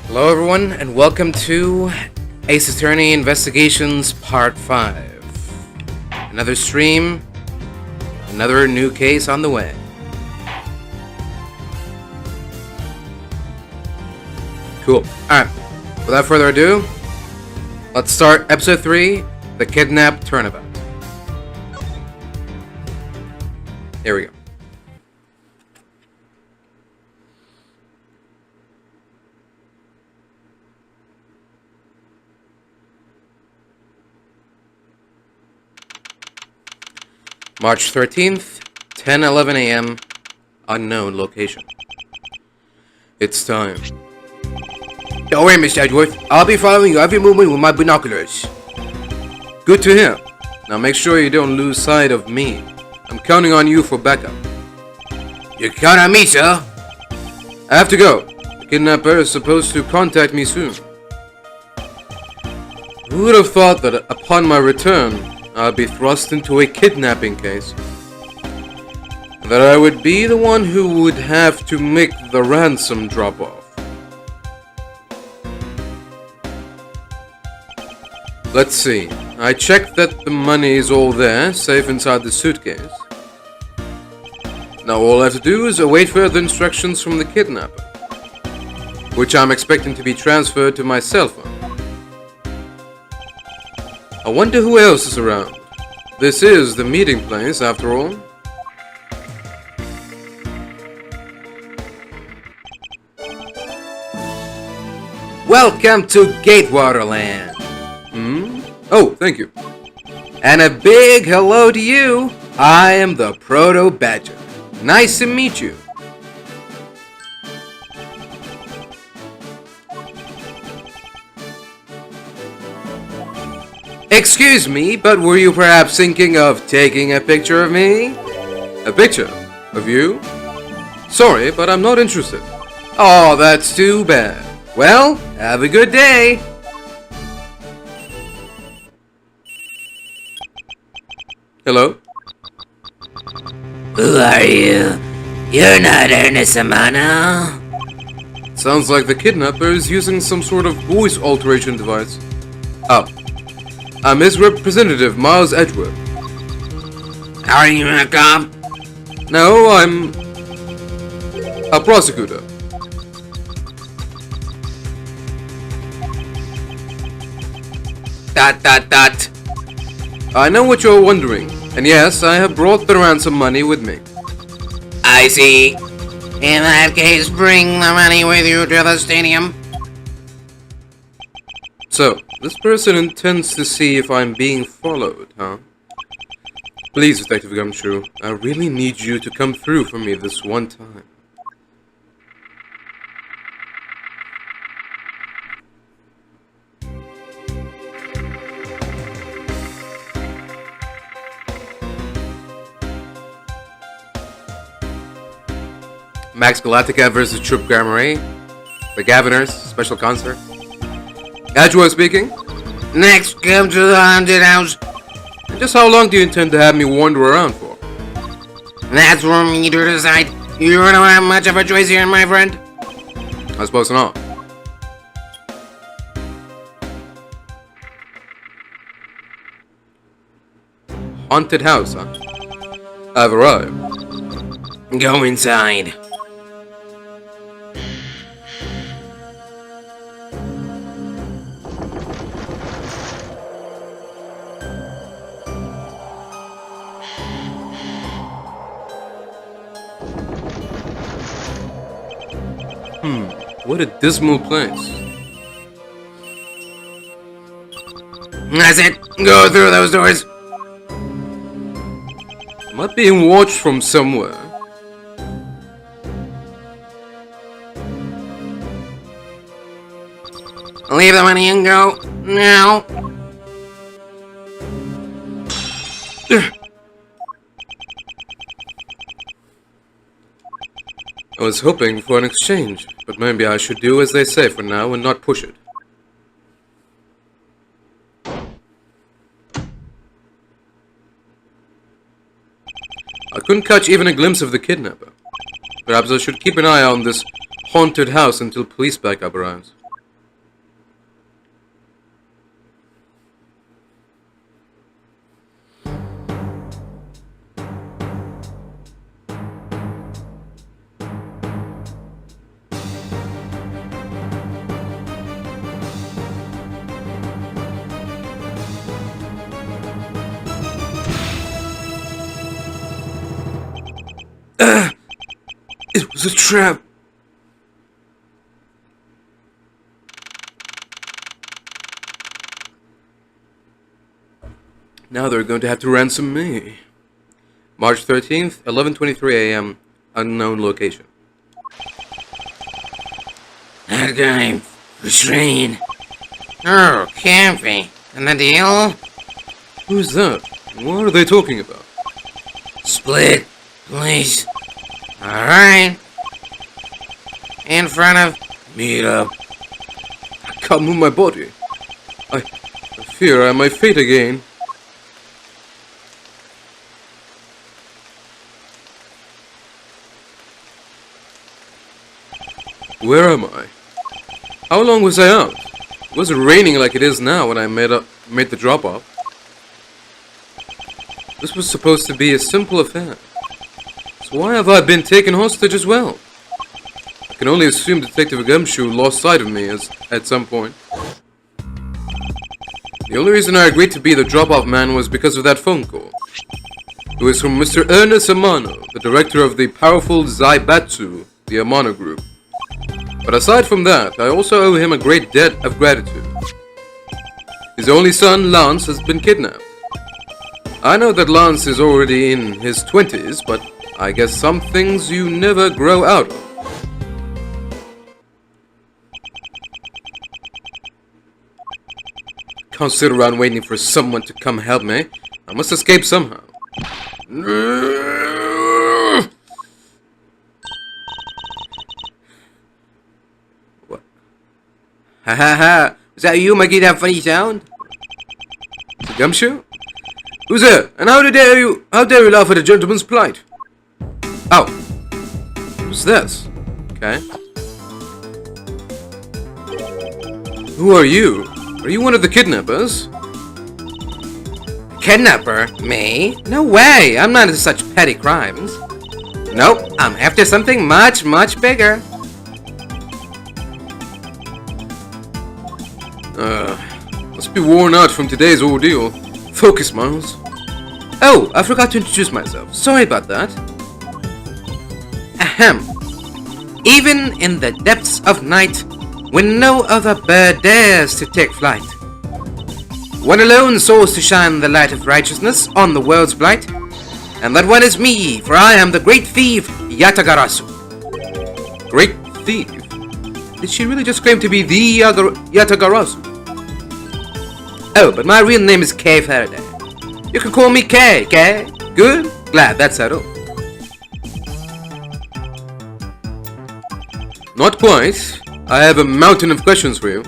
Hello everyone, and welcome to Ace Attorney Investigations Part 5. Another stream, another new case on the way. Cool. Alright, without further ado, let's start Episode 3, The Kidnapped Turnabout. Here we go. March 13th, 10:11 a.m., unknown location. It's time. Don't worry, Mr. Edgeworth. I'll be following your every movement with my binoculars. Good to hear. Now make sure you don't lose sight of me. I'm counting on you for backup. You count on me, sir? I have to go. The kidnapper is supposed to contact me soon. Who would have thought that upon my return, I'd be thrust into a kidnapping case? That I would be the one who would have to make the ransom drop-off. Let's see. I checked that the money is all there, safe inside the suitcase. Now all I have to do is await further instructions from the kidnapper, which I'm expecting to be transferred to my cell phone. I wonder who else is around. This is the meeting place, after all. Welcome to Gatewaterland. Oh, thank you. And a big hello to you. I am the Proto Badger. Nice to meet you. Excuse me, but were you perhaps thinking of taking a picture of me? A picture? Of you? Sorry, but I'm not interested. Oh, that's too bad. Well, have a good day. Hello? Who are you? You're not Ernest Amano. Sounds like the kidnapper is using some sort of voice alteration device. Oh. I'm his representative, Miles Edgeworth. Are you a cop? No, I'm a prosecutor. Dot. I know what you're wondering, and yes, I have brought the ransom money with me. I see. In that case, bring the money with you to the stadium. So, this person intends to see if I'm being followed, huh? Please, Detective Gumshoe, I really need you to come through for me this one time. Max Galactica versus Troop Grammary. The Governors special concert. Edgeworth speaking. Next, come to the haunted house. And just how long do you intend to have me wander around for? That's for me to decide. You don't have much of a choice here, my friend. I suppose not. Haunted house, huh? I've arrived. Go inside. What a dismal place. That's it. Go through those doors. Am I being watched from somewhere? Leave the money and go. Now. I was hoping for an exchange, but maybe I should do as they say for now and not push it. I couldn't catch even a glimpse of the kidnapper. Perhaps I should keep an eye on this haunted house until police backup arrives. It was a trap. Now they're going to have to ransom me. March 13th, 11:23 a.m. Unknown location. That guy, restrained. Oh, campy. And the deal? Who's that? What are they talking about? Split, please. Alright. In front of... Meet up. I can't move my body. I fear I might fade again. Where am I? How long was I out? It wasn't raining like it is now when I made the drop off. This was supposed to be a simple affair. So why have I been taken hostage as well? I can only assume Detective Gumshoe lost sight of me at some point. The only reason I agreed to be the drop-off man was because of that phone call. It was from Mr. Ernest Amano, the director of the powerful Zaibatsu, the Amano group. But aside from that, I also owe him a great debt of gratitude. His only son, Lance, has been kidnapped. I know that Lance is already in his 20s, but I guess some things you never grow out of. Can't sit around waiting for someone to come help me. I must escape somehow. What? Ha ha ha! Was that you making that funny sound? Is it Gumshoe? Who's there? And how dare you laugh at a gentleman's plight? Oh. Who's this? Okay. Who are you? Are you one of the kidnappers? Kidnapper? Me? No way! I'm not into such petty crimes. Nope, I'm after something much, much bigger. Must be worn out from today's ordeal. Focus, Miles. Oh, I forgot to introduce myself. Sorry about that. Ahem. Even in the depths of night, when no other bird dares to take flight, one alone soars to shine the light of righteousness on the world's blight, and that one is me, for I am the great thief, Yatagarasu. Great thief? Did she really just claim to be the Yatagarasu? Oh, but my real name is Kay Faraday. You can call me Kay, Kay? Good? Glad that's settled. Not quite. I have a mountain of questions for you.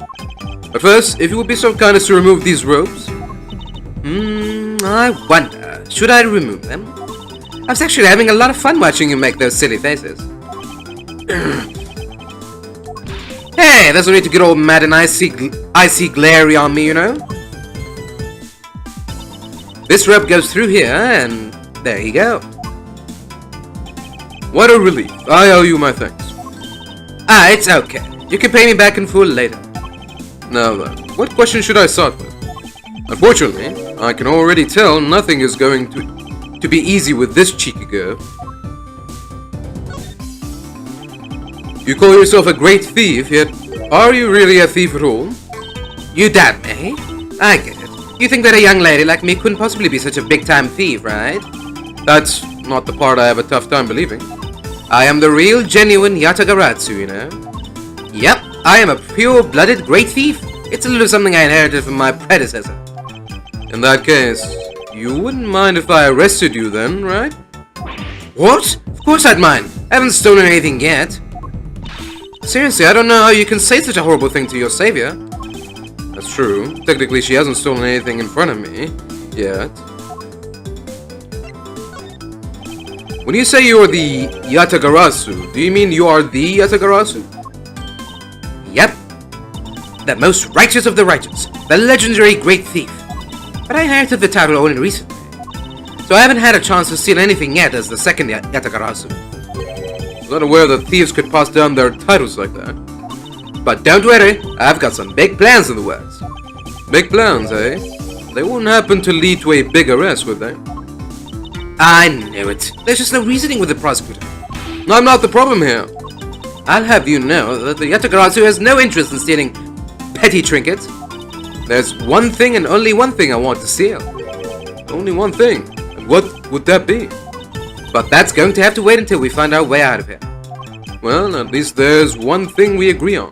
But first, if you would be so kind as to remove these robes. I wonder, should I remove them? I was actually having a lot of fun watching you make those silly faces. Hey, there's no need to get all mad and icy glary on me, you know? This rope goes through here, and there you go. What a relief. I owe you my thanks. Ah, it's okay. You can pay me back in full later. Now then, what question should I start with? Unfortunately, I can already tell nothing is going to be easy with this cheeky girl. You call yourself a great thief, yet are you really a thief at all? You doubt me? I get it. You think that a young lady like me couldn't possibly be such a big-time thief, right? That's not the part I have a tough time believing. I am the real, genuine Yatagaratsu, you know? Yep, I am a pure-blooded great thief. It's a little something I inherited from my predecessor. In that case, you wouldn't mind if I arrested you then, right? What? Of course I'd mind. I haven't stolen anything yet. Seriously, I don't know how you can say such a horrible thing to your savior. That's true. Technically, she hasn't stolen anything in front of me, yet. When you say you're the Yatagarasu, do you mean you are the Yatagarasu? Yep. The most righteous of the righteous. The legendary great thief. But I inherited the title only recently. So I haven't had a chance to steal anything yet as the second Yatagarasu. I was not aware that thieves could pass down their titles like that. But don't worry, I've got some big plans in the works. Big plans, eh? They won't happen to lead to a big arrest, would they? I knew it. There's just no reasoning with the prosecutor. I'm not the problem here. I'll have you know that the Yatagarasu has no interest in stealing petty trinkets. There's one thing and only one thing I want to steal. Only one thing. And what would that be? But that's going to have to wait until we find our way out of here. Well, at least there's one thing we agree on.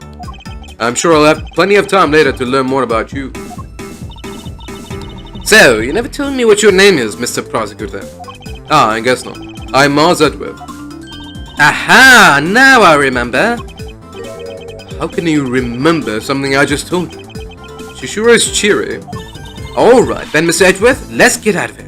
I'm sure I'll have plenty of time later to learn more about you. So, you never told me what your name is, Mr. Prosecutor. Ah, I guess not. I'm Mars Edgeworth. Aha! Now I remember. How can you remember something I just told you? She sure is cheery. Alright then, Mr. Edgeworth, let's get out of here.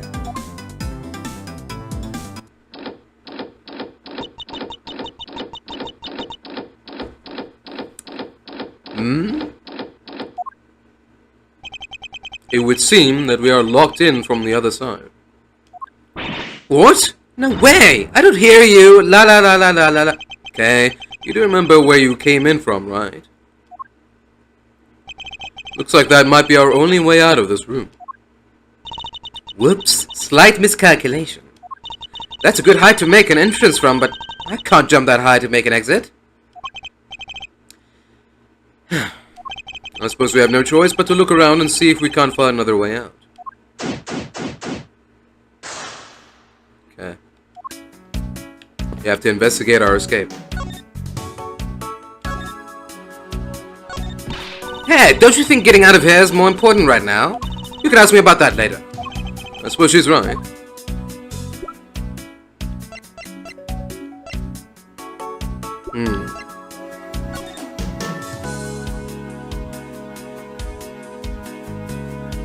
It would seem that we are locked in from the other side. What? No way! I don't hear you! La la la la la la la. Okay, you do remember where you came in from, right? Looks like that might be our only way out of this room. Whoops, slight miscalculation. That's a good height to make an entrance from, but I can't jump that high to make an exit. I suppose we have no choice but to look around and see if we can't find another way out. Okay. You have to investigate our escape. Hey, don't you think getting out of here is more important right now? You can ask me about that later. I suppose she's right.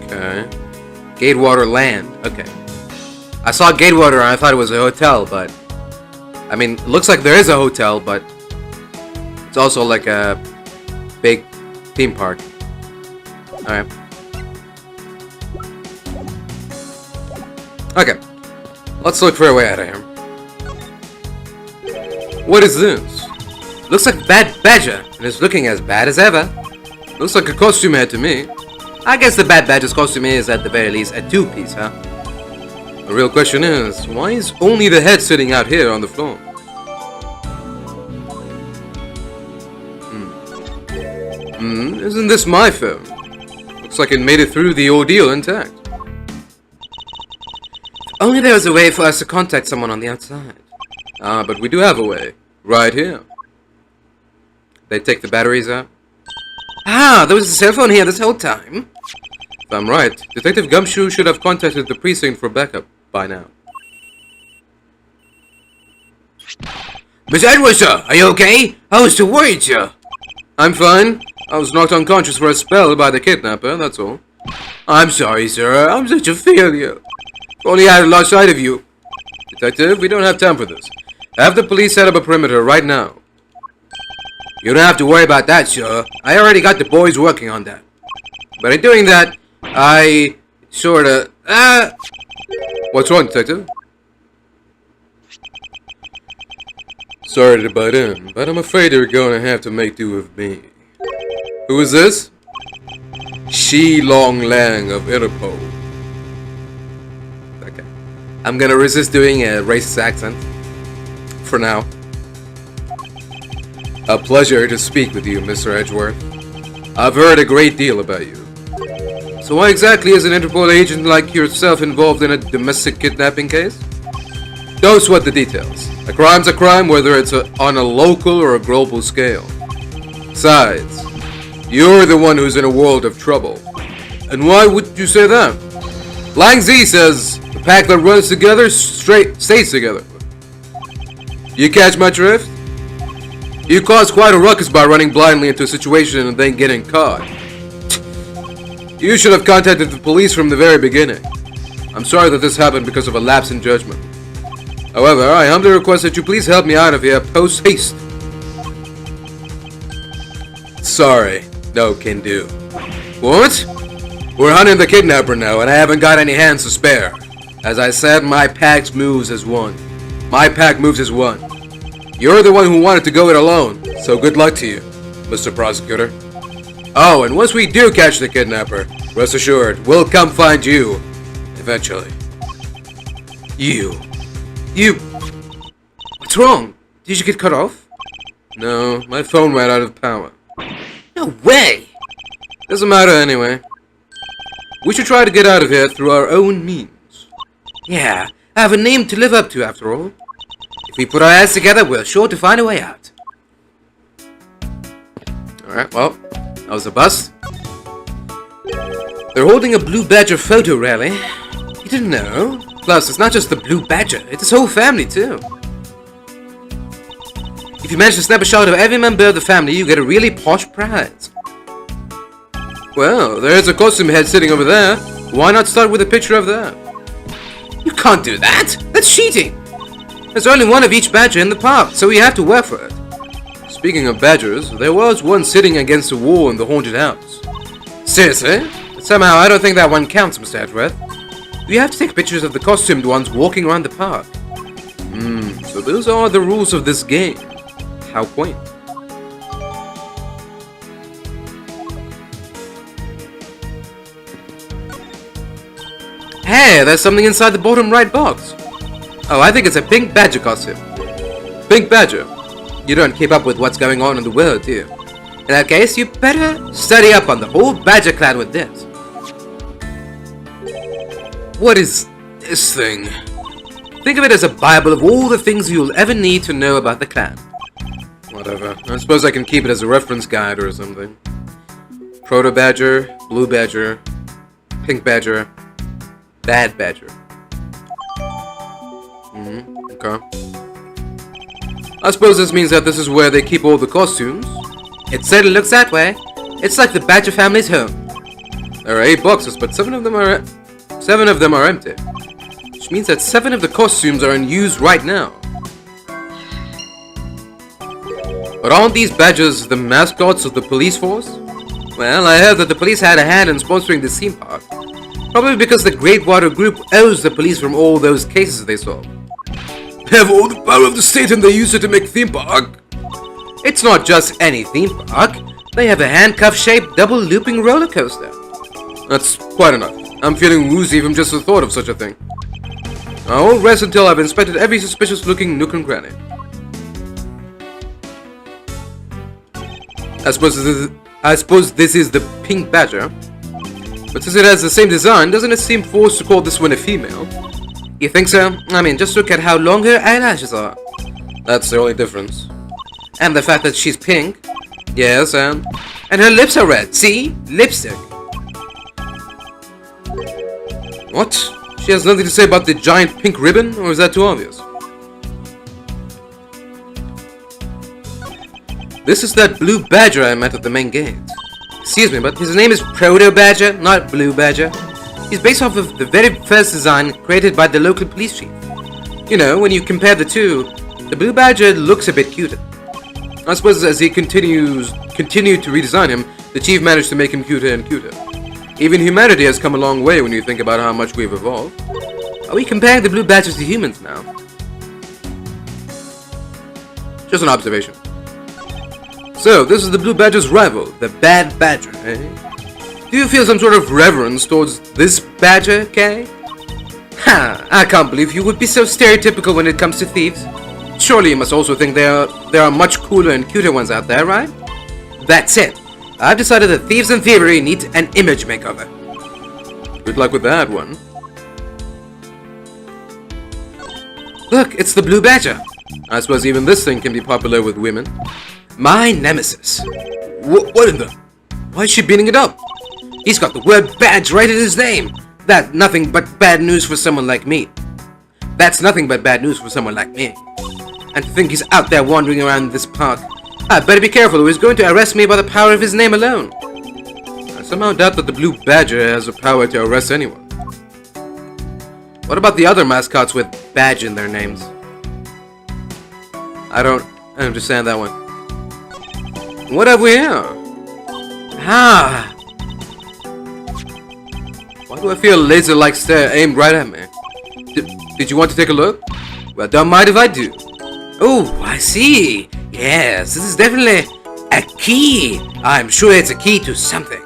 Okay. Gatewater Land. Okay. I saw Gatewater and I thought it was a hotel, but... I mean, it looks like there is a hotel, but... It's also like a... big theme park. Alright. Okay. Let's look for a way out of here. What is this? Looks like Bad Badger, and it's looking as bad as ever. Looks like a costume head to me. I guess the Bad Badger's costume is, at the very least, a two-piece, huh? The real question is, why is only the head sitting out here on the floor? Isn't this my phone? Looks like it made it through the ordeal intact. Only there was a way for us to contact someone on the outside. Ah, but we do have a way. Right here. They take the batteries out? Ah, there was a cell phone here this whole time. If I'm right, Detective Gumshoe should have contacted the precinct for backup by now. Miss Edgeworth, sir, are you okay? I was too worried, sir. I'm fine. I was knocked unconscious for a spell by the kidnapper, that's all. I'm sorry, sir. I'm such a failure. If only I had lost sight of you. Detective, we don't have time for this. Have the police set up a perimeter right now. You don't have to worry about that, sir. I already got the boys working on that. But in doing that, I sorta... What's wrong, Detective? Sorry to butt in, but I'm afraid you're gonna have to make do with me. Who is this? Shi Long Lang of Interpol. Okay. I'm gonna resist doing a racist accent. For now. A pleasure to speak with you, Mr. Edgeworth. I've heard a great deal about you. So why exactly is an Interpol agent like yourself involved in a domestic kidnapping case? Don't sweat the details. A crime's a crime whether it's on a local or a global scale. Besides, you're the one who's in a world of trouble. And why would you say that? Lang Z says, the pack that runs together stays together. You catch my drift? You caused quite a ruckus by running blindly into a situation and then getting caught. You should have contacted the police from the very beginning. I'm sorry that this happened because of a lapse in judgment. However, I humbly request that you please help me out of here post-haste. Sorry, no can do. What? We're hunting the kidnapper now, and I haven't got any hands to spare. As I said, my pack moves as one. My pack moves as one. You're the one who wanted to go it alone, so good luck to you, Mr. Prosecutor. Oh, and once we do catch the kidnapper, rest assured, we'll come find you. Eventually. You. What's wrong? Did you get cut off? No, my phone ran out of power. No way! Doesn't matter anyway. We should try to get out of here through our own means. Yeah, I have a name to live up to after all. If we put our heads together, we're sure to find a way out. Alright, well, that was a bust. They're holding a blue badger photo rally. You didn't know? Plus, it's not just the blue badger, it's his whole family too. If you manage to snap a shot of every member of the family, you get a really posh prize. Well, there's a costume head sitting over there. Why not start with a picture of that? You can't do that! That's cheating! There's only one of each badger in the park, so you have to work for it. Speaking of badgers, there was one sitting against a wall in the haunted house. Seriously? Somehow I don't think that one counts, Mr. Edgeworth. You have to take pictures of the costumed ones walking around the park. So those are the rules of this game. How quaint. Hey, there's something inside the bottom right box. Oh, I think it's a pink badger costume. Pink badger. You don't keep up with what's going on in the world, do you? In that case, you better study up on the whole badger clan with this. What is this thing? Think of it as a bible of all the things you'll ever need to know about the clan. Whatever. I suppose I can keep it as a reference guide or something. Proto badger, blue badger, pink badger, bad badger. Okay. I suppose this means that this is where they keep all the costumes. It certainly looks that way. It's like the badger family's home. There are 8 boxes, but 7 of them are empty. Which means that 7 of the costumes are in use right now. But aren't these badgers the mascots of the police force? Well, I heard that the police had a hand in sponsoring this theme park. Probably because the Great Water Group owes the police from all those cases they solved. They have all the power of the state and they use it to make theme park. It's not just any theme park. They have a handcuff-shaped double-looping roller coaster. That's quite enough. I'm feeling woozy from just the thought of such a thing. I won't rest until I've inspected every suspicious-looking nook and cranny. I suppose this is the pink badger. But since it has the same design, doesn't it seem forced to call this one a female? You think so? I mean, just look at how long her eyelashes are. That's the only difference. And the fact that she's pink. Yes, and her lips are red. See? Lipstick. What? She has nothing to say about the giant pink ribbon, or is that too obvious? This is that blue badger I met at the main gate. Excuse me, but his name is Proto Badger, not Blue Badger. He's based off of the very first design created by the local police chief. You know, when you compare the two, the Blue Badger looks a bit cuter. I suppose as he continued to redesign him, the chief managed to make him cuter and cuter. Even humanity has come a long way when you think about how much we've evolved. Are we comparing the Blue Badgers to humans now? Just an observation. So, this is the Blue Badger's rival, the Bad Badger, eh? Do you feel some sort of reverence towards this badger, Kay? Ha! I can't believe you would be so stereotypical when it comes to thieves. Surely you must also think there are much cooler and cuter ones out there, right? That's it. I've decided that thieves and thievery need an image makeover. Good luck with that one. Look, it's the Blue Badger. I suppose even this thing can be popular with women. My nemesis. What in the... Why is she beating it up? He's got the word badge right in his name. That's nothing but bad news for someone like me. That's nothing but bad news for someone like me. And to think he's out there wandering around this park. I better be careful or he's going to arrest me by the power of his name alone. I somehow doubt that the Blue Badger has the power to arrest anyone. What about the other mascots with badge in their names? I don't understand that one. What have we here? Ah! Why do I feel a laser-like stare aimed right at me? Did you want to take a look? Well, don't mind if I do. Oh, I see. Yes, this is definitely a key. I'm sure it's a key to something.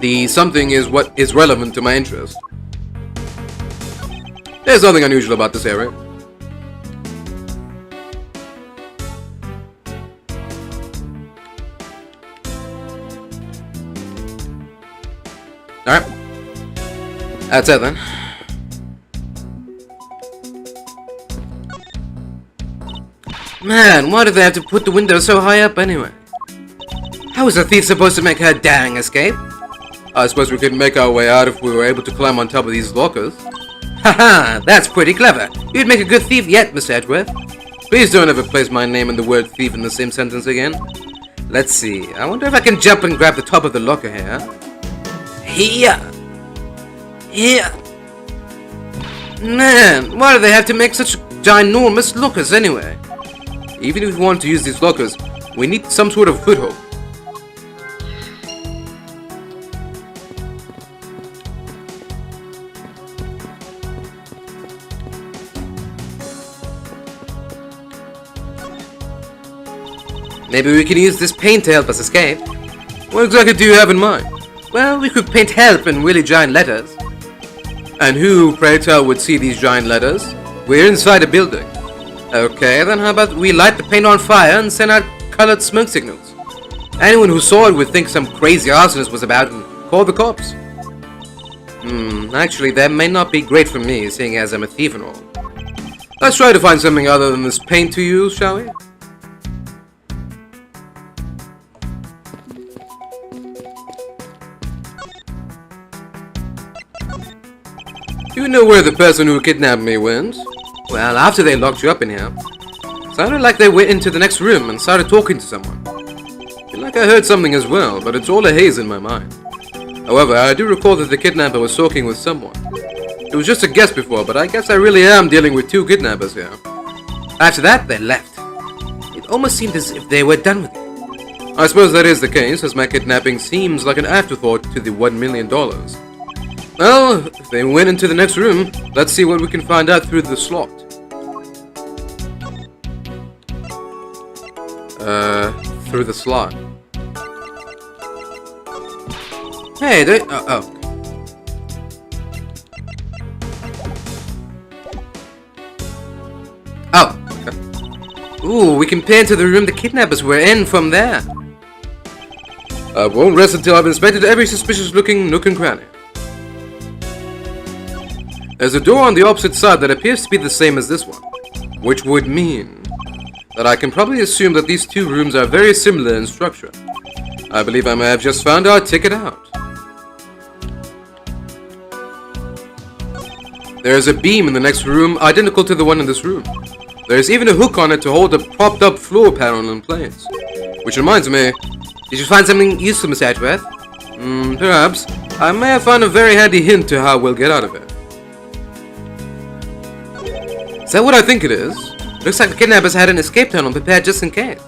The something is what is relevant to my interest. There's nothing unusual about this area. Alright. That's it then. Man, why do they have to put the window so high up anyway? How is a thief supposed to make her dang escape? I suppose we could make our way out if we were able to climb on top of these lockers. Haha, that's pretty clever. You'd make a good thief yet, Mr. Edgeworth. Please don't ever place my name and the word thief in the same sentence again. Let's see, I wonder if I can jump and grab the top of the locker here. Here! Man, why do they have to make such ginormous lockers anyway? Even if we want to use these lockers, we need some sort of foothold. Maybe we can use this paint to help us escape. What exactly do you have in mind? Well, we could paint help in really giant letters. And who, pray tell, would see these giant letters? We're inside a building. Okay, then how about we light the paint on fire and send out colored smoke signals? Anyone who saw it would think some crazy arsonist was about and call the cops. Actually, that may not be great for me, seeing as I'm a thief and all. Let's try to find something other than this paint to use, shall we? Do you know where the person who kidnapped me went? Well, after they locked you up in here. Sounded like they went into the next room and started talking to someone. Feel like I heard something as well, but it's all a haze in my mind. However, I do recall that the kidnapper was talking with someone. It was just a guess before, but I guess I really am dealing with two kidnappers here. After that, they left. It almost seemed as if they were done with it. I suppose that is the case, as my kidnapping seems like an afterthought to the $1 million. Well, if they went into the next room, let's see what we can find out through the slot. Through the slot. Hey, they... oh. Oh, okay. Ooh, we can peer into the room the kidnappers were in from there. I won't rest until I've inspected every suspicious-looking nook and cranny. There's a door on the opposite side that appears to be the same as this one, which would mean that I can probably assume that these two rooms are very similar in structure. I believe I may have just found our ticket out. There's a beam in the next room identical to the one in this room. There's even a hook on it to hold a propped up floor panel in place. Which reminds me, did you find something useful, Miss Edgeworth? Perhaps. I may have found a very handy hint to how we'll get out of it. Is that what I think it is? Looks like the kidnappers had an escape tunnel prepared just in case.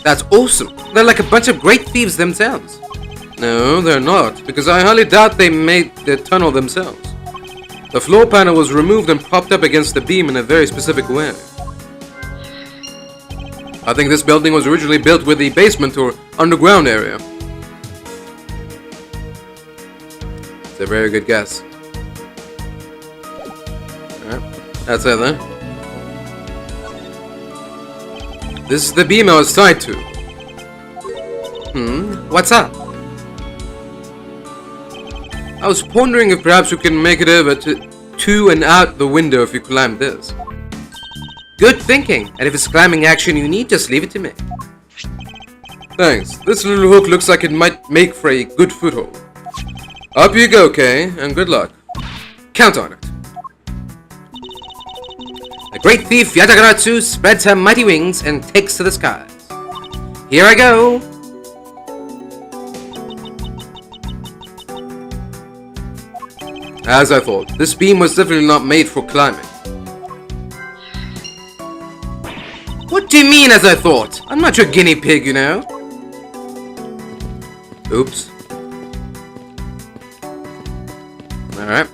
That's awesome. They're like a bunch of great thieves themselves. No, they're not, because I highly doubt they made the tunnel themselves. The floor panel was removed and propped up against the beam in a very specific way. I think this building was originally built with the basement or underground area. It's a very good guess. Alright, that's it then. This is the beam I was tied to. What's up? I was pondering if perhaps we can make it over to and out the window if you climb this. Good thinking, and if it's climbing action you need, just leave it to me. Thanks. This little hook looks like it might make for a good foothold. Up you go, Kay, and good luck. Count on it. The great thief Yatagaratsu spreads her mighty wings and takes to the skies. Here I go! As I thought, this beam was definitely not made for climbing. What do you mean, as I thought? I'm not your guinea pig, you know. Oops. Alright.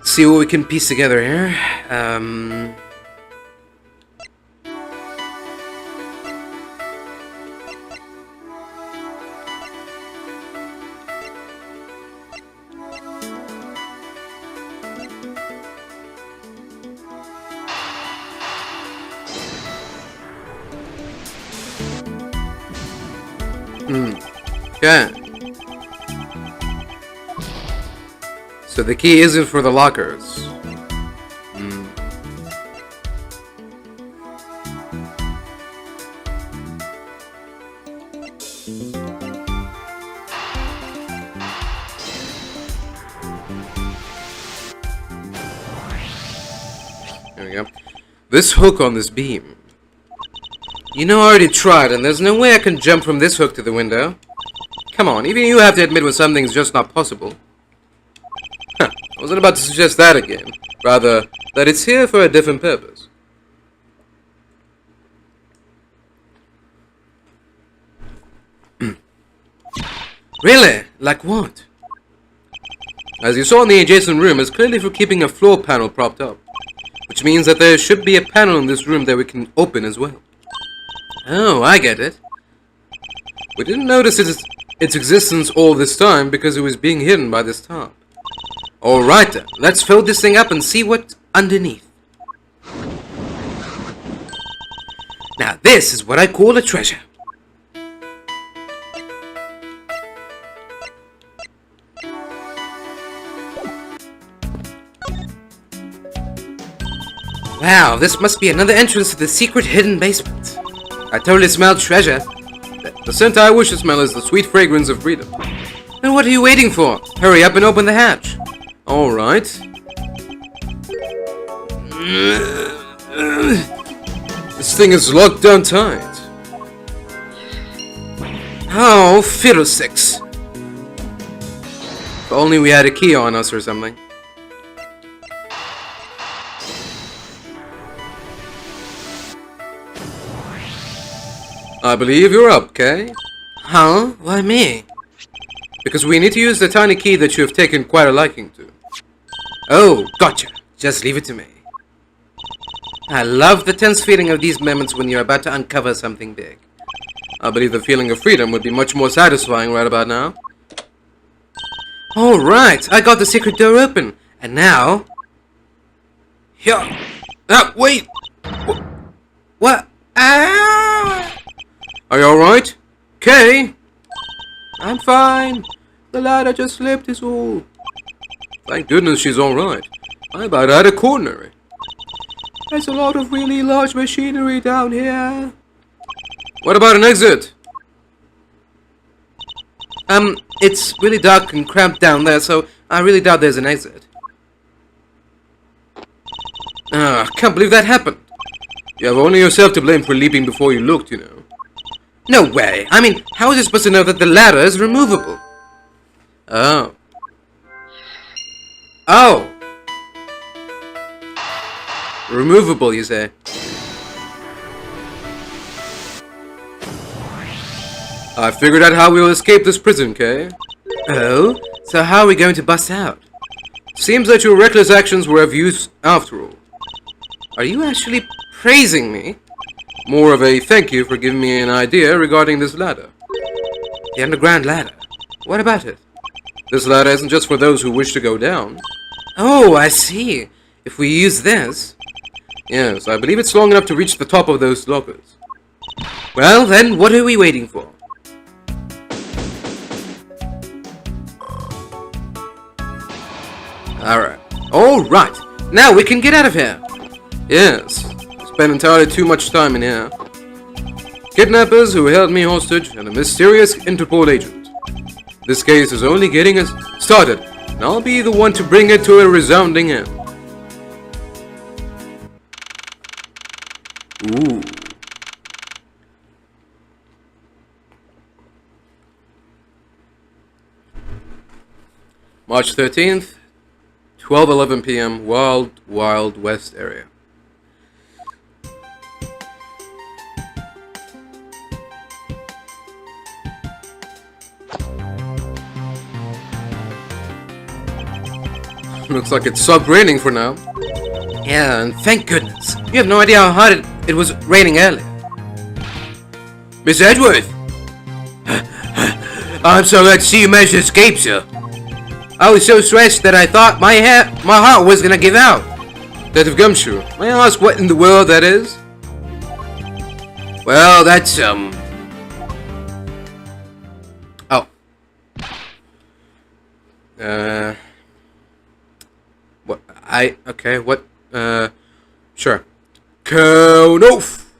See what we can piece together here. Okay. So the key isn't for the lockers. There we go. This hook on this beam. You know, I already tried, and there's no way I can jump from this hook to the window. Come on, even you have to admit when something's just not possible. Huh, I wasn't about to suggest that again. Rather, that it's here for a different purpose. Really? Like what? As you saw in the adjacent room, it's clearly for keeping a floor panel propped up. Which means that there should be a panel in this room that we can open as well. Oh, I get it. We didn't notice its existence all this time because it was being hidden by this top. Alright then, let's fill this thing up and see what's underneath. Now this is what I call a treasure. Wow, this must be another entrance to the secret hidden basement. I totally smell treasure. The scent I wish to smell is the sweet fragrance of freedom. Then what are you waiting for? Hurry up and open the hatch. Alright. This thing is locked down tight. Oh, fiddlesticks. If only we had a key on us or something. I believe you're up, Kay. Huh? Why me? Because we need to use the tiny key that you have taken quite a liking to. Oh, gotcha. Just leave it to me. I love the tense feeling of these moments when you're about to uncover something big. I believe the feeling of freedom would be much more satisfying right about now. Alright, I got the secret door open. And now... Yeah. Ah, wait! What? Ah! Are you alright? Kay? I'm fine. The ladder just slipped is all. Thank goodness she's alright. I about had a coronary. There's a lot of really large machinery down here. What about an exit? It's really dark and cramped down there, so I really doubt there's an exit. Can't believe that happened. You have only yourself to blame for leaping before you looked, you know. No way. I mean, how is it supposed to know that the ladder is removable? Oh. Oh. Removable, you say? I figured out how we'll escape this prison, Kay. Oh? So how are we going to bust out? Seems that your reckless actions were of use after all. Are you actually praising me? More of a thank you for giving me an idea regarding this ladder. The underground ladder? What about it? This ladder isn't just for those who wish to go down. Oh, I see. If we use this... Yes, I believe it's long enough to reach the top of those lockers. Well, then, what are we waiting for? Alright. Now we can get out of here. Yes. Spent entirely too much time in here. Kidnappers who held me hostage and a mysterious Interpol agent. This case is only getting us started, and I'll be the one to bring it to a resounding end. Ooh. March 13th, 12:11 p.m. Wild West area. Looks like it stopped raining for now. Yeah, and thank goodness. You have no idea how hard it was raining earlier. Miss Edgeworth! I'm so glad to see you managed to escape, sir. I was so stressed that I thought my heart was gonna give out. That of Gumshoe. May I ask what in the world that is? Well, that's, Oh. Okay, what? Sure. Count off!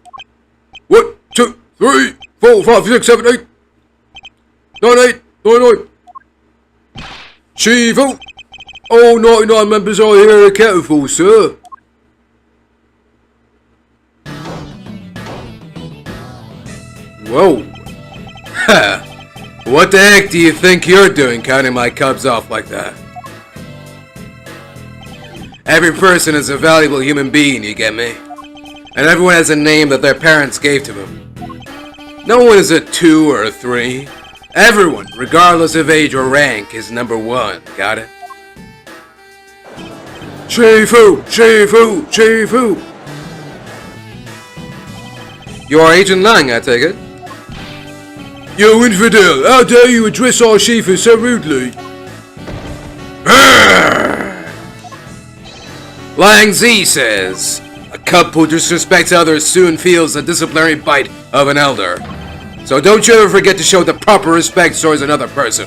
1, 2, 3, 4, 5, 6, 7, 8, 9, 8, 9, 9. Chief out! All 99 members are here accounted for, sir. Whoa. Ha! What the heck do you think you're doing counting my cubs off like that? Every person is a valuable human being, you get me? And everyone has a name that their parents gave to them. No one is a 2 or a 3. Everyone, regardless of age or rank, is number 1, got it? Chifu! Chifu! Chifu! You are Agent Lang, I take it? You infidel! How dare you address our Shifu so rudely? Lang Z says, a cub who disrespects others soon feels the disciplinary bite of an elder. So don't you ever forget to show the proper respect towards another person.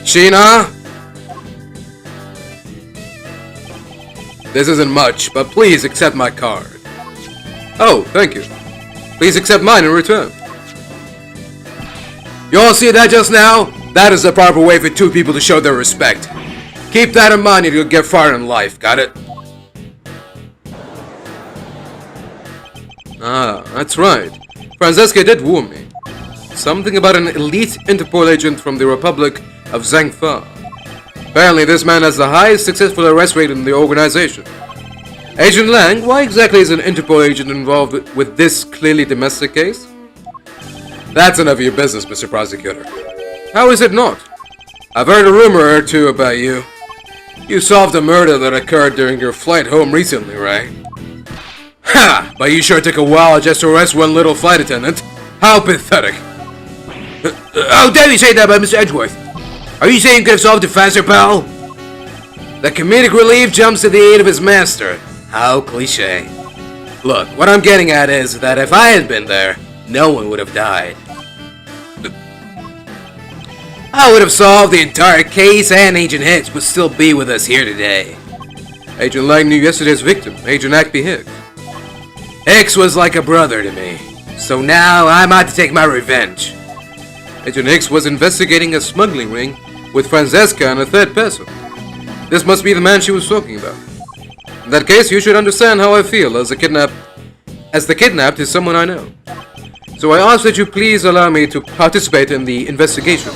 Sheena? This isn't much, but please accept my card. Oh, thank you. Please accept mine in return. You all see that just now? That is the proper way for 2 people to show their respect. Keep that in mind and you'll get far in life, got it? Ah, that's right. Francesca did warn me. Something about an elite Interpol agent from the Republic of Zhangfa. Apparently this man has the highest successful arrest rate in the organization. Agent Lang, why exactly is an Interpol agent involved with this clearly domestic case? That's none of your business, Mr. Prosecutor. How is it not? I've heard a rumor or two about you. You solved a murder that occurred during your flight home recently, right? Ha! But you sure took a while just to arrest one little flight attendant. How pathetic. How dare you say that about Mr. Edgeworth? Are you saying you could have solved it faster, pal? The comedic relief jumps to the aid of his master. How cliche. Look, what I'm getting at is that if I had been there, no one would have died. I would have solved the entire case and Agent Hicks would still be with us here today. Agent Lang knew yesterday's victim, Agent Ackby Hicks. Hicks was like a brother to me, so now I'm out to take my revenge. Agent Hicks was investigating a smuggling ring with Francesca and a third person. This must be the man she was talking about. In that case, you should understand how I feel as the kidnapped is someone I know. So I ask that you please allow me to participate in the investigation.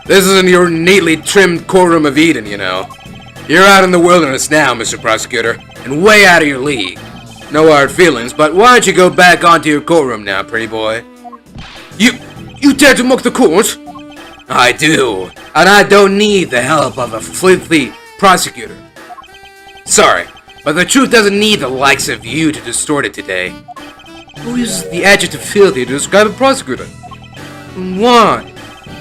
This isn't your neatly trimmed courtroom of Eden, you know. You're out in the wilderness now, Mr. Prosecutor, and way out of your league. No hard feelings, but why don't you go back onto your courtroom now, pretty boy? You dare to mock the court? I do, and I don't need the help of a filthy prosecutor. Sorry, but the truth doesn't need the likes of you to distort it today. Who uses the adjective filthy to describe a prosecutor? And why?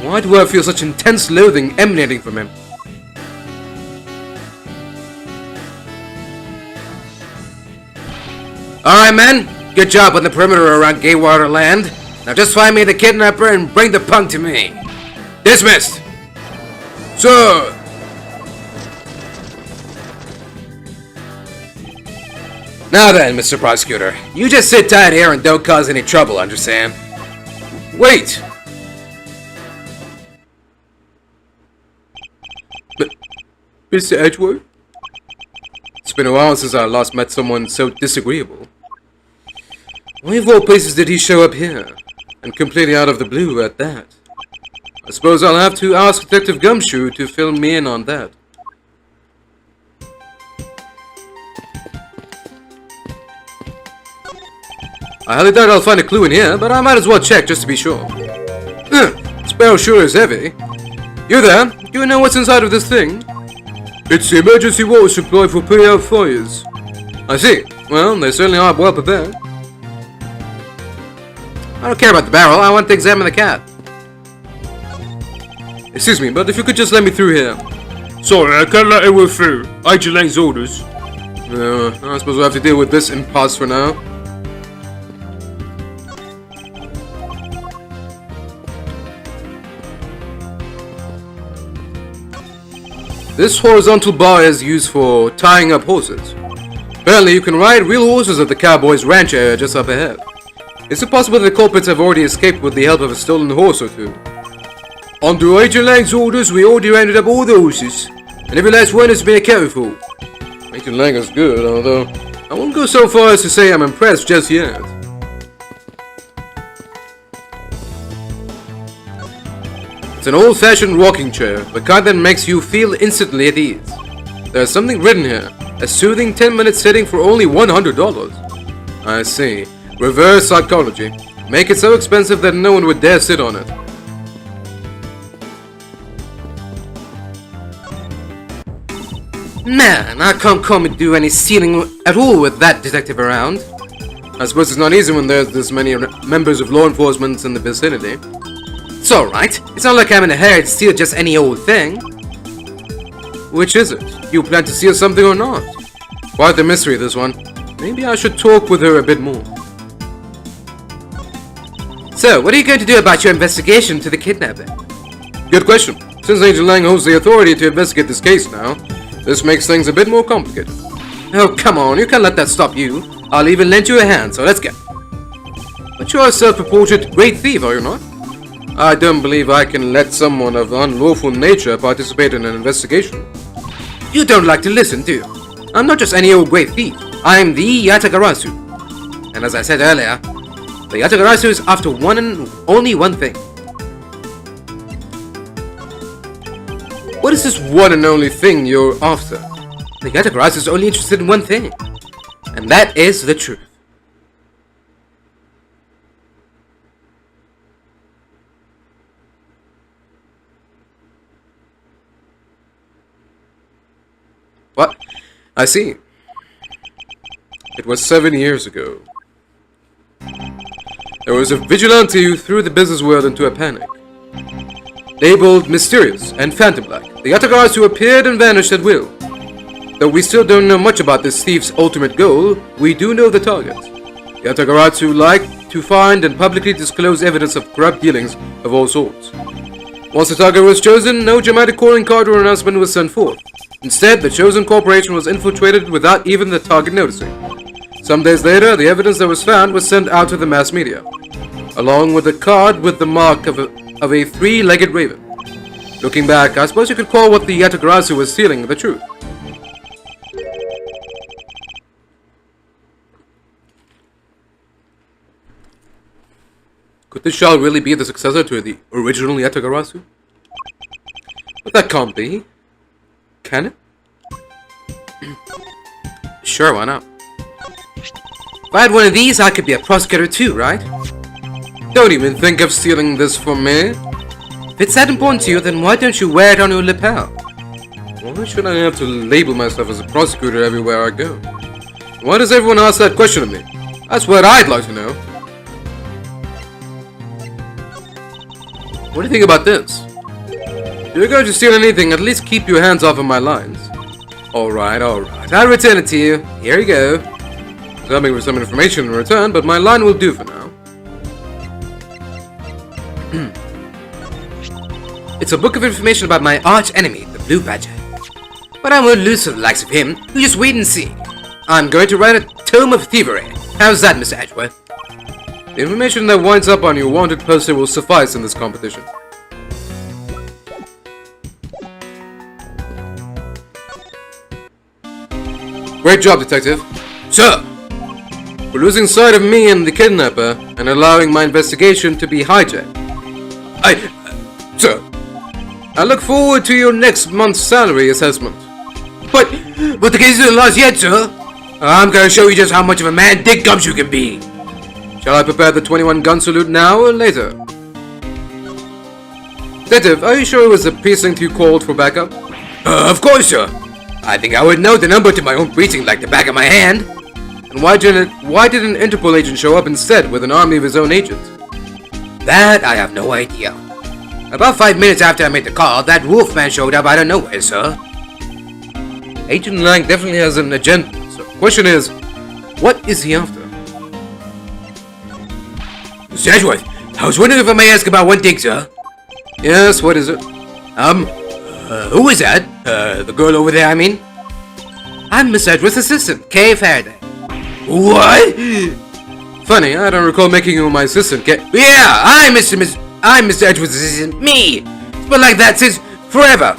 Why do I feel such intense loathing emanating from him? Alright, men. Good job on the perimeter around Gaywater Land. Now just find me the kidnapper and bring the punk to me. Dismissed! Sir! Now then, Mr. Prosecutor, you just sit tight here and don't cause any trouble, understand? Wait! Mr. Edgeworth? It's been a while since I last met someone so disagreeable. Why of all places did he show up here? And completely out of the blue at that? I suppose I'll have to ask Detective Gumshoe to fill me in on that. I highly doubt I'll find a clue in here, but I might as well check just to be sure. This barrel sure is heavy. You there? Do you know what's inside of this thing? It's the emergency water supply for putting out fires. I see. Well, they certainly are well prepared. I don't care about the barrel, I want to examine the cat. Excuse me, but if you could just let me through here. Sorry, I can't let anyone through. Agent Lang's orders. I suppose we'll have to deal with this impasse for now. This horizontal bar is used for tying up horses. Apparently, you can ride real horses at the cowboy's ranch area just up ahead. Is it possible that the culprits have already escaped with the help of a stolen horse or two? Under Agent Lang's orders, we already rounded up all the horses, and every last one has been accounted for. Agent Lang is good, although I won't go so far as to say I'm impressed just yet. It's an old-fashioned rocking chair, the kind that makes you feel instantly at ease. There's something written here, a soothing 10-minute sitting for only $100. I see. Reverse psychology. Make it so expensive that no one would dare sit on it. Man, I can't come and do any stealing at all with that detective around. I suppose it's not easy when there's this many members of law enforcement in the vicinity. It's alright. It's not like I'm in a hurry to steal just any old thing. Which is it? You plan to steal something or not? Quite the mystery, this one. Maybe I should talk with her a bit more. So, what are you going to do about your investigation to the kidnapping? Good question. Since Agent Lang holds the authority to investigate this case now, this makes things a bit more complicated. Oh, come on, you can't let that stop you. I'll even lend you a hand, so let's go. But you're a self-reported great thief, are you not? I don't believe I can let someone of unlawful nature participate in an investigation. You don't like to listen, do you? I'm not just any old great thief. I'm the Yatagarasu. And as I said earlier, the Yatagarasu is after one and only one thing. What is this one and only thing you're after? The Yatagarasu is only interested in one thing. And that is the truth. What? I see. It was 7 years ago. There was a vigilante who threw the business world into a panic. Labeled mysterious and phantom-like, the Yatagarasu appeared and vanished at will. Though we still don't know much about this thief's ultimate goal, we do know the target. The Yatagarasu like to find and publicly disclose evidence of corrupt dealings of all sorts. Once the target was chosen, no dramatic calling card or announcement was sent forth. Instead, the chosen corporation was infiltrated without even the target noticing. Some days later, the evidence that was found was sent out to the mass media, along with a card with the mark of a three-legged raven. Looking back, I suppose you could call what the Yatagarasu was stealing the truth. Could this child really be the successor to the original Yatagarasu? But that can't be. Can it? Sure, why not? If I had one of these, I could be a prosecutor too, right? Don't even think of stealing this from me. If it's that important to you, then why don't you wear it on your lapel? Why should I have to label myself as a prosecutor everywhere I go? Why does everyone ask that question of me? That's what I'd like to know. What do you think about this? If you're going to steal anything, at least keep your hands off of my lines. Alright. I'll return it to you. Here you go. I was hoping for some information in return, but my line will do for now. It's a book of information about my arch enemy, the Blue Badger. But I won't lose to the likes of him. You just wait and see. I'm going to write a tome of thievery. How's that, Mr. Edgeworth? The information that winds up on your wanted poster will suffice in this competition. Great job, Detective. Sir! For losing sight of me and the kidnapper, and allowing my investigation to be hijacked. Sir, I look forward to your next month's salary assessment. But the case isn't lost yet, sir. I'm gonna show you just how much of a man Dick Gumshoe can be. Shall I prepare the 21-gun salute now or later? Detective, are you sure it was the precinct you called for backup? Of course, sir. I think I would know the number to my own precinct like the back of my hand. And why did an Interpol agent show up instead with an army of his own agents? That I have no idea. About 5 minutes after I made the call, that wolfman showed up out of nowhere, sir. Agent Lang definitely has an agenda, so the question is, what is he after? Mr. Edgeworth, I was wondering if I may ask about one thing, sir. Yes, what is it? Who is that? The girl over there, I mean? I'm Miss Edgeworth's assistant, Kay Faraday. What? Funny, I don't recall making you my assistant, Yeah, I'm Mr. Edgeworth's assistant. Me! It's been like that since forever.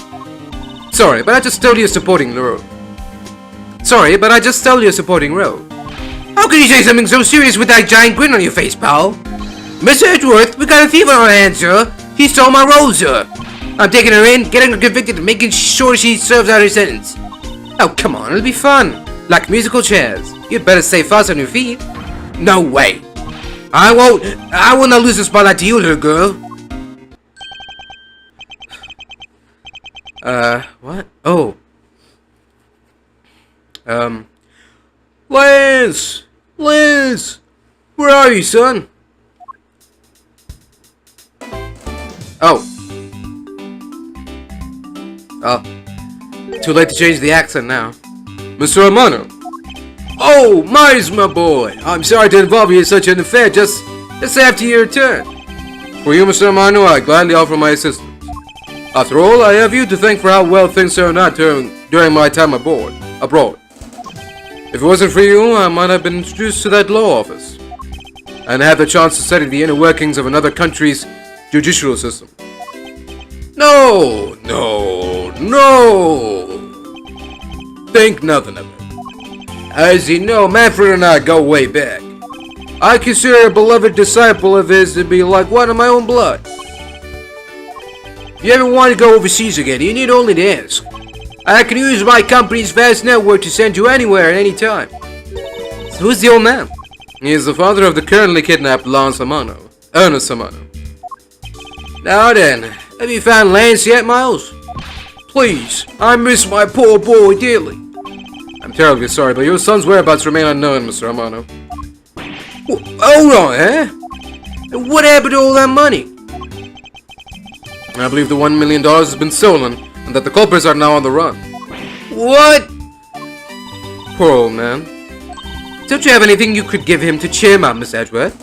Sorry, but I just stole your supporting role. How can you say something so serious with that giant grin on your face, pal? Mr. Edgeworth, we got a thief on our hands, sir. She stole my role, sir. I'm taking her in, getting her convicted, and making sure she serves out her sentence. Oh, come on, it'll be fun. Like musical chairs. You'd better stay fast on your feet. No way. I will not lose the spotlight to you, little girl. What? Oh. Lance! Where are you, son? Oh. Too late to change the accent now. Mr. Romano. Oh, Myers, my boy. I'm sorry to involve you in such an affair just after your return. For you, Mr. Romano, I gladly offer my assistance. After all, I have you to thank for how well things turned out during my time abroad. If it wasn't for you, I might have been introduced to that law office and had the chance to study the inner workings of another country's judicial system. No! Think nothing of it. As you know, Manfred and I go way back. I consider a beloved disciple of his to be like one of my own blood. If you ever want to go overseas again, you need only to ask. I can use my company's vast network to send you anywhere at any time. So who's the old man? He is the father of the currently kidnapped Ernest Samano. Now then, have you found Lance yet, Miles? Please, I miss my poor boy dearly. I'm terribly sorry, but your son's whereabouts remain unknown, Mr. Romano. Hold on, eh? And what happened to all that money? I believe the $1 million has been stolen, and that the culprits are now on the run. What? Poor old man. Don't you have anything you could give him to cheer him up, Miss Edgeworth?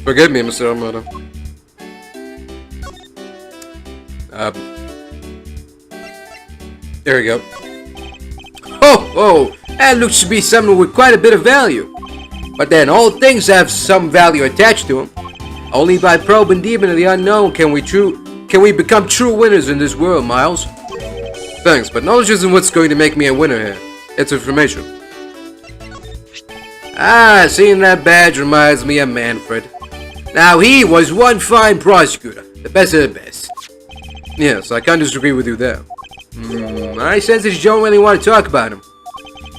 Forgive me, Mr. Romano. There we go. Oh, that looks to be something with quite a bit of value. But then, all things have some value attached to them. Only by probing deep into the unknown can we become true winners in this world, Miles. Thanks, but knowledge isn't what's going to make me a winner here. It's information. Seeing that badge reminds me of Manfred. Now, he was one fine prosecutor, the best of the best. Yes, I can't disagree with you there. I sense that you don't really want to talk about him.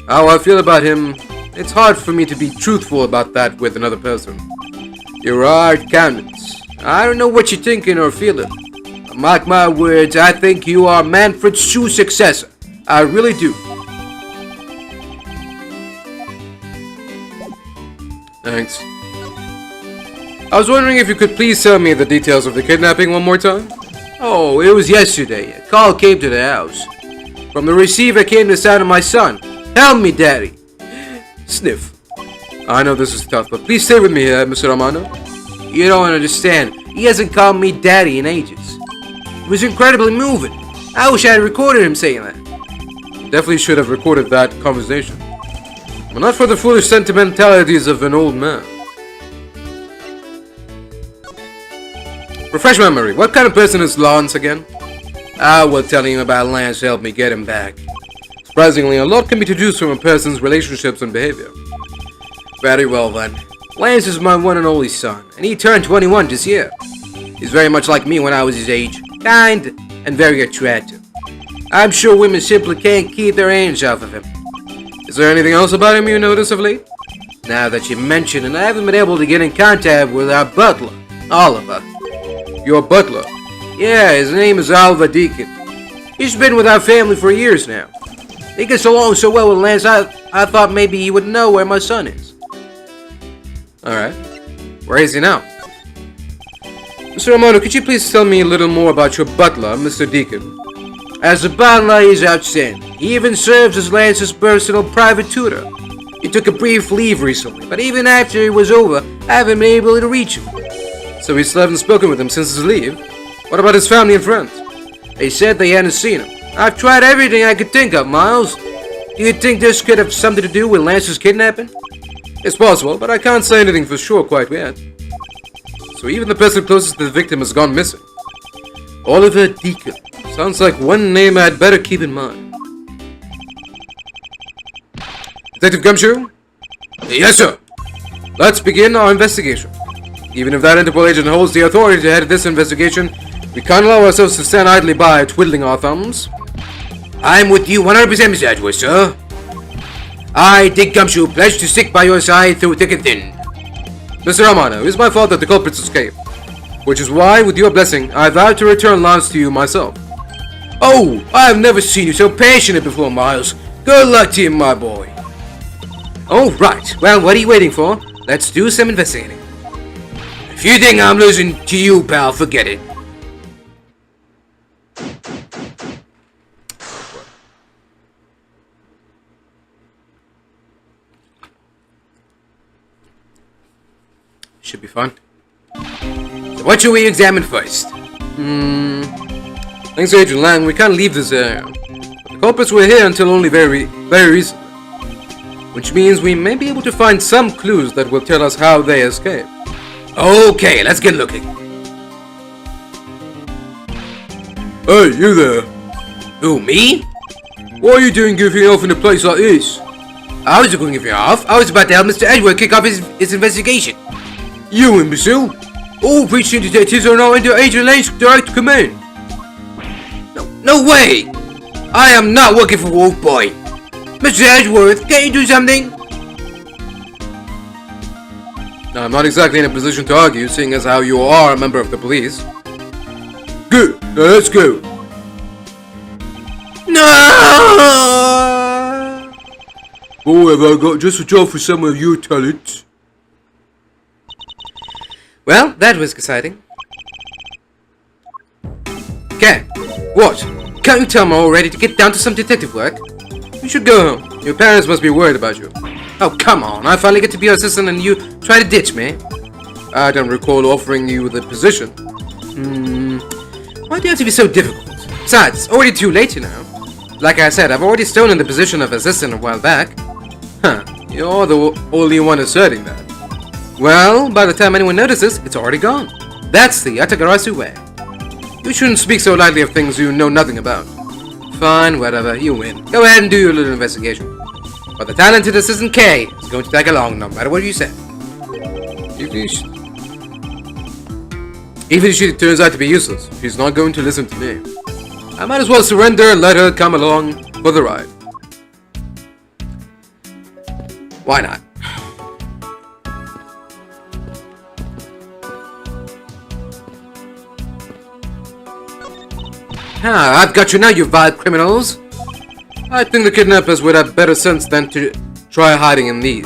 How I feel about him, it's hard for me to be truthful about that with another person. You're our accountants. I don't know what you're thinking or feeling. Mark my words, I think you are Manfred's true successor. I really do. Thanks. I was wondering if you could please tell me the details of the kidnapping one more time? Oh, it was yesterday. A call came to the house. From the receiver came the sound of my son. Help me, Daddy. Sniff. I know this is tough, but please stay with me here, Mr. Romano. You don't understand. He hasn't called me Daddy in ages. It was incredibly moving. I wish I had recorded him saying that. Definitely should have recorded that conversation. But not for the foolish sentimentalities of an old man. Refresh my memory. What kind of person is Lance again? Well, telling you about Lance helped me get him back. Surprisingly, a lot can be deduced from a person's relationships and behavior. Very well then. Lance is my one and only son, and he turned 21 this year. He's very much like me when I was his age. Kind and very attractive. I'm sure women simply can't keep their hands off of him. Is there anything else about him you notice of late? Now that you mention it, I haven't been able to get in contact with our butler, Oliver. Your butler? Yeah, his name is Oliver Deacon. He's been with our family for years now. He gets along so well with Lance, I thought maybe he would know where my son is. Alright. Where is he now? Mr. Romano, could you please tell me a little more about your butler, Mr. Deacon? As a butler, he's outstanding. He even serves as Lance's personal private tutor. He took a brief leave recently, but even after it was over, I haven't been able to reach him. So you still haven't spoken with him since his leave? What about his family and friends? They said they hadn't seen him. I've tried everything I could think of, Miles. Do you think this could have something to do with Lance's kidnapping? It's possible, but I can't say anything for sure quite yet. So even the person closest to the victim has gone missing. Oliver Deacon. Sounds like one name I'd better keep in mind. Detective Gumshoe? Yes, sir. Let's begin our investigation. Even if that Interpol agent holds the authority to head this investigation, we can't allow ourselves to stand idly by twiddling our thumbs. I'm with you 100%, Mr. Edgeworth, sir. I, Dick Gumshoe, pledge to stick by your side through thick and thin. Mr. Romano, it is my fault that the culprits escaped, which is why, with your blessing, I vow to return Lance to you myself. Oh, I have never seen you so passionate before, Miles. Good luck to you, my boy. Oh, right. Well, what are you waiting for? Let's do some investigating. If you think I'm losing to you, pal, forget it. Should be fun. So what should we examine first? Thanks to Agent Lang, we can't leave this area. But the culprits were here until only very recently. Which means we may be able to find some clues that will tell us how they escaped. Okay, let's get looking. Hey, you there. Who, me? What are you doing goofing off in a place like this? I was going goofing off. I was about to help Mr. Edgeworth kick off his investigation. You imbecile! All preaching detectives are now under Agent Lang's direct command. No way! I am not working for Wolf Boy. Mr. Edgeworth, can you do something? No, I'm not exactly in a position to argue, seeing as how you are a member of the police. Good, now let's go. No! Oh, have I got just a job for some of your talents? Well, that was exciting. Okay, what? Can't you tell me already to get down to some detective work? You should go home. Your parents must be worried about you. Oh, come on. I finally get to be your assistant and you try to ditch me. I don't recall offering you the position. Why do you have to be so difficult? Besides, it's already too late, you know. Like I said, I've already stolen the position of assistant a while back. Huh, you're the only one asserting that. Well, by the time anyone notices, it's already gone. That's the Yatagarasu way. You shouldn't speak so lightly of things you know nothing about. Fine, whatever, you win. Go ahead and do your little investigation. But the talented assistant K is going to tag along no matter what you say. Even if she turns out to be useless, she's not going to listen to me. I might as well surrender and let her come along for the ride. Why not? I've got you now, you vile criminals. I think the kidnappers would have better sense than to try hiding in these.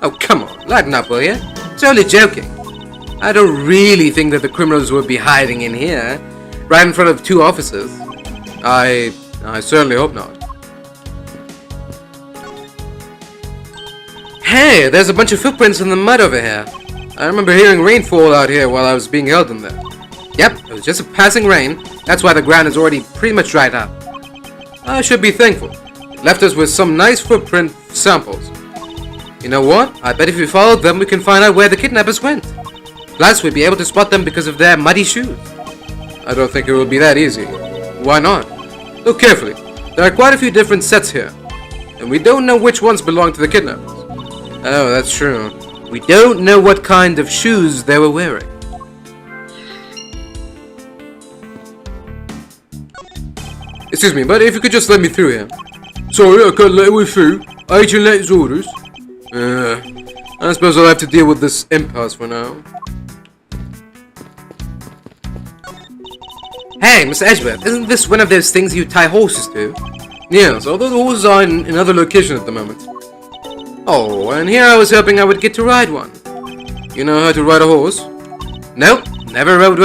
Oh, come on, lighten up, will you? It's only joking. I don't really think that the criminals would be hiding in here, right in front of two officers. I certainly hope not. Hey, there's a bunch of footprints in the mud over here. I remember hearing rainfall out here while I was being held in there. Yep, it was just a passing rain. That's why the ground is already pretty much dried up. I should be thankful. It left us with some nice footprint samples. You know what? I bet if we followed them, we can find out where the kidnappers went. Plus, we'd be able to spot them because of their muddy shoes. I don't think it will be that easy. Why not? Look carefully. There are quite a few different sets here. And we don't know which ones belong to the kidnappers. Oh, that's true. We don't know what kind of shoes they were wearing. Excuse me, but if you could just let me through here. Sorry, I can't let you through. Agent Lang's orders. I suppose I'll have to deal with this impasse for now. Hey, Mr. Edgeworth, isn't this one of those things you tie horses to? Yes, although the horses are in another location at the moment. Oh, and here I was hoping I would get to ride one. You know how to ride a horse? Nope, never rode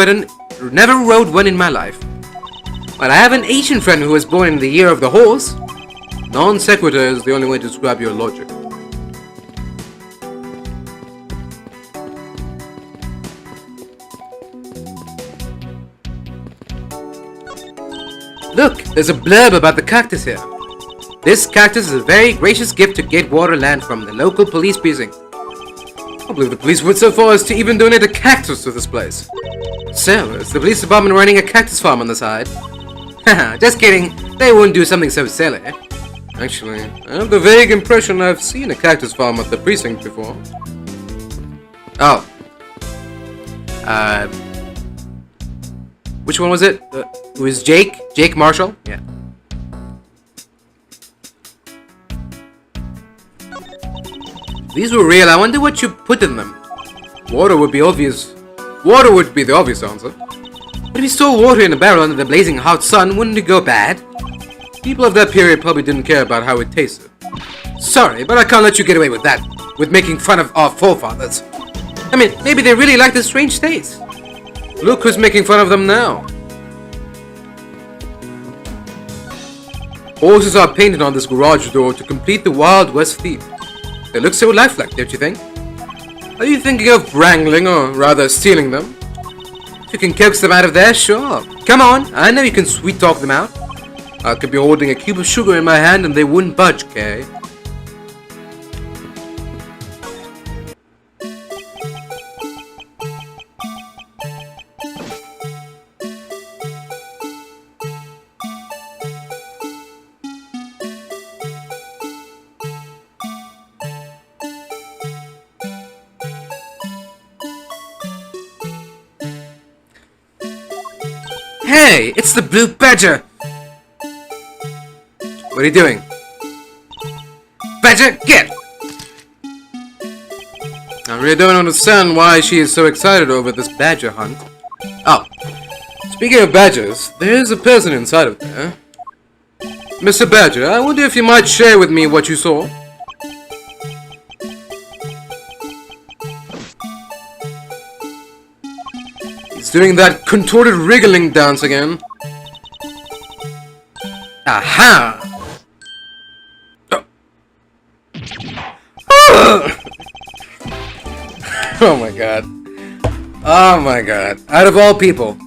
one in my life. But I have an Asian friend who was born in the year of the horse. Non sequitur is the only way to describe your logic. Look, there's a blurb about the cactus here. This cactus is a very gracious gift to Gatewater Land from the local police precinct. I believe the police went so far as to even donate a cactus to this place. So, is the police department running a cactus farm on the side? Haha, just kidding. They wouldn't do something so silly. Actually, I have the vague impression I've seen a cactus farm at the precinct before. Oh. Which one was it? It was Jake? Jake Marshall? Yeah. If these were real, I wonder what you put in them. Water would be obvious. Water would be the obvious answer. But if you store water in a barrel under the blazing hot sun, wouldn't it go bad? People of that period probably didn't care about how it tasted. Sorry, but I can't let you get away with that. With making fun of our forefathers. I mean, maybe they really like the strange taste. Look who's making fun of them now. Horses are painted on this garage door to complete the Wild West theme. They look so lifelike, don't you think? Are you thinking of wrangling, or rather stealing them? If you can coax them out of there, sure. Come on, I know you can sweet talk them out. I could be holding a cube of sugar in my hand and they wouldn't budge, Kay. Hey, it's the Blue Badger! What are you doing? Badger, get! I really don't understand why she is so excited over this badger hunt. Oh, speaking of badgers, there's a person inside of there. Mr. Badger, I wonder if you might share with me what you saw. He's doing that contorted wriggling dance again. Aha! Oh my god. Oh my god. Out of all people.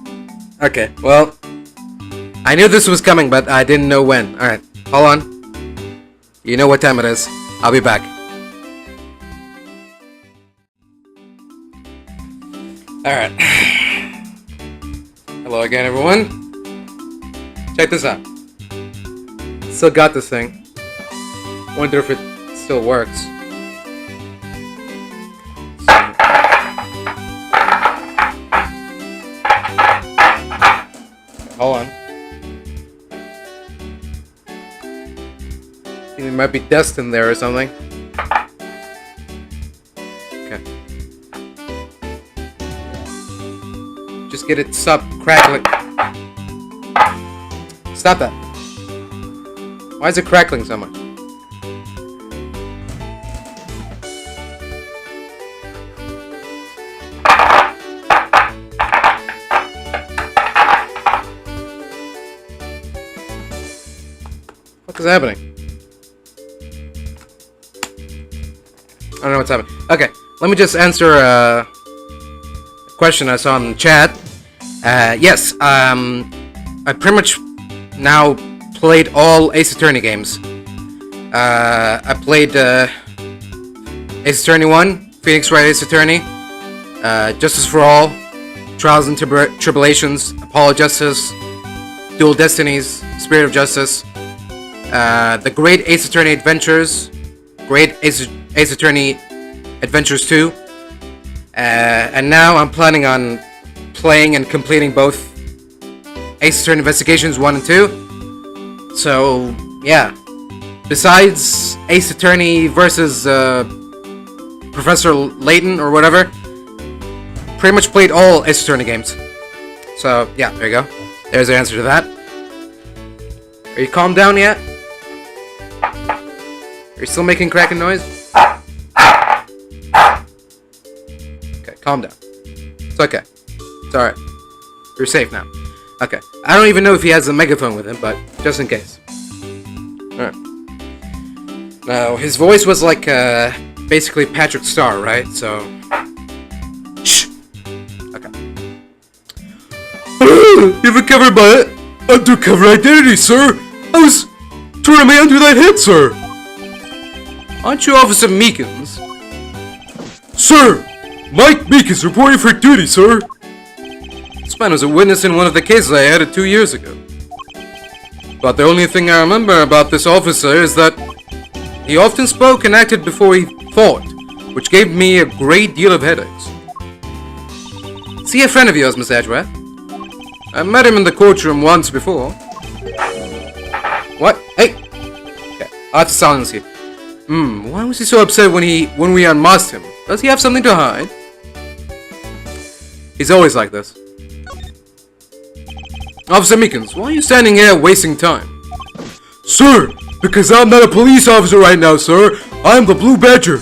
Okay, well. I knew this was coming, but I didn't know when. Alright, hold on. You know what time it is. I'll be back. Alright. Hello again, everyone. Check this out. Still got this thing. Wonder if it still works. Hold on. There might be dust in there or something. Okay. Just get it stop crackling. Stop that. Why is it crackling so much? What is happening? I don't know what's happening. Okay, let me just answer a question I saw in the chat. Yes, I pretty much now played all Ace Attorney games. I played Ace Attorney 1, Phoenix Wright Ace Attorney, Justice for All, Trials and Tribulations, Apollo Justice, Dual Destinies, Spirit of Justice, The Great Ace Attorney Adventures, Great Ace Attorney Adventures 2, and now I'm planning on playing and completing both Ace Attorney Investigations 1 and 2. So, yeah. Besides Ace Attorney versus Professor Layton or whatever, pretty much played all Ace Attorney games. So, yeah, there you go. There's the answer to that. Are you calmed down yet? Are you still making cracking noise? Okay, calm down. It's okay. It's alright. You're safe now. Okay. I don't even know if he has a megaphone with him, but just in case. Alright. Now, his voice was like, basically Patrick Star, right? So... Shh! Okay. You've recovered, but... undercover identity, sir! I was turning me under that head, sir! Aren't you Officer Meekins? Sir! Mike Meekins reporting for duty, sir! This man was a witness in one of the cases I had 2 years ago. But the only thing I remember about this officer is that he often spoke and acted before he thought, which gave me a great deal of headaches. Is he a friend of yours, Miss Edgeworth? I met him in the courtroom once before. What? Hey! Okay, I have to silence you. Why was he so upset when we unmasked him? Does he have something to hide? He's always like this. Officer Meekins, why are you standing here wasting time? Sir, because I'm not a police officer right now, sir. I'm the Blue Badger.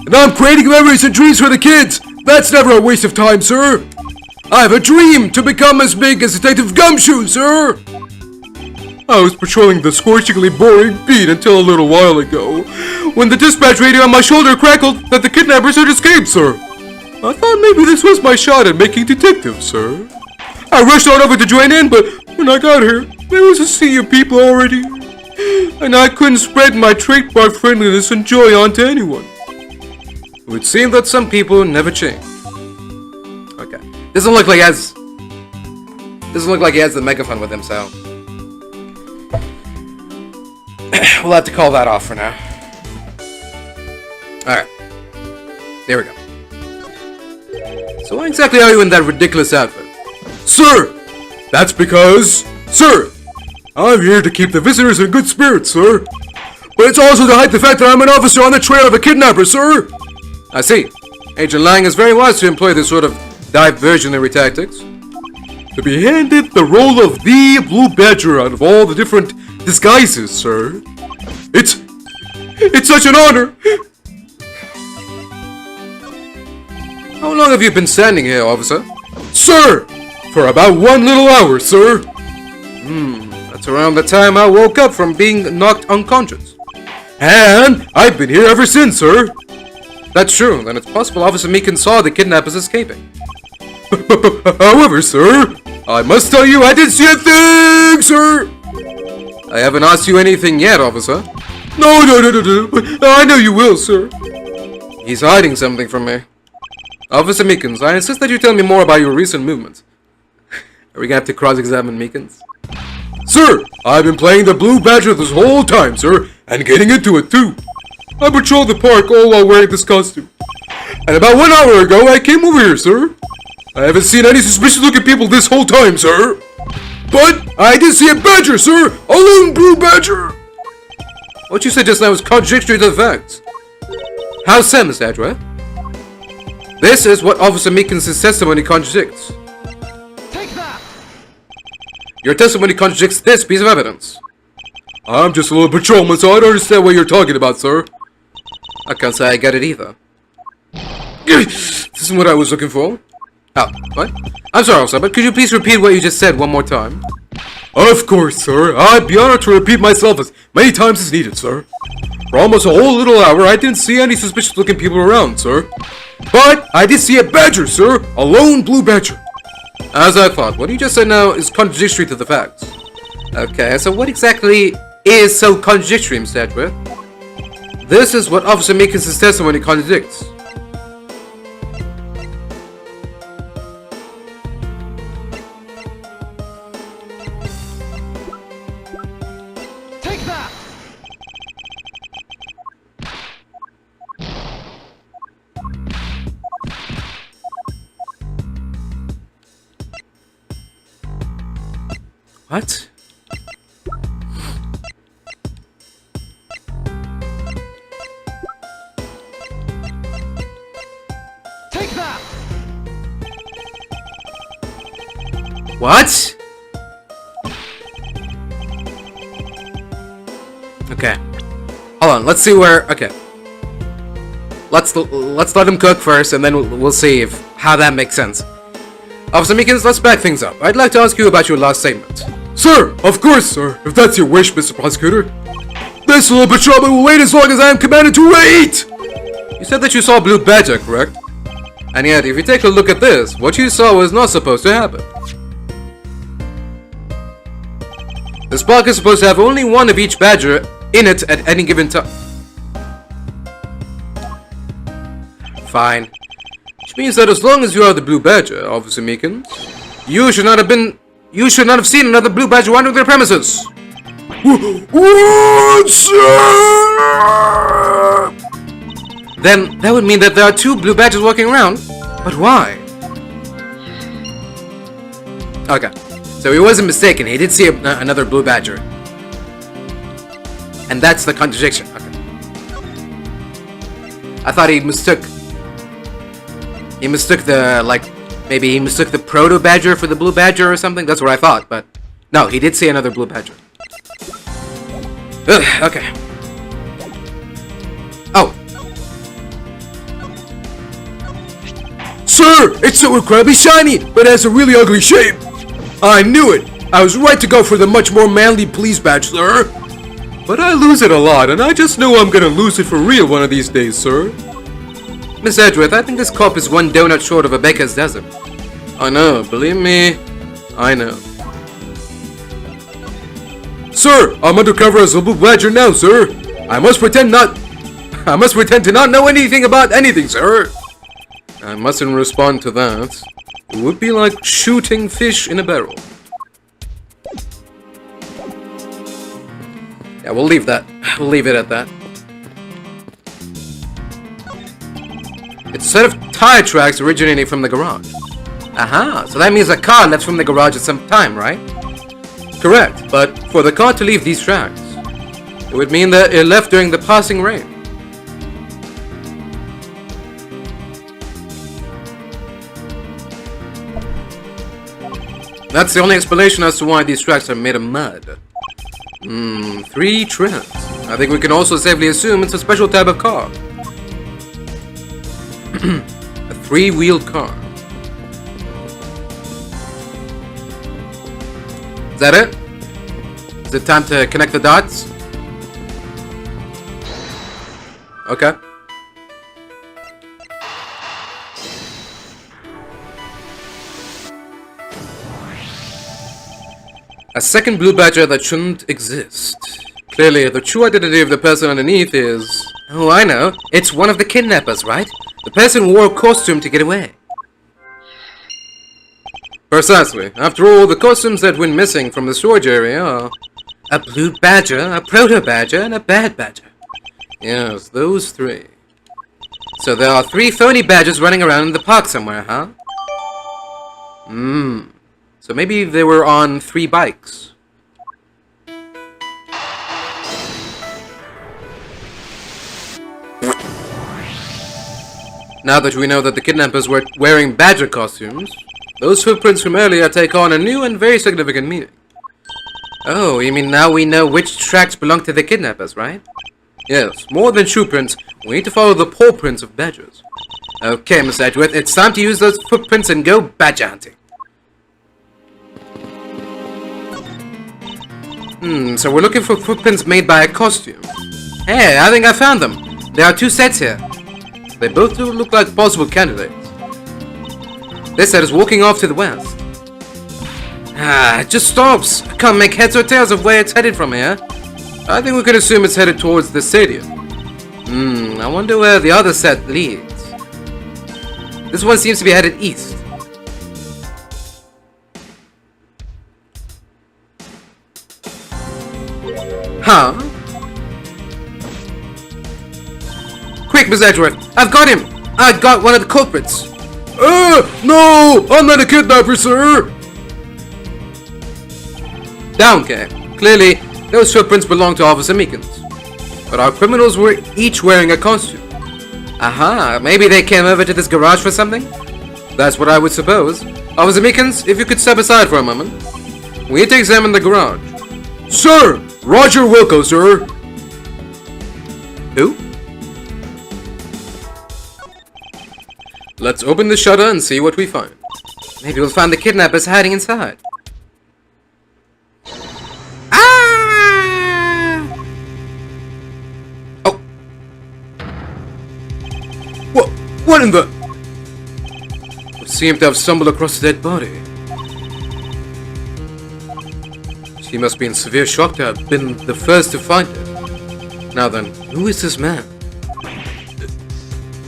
And I'm creating memories and dreams for the kids. That's never a waste of time, sir. I have a dream to become as big as Detective Gumshoe, sir. I was patrolling the scorchingly boring beat until a little while ago, when the dispatch radio on my shoulder crackled that the kidnappers had escaped, sir. I thought maybe this was my shot at making detective, sir. I rushed on over to join in, but when I got here, there was a sea of people already, and I couldn't spread my trademark friendliness and joy onto anyone. It would seem that some people never change. Okay, doesn't look like he has the megaphone with him, so we'll have to call that off for now. Alright. There we go. So why exactly are you in that ridiculous outfit? Sir! That's because... Sir! I'm here to keep the visitors in good spirits, sir. But it's also to hide the fact that I'm an officer on the trail of a kidnapper, sir! I see. Agent Lang is very wise to employ this sort of diversionary tactics. To be handed the role of the Blue Badger out of all the different disguises, sir. It's such an honor! How long have you been standing here, officer? Sir! For about 1 little hour, sir. That's around the time I woke up from being knocked unconscious. And I've been here ever since, sir. That's true, then it's possible Officer Meekins saw the kidnappers escaping. However, sir, I must tell you I didn't see a thing, sir. I haven't asked you anything yet, officer. No. I know you will, sir. He's hiding something from me. Officer Meekins, I insist that you tell me more about your recent movements. Are we gonna have to cross-examine Meekins? Sir, I've been playing the Blue Badger this whole time, sir, and getting into it too. I patrolled the park all while wearing this costume. And about 1 hour ago, I came over here, sir. I haven't seen any suspicious-looking people this whole time, sir. But I did see a badger, sir! A lone Blue Badger! What you said just now was contradictory to the facts. How so, Miss Edgeworth? This is what Officer Meekins' testimony contradicts. Take that! Your testimony contradicts this piece of evidence. I'm just a little patrolman, so I don't understand what you're talking about, sir. I can't say I get it either. This isn't what I was looking for. Oh, what? I'm sorry, officer, but could you please repeat what you just said one more time? Of course, sir. I'd be honored to repeat myself as many times as needed, sir. For almost a whole little hour, I didn't see any suspicious-looking people around, sir. But I did see a badger, sir. A lone Blue Badger. As I thought, what you just said now is contradictory to the facts. Okay, so what exactly is so contradictory, Mr. Edgeworth? This is what Officer Meekins' testimony contradicts. Take that! What? Take that! What? Okay. Hold on, let's see where... Okay. Let's let him cook first, and then we'll see how that makes sense. Officer Meekins, let's back things up. I'd like to ask you about your last statement. Sir! Of course, sir! If that's your wish, Mr. Prosecutor. This little patrolman will wait as long as I am commanded to wait! You said that you saw Blue Badger, correct? And yet, if you take a look at this, what you saw was not supposed to happen. This park is supposed to have only one of each badger in it at any given time. Fine. Which means that as long as you are the blue badger, Officer Meekins, you should not have seen another blue badger wandering their premises. What, sir? Then that would mean that there are two blue badgers walking around. But why? Okay, so he wasn't mistaken. He did see another blue badger. And that's the contradiction. Okay. I thought he mistook the, maybe he mistook the proto badger for the blue badger or something. That's what I thought, but no, he did see another blue badger. Ugh, okay. Oh. Sir, it's so incredibly shiny, but it has a really ugly shape. I knew it. I was right to go for the much more manly police badge, sir. But I lose it a lot, and I just know I'm gonna lose it for real one of these days, sir. Miss Edgeworth, I think this cop is one donut short of a baker's dozen. I know, believe me, I know. Sir, I'm undercover as a blue badger now, sir. I must pretend to not know anything about anything, sir. I mustn't respond to that. It would be like shooting fish in a barrel. Yeah, we'll leave that. We'll leave it at that. It's a set of tire tracks originating from the garage. Aha, so that means a car left from the garage at some time, right? Correct, but for the car to leave these tracks, it would mean that it left during the passing rain. That's the only explanation as to why these tracks are made of mud. 3 treads. I think we can also safely assume it's a special type of car. A 3-wheeled car. Is that it? Is it time to connect the dots? Okay. A second blue badger that shouldn't exist. Clearly, the true identity of the person underneath is... Oh, I know. It's one of the kidnappers, right? The person wore a costume to get away. Precisely. After all, the costumes that went missing from the storage area are... A blue badger, a proto-badger, and a bad badger. Yes, those 3. So there are 3 phony badgers running around in the park somewhere, huh? So maybe they were on 3 bikes. Now that we know that the kidnappers were wearing badger costumes, those footprints from earlier take on a new and very significant meaning. Oh, you mean now we know which tracks belong to the kidnappers, right? Yes, more than shoe prints, we need to follow the paw prints of badgers. Okay, Miss Edgeworth, it's time to use those footprints and go badger hunting. So we're looking for footprints made by a costume. Hey, I think I found them. There are 2 sets here. They both do look like possible candidates. This set is walking off to the west. It just stops. I can't make heads or tails of where it's headed from here. I think we can assume it's headed towards the stadium. I wonder where the other set leads. This one seems to be headed east. Huh? Quick, Miss Edgeworth! I've got him! I got one of the culprits! No! I'm not a kidnapper, sir! Down, Kay. Clearly, those footprints belong to Officer Meekins. But our criminals were each wearing a costume. Aha, maybe they came over to this garage for something? That's what I would suppose. Officer Meekins, if you could step aside for a moment. We need to examine the garage. Sir! Roger Wilco, sir! Who? Let's open the shutter and see what we find. Maybe we'll find the kidnappers hiding inside. Ah! Oh. What in the... We seem to have stumbled across a dead body. He must be in severe shock to have been the first to find it. Now then, who is this man?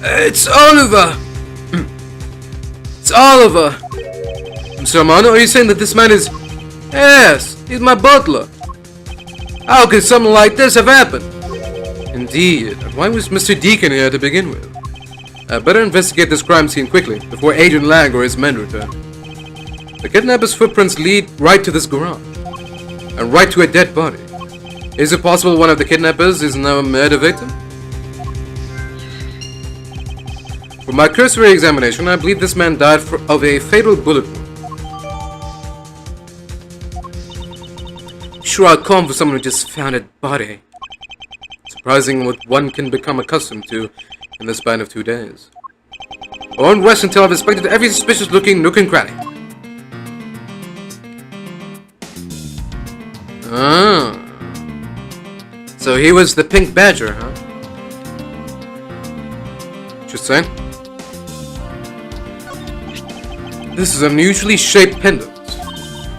It's Oliver! It's Oliver! Mr. Romano, are you saying that this man is... Yes, he's my butler. How could something like this have happened? Indeed, and why was Mr. Deacon here to begin with? I better investigate this crime scene quickly, before Agent Lang or his men return. The kidnapper's footprints lead right to this garage, and right to a dead body. Is it possible one of the kidnappers is now a murder victim? From my cursory examination, I believe this man died of a fatal bullet wound. Sure, I'll calm for someone who just found a body. Surprising what one can become accustomed to in the span of 2 days. I won't rest until I've inspected every suspicious-looking nook and cranny. Ah. So he was the pink badger, huh? Interesting. This is an unusually shaped pendant.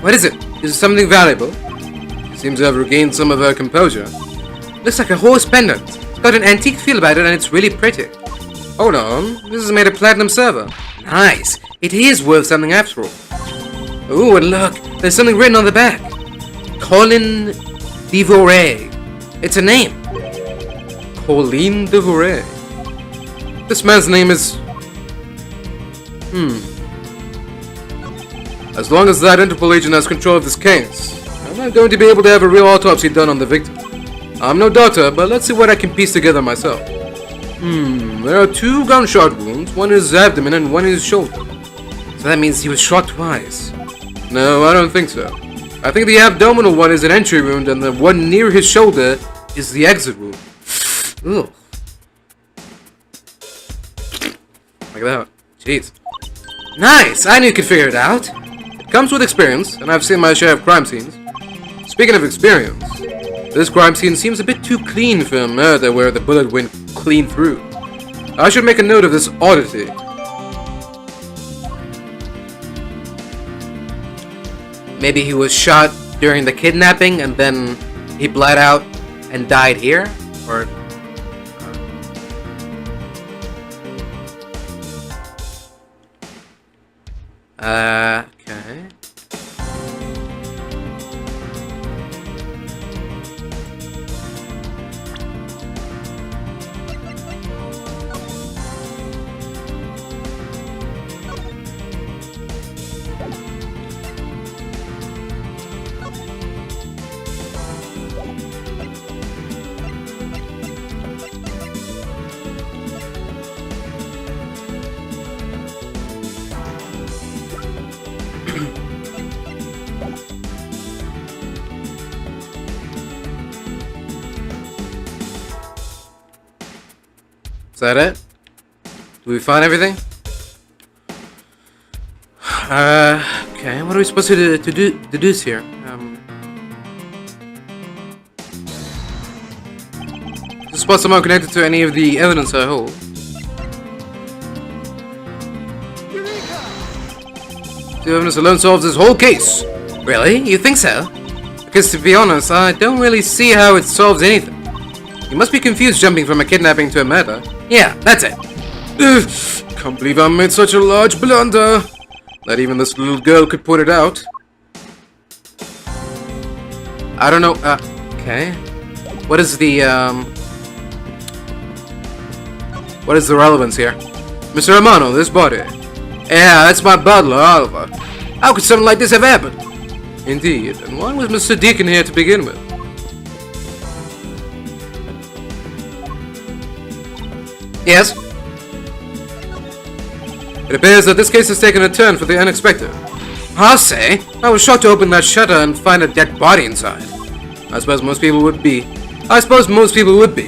What is it? Is it something valuable? She seems to have regained some of her composure. Looks like a horse pendant. It's got an antique feel about it and it's really pretty. Hold on, this is made of platinum silver. Nice. It is worth something after all. Ooh, and look, there's something written on the back. Colin Devoret. It's a name. Colin Devoret. This man's name is... As long as that Interpol agent has control of this case, I'm not going to be able to have a real autopsy done on the victim. I'm no doctor, but let's see what I can piece together myself. There are 2 gunshot wounds, one in his abdomen and one in his shoulder. So that means he was shot twice. No, I don't think so. I think the abdominal one is an entry wound and the one near his shoulder is the exit wound. Ugh. Like that. Jeez. Nice! I knew you could figure it out. It comes with experience, and I've seen my share of crime scenes. Speaking of experience, this crime scene seems a bit too clean for a murder where the bullet went clean through. I should make a note of this oddity. Maybe he was shot during the kidnapping and then he bled out and died here? Or... okay. Is that it? Do we find everything? Okay, what are we supposed to deduce here? Is this spot somehow connected to any of the evidence I hold? The evidence alone solves this whole case. Really? You think so? Because to be honest, I don't really see how it solves anything. You must be confused jumping from a kidnapping to a murder. Yeah, that's it. Ugh, can't believe I made such a large blunder. That even this little girl could point it out. I don't know, Okay. what is the relevance here? Mr. Romano, this body. Yeah, that's my butler, Oliver. How could something like this have happened? Indeed, and why was Mr. Deacon here to begin with? Yes? It appears that this case has taken a turn for the unexpected. I'll say. I was shocked to open that shutter and find a dead body inside. I suppose most people would be,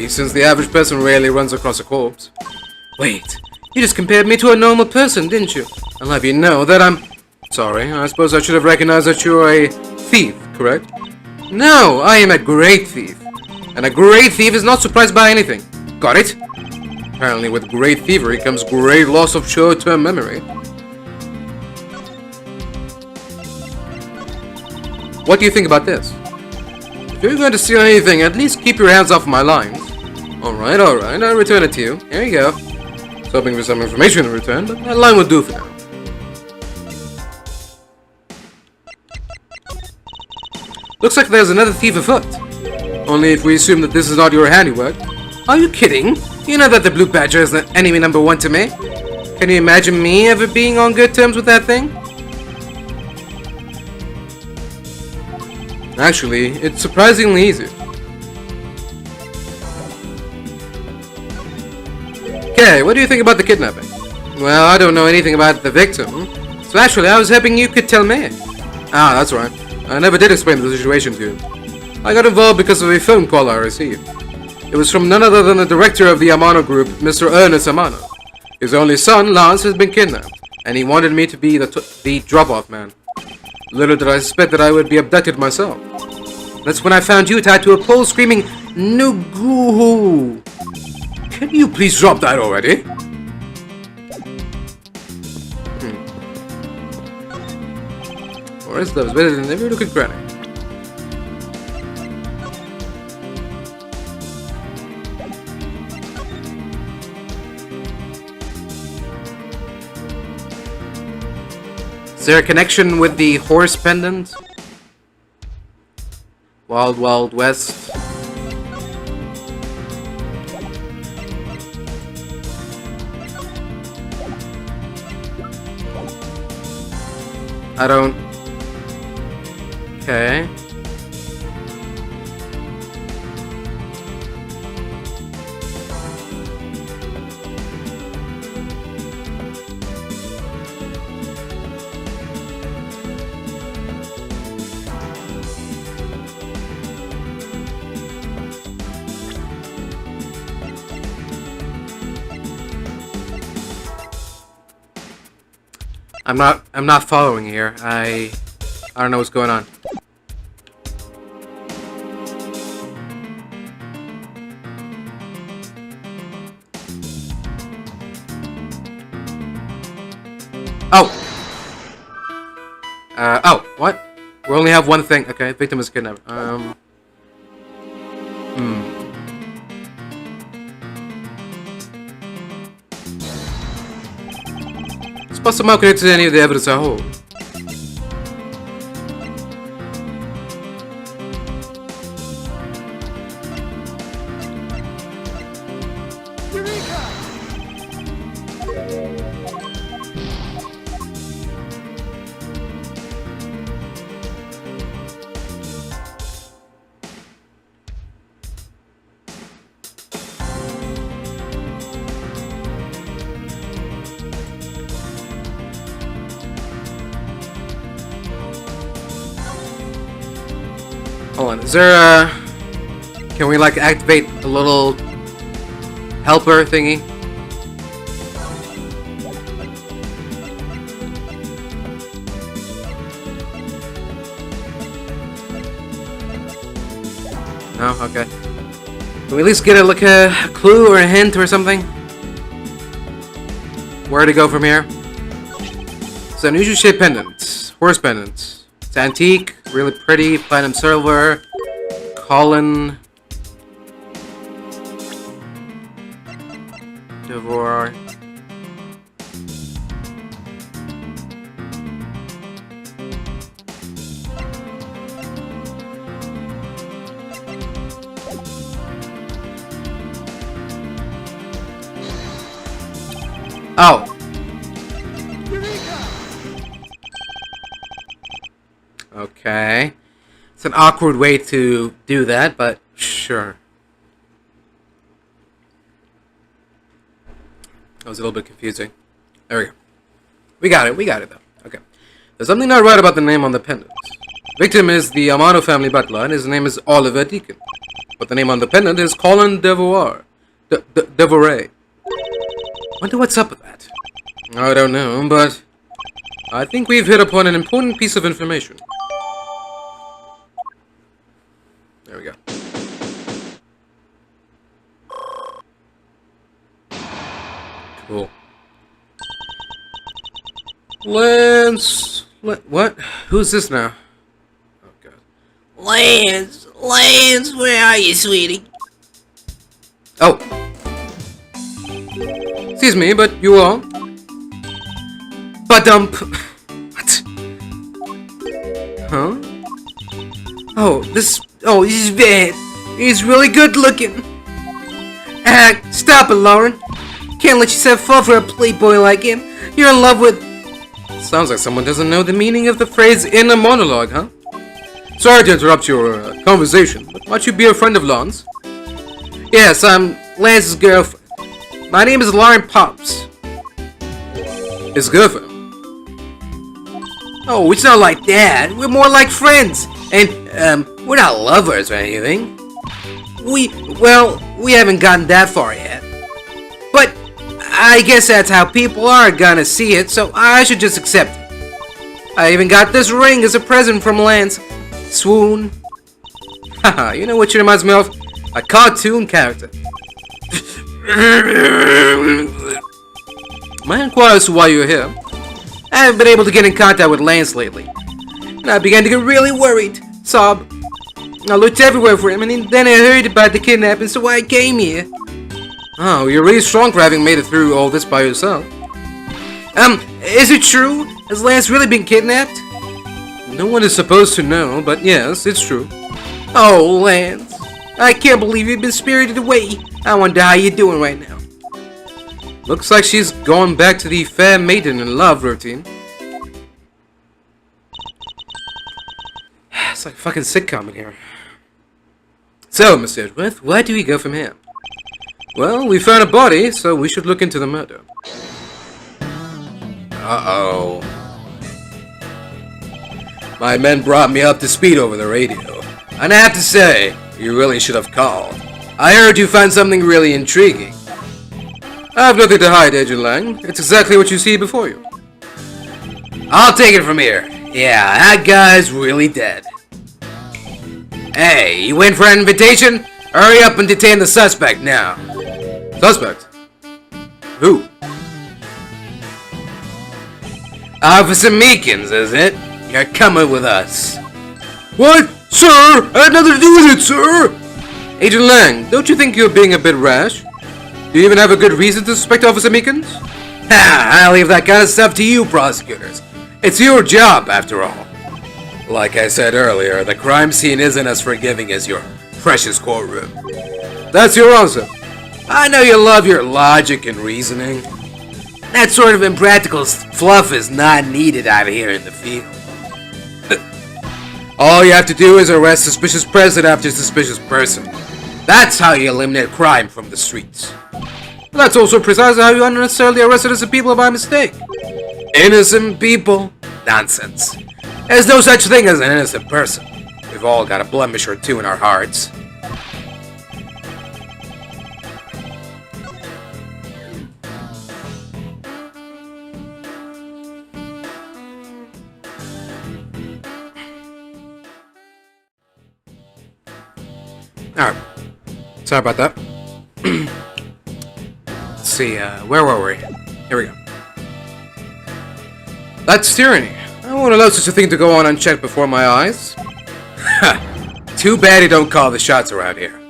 since the average person rarely runs across a corpse. Wait, you just compared me to a normal person, didn't you? I'll have you know that I'm... Sorry, I suppose I should have recognized that you're a thief, correct? No, I am a great thief. And a great thief is not surprised by anything. Got it? Apparently with great thievery comes great loss of short-term memory. What do you think about this? If you're going to steal anything, at least keep your hands off my lines. Alright, I'll return it to you. Here you go. I was hoping for some information in return, but that line will do for now. Looks like there's another thief afoot. Only if we assume that this is not your handiwork. Are you kidding? You know that the Blue Badger is the enemy number one to me. Can you imagine me ever being on good terms with that thing? Actually, it's surprisingly easy. Okay, what do you think about the kidnapping? Well, I don't know anything about the victim, so actually I was hoping you could tell me. Ah, that's right. I never did explain the situation to you. I got involved because of a phone call I received. It was from none other than the director of the Amano Group, Mr. Ernest Amano. His only son, Lance, has been kidnapped, and he wanted me to be the drop-off man. Little did I suspect that I would be abducted myself. That's when I found you tied to a pole screaming, "Nugu!" Can you please drop that already? Forrest loves better than every look at Granny. Is there a connection with the horse pendant? Wild Wild West. I don't... Okay. I'm not following here. I don't know what's going on. Oh! Oh, what? We only have one thing. Okay, victim is kidnapped. It's possible connected to any of the evidence I hold. Hold on, is there a... Can we, like, activate a little helper thingy? No? Okay. Can we at least get a, like, a clue or a hint or something? Where to go from here? It's an unusual shaped pendant. Horse pendant. It's antique, really pretty, platinum silver, Colin, Devore. Oh. Okay. It's an awkward way to do that, but sure. That was a little bit confusing. There we go. We got it though. Okay. There's something not right about the name on the pendant. Victim is the Amano family butler, and his name is Oliver Deacon. But the name on the pendant is Colin Devore. Devore. Wonder what's up with that. I don't know, but I think we've hit upon an important piece of information. There we go. Cool. Lance... What? Who's this now? Oh, God. Lance, Lance, where are you, sweetie? Oh. Excuse me, but you are? Ba-dump. What? Huh? Oh, he's bad. He's really good looking. Stop it, Lauren. Can't let yourself fall for a playboy like him. You're in love with... Sounds like someone doesn't know the meaning of the phrase inner monologue, huh? Sorry to interrupt your conversation, but might you be a friend of Lon's? Yes, I'm Lance's girlfriend. My name is Lauren Pops. His girlfriend? Oh, it's not like that. We're more like friends. And, we're not lovers or anything. We haven't gotten that far yet. But I guess that's how people are gonna see it, so I should just accept it. I even got this ring as a present from Lance. Swoon. Haha, you know what she reminds me of? A cartoon character. May I inquire as to why you're here? I haven't been able to get in contact with Lance lately, and I began to get really worried. Sob. I looked everywhere for him, and then I heard about the kidnapping, so I came here. Oh, you're really strong for having made it through all this by yourself. Is it true? Has Lance really been kidnapped? No one is supposed to know, but yes, it's true. Oh, Lance. I can't believe you've been spirited away. I wonder how you're doing right now. Looks like she's going back to the fair maiden in love routine. It's like a fucking sitcom in here. So, Mr. Edgeworth, where do we go from here? Well, we found a body, so we should look into the murder. Uh-oh. My men brought me up to speed over the radio. And I have to say, you really should have called. I heard you found something really intriguing. I have nothing to hide, Agent Lang. It's exactly what you see before you. I'll take it from here. Yeah, that guy's really dead. Hey, you in for an invitation? Hurry up and detain the suspect now. Suspect? Who? Officer Meekins, is it? You're coming with us. What? Sir! I had nothing to do with it, sir! Agent Lang, don't you think you're being a bit rash? Do you even have a good reason to suspect Officer Meekins? Ha! I'll leave that kind of stuff to you, prosecutors. It's your job, after all. Like I said earlier, the crime scene isn't as forgiving as your precious courtroom. That's your answer. I know you love your logic and reasoning. That sort of impractical fluff is not needed out here in the field. All you have to do is arrest suspicious person after suspicious person. That's how you eliminate crime from the streets. That's also precisely how you unnecessarily arrest innocent people by mistake. Innocent people? Nonsense. There's no such thing as an innocent person. We've all got a blemish or two in our hearts. Alright. Sorry about that. Let's see, where were we? Here we go. That's tyranny. I won't allow such a thing to go on unchecked before my eyes. Ha! Too bad you don't call the shots around here.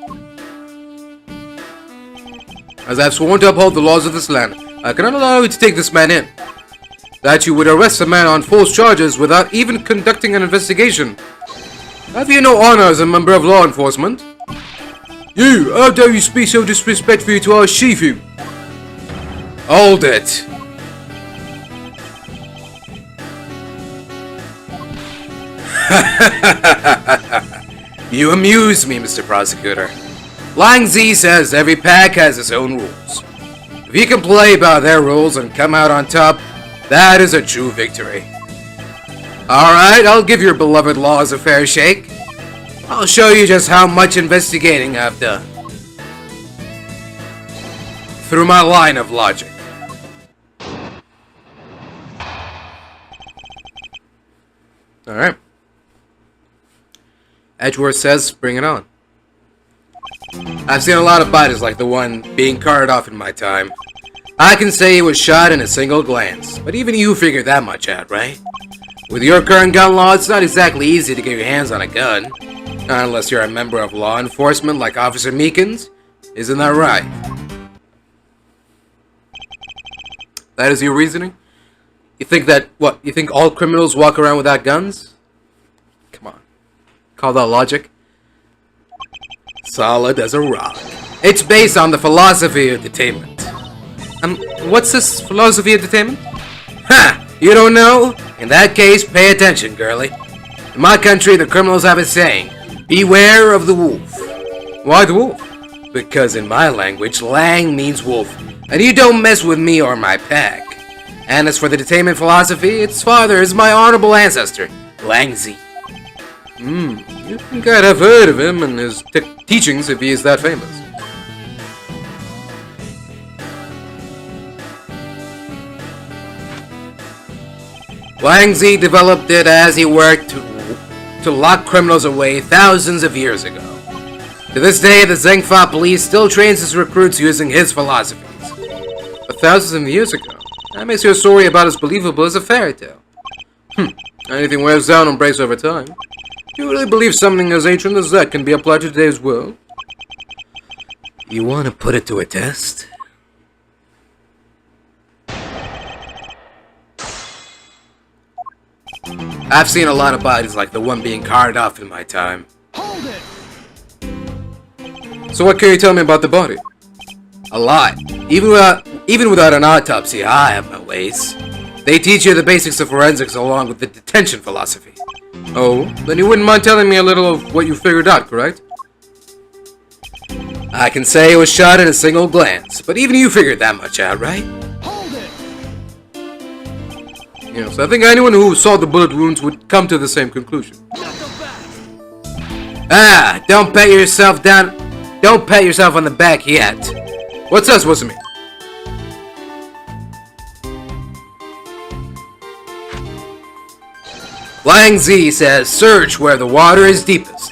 As I've sworn to uphold the laws of this land, I cannot allow you to take this man in. That you would arrest a man on false charges without even conducting an investigation. Have you no honor as a member of law enforcement? You! How dare you speak so disrespectfully to our Shifu? Hold it! You amuse me, Mr. Prosecutor. Lang Z says every pack has its own rules. If you can play by their rules and come out on top, that is a true victory. Alright, I'll give your beloved laws a fair shake. I'll show you just how much investigating I've done. Through my line of logic. Alright. Edgeworth says, bring it on. I've seen a lot of bodies like the one being carted off in my time. I can say he was shot in a single glance, but even you figured that much out, right? With your current gun law, it's not exactly easy to get your hands on a gun. Not unless you're a member of law enforcement like Officer Meekins. Isn't that right? That is your reasoning? You think that, what, you think all criminals walk around without guns? Come on. Call that logic? Solid as a rock. It's based on the philosophy of detainment. What's this philosophy of detainment? Ha! You don't know? In that case, pay attention, girlie. In my country, the criminals have a saying, beware of the wolf. Why the wolf? Because in my language, lang means wolf, and you don't mess with me or my pack. And as for the detainment philosophy, its father is my honorable ancestor, Lang Zi. You think I'd have heard of him and his teachings if he is that famous. Lang Zi developed it as he worked to lock criminals away thousands of years ago. To this day, the Zhengfa police still trains its recruits using his philosophies. But thousands of years ago? That makes your story about as believable as a fairy tale. Anything wears down and breaks over time. Do you really believe something as ancient as that can be applied to today's world? You want to put it to a test? I've seen a lot of bodies like the one being carved off in my time. Hold it! So what can you tell me about the body? A lot. Even without an autopsy, I have my ways. They teach you the basics of forensics along with the detention philosophy. Oh, then you wouldn't mind telling me a little of what you figured out, correct? I can say it was shot in a single glance, but even you figured that much out, right? Hold it! Yes, I think anyone who saw the bullet wounds would come to the same conclusion. Ah, don't pat yourself down. Don't pat yourself on the back yet. What's that supposed to mean? Lang Zi says, search where the water is deepest.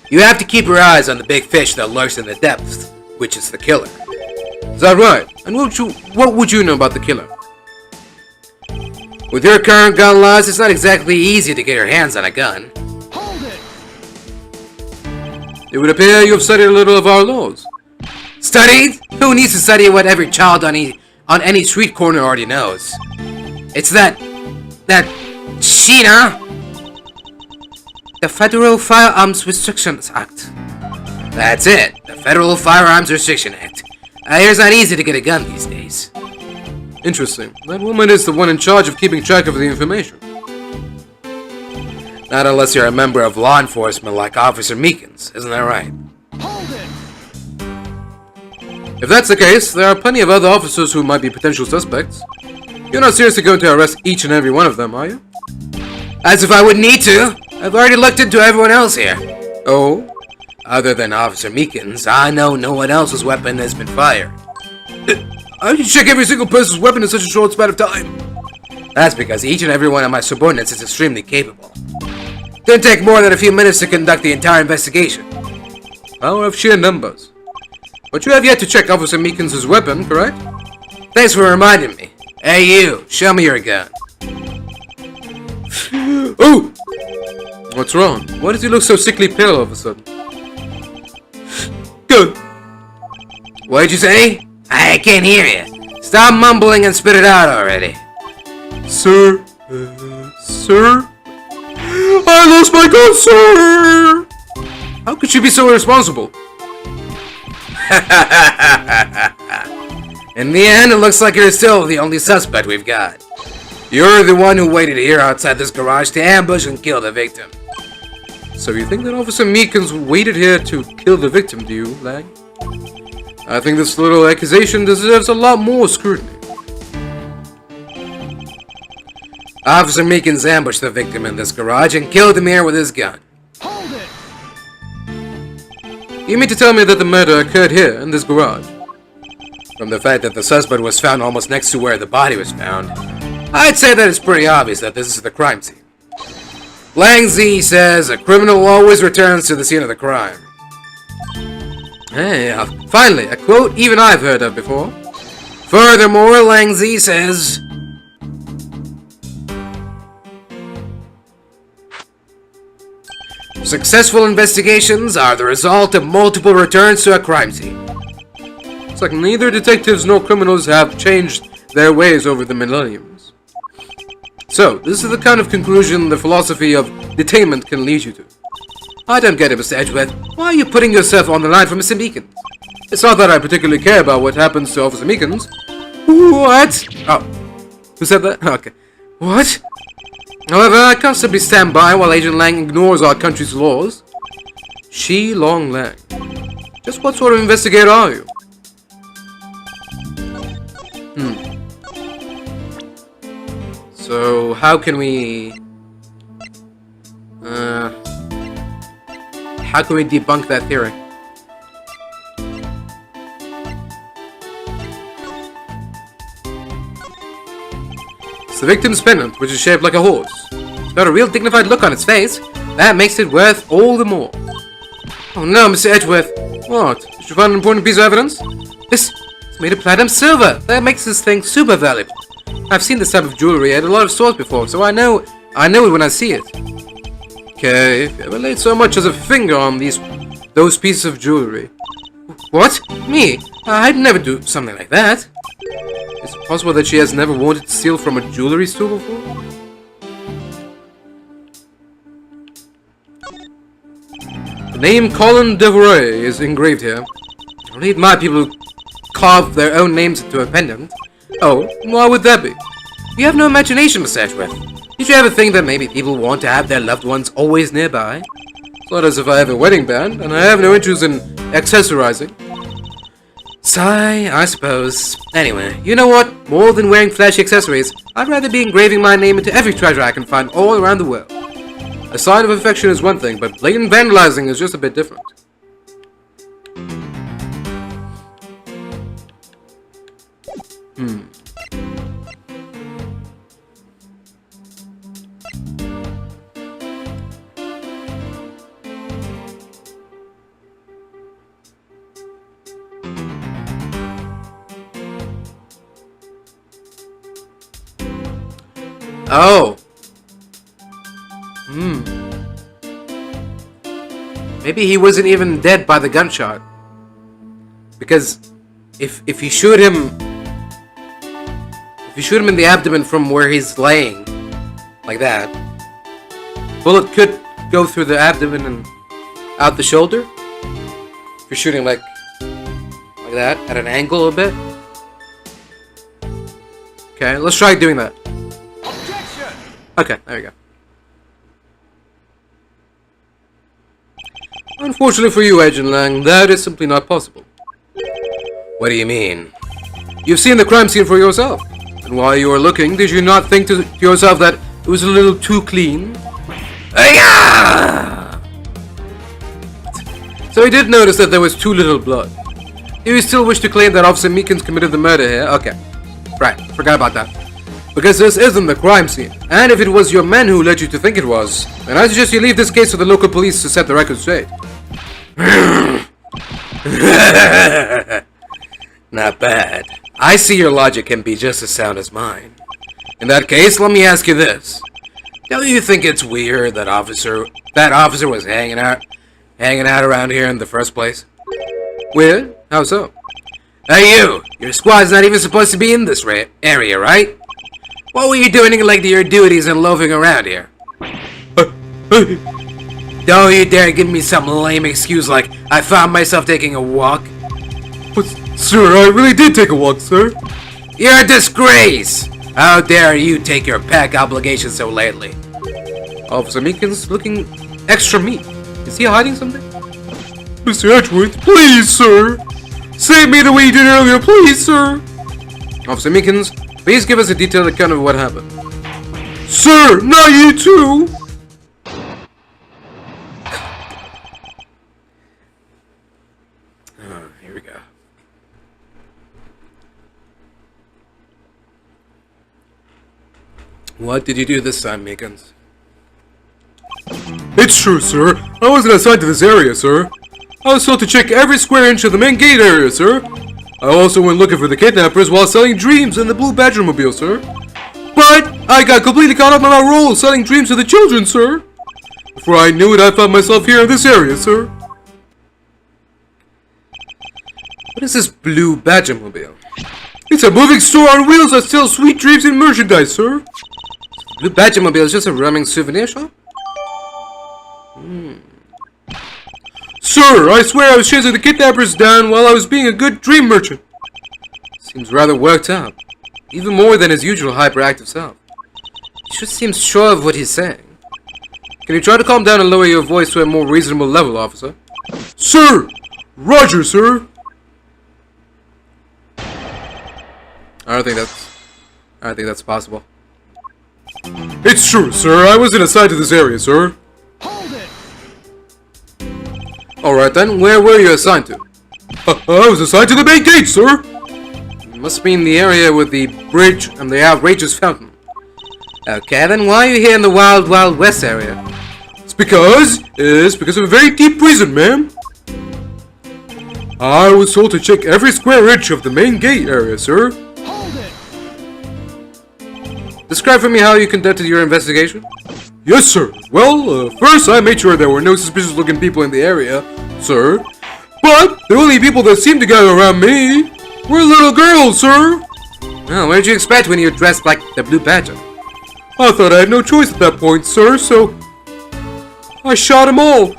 You have to keep your eyes on the big fish that lurks in the depths, which is the killer. Is that right? And what would you know about the killer? With your current gun laws, it's not exactly easy to get your hands on a gun. Hold it! It would appear you have studied a little of our laws. Studied? Who needs to study what every child on any street corner already knows? It's that Sheena. The Federal Firearms Restrictions Act. That's it, the Federal Firearms Restriction Act. It's not easy to get a gun these days. Interesting. That woman is the one in charge of keeping track of the information. Not unless you're a member of law enforcement like Officer Meekins, isn't that right? Hold it! If that's the case, there are plenty of other officers who might be potential suspects. You're not seriously going to arrest each and every one of them, are you? As if I would need to. I've already looked into everyone else here. Oh? Other than Officer Meekins, I know no one else's weapon has been fired. How do you check every single person's weapon in such a short span of time? That's because each and every one of my subordinates is extremely capable. Didn't take more than a few minutes to conduct the entire investigation. Power of sheer numbers. But you have yet to check Officer Meekins' weapon, correct? Thanks for reminding me. Hey you, show me your gun. Oh! What's wrong? Why does he look so sickly pale all of a sudden? Good. What did you say? I can't hear you. Stop mumbling and spit it out already. Sir? Sir? I lost my gun, sir! How could you be so irresponsible? In the end, it looks like you're still the only suspect we've got. You're the one who waited here outside this garage to ambush and kill the victim. So you think that Officer Meekins waited here to kill the victim, do you, Lang? I think this little accusation deserves a lot more scrutiny. Officer Meekins ambushed the victim in this garage and killed him here with his gun. Hold it! You mean to tell me that the murder occurred here, in this garage? From the fact that the suspect was found almost next to where the body was found, I'd say that it's pretty obvious that this is the crime scene. Lang Zi says a criminal always returns to the scene of the crime. Hey, finally, a quote even I've heard of before. Furthermore, Lang Zi says, Successful investigations are the result of multiple returns to a crime scene. It's like neither detectives nor criminals have changed their ways over the millenniums. So, this is the kind of conclusion the philosophy of detainment can lead you to. I don't get it, Mr. Edgeworth. Why are you putting yourself on the line for Mr. Meekins? It's not that I particularly care about what happens to Officer Meekins. What? Oh, who said that? Okay. What? However, I can't simply stand by while Agent Lang ignores our country's laws. Shi Long Lang. Just what sort of investigator are you? So, how can we... how can we debunk that theory? It's the victim's pendant, which is shaped like a horse. It's got a real dignified look on its face. That makes it worth all the more. Oh no, Mr. Edgeworth. What? Did you find an important piece of evidence? It's made of platinum silver. That makes this thing super valuable. I've seen this type of jewelry at a lot of stores before, so I know it when I see it. Okay, if you ever laid so much as a finger on those pieces of jewelry. What? Me? I'd never do something like that. Is it possible that she has never wanted to steal from a jewelry store before? The name Colin Devoray is engraved here. I don't admire people who carve their own names into a pendant. Oh, why would that be? You have no imagination, Mr. Edgeworth. Did you ever think that maybe people want to have their loved ones always nearby? It's not as if I have a wedding band, and I have no interest in accessorizing. Sigh, I suppose. Anyway, you know what? More than wearing flashy accessories, I'd rather be engraving my name into every treasure I can find all around the world. A sign of affection is one thing, but blatant vandalizing is just a bit different. Oh. Maybe he wasn't even dead by the gunshot. Because if you shoot him in the abdomen from where he's laying, like that, bullet could go through the abdomen and out the shoulder. If you're shooting like that, at an angle a bit. Okay, let's try doing that. Objection! Okay, there we go. Unfortunately for you, Agent Lang, that is simply not possible. What do you mean? You've seen the crime scene for yourself. And while you were looking, did you not think to yourself that it was a little too clean? So he did notice that there was too little blood. Do you still wish to claim that Officer Meekins committed the murder here? Okay. Right, forgot about that. Because this isn't the crime scene. And if it was your men who led you to think it was, then I suggest you leave this case to the local police to set the record straight. Not bad. I see your logic can be just as sound as mine. In that case, let me ask you this. Don't you think it's weird that officer was hanging out around here in the first place? Weird? How so? Hey you! Your squad's not even supposed to be in this area, right? What were you doing neglecting your duties and loafing around here? Don't you dare give me some lame excuse like I found myself taking a walk. But, sir, I really did take a walk, sir. You're a disgrace! How dare you take your pack obligations so lightly? Officer Meekins looking extra meek. Is he hiding something? Mr. Edgeworth, please, sir! Save me the way you did earlier, please, sir! Officer Meekins, please give us a detailed account of what happened. Sir, not you too! Here we go. What did you do this time, Meekins? It's true, sir. I wasn't assigned to this area, sir. I was told to check every square inch of the main gate area, sir. I also went looking for the kidnappers while selling dreams in the Blue Badger-mobile, sir. But I got completely caught up in my role selling dreams to the children, sir. Before I knew it, I found myself here in this area, sir. What is this blue Badgermobile? It's a moving store on wheels that sells sweet dreams and merchandise, sir. Blue Badgermobile is just a roaming souvenir shop? Sir, I swear I was chasing the kidnappers down while I was being a good dream merchant. Seems rather worked up. Even more than his usual hyperactive self. He just seems sure of what he's saying. Can you try to calm down and lower your voice to a more reasonable level, officer? Sir! Roger, sir! I don't think that's possible. It's true, sir. I wasn't assigned to this area, sir. Hold it! Alright then, where were you assigned to? I was assigned to the main gate, sir. Must be in the area with the bridge and the outrageous fountain. Okay, then why are you here in the Wild Wild West area? It's because of a very deep reason, ma'am. I was told to check every square inch of the main gate area, sir. Hold it! Describe for me how you conducted your investigation. Yes, sir. Well, first I made sure there were no suspicious-looking people in the area, sir. But the only people that seemed to gather around me were little girls, sir. Oh, what did you expect when you were dressed like the Blue Badger? I thought I had no choice at that point, sir, so I shot them all.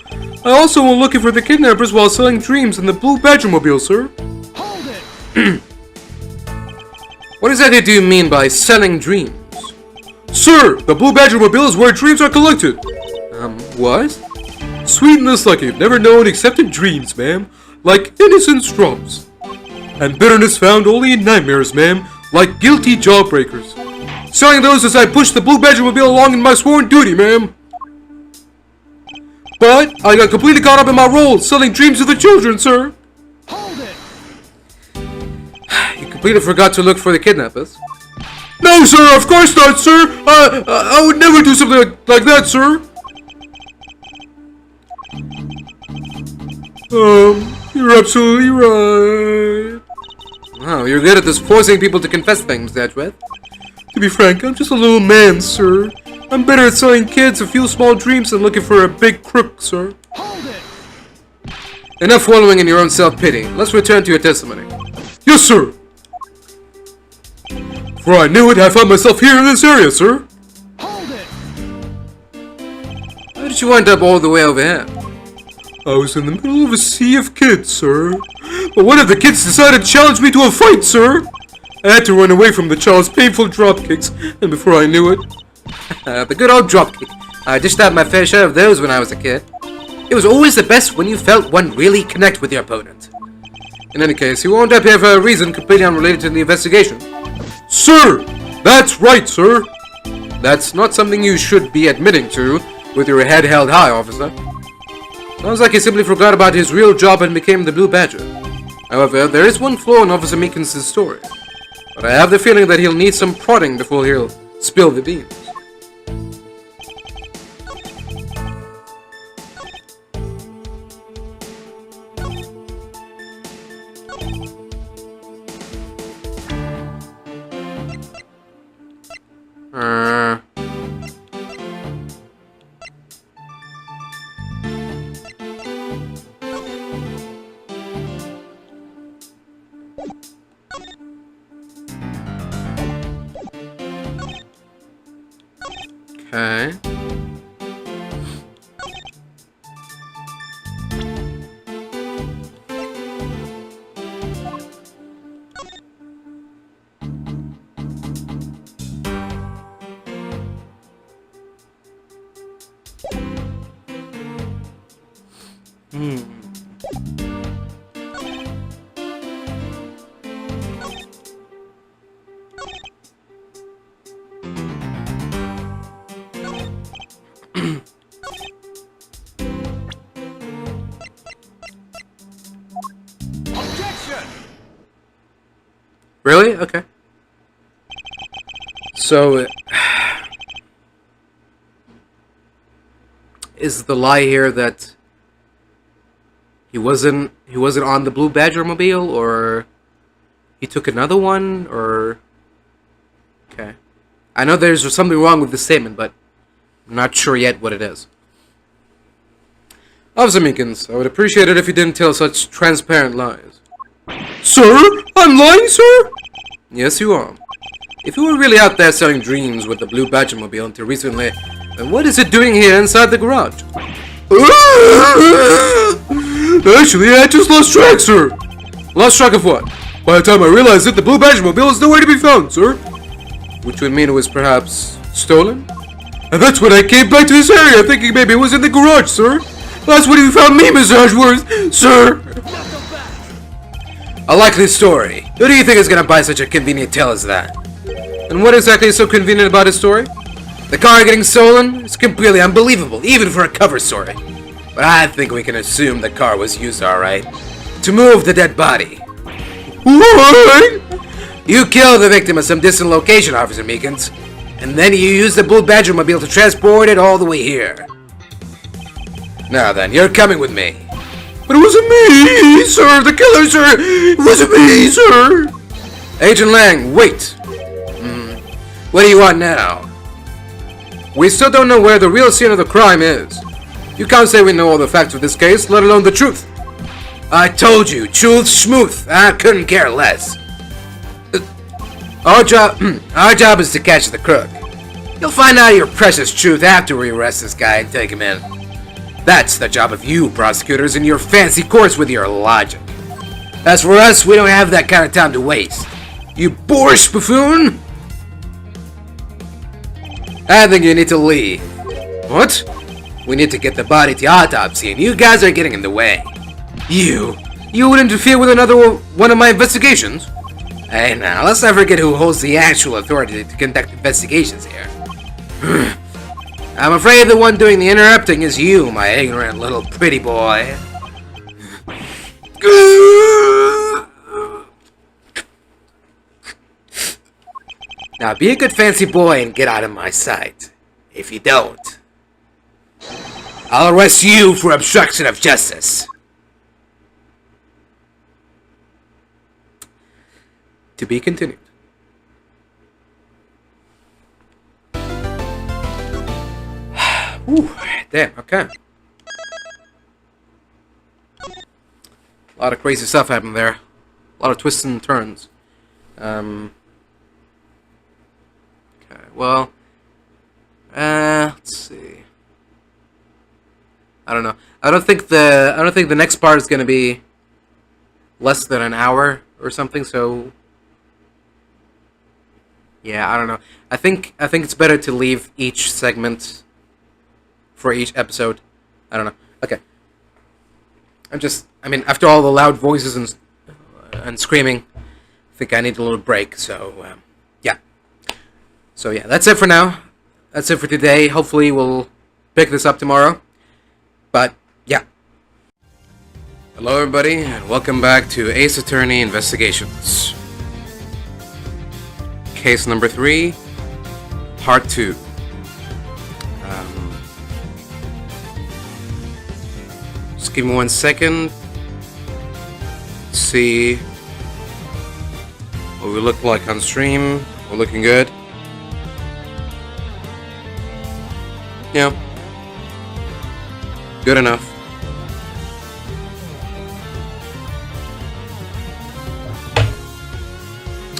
I also went looking for the kidnappers while selling dreams in the Blue Badgermobile, sir. Hold it! What exactly do you mean by selling dreams? Sir, the Blue Badgermobile is where dreams are collected. What? Sweetness like you've never known except in dreams, ma'am. Like innocence drops. And bitterness found only in nightmares, ma'am. Like guilty jawbreakers. Selling those as I push the Blue Badgermobile along in my sworn duty, ma'am. But I got completely caught up in my role, selling dreams to the children, sir. Hold it! You completely forgot to look for the kidnappers. No, sir, of course not, sir. I would never do something like that, sir. You're absolutely right. Wow, you're good at this forcing people to confess things, Edgeworth. To be frank, I'm just a little man, sir. I'm better at selling kids a few small dreams than looking for a big crook, sir. Hold it! Enough wallowing in your own self-pity. Let's return to your testimony. Yes, sir. Before I knew it, I found myself here in this area, sir. Hold it! How did you wind up all the way over here? I was in the middle of a sea of kids, sir. But one of the kids decided to challenge me to a fight, sir. I had to run away from the child's painful dropkicks, and before I knew it... The good old dropkick. I dished out my fair share of those when I was a kid. It was always the best when you felt one really connect with your opponent. In any case, you wound up here for a reason completely unrelated to the investigation. Sir! That's right, sir. That's not something you should be admitting to with your head held high, officer. Sounds like he simply forgot about his real job and became the Blue Badger. However, there is one flaw in Officer Meekins' story. But I have the feeling that he'll need some prodding before he'll spill the beans. Okay. Objection! Really? Okay. So, is the lie here that he wasn't on the Blue Badgermobile, or he took another one, or... Okay. I know there's something wrong with the statement, but I'm not sure yet what it is. Officer Meekins, I would appreciate it if you didn't tell such transparent lies. Sir? I'm lying, sir? Yes, you are. If you were really out there selling dreams with the blue Badger-mobile until recently, then what is it doing here inside the garage? Actually, I just lost track, sir. Lost track of what? By the time I realized it, the blue Badger-mobile is nowhere to be found, sir. Which would mean it was perhaps stolen? And that's when I came back to this area, thinking maybe it was in the garage, sir. That's when you found me, Mr. Edgeworth, sir. A likely story. Who do you think is gonna buy such a convenient tale as that? And what exactly is so convenient about his story? The car getting stolen is completely unbelievable, even for a cover story. But I think we can assume the car was used alright. To move the dead body. What? You killed the victim at some distant location, Officer Meekins. And then you used the Blue Badger-mobile to transport it all the way here. Now then, you're coming with me. But it wasn't me, sir. The killer, sir. It wasn't me, sir. Agent Lang, wait. What do you want now? We still don't know where the real scene of the crime is. You can't say we know all the facts of this case, let alone the truth. I told you, truth schmooth. I couldn't care less. Our job is to catch the crook. You'll find out your precious truth after we arrest this guy and take him in. That's the job of you, prosecutors, in your fancy courts with your logic. As for us, we don't have that kind of time to waste. You boorish buffoon! I think you need to leave. What? We need to get the body to autopsy, and you guys are getting in the way. You would interfere with another one of my investigations? Hey now, let's not forget who holds the actual authority to conduct investigations here. I'm afraid the one doing the interrupting is you, my ignorant little pretty boy. Now be a good fancy boy and get out of my sight. If you don't, I'll arrest you for obstruction of justice. To be continued. Ooh, damn, okay. A lot of crazy stuff happened there. A lot of twists and turns. Okay, well, let's see. I don't know. I don't think the next part is gonna be less than an hour or something. So, yeah, I don't know. I think it's better to leave each segment for each episode. I don't know. Okay. I mean, after all the loud voices and screaming, I think I need a little break. So, yeah. So yeah, that's it for now. That's it for today. Hopefully we'll pick this up tomorrow. But, yeah. Hello everybody, and welcome back to Ace Attorney Investigations. Case number 3, Part 2. Just give me 1 second. Let's see what we look like on stream. We're looking good. Yeah. Good enough.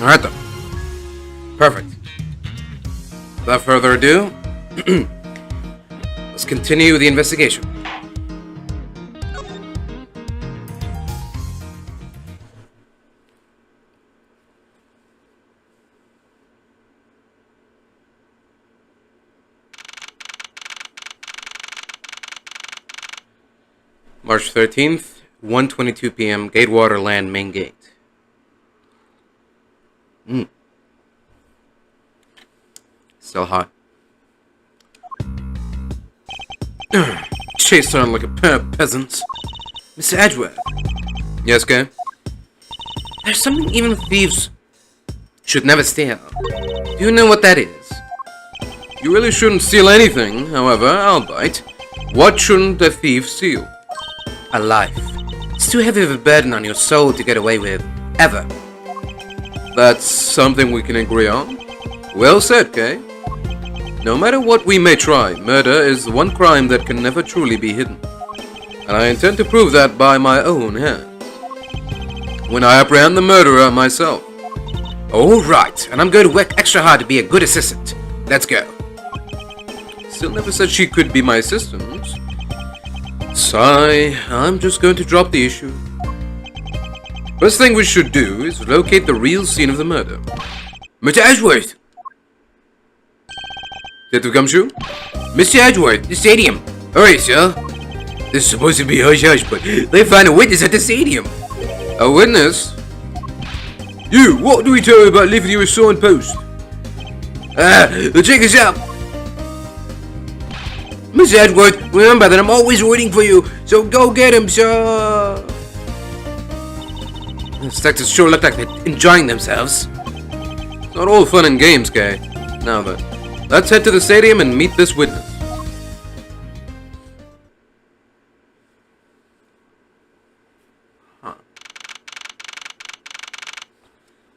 Alright then. Perfect. Without further ado, let's continue with the investigation. March 13th, 1:22 p.m., Gatewater Land Main Gate. Still hot. Chased around like a pair of peasants. Mr. Edgeworth. Yes, Kay? There's something even thieves should never steal. Do you know what that is? You really shouldn't steal anything, however, I'll bite. What shouldn't a thief steal? A life. It's too heavy of a burden on your soul to get away with. Ever. That's something we can agree on. Well said, Kay. No matter what we may try, murder is the one crime that can never truly be hidden. and I intend to prove that by my own hand. When I apprehend the murderer myself. Alright, and I'm going to work extra hard to be a good assistant. Let's go. Still never said she could be my assistant. Sigh, I'm just going to drop the issue. First thing we should do is locate the real scene of the murder. Mr. Edgeworth! Detective Gumshoe? Mr. Edgeworth, the stadium. Hurry, sir. This is supposed to be hush-hush, but they find a witness at the stadium. A witness? You, what do we tell you about leaving you a signed post? Check us out. Mr. Edgeworth, remember that I'm always waiting for you, so go get him, sir. The detectives sure look like they're enjoying themselves. It's not all fun and games, Kay. Now then, let's head to the stadium and meet this witness.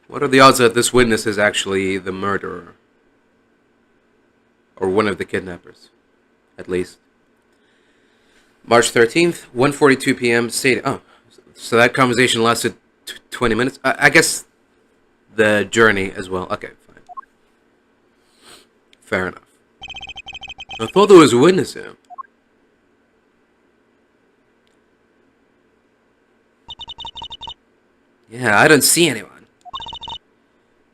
What are the odds that this witness is actually the murderer? Or one of the kidnappers? At least. March 13th, 1:42 p.m. Stadium. Oh, so that conversation lasted 20 minutes? I guess the journey as well. Okay, fine. Fair enough. I thought there was a witness here. Yeah, I don't see anyone.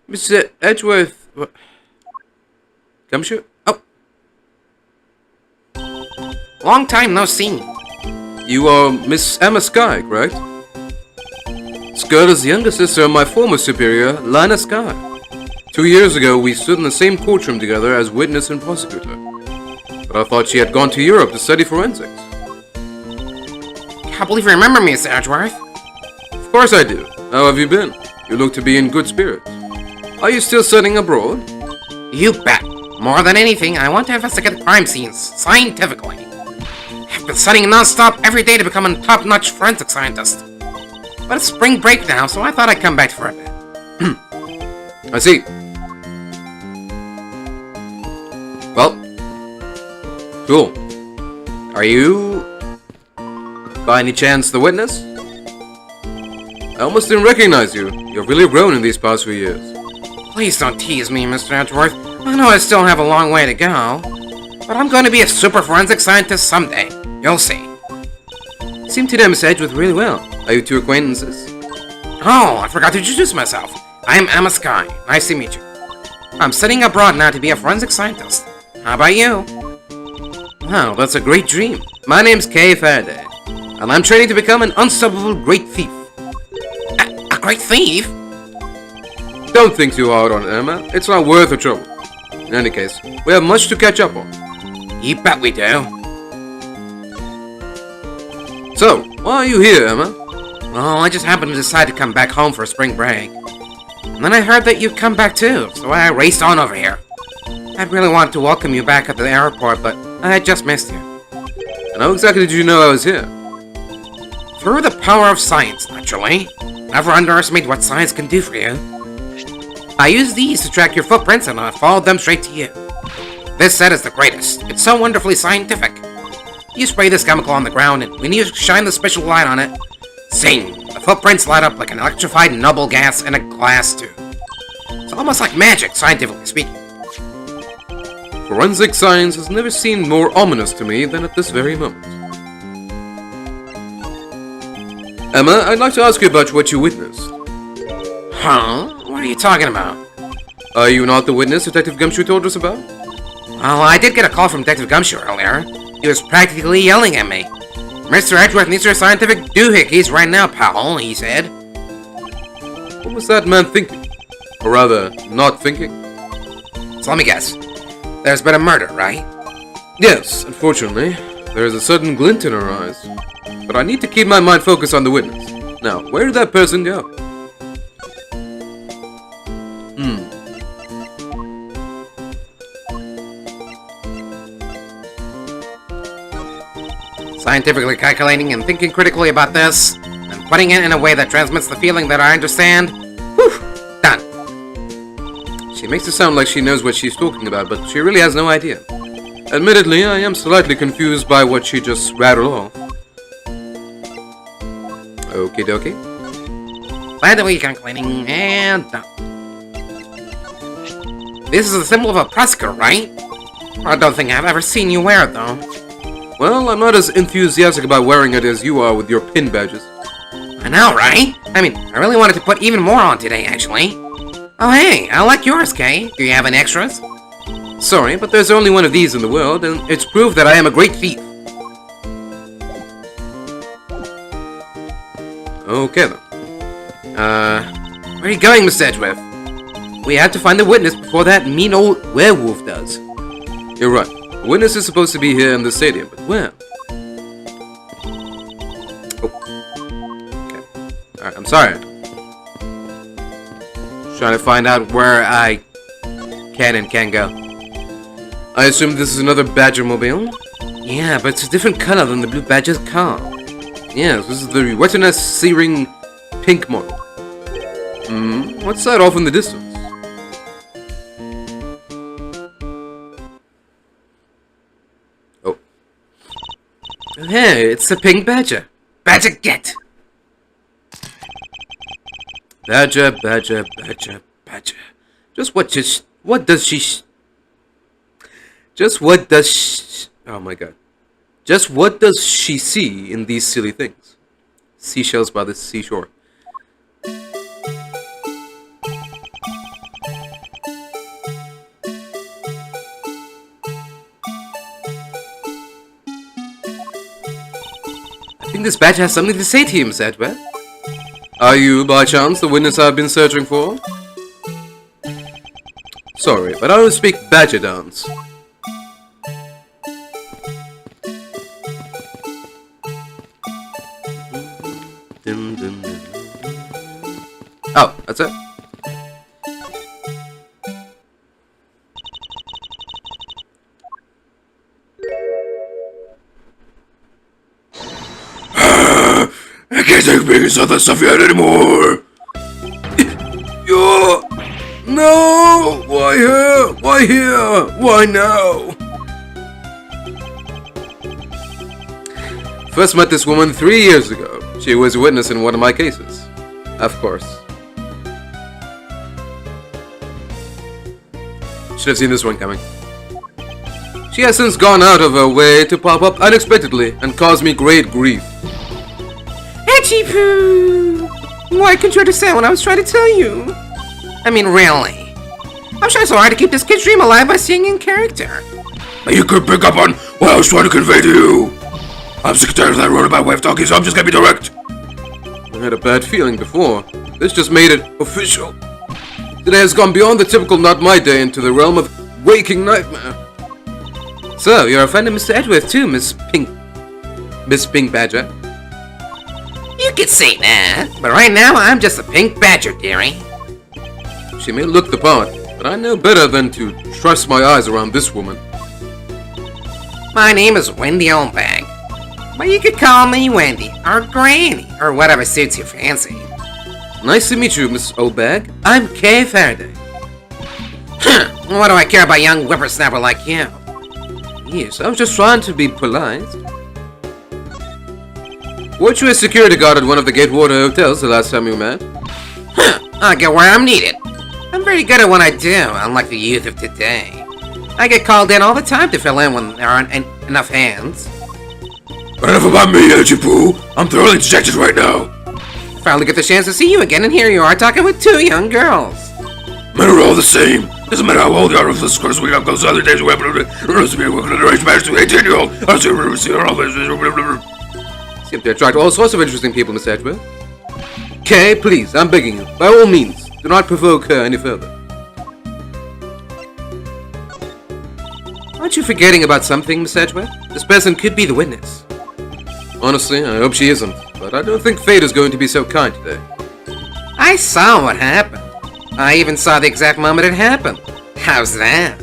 Mr. Edgeworth... Gumshoe? Oh. Long time no see. You are Miss Emma Skye, correct? This girl is the younger sister of my former superior, Lina Skye. 2 years ago, we stood in the same courtroom together as witness and prosecutor. But I thought she had gone to Europe to study forensics. Can't believe you remember me, Mr. Edgeworth. Of course I do. How have you been? You look to be in good spirits. Are you still studying abroad? You bet. More than anything, I want to investigate crime scenes, scientifically. I've been studying non-stop every day to become a top-notch forensic scientist. But it's spring break now, so I thought I'd come back for a bit. I see. Well, cool. Are you, by any chance, the witness? I almost didn't recognize you. You've really grown in these past few years. Please don't tease me, Mr. Edgeworth. I know I still have a long way to go, but I'm going to be a super forensic scientist someday. You'll see. You seem to know Miss Edgeworth really well. Are you two acquaintances? Oh, I forgot to introduce myself. I'm Emma Skye. Nice to meet you. I'm studying abroad now to be a forensic scientist. How about you? Wow, that's a great dream. My name's Kay Faraday, and I'm training to become an unstoppable great thief. A great thief? Don't think too hard on it, Emma. It's not worth the trouble. In any case, we have much to catch up on. You bet we do. So, why are you here, Emma? Well, I just happened to decide to come back home for spring break. And then I heard that you'd come back too, so I raced on over here. I really wanted to welcome you back at the airport, but I had just missed you. And how exactly did you know I was here? Through the power of science, naturally. Never underestimate what science can do for you. I used these to track your footprints and I followed them straight to you. This set is the greatest. It's so wonderfully scientific. You spray this chemical on the ground and when you shine the special light on it, zing! The footprints light up like an electrified noble gas in a glass tube. It's almost like magic, scientifically speaking. Forensic science has never seemed more ominous to me than at this very moment. Emma, I'd like to ask you about what you witnessed. Huh? What are you talking about? Are you not the witness Detective Gumshoe told us about? Well, I did get a call from Detective Gumshoe earlier. He was practically yelling at me. Mr. Edgeworth needs your scientific doohickeys right now, pal, he said. What was that man thinking? Or rather, not thinking? So let me guess. There's been a murder, right? Yes, unfortunately. There is a sudden glint in her eyes. But I need to keep my mind focused on the witness. Now, where did that person go? Scientifically calculating and thinking critically about this, and putting it in a way that transmits the feeling that I understand. Whew! Done. She makes it sound like she knows what she's talking about, but she really has no idea. Admittedly, I am slightly confused by what she just rattled off. Okie dokie. By the week, I'm cleaning and done. This is the symbol of a prosecutor, right? I don't think I've ever seen you wear it, though. Well, I'm not as enthusiastic about wearing it as you are with your pin badges. I know, right? I mean, I really wanted to put even more on today, actually. Oh, hey, I like yours, Kay. Do you have any extras? Sorry, but there's only one of these in the world, and it's proof that I am a great thief. Okay, then. Where are you going, Mr. Edgeworth? We have to find the witness before that mean old werewolf does. You're right. The witness is supposed to be here in the stadium, but where? Oh. Okay. Alright, I'm sorry. Trying to find out where I can and can't go. I assume this is another Badger mobile? Yeah, but it's a different color than the blue Badger's car. Yes, this is the retinous searing pink model. What's that off in the distance? Oh. Hey, it's the pink Badger. Badger, get! Badger, Badger, Badger, Badger. Just what does she... Oh my god. Just what does she see in these silly things? Seashells by the seashore. I think this badge has something to say to you, Miss Edgeworth. Are you, by chance, the witness I've been searching for? Sorry, but I don't speak Badger dance. Oh, that's it. I can't take biggest of that stuff yet anymore. No! Why here? Why here? Why now? First met this woman 3 years ago. She was a witness in one of my cases. Of course. Should have seen this one coming. She has since gone out of her way to pop up unexpectedly and cause me great grief. Itchy poo! Why couldn't you understand what I was trying to tell you? I mean, really. I'm trying so hard to keep this kid's dream alive by seeing in character. But you could pick up on what I was trying to convey to you. I'm sick and tired of that roundabout way of talking, so I'm just gonna be direct. I had a bad feeling before. This just made it official. Today has gone beyond the typical not my day into the realm of waking nightmare. So, you're a friend of Mr. Edgeworth too, Miss Pink Badger. You could say that, but right now I'm just a pink badger, dearie. She may look the part, but I know better than to trust my eyes around this woman. My name is Wendy Oldbag, but you could call me Wendy, or Granny, or whatever suits your fancy. Nice to meet you, Miss Oldbag. I'm Kay Faraday. What do I care about a young whippersnapper like you? Yes, I was just trying to be polite. Weren't you a security guard at one of the Gatewater hotels the last time we met? I get where I'm needed. I'm very good at what I do, unlike the youth of today. I get called in all the time to fill in when there aren't enough hands. But enough about me, Edgy Poo. I'm thoroughly dejected right now. Finally get the chance to see you again, and here you are talking with two young girls. Men are all the same. Doesn't matter how old they are, if this course we have those other days we have to be working at the race match to 18-year-old. Seem to attract all sorts of interesting people, Miss Edgeworth. Kay, please, I'm begging you, by all means, do not provoke her any further. Aren't you forgetting about something, Miss Edgeworth? This person could be the witness. Honestly, I hope she isn't, but I don't think fate is going to be so kind today. I saw what happened. I even saw the exact moment it happened. How's that?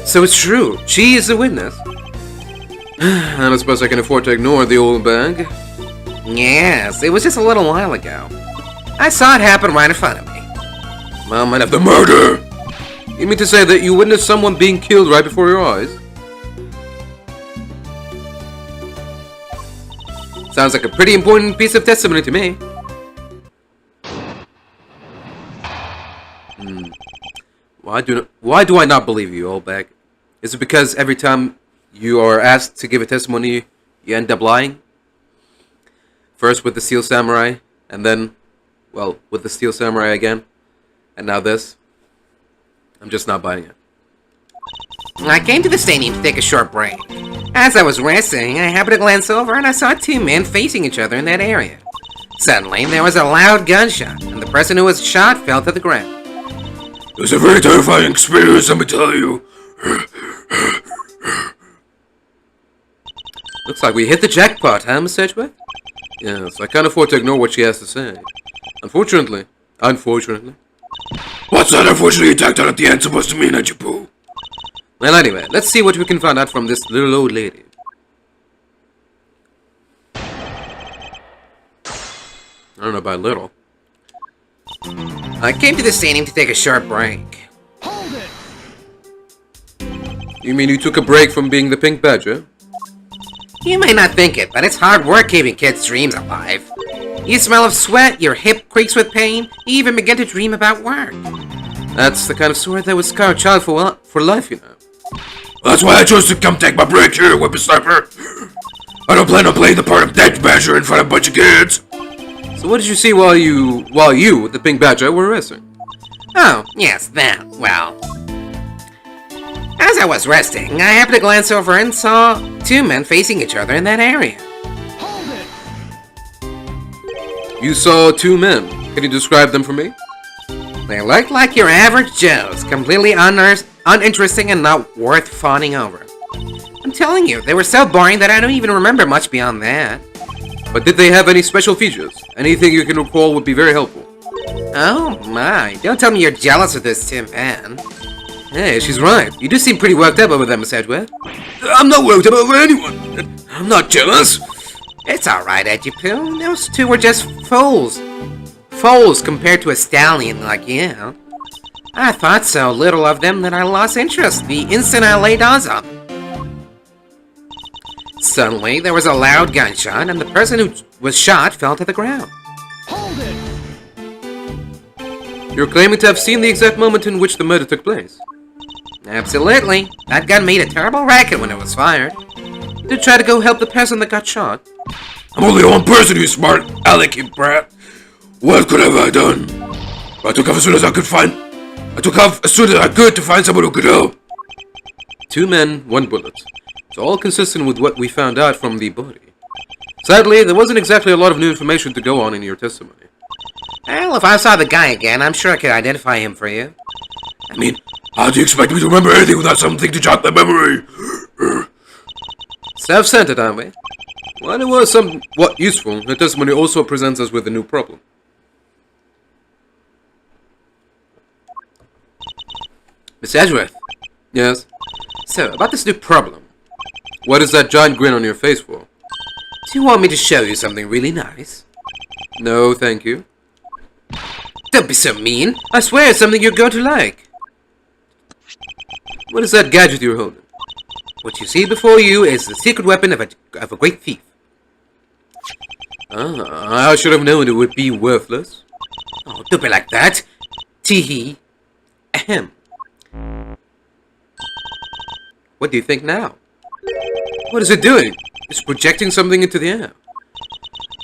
So it's true, she is the witness. I don't suppose I can afford to ignore the old bag. Yes, it was just a little while ago. I saw it happen right in front of me. Moment of the murder! You mean to say that you witnessed someone being killed right before your eyes? Sounds like a pretty important piece of testimony to me. Why do I not believe you, old bag? Is it because every time you are asked to give a testimony, you end up lying? First with the Steel Samurai, and then, well, with the Steel Samurai again, and now this? I'm just not buying it. I came to the stadium to take a short break. As I was resting, I happened to glance over and I saw two men facing each other in that area. Suddenly, there was a loud gunshot, and the person who was shot fell to the ground. It was a very terrifying experience, let me tell you. Looks like we hit the jackpot, huh, Miss Edgeworth? Yes, I can't afford to ignore what she has to say. Unfortunately. What's that unfortunately tacked on at the end supposed to mean, Edgepoo? Well, anyway, let's see what we can find out from this little old lady. I don't know about little. I came to the stadium to take a short break. Hold it! You mean you took a break from being the Pink Badger? You may not think it, but it's hard work keeping kids' dreams alive. You smell of sweat, your hip creaks with pain, you even begin to dream about work. That's the kind of story that would scar a child for life, you know. That's why I chose to come take my break here, whippersnapper. I don't plan on playing the part of Dead Badger in front of a bunch of kids. So what did you see while you, the Pink Badger, were resting? Oh, yes, that. Well, as I was resting, I happened to glance over and saw two men facing each other in that area. Hold it! You saw two men. Can you describe them for me? They looked like your average Joes, completely uninteresting and not worth fawning over. I'm telling you, they were so boring that I don't even remember much beyond that. But did they have any special features? Anything you can recall would be very helpful. Oh my, don't tell me you're jealous of this Tim Pan. Hey, she's right. You do seem pretty worked up over them, Miss Edgeworth. I'm not worked up over anyone. I'm not jealous. It's alright, Edgepoo. Those two were just fools. Foals compared to a stallion like you. I thought so little of them that I lost interest the instant I laid eyes on them. Suddenly, there was a loud gunshot, and the person who was shot fell to the ground. Hold it! You're claiming to have seen the exact moment in which the murder took place. Absolutely. That gun made a terrible racket when it was fired. You did try to go help the person that got shot. I'm only one person, you smart aleck, you brat. What could have I done? I took off as soon as I could to find someone who could help. Two men, one bullet. It's all consistent with what we found out from the body. Sadly, there wasn't exactly a lot of new information to go on in your testimony. Well, if I saw the guy again, I'm sure I could identify him for you. I mean, how do you expect me to remember anything without something to jog my memory? Self-centered, aren't we? While it was somewhat useful, the testimony also presents us with a new problem. Miss Edgeworth. Yes? So, about this new problem. What is that giant grin on your face for? Do you want me to show you something really nice? No, thank you. Don't be so mean. I swear it's something you're going to like. What is that gadget you're holding? What you see before you is the secret weapon of a great thief. Ah, I should have known it would be worthless. Oh, don't be like that. Tee-hee. Ahem. What do you think now? What is it doing? It's projecting something into the air.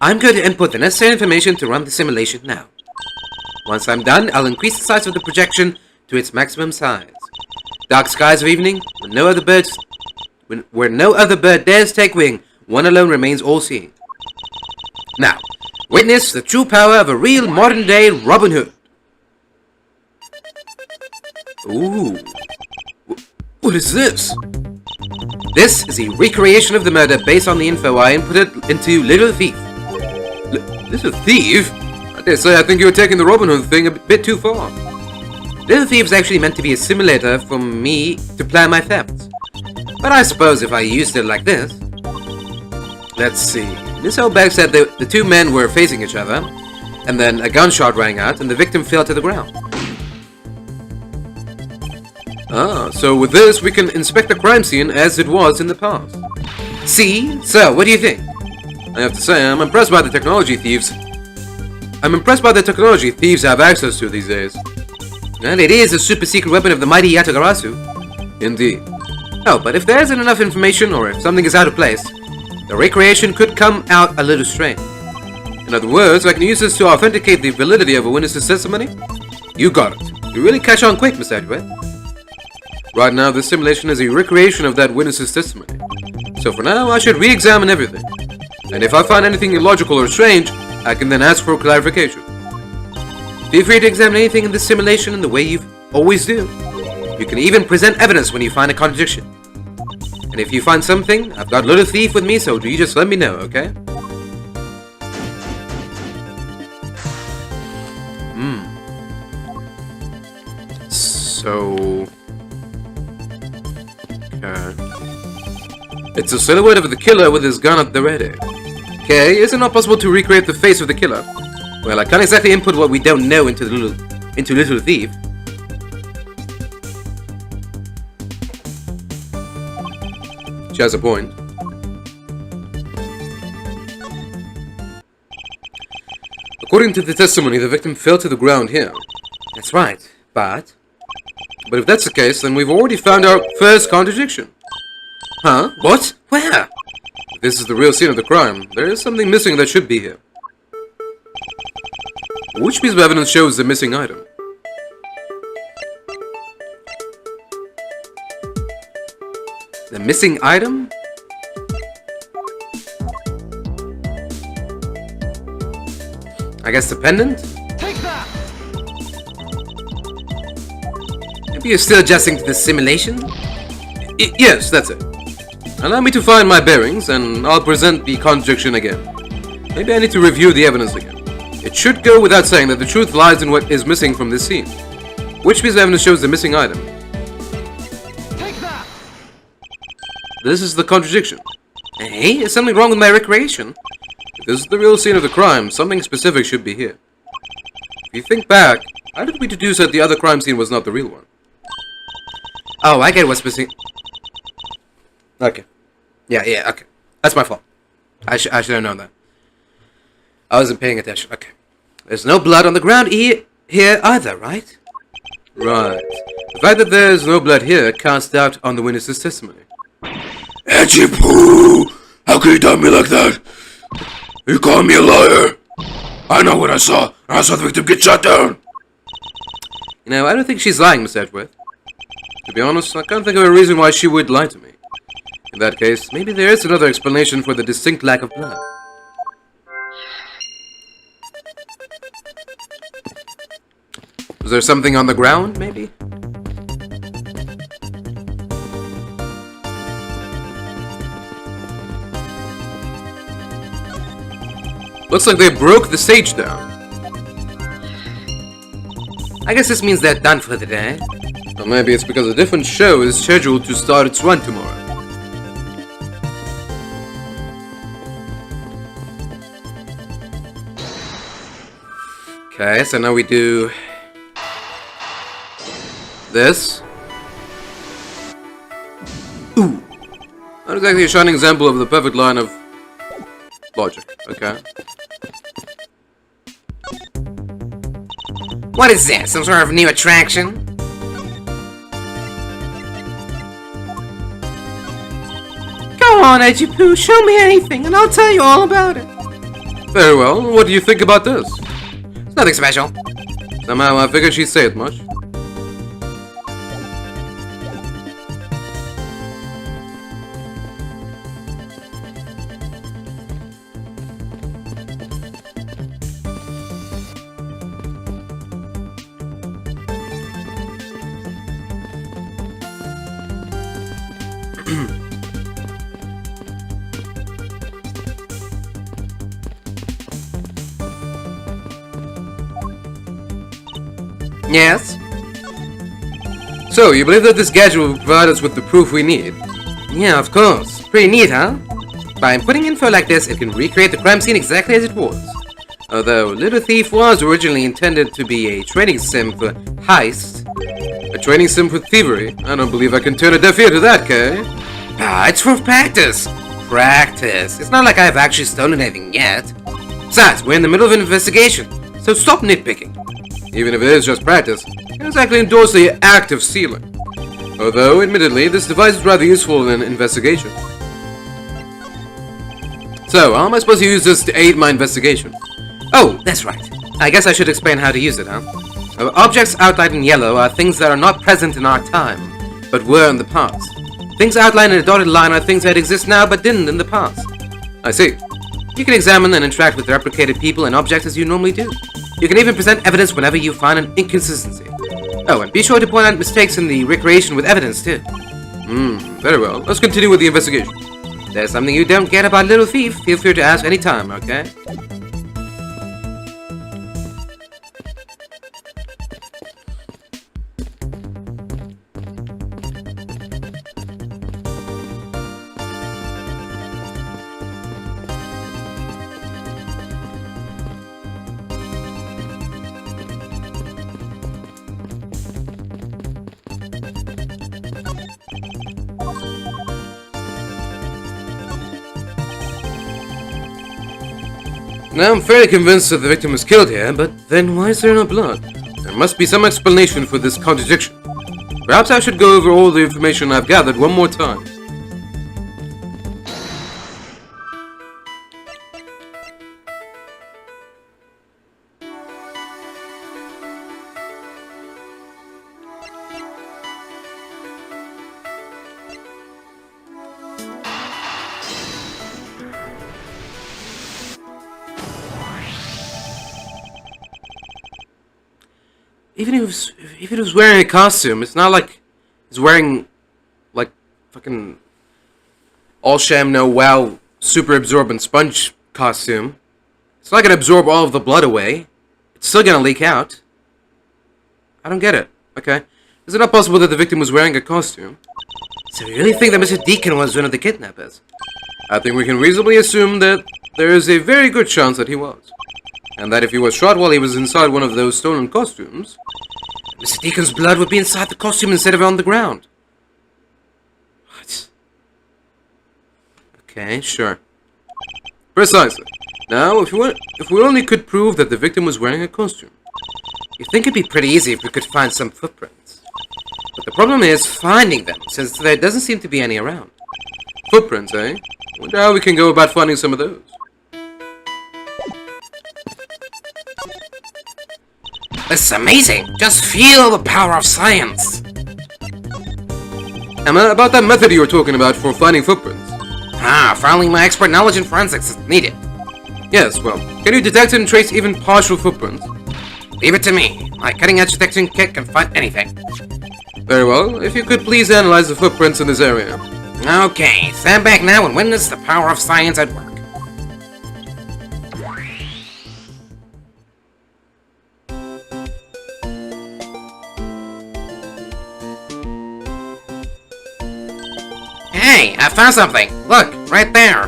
I'm going to input the necessary information to run the simulation now. Once I'm done, I'll increase the size of the projection to its maximum size. Dark skies of evening, where no other bird dares take wing, one alone remains all-seeing. Now, witness the true power of a real modern-day Robin Hood. Ooh. What is this? This is a recreation of the murder based on the info I inputted into Little Thief. Little Thief? I dare say I think you're taking the Robin Hood thing a bit too far. Little Thief is actually meant to be a simulator for me to plan my thefts. But I suppose if I used it like this... Let's see. This old bag said that the two men were facing each other, and then a gunshot rang out, and the victim fell to the ground. Ah, so with this we can inspect the crime scene as it was in the past. See? So, what do you think? I have to say, I'm impressed by the technology thieves have access to these days. Well, it is a super secret weapon of the mighty Yatagarasu. Indeed. Oh, but if there isn't enough information, or if something is out of place, the recreation could come out a little strange. In other words, I can use this to authenticate the validity of a witness's testimony? You got it. You really catch on quick, Mr. Edgeworth. Right now, this simulation is a recreation of that witness's testimony. So for now, I should re-examine everything. And if I find anything illogical or strange, I can then ask for clarification. Feel free to examine anything in this simulation in the way you always do. You can even present evidence when you find a contradiction. And if you find something, I've got Little Thief with me, so you just let me know, okay? So... Okay. It's a silhouette of the killer with his gun at the ready. Okay, is it not possible to recreate the face of the killer? Well, I can't exactly input what we don't know into Little Thief. She has a point. According to the testimony, the victim fell to the ground here. That's right, but if that's the case, then we've already found our first contradiction. Huh? What? Where? If this is the real scene of the crime, there is something missing that should be here. Which piece of evidence shows the missing item? The missing item? I guess the pendant? Take that! Maybe you're still adjusting to the simulation? Yes, that's it. Allow me to find my bearings, and I'll present the contradiction again. Maybe I need to review the evidence again. It should go without saying that the truth lies in what is missing from this scene. Which piece of evidence shows the missing item? Take that! This is the contradiction. Hey, is something wrong with my recreation? If this is the real scene of the crime, something specific should be here. If you think back, how did we deduce that the other crime scene was not the real one? Oh, I get what's missing. Okay. Yeah, okay. That's my fault. I should have known that. I wasn't paying attention. Okay. There's no blood on the ground here either, right? Right. The fact that there's no blood here casts doubt on the witness's testimony. Edgeworth! How can you tell me like that? You call me a liar! I know what I saw. I saw the victim get shot down! You know, I don't think she's lying, Miss Edgeworth. To be honest, I can't think of a reason why she would lie to me. In that case, maybe there is another explanation for the distinct lack of blood. Was there something on the ground, maybe? Looks like they broke the stage down. I guess this means they're done for the day. Or maybe it's because a different show is scheduled to start its run tomorrow. Okay, so now we do this. Ooh. Not exactly a shining example of the perfect line of logic, okay? What is this? Some sort of new attraction? Go on, Edgy Poo, show me anything and I'll tell you all about it. Very well, what do you think about this? It's nothing special. Somehow I figured she'd say it much. Yes? So, you believe that this gadget will provide us with the proof we need? Yeah, of course. Pretty neat, huh? By putting info like this, it can recreate the crime scene exactly as it was. Although Little Thief was originally intended to be a training sim for heist, a training sim for thievery, I don't believe I can turn a deaf ear to that, Kay. Ah, it's for practice. practice. It's not like I've actually stolen anything yet. Besides, we're in the middle of an investigation, so stop nitpicking. Even if it is just practice, I don't exactly endorse the act of stealing. Although, admittedly, this device is rather useful in an investigation. So, how am I supposed to use this to aid my investigation? Oh, that's right. I guess I should explain how to use it, huh? Objects outlined in yellow are things that are not present in our time, but were in the past. Things outlined in a dotted line are things that exist now but didn't in the past. I see. You can examine and interact with replicated people and objects as you normally do. You can even present evidence whenever you find an inconsistency. Oh, and be sure to point out mistakes in the recreation with evidence, too. Very well. Let's continue with the investigation. If there's something you don't get about Little Thief, feel free to ask any time, okay? Now, I'm fairly convinced that the victim was killed here, but then why is there no blood? There must be some explanation for this contradiction. Perhaps I should go over all the information I've gathered one more time. Even if he was wearing a costume, it's not like he's wearing, like, fucking all sham, no wow, super absorbent sponge costume. It's not gonna absorb all of the blood away. It's still gonna leak out. I don't get it. Okay. Is it not possible that the victim was wearing a costume? So you really think that Mr. Deacon was one of the kidnappers? I think we can reasonably assume that there is a very good chance that he was. And that if he was shot while he was inside one of those stolen costumes, Mr. Deacon's blood would be inside the costume instead of on the ground. What? Okay, sure. Precisely. Now, if we only could prove that the victim was wearing a costume. You'd think it'd be pretty easy if we could find some footprints. But the problem is finding them, since there doesn't seem to be any around. Footprints, eh? Wonder how we can go about finding some of those. This is amazing! Just feel the power of science! Emma, about that method you were talking about for finding footprints. Following my expert knowledge in forensics is needed. Yes, well, can you detect and trace even partial footprints? Leave it to me. My cutting-edge detection kit can find anything. Very well, if you could please analyze the footprints in this area. Okay, stand back now and witness the power of science at work. Hey, I found something. Look, right there.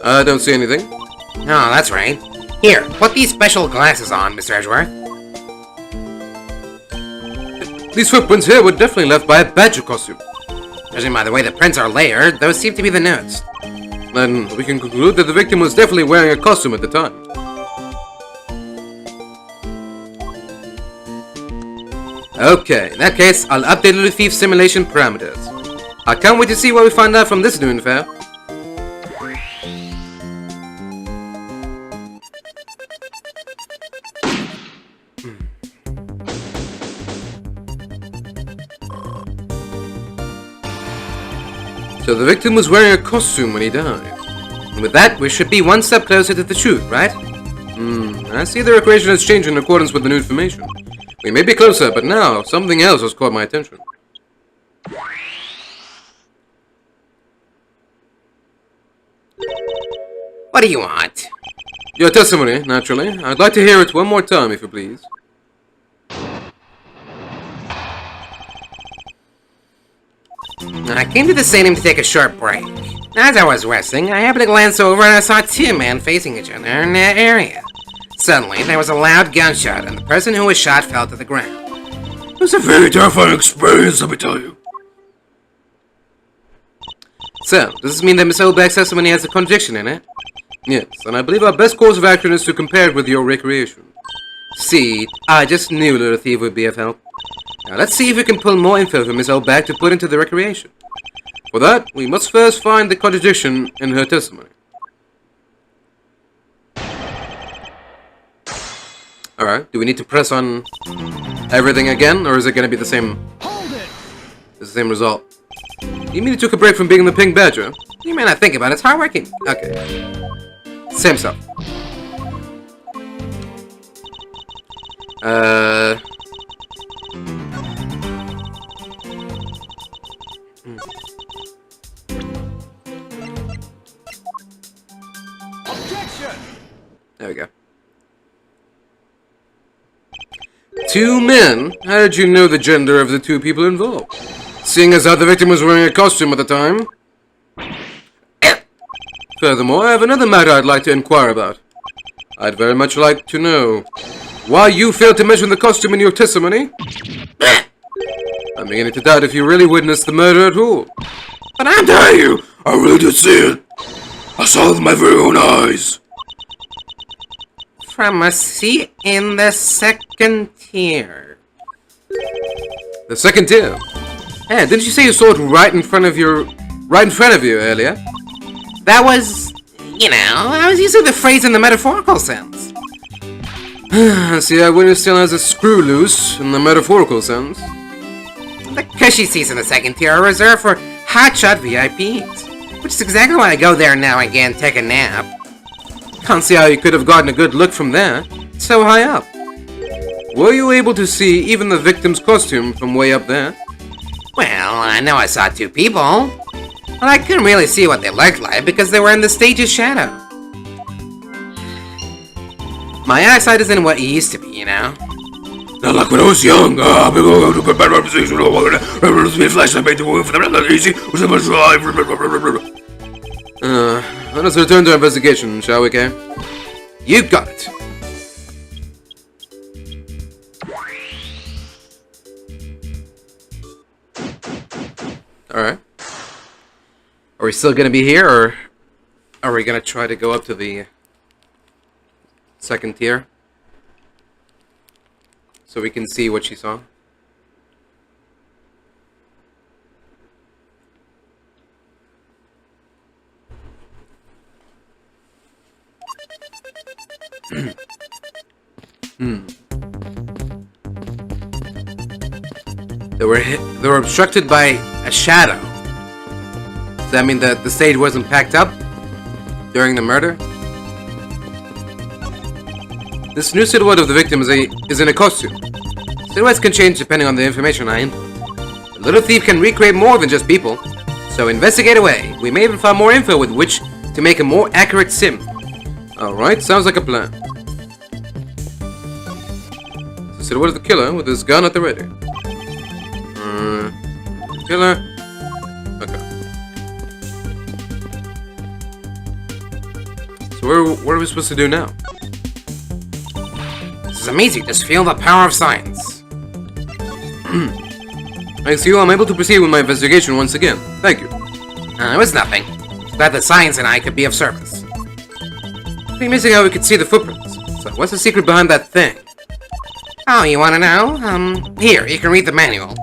I don't see anything. Oh, that's right. Here, put these special glasses on, Mr. Edgeworth. These footprints here were definitely left by a badger costume. Judging by the way the prints are layered, those seem to be the notes. Then we can conclude that the victim was definitely wearing a costume at the time. Okay, in that case, I'll update Little Thief simulation parameters. I can't wait to see what we find out from this new info. So the victim was wearing a costume when he died. And with that, we should be one step closer to the truth, right? I see the equation has changed in accordance with the new information. We may be closer, but now something else has caught my attention. What do you want? Your testimony, naturally. I'd like to hear it one more time, if you please. I came to the stadium to take a short break. As I was resting, I happened to glance over and I saw two men facing each other in that area. Suddenly, there was a loud gunshot, and the person who was shot fell to the ground. It was a very terrifying experience, let me tell you. So, does this mean that Miss Oldback's testimony has a contradiction in it? Yes, and I believe our best course of action is to compare it with your recreation. See, I just knew Little Thief would be of help. Now let's see if we can pull more info from Miss Oldback to put into the recreation. For that, we must first find the contradiction in her testimony. Alright, do we need to press on everything again, or is it going to be the same result? You mean you took a break from being the Pink Badger? You may not think about it, it's hardworking. Okay. Same stuff. Objection! There we go. 2 men? How did you know the gender of the 2 people involved? Seeing as how the victim was wearing a costume at the time? Furthermore, I have another matter I'd like to inquire about. I'd very much like to know why you failed to mention the costume in your testimony. I'm beginning to doubt if you really witnessed the murder at all. But I'm Dare you! I really did see it. I saw it with my very own eyes. from a seat in the second tier. The second tier? Hey, didn't you say you saw it right in front of you earlier? That was, you know, I was using the phrase in the metaphorical sense. See, that window still has a screw loose in the metaphorical sense. The cushy seats in the second tier are reserved for hotshot VIPs, which is exactly why I go there now and again take a nap. Can't see how you could have gotten a good look from there. It's so high up. Were you able to see even the victim's costume from way up there? Well, I know I saw two people, but I couldn't really see what they looked like because they were in the stage's shadow. My eyesight isn't what it used to be, you know? Not like when I was young. I'm going to go bad representation. Me flashlight made the move for the easy. Let us return to our investigation, shall we, Kay? You got it. Alright. Are we still gonna be here, or are we gonna try to go up to the second tier? So we can see what she saw? They were obstructed by a shadow. Does that mean that the stage wasn't packed up during the murder? This new silhouette of the victim is in a costume. Silhouettes can change depending on the information I input. The little thief can recreate more than just people, so investigate away. We may even find more info with which to make a more accurate sim. Alright, sounds like a plan. The silhouette of the killer with his gun at the ready. Killer. Okay. So what are we supposed to do now? This is amazing, just feel the power of science. Thanks to you, I'm able to proceed with my investigation once again. Thank you. It was nothing. Glad that science and I could be of service. It'd be amazing how we could see the footprints. So what's the secret behind that thing? Oh, you wanna know? Here, you can read the manual.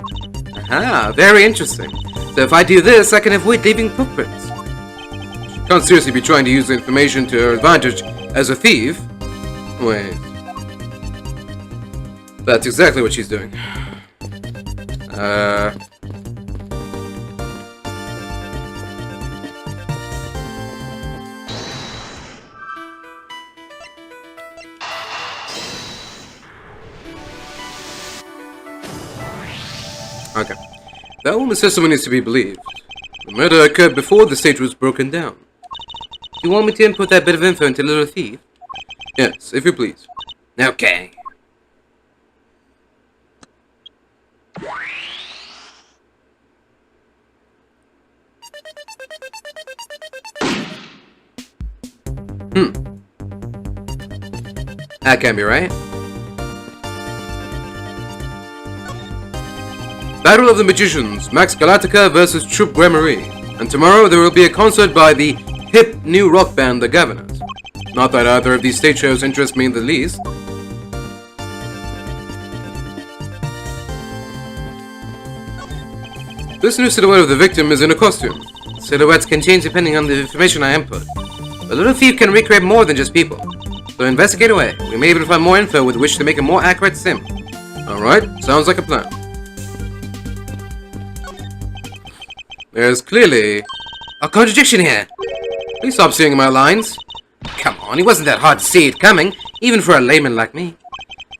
Aha, very interesting. So if I do this, I can avoid leaving footprints. She can't seriously be trying to use the information to her advantage as a thief. Wait. That's exactly what she's doing. Okay. That woman's testimony is to be believed. The murder occurred before the stage was broken down. You want me to input that bit of info into Little Thief? Yes, if you please. Okay. That can't be right. Battle of the Magicians, Max Galactica versus Troop Gramarye. And tomorrow there will be a concert by the hip new rock band The Governors. Not that either of these stage shows interest me in the least. This new silhouette of the victim is in a costume. Silhouettes can change depending on the information I input. A little thief can recreate more than just people. So investigate away. We may even find more info with which to make a more accurate sim. Alright, sounds like a plan. There's clearly a contradiction here. Please stop seeing my lines. Come on, it wasn't that hard to see it coming, even for a layman like me.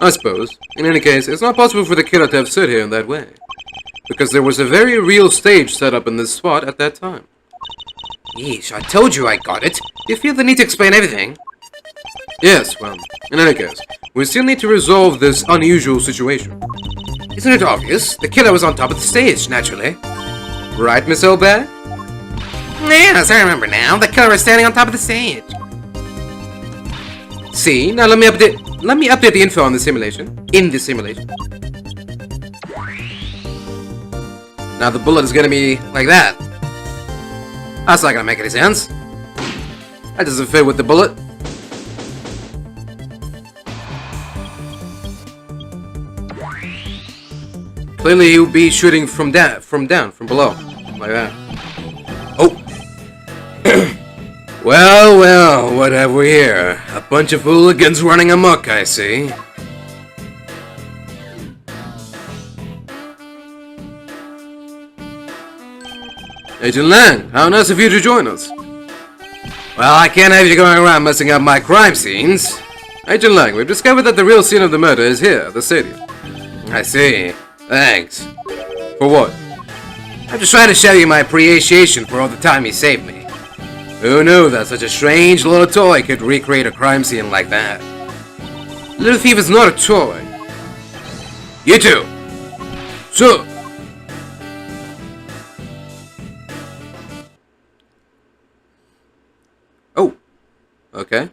I suppose. In any case, it's not possible for the killer to have stood here in that way. Because there was a very real stage set up in this spot at that time. Yeesh, I told you I got it. Do you feel the need to explain everything? Yes, well, in any case, we still need to resolve this unusual situation. Isn't it obvious? The killer was on top of the stage, naturally. Right, Miss O'Bear? Yes, I remember now. The killer is standing on top of the stage. See, now let me update the info on the simulation. In the simulation. Now the bullet is gonna be like that. That's not gonna make any sense. That doesn't fit with the bullet. Clearly he would be shooting from below. Like that. Oh! Well, what have we here? A bunch of hooligans running amok, I see. Agent Lang, how nice of you to join us. Well, I can't have you going around messing up my crime scenes. Agent Lang, we've discovered that the real scene of the murder is here, the stadium. I see. Thanks. For what? I'm just trying to show you my appreciation for all the time you saved me. Who knew that such a strange little toy could recreate a crime scene like that? Little Thief is not a toy. You too. So. Oh. Okay.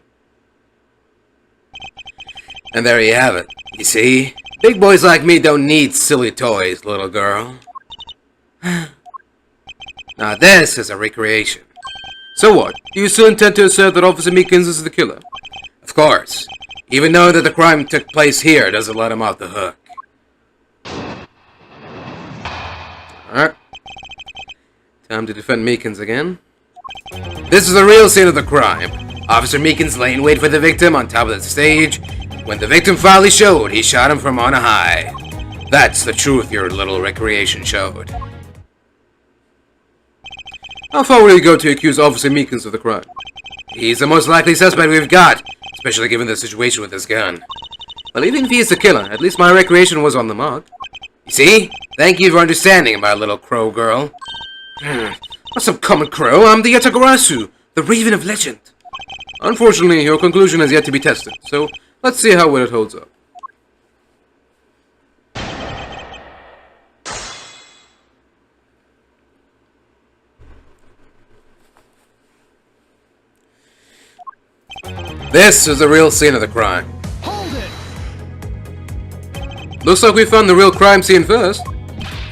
And there you have it. You see? Big boys like me don't need silly toys, little girl. Now this is a recreation. So what? Do you still intend to assert that Officer Meekins is the killer? Of course. Even knowing that the crime took place here doesn't let him off the hook. Alright. Time to defend Meekins again. This is the real scene of the crime. Officer Meekins lay in wait for the victim on top of the stage. When the victim finally showed, he shot him from on high. That's the truth your little recreation showed. How far will you go to accuse Officer Meekins of the crime? He's the most likely suspect we've got, especially given the situation with this gun. But even if he is the killer, at least my recreation was on the mark. You see? Thank you for understanding, my little crow girl. Not some common crow, I'm the Yatagarasu, the Raven of Legend. Unfortunately, your conclusion has yet to be tested, so let's see how well it holds up. This is the real scene of the crime. Hold it! Looks like we found the real crime scene first.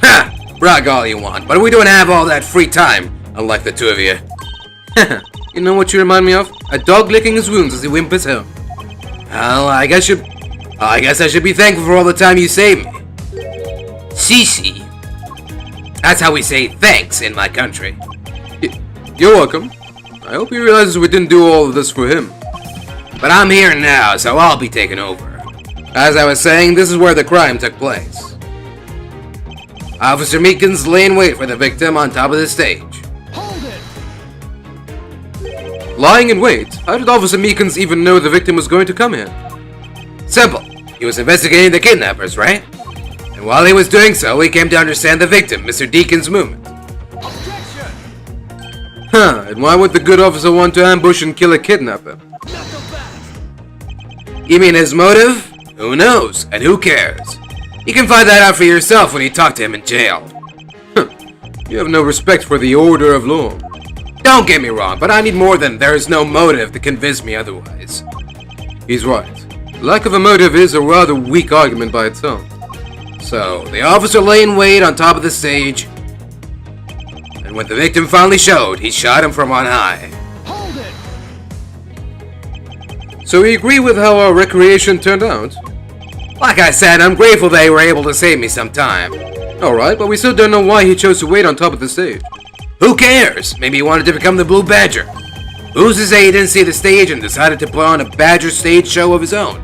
Ha! Brag all you want, but we don't have all that free time, unlike the two of you. You know what you remind me of? A dog licking his wounds as he whimpers home. Well, I guess I should be thankful for all the time you saved me. Shishi. That's how we say thanks in my country. You're welcome. I hope he realizes we didn't do all of this for him. But I'm here now, so I'll be taking over. As I was saying, this is where the crime took place. Officer Meekins lay in wait for the victim on top of the stage. Hold it! Lying in wait? How did Officer Meekins even know the victim was going to come here? Simple. He was investigating the kidnappers, right? And while he was doing so, he came to understand the victim, Mr. Deacon's movement. Objection! Huh, and why would the good officer want to ambush and kill a kidnapper? Not so fast! You mean his motive? Who knows, and who cares? You can find that out for yourself when you talk to him in jail. You have no respect for the order of law. Don't get me wrong, but I need more than there is no motive to convince me otherwise. He's right. Lack of a motive is a rather weak argument by itself. So, the officer lay in wait on top of the stage. And when the victim finally showed, he shot him from on high. Hold it! So we agree with how our recreation turned out? Like I said, I'm grateful they were able to save me some time. Alright, but we still don't know why he chose to wait on top of the stage. Who cares? Maybe he wanted to become the Blue Badger. Who's to say he didn't see the stage and decided to put on a Badger stage show of his own?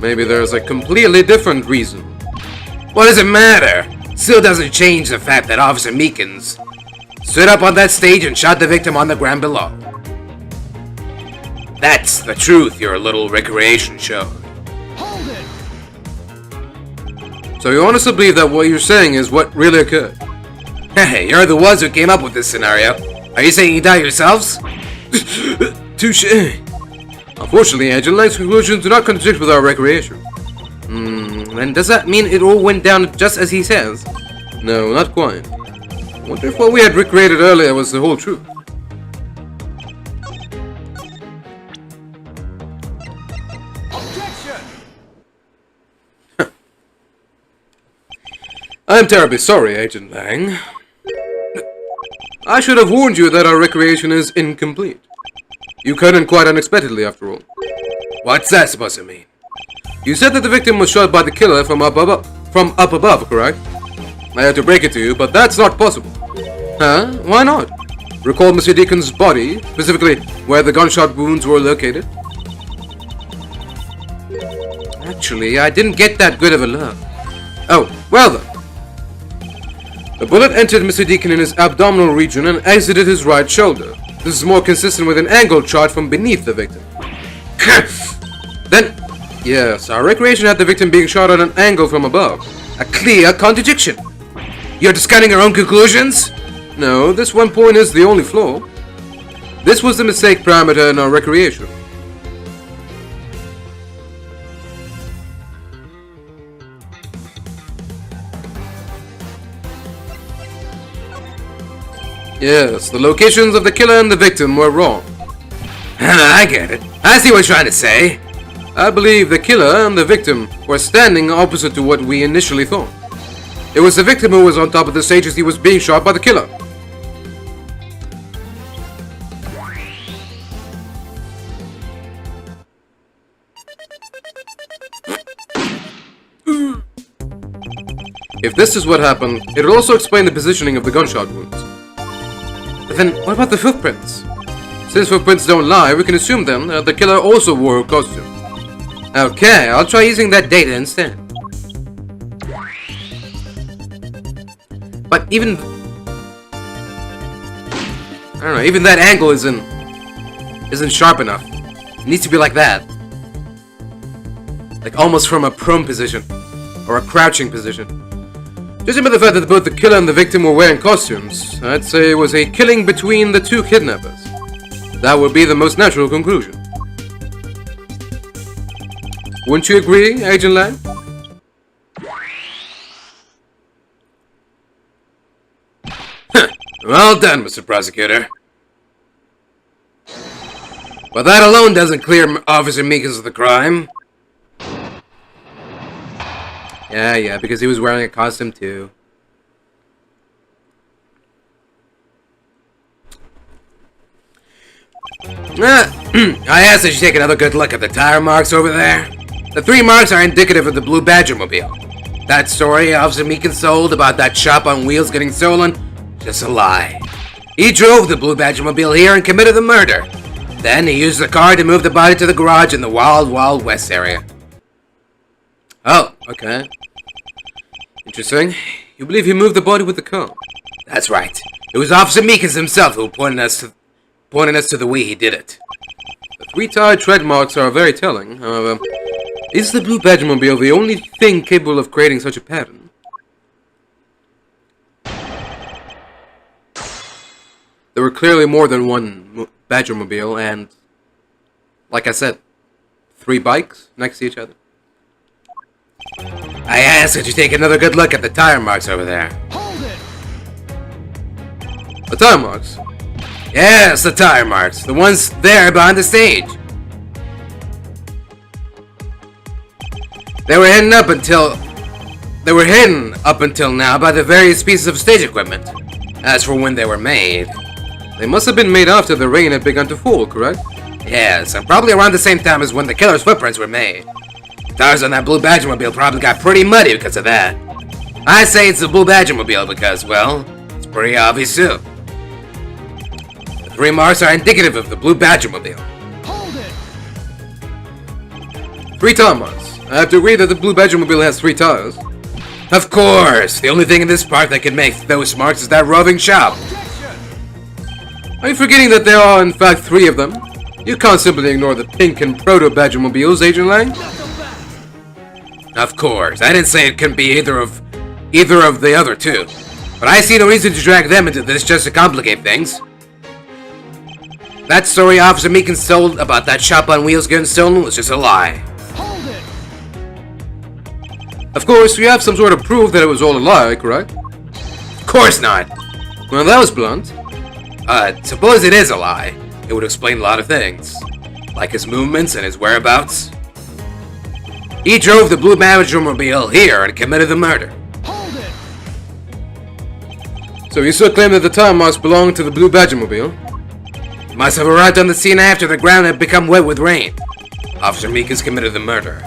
Maybe there's a completely different reason. What does it matter? Still doesn't change the fact that Officer Meekins stood up on that stage and shot the victim on the ground below. That's the truth, your little recreation show. Hold it! So you honestly believe that what you're saying is what really occurred? Hey, you're the ones who came up with this scenario. Are you saying you doubt yourselves? Touche. Unfortunately, Agent Lang's conclusions do not contradict with our recreation. Then does that mean it all went down just as he says? No, not quite. I wonder if what we had recreated earlier was the whole truth. Objection! I am terribly sorry, Agent Lang. I should have warned you that our recreation is incomplete. You cut in quite unexpectedly, after all. What's that supposed to mean? You said that the victim was shot by the killer from up above, correct? I had to break it to you, but that's not possible. Huh? Why not? Recall Mr. Deacon's body, specifically where the gunshot wounds were located? Actually, I didn't get that good of a look. Oh, well then. The bullet entered Mr. Deacon in his abdominal region and exited his right shoulder. This is more consistent with an angled shot from beneath the victim. Then, yes, our recreation had the victim being shot at an angle from above. A clear contradiction. You're discarding your own conclusions? No, this one point is the only flaw. This was the mistake parameter in our recreation. Yes, the locations of the killer and the victim were wrong. I get it. I see what you're trying to say. I believe the killer and the victim were standing opposite to what we initially thought. It was the victim who was on top of the stage as he was being shot by the killer. If this is what happened, it would also explain the positioning of the gunshot wounds. But then, what about the footprints? Since footprints don't lie, we can assume then that the killer also wore a costume. Okay, I'll try using that data instead. But even... I don't know, even that angle isn't sharp enough. It needs to be like that. Like almost from a prone position. Or a crouching position. Judging by the fact that both the killer and the victim were wearing costumes, I'd say it was a killing between the two kidnappers. That would be the most natural conclusion. Wouldn't you agree, Agent Lang? Well done, Mr. Prosecutor. But that alone doesn't clear Officer Meekins of the crime. Yeah, because he was wearing a costume too. I asked that you take another good look at the tire marks over there. The 3 marks are indicative of the Blue Badger mobile. That story Officer Meekins sold about that shop on wheels getting stolen, just a lie. He drove the Blue Badger mobile here and committed the murder. Then he used the car to move the body to the garage in the Wild Wild West area. Oh, okay. Interesting. You believe he moved the body with the car? That's right. It was Officer Meekins himself who pointed us to the way he did it. The 3-tire tread marks are very telling. However, is the Blue Badger mobile the only thing capable of creating such a pattern? There were clearly more than one Badger mobile and, like I said, 3 bikes next to each other. I asked that you take another good look at the tire marks over there. Hold it! The tire marks? Yes, the tire marks. The ones there behind the stage. They were hidden up until now by the various pieces of stage equipment. As for when they were made, They must have been made after the rain had begun to fall, correct? yes, and probably around the same time as when the killer's footprints were made. Tires on that blue Badgermobile probably got pretty muddy because of that. I say it's the blue Badgermobile because, well, it's pretty obvious too. The 3 marks are indicative of the blue Badgermobile. Hold it! 3 tire marks. I have to agree that the blue Badgermobile has 3 tires. Of course, the only thing in this park that can make those marks is that roving shop. Objection! Are you forgetting that there are in fact 3 of them? You can't simply ignore the pink and proto Badgermobiles, Agent Lang. Not so fast! Of course, I didn't say it couldn't be either of the other 2. But I see no reason to drag them into this just to complicate things. That story Officer Meekins told about that shop on wheels getting stolen was just a lie. Hold it! Of course, you have some sort of proof that it was all a lie, correct? Of course not. Well, that was blunt. Suppose it is a lie. It would explain a lot of things. Like his movements and his whereabouts. He drove the blue Badgermobile here and committed the murder. Hold it! So you still claim that the tire marks belong to the blue Badgermobile? He must have arrived on the scene after the ground had become wet with rain. Officer Meekins committed the murder.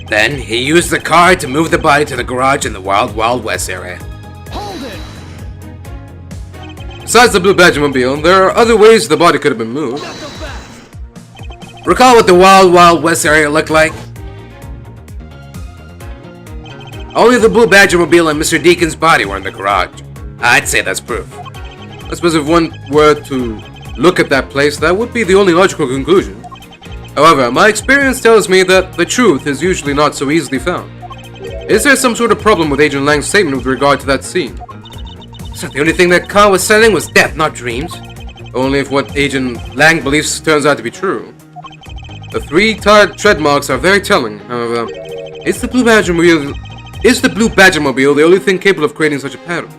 Then, he used the car to move the body to the garage in the Wild Wild West area. Hold it! Besides the blue Badgermobile, there are other ways the body could have been moved. Not so fast! Recall what the Wild Wild West area looked like? Only the blue Badgermobile and Mr. Deacon's body were in the garage. I'd say that's proof. I suppose if one were to look at that place, that would be the only logical conclusion. However, my experience tells me that the truth is usually not so easily found. Is there some sort of problem with Agent Lang's statement with regard to that scene? So the only thing that car was selling was death, not dreams. Only if what Agent Lang believes turns out to be true. The 3 tire tread marks are very telling, however. Is the blue Badgermobile the only thing capable of creating such a pattern?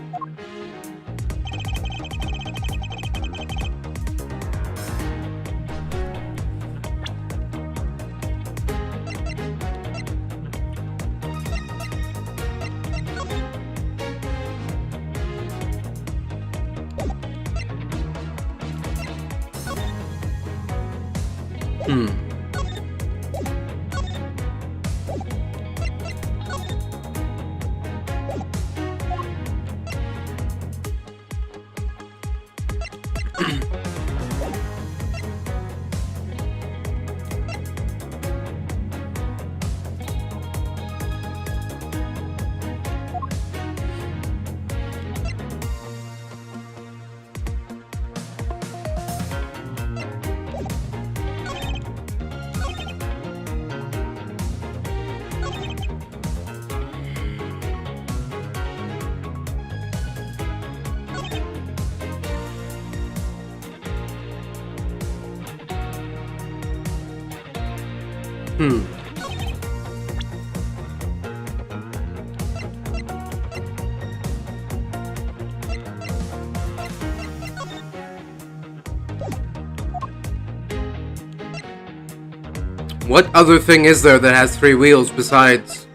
What other thing is there that has 3 wheels besides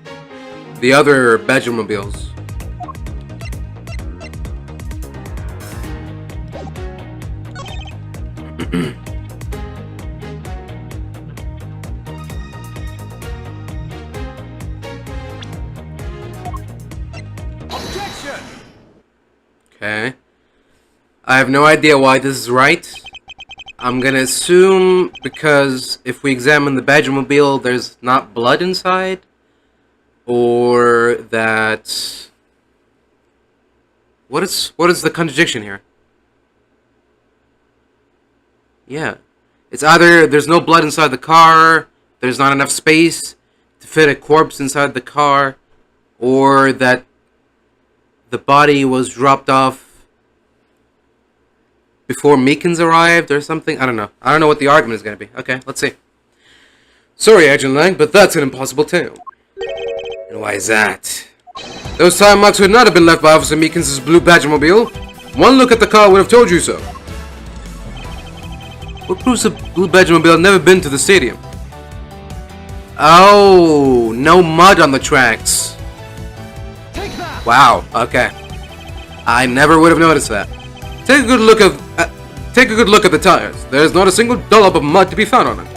the other Badgermobiles? Objection! Okay. I have no idea why this is right. I'm gonna assume because if we examine the Badgermobile, there's not blood inside, or that. What is the contradiction here? Yeah, it's either there's no blood inside the car, there's not enough space to fit a corpse inside the car, or that the body was dropped off before Meekins arrived or something. I don't know. I don't know what the argument is going to be. Okay, let's see. Sorry, Agent Lang, but that's an impossible tale. And why is that? Those tire marks would not have been left by Officer Meekins' blue Badgermobile. One look at the car would have told you so. What proves the blue Badgermobile had never been to the stadium? Oh, no mud on the tracks. Take that! Wow, okay. I never would have noticed that. Take a good look at the tires. There's not a single dollop of mud to be found on it.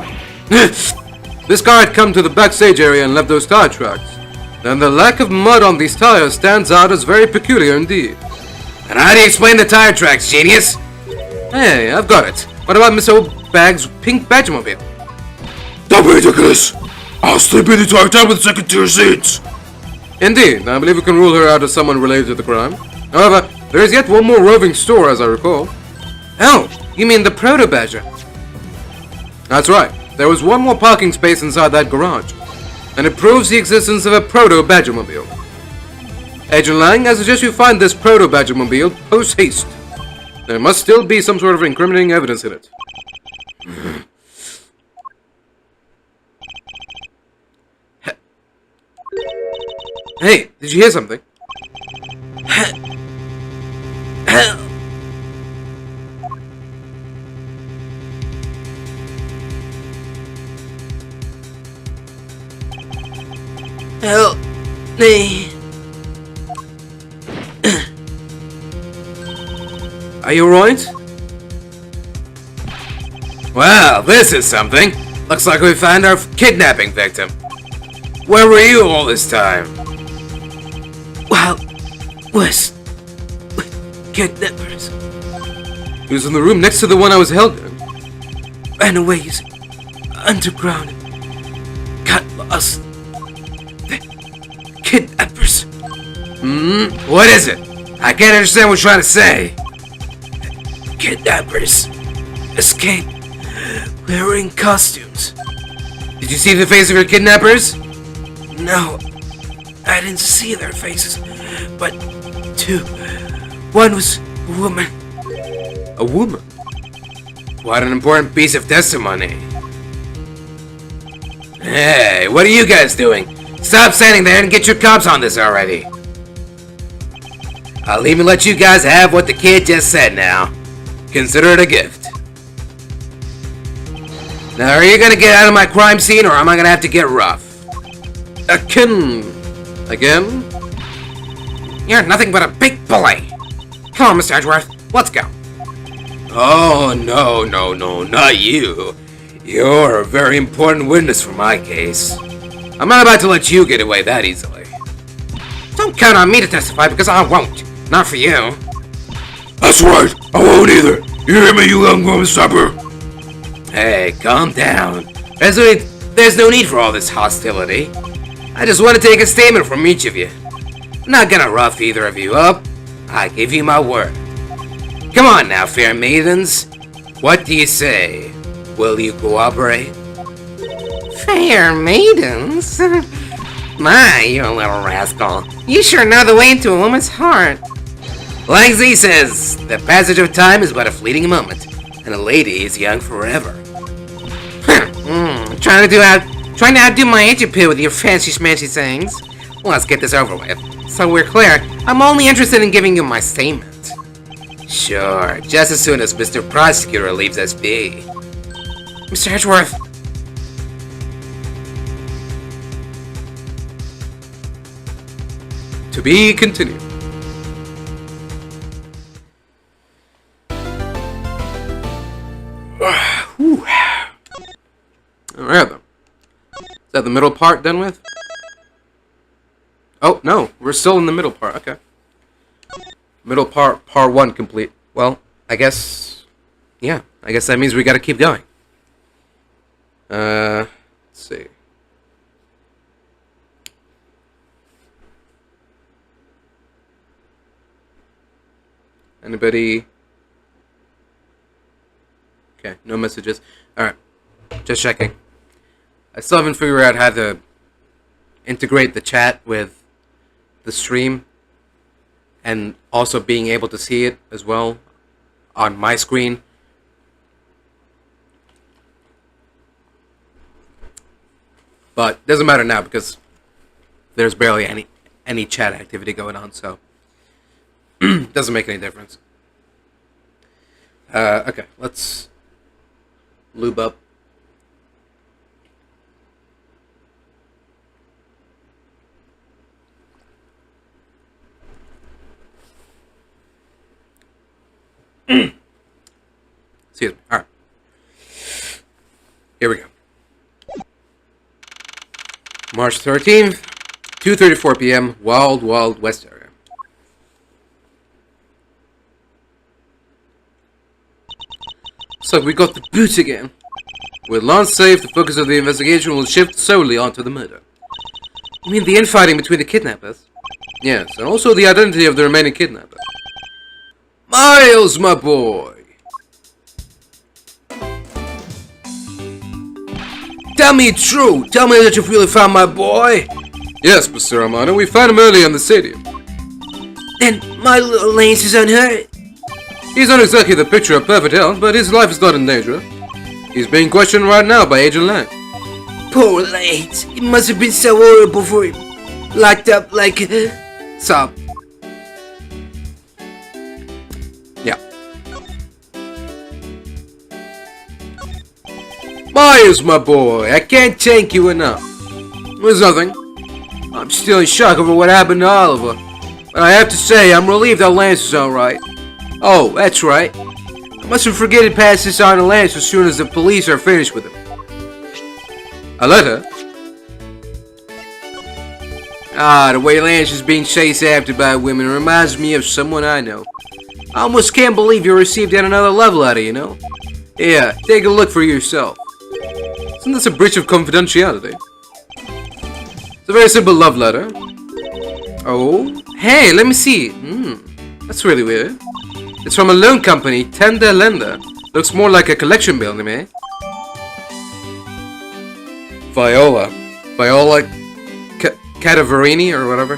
This car had come to the backstage area and left those tire tracks. Then the lack of mud on these tires stands out as very peculiar indeed. And how do you explain the tire tracks, genius? Hey, I've got it. What about Miss O'Bag's pink Badgemobile? Don't be ridiculous! I'll sleep in the entire time with second-tier seats! Indeed, I believe we can rule her out as someone related to the crime. However, there is yet one more roving store, as I recall. Oh, you mean the Proto-Badger? That's right. There was one more parking space inside that garage, and it proves the existence of a Proto-Badgermobile. Agent Lang, I suggest you find this Proto-Badgermobile post-haste. There must still be some sort of incriminating evidence in it. Hey, did you hear something? Help me. Are you alright? Well, this is something. Looks like we found our kidnapping victim. Where were you all this time? Well, was kidnappers. He was in the room next to the one I was held in. Ran away using underground. Got lost. The kidnappers. What is it? I can't understand what you're trying to say. Kidnappers escaped wearing costumes. Did you see the face of your kidnappers? No, I didn't see their faces, but two. One was a woman. A woman? What an important piece of testimony. Hey, what are you guys doing? Stop standing there and get your cops on this already. I'll even let you guys have what the kid just said now. Consider it a gift. Now, are you gonna get out of my crime scene, or am I gonna have to get rough? Again? You're nothing but a big bully. Come on, Mr. Edgeworth, let's go. Oh, no, not you. You're a very important witness for my case. I'm not about to let you get away that easily. Don't count on me to testify, because I won't. Not for you. That's right, I won't either. You hear me, you young woman stopper? Hey, calm down. There's no need for all this hostility. I just want to take a statement from each of you. I'm not gonna rough either of you up. I give you my word. Come on now, fair maidens. What do you say? Will you cooperate? Fair maidens? My, you little rascal. You sure know the way into a woman's heart. Langsley says, the passage of time is but a fleeting moment, and a lady is young forever. Trying to outdo my agent with your fancy schmancy sayings. Let's get this over with. So we're clear, I'm only interested in giving you my statement. Sure, just as soon as Mr. Prosecutor leaves us be. Mr. Edgeworth. To be continued. Alright then. Is that the middle part done with? Oh, no. We're still in the middle part. Okay. Middle part 1 complete. Well, I guess... yeah. I guess that means we gotta keep going. Let's see. Anybody? Okay, no messages. Alright. Just checking. I still haven't figured out how to integrate the chat with the stream and also being able to see it as well on my screen. But doesn't matter now because there's barely any chat activity going on, so doesn't make any difference. Okay, let's lube up. Excuse me. Alright. Here we go. March 13th, 2:34 p.m., Wild Wild West area. So we got the boots again. With Lance safe, the focus of the investigation will shift solely onto the murder. You mean the infighting between the kidnappers? Yes, and also the identity of the remaining kidnapper. Miles, my boy! Tell me it's true! Tell me that you've really found my boy! Yes, Mr. Romano, we found him earlier in the stadium. Then my little Lance is unhurt? He's not exactly the picture of perfect health, but his life is not in danger. He's being questioned right now by Agent Lang. Poor Lance. It must have been so horrible for him. Locked up like a... Sob. Yeah. Myers, my boy, I can't thank you enough. There's nothing. I'm still in shock over what happened to Oliver. But I have to say, I'm relieved that Lance is alright. Oh, that's right. I mustn't forget to pass this on to Lance as soon as the police are finished with him. A letter? Ah, the way Lance is being chased after by women reminds me of someone I know. I almost can't believe you received yet another love letter, you know? Yeah, take a look for yourself. Isn't this a breach of confidentiality? It's a very simple love letter. Oh, hey, let me see. That's really weird. It's from a loan company, Tender Lender. Looks more like a collection bill to me. Viola Cadaverini or whatever.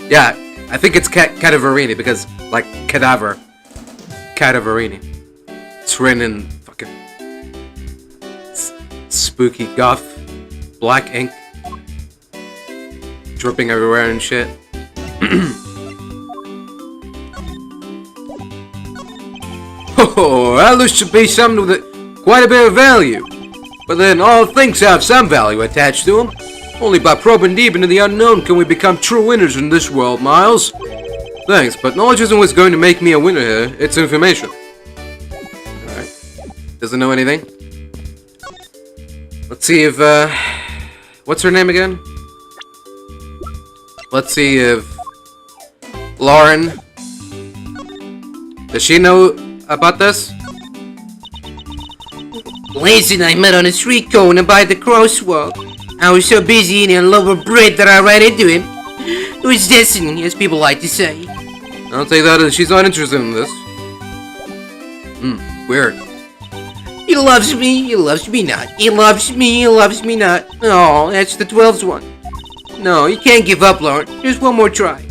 Yeah, I think it's Cadaverini because, like, cadaver. Cadaverini. It's written in fucking spooky goth black ink. Dripping everywhere and shit. Oh, that looks to be something with quite a bit of value. But then all things have some value attached to them. Only by probing deep into the unknown can we become true winners in this world, Miles. Thanks, but knowledge isn't what's going to make me a winner here. It's information. Alright. Doesn't know anything. Let's see if, what's her name again? Let's see if Lauren... Does she know about this? Lance and I met on a street corner by the crosswalk. I was so busy eating a loaf of bread that I ran into him. It was destiny, as people like to say. I'll take that as she's not interested in this. Weird. He loves me not. He loves me not. Oh, that's the 12th one. No, you can't give up, Lauren. Just one more try.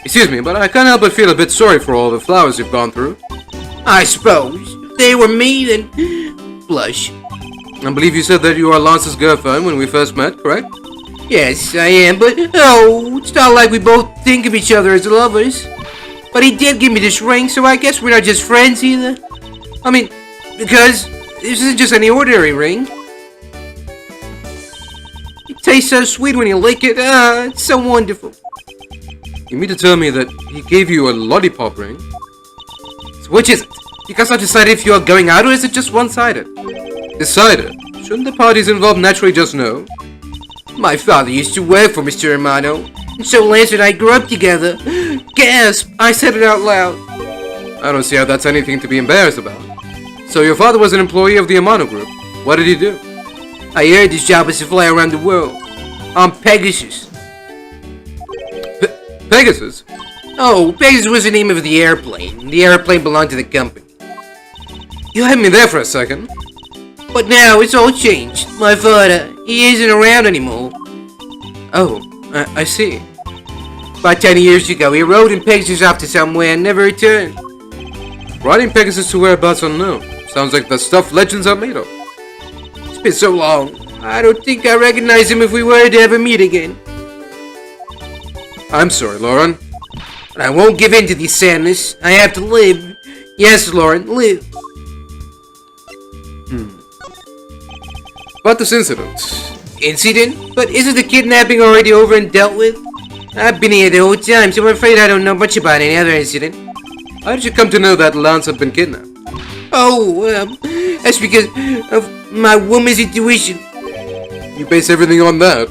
Excuse me, but I can't help but feel a bit sorry for all the flowers you've gone through. I suppose. If they were me, then... Blush. I believe you said that you are Lance's girlfriend when we first met, correct? Yes, I am, but... Oh, it's not like we both think of each other as lovers. But he did give me this ring, so I guess we're not just friends either. I mean, because this isn't just any ordinary ring. It tastes so sweet when you lick it. It's so wonderful. You mean to tell me that he gave you a lollipop ring? So which is it? You guys have decided if you are going out or is it just one-sided? Decided? Shouldn't the parties involved naturally just know? My father used to work for Mr. Romano, and so Lance and I grew up together. Gasp! I said it out loud. I don't see how that's anything to be embarrassed about. So your father was an employee of the Amano Group. What did he do? I heard his job was to fly around the world. On Pegasus. Pegasus? Oh, Pegasus was the name of the airplane. The airplane belonged to the company. You had me there for a second. But now it's all changed. My father, he isn't around anymore. Oh, I see. About 10 years ago, he rode in Pegasus off to somewhere and never returned. Riding Pegasus to whereabouts unknown. Sounds like the stuff legends are made of. It's been so long. I don't think I recognize him if we were to ever meet again. I'm sorry, Lauren. But I won't give in to this sadness. I have to live. Yes, Lauren, live. About this incident. Incident? But isn't the kidnapping already over and dealt with? I've been here the whole time, so I'm afraid I don't know much about any other incident. How did you come to know that Lance had been kidnapped? Oh, that's because of my woman's intuition. You base everything on that?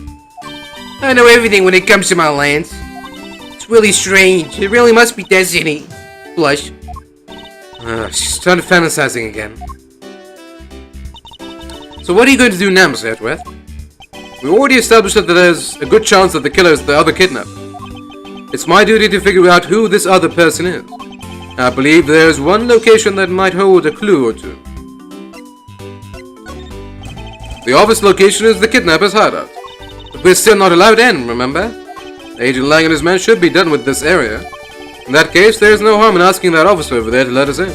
I know everything when it comes to my Lance. It's really strange. It really must be destiny. Blush. She's started fantasizing again. So what are you going to do now, Mr. Edgeworth? We already established that there's a good chance that the killer is the other kidnapper. It's my duty to figure out who this other person is. I believe there's one location that might hold a clue or two. The obvious location is the kidnapper's hideout. But we're still not allowed in, remember? Agent Lang and his men should be done with this area. In that case, there's no harm in asking that officer over there to let us in.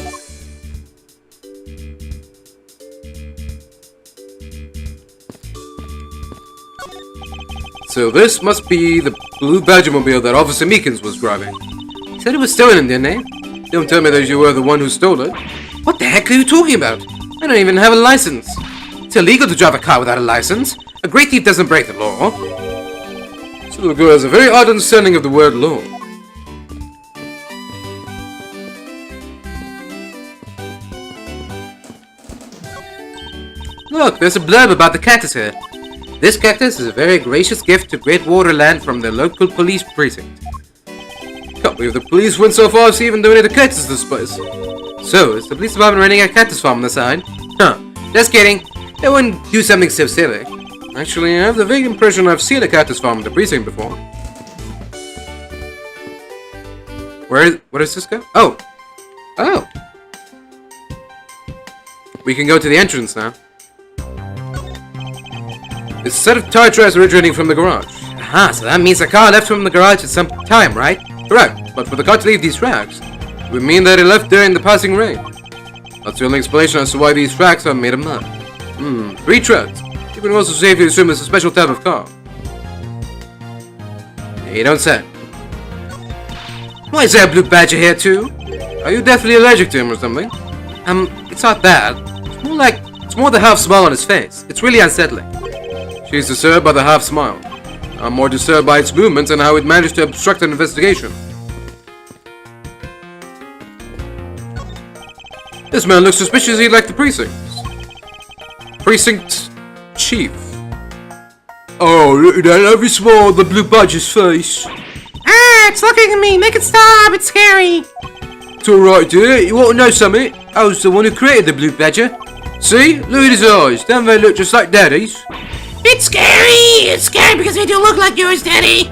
So this must be the blue Badgermobile that Officer Meekins was driving. He said it was stolen, didn't he? Don't tell me that you were the one who stole it. What the heck are you talking about? I don't even have a license. It's illegal to drive a car without a license. A great thief doesn't break the law. This little girl has a very odd understanding of the word law. Look, there's a blurb about the cactus here. This cactus is a very gracious gift to Great Waterland from the local police precinct. Can't believe the police went so far as to even donate a cactus to this place. So, is the police department running a cactus farm on the side? Huh, just kidding. They wouldn't do something so silly. Actually, I have the vague impression I've seen a cactus farm in the precinct before. Where does this go? Oh. Oh. We can go to the entrance now. It's a set of tire tracks originating from the garage. Aha, so that means the car left from the garage at some time, right? Correct, but for the car to leave these tracks, it would mean that it left during the passing rain. That's the only explanation as to why these tracks are made of mud. 3 treads. You can also safely assume it's a special type of car. You don't say. Why is there a blue badger here too? Are you deathly allergic to him or something? It's not that. It's more the half smile on his face. It's really unsettling. She's disturbed by the half smile. I'm more disturbed by its movements and how it managed to obstruct an investigation. This man looks suspiciously like the precinct chief. Oh, look at that lovely smile on the blue badger's face. Ah, it's looking at me. Make it stop. It's scary. It's alright, dear. You want to know something? I was the one who created the blue badger. See? Look at his eyes. Don't they look just like Daddy's? It's scary! It's scary because they do look like yours, Daddy!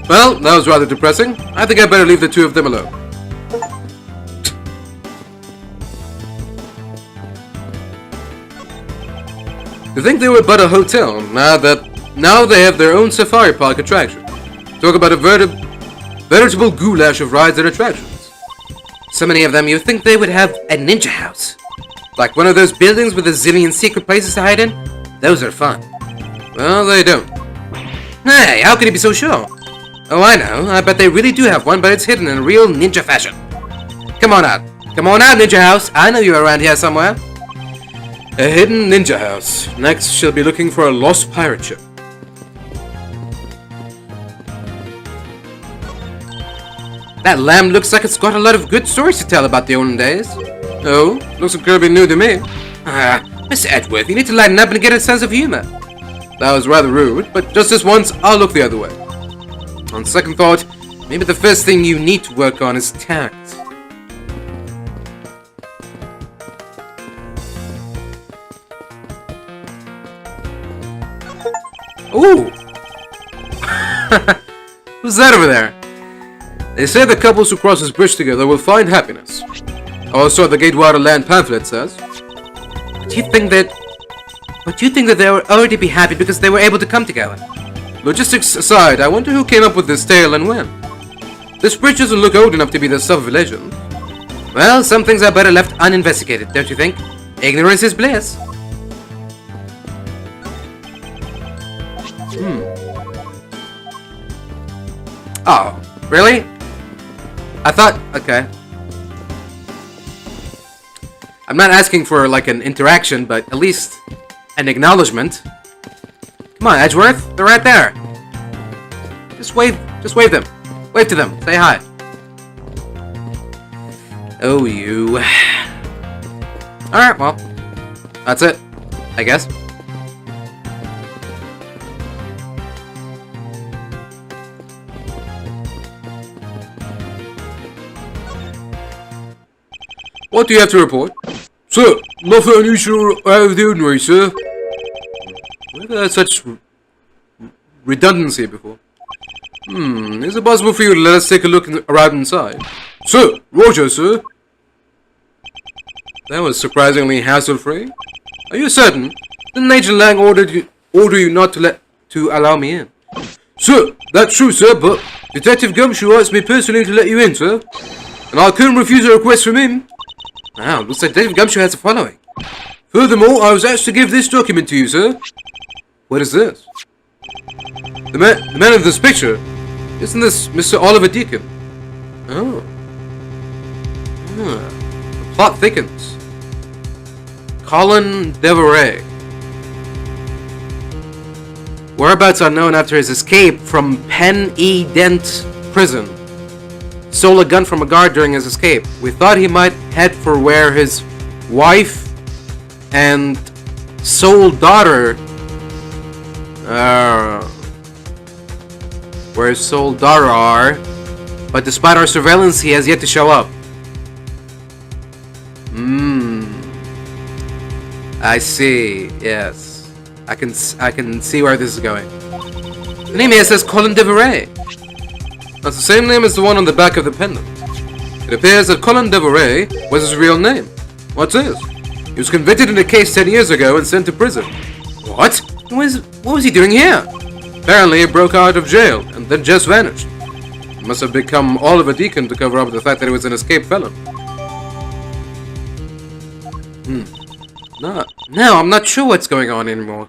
Well, that was rather depressing. I think I better leave the two of them alone. To think they were but a hotel, now they have their own safari park attraction. Talk about a veritable goulash of rides and attractions. So many of them, you'd think they would have a ninja house. Like one of those buildings with a zillion secret places to hide in? Those are fun. Well, they don't. Hey, how could you be so sure? Oh, I know. I bet they really do have one, but it's hidden in a real ninja fashion. Come on out. Come on out, Ninja House. I know you're around here somewhere. A hidden ninja house. Next, she'll be looking for a lost pirate ship. That lamb looks like it's got a lot of good stories to tell about the olden days. Oh, looks incredibly new to me. Mr. Edgeworth, you need to lighten up and get a sense of humor. That was rather rude, but just this once, I'll look the other way. On second thought, maybe the first thing you need to work on is tact. Ooh! Who's that over there? They say the couples who cross this bridge together will find happiness. Also, the Gatewater Land pamphlet says. Do you think that they would already be happy because they were able to come together? Logistics aside, I wonder who came up with this tale and when. This bridge doesn't look old enough to be the stuff of a legend. Well, some things are better left uninvestigated, don't you think? Ignorance is bliss. Oh, really? I thought... Okay. I'm not asking for, like, an interaction, but at least an acknowledgement. Come on, Edgeworth. They're right there. Just wave them. Wave to them. Say hi. Oh, you. Alright, well. That's it. I guess. What do you have to report? Sir, nothing unusual out of the ordinary, sir. Never had such redundancy before. Is it possible for you to let us take a look around inside? Sir, Roger, sir. That was surprisingly hassle-free. Are you certain? Didn't Agent Lang order you not to allow me in? Sir, that's true, sir, but Detective Gumshoe asked me personally to let you in, sir. And I couldn't refuse a request from him. Wow, looks like Detective Gumshoe has a following. Furthermore, I was asked to give this document to you, sir. What is this? The man in this picture. Isn't this Mr. Oliver Deacon? Oh. The plot thickens. Colin Deveray. Whereabouts unknown after his escape from Pen E. Dent prison. Stole a gun from a guard during his escape. We thought he might head for where his wife and sole daughter where his sole daughter are, but despite our surveillance, he has yet to show up. I see. Yes, I can see where this is going. The name here says Colin Deveray. That's the same name as the one on the back of the pendant. It appears that Colin Deveray was his real name. What's this? He was convicted in a case 10 years ago and sent to prison. What? What was he doing here? Apparently, he broke out of jail and then just vanished. He must have become Oliver Deacon to cover up the fact that he was an escaped felon. No, I'm not sure what's going on anymore.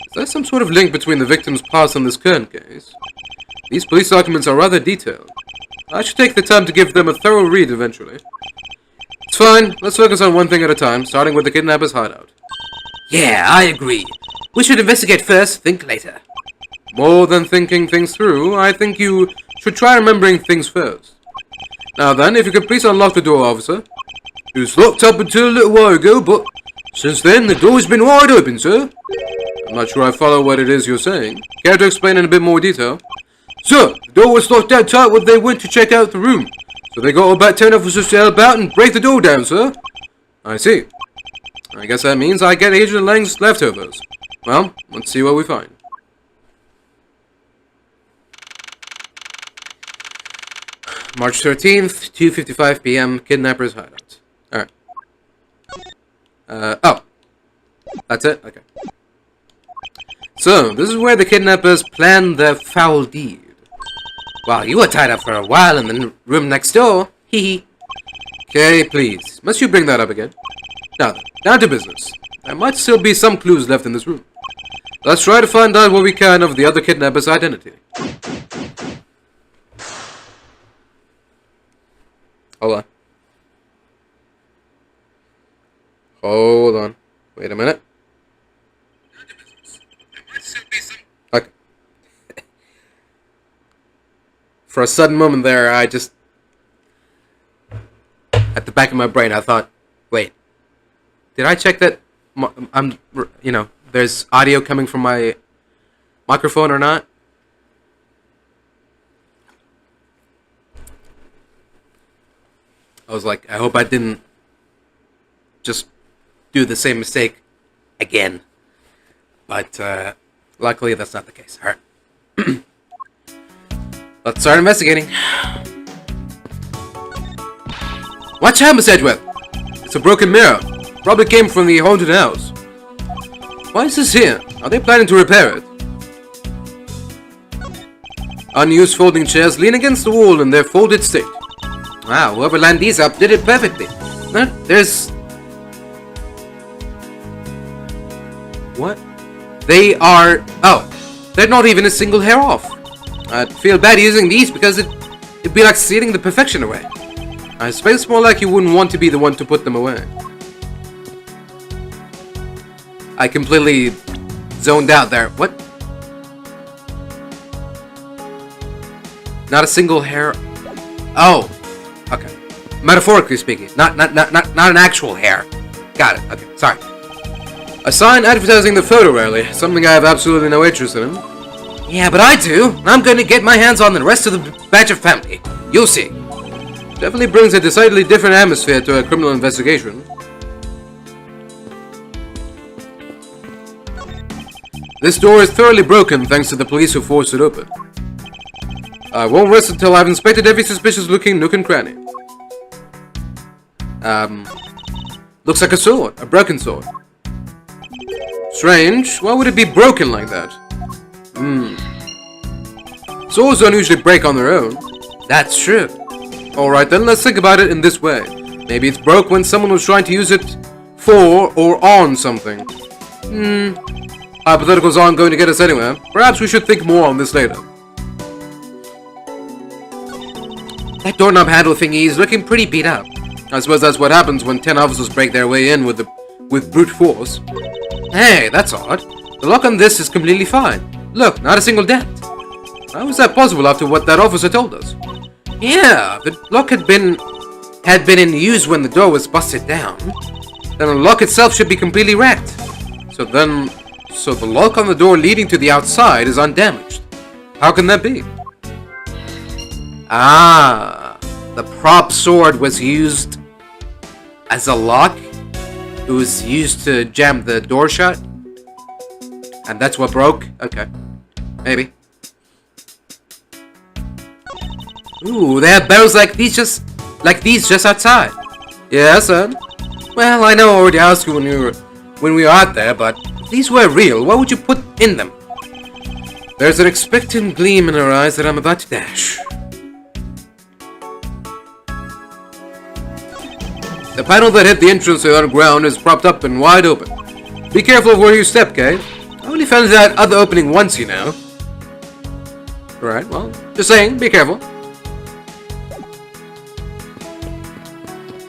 Is there some sort of link between the victim's past and this current case? These police documents are rather detailed. I should take the time to give them a thorough read eventually. It's fine, let's focus on one thing at a time, starting with the kidnapper's hideout. Yeah, I agree. We should investigate first, think later. More than thinking things through, I think you should try remembering things first. Now then, if you could please unlock the door, officer. It was locked up until a little while ago, but since then the door's been wide open, sir. I'm not sure I follow what it is you're saying. Care to explain in a bit more detail? Sir, the door was locked down tight when they went to check out the room. So they got about 10 officers to help out and break the door down, sir. I see. I guess that means I get Agent Lang's leftovers. Well, let's see what we find. March 13th, 2:55 p.m., kidnapper's hideout. Alright. Oh. That's it? Okay. So, this is where the kidnappers planned their foul deed. Wow, you were tied up for a while in the room next door. Hee. Okay, please. Must you bring that up again? Now then, down to business. There might still be some clues left in this room. Let's try to find out what we can of the other kidnapper's identity. Hold on. Hold on. Wait a minute. Okay. For a sudden moment there, I just... At the back of my brain, I thought, wait. Did I check that there's audio coming from my microphone or not? I was like, I hope I didn't just do the same mistake again. But luckily that's not the case. Alright. Let's start investigating. Watch out, Miss Edgeworth! It's a broken mirror. Probably came from the haunted house. Why is this here? Are they planning to repair it? Unused folding chairs lean against the wall in their folded state. Wow, whoever lined these up did it perfectly. There's... What? They are... Oh, they're not even a single hair off. I'd feel bad using these because it'd be like stealing the perfection away. I suppose it's more like you wouldn't want to be the one to put them away. I completely zoned out there. What? Not a single hair. Oh, okay. Metaphorically speaking, not an actual hair. Got it. Okay, sorry. A sign advertising the photo rally, something I have absolutely no interest in. Yeah, but I do. I'm going to get my hands on the rest of the Badger family. You'll see. Definitely brings a decidedly different atmosphere to a criminal investigation. This door is thoroughly broken thanks to the police who forced it open. I won't rest until I've inspected every suspicious-looking nook and cranny. Looks like a sword. A broken sword. Strange. Why would it be broken like that? Swords don't usually break on their own. That's true. Alright then, let's think about it in this way. Maybe it's broke when someone was trying to use it for or on something. Hypotheticals aren't going to get us anywhere. Perhaps we should think more on this later. That doorknob handle thingy is looking pretty beat up. I suppose that's what happens when 10 officers break their way in with brute force. Hey, that's odd. The lock on this is completely fine. Look, not a single dent. How is that possible after what that officer told us? Yeah, the lock had been in use when the door was busted down. Then the lock itself should be completely wrecked. So the lock on the door leading to the outside is undamaged. How can that be? Ah, the prop sword was used as a lock. It was used to jam the door shut. And that's what broke? Okay. Maybe. Ooh, they have barrels like these just outside. Yeah, son. Well, I know I already asked you when we were out there, but if these were real, what would you put in them? There's an expectant gleam in her eyes that I'm about to dash. The panel that hit the entrance to the underground is propped up and wide open. Be careful of where you step, Kay. I only found that other opening once, you know. Right, well, just saying, be careful.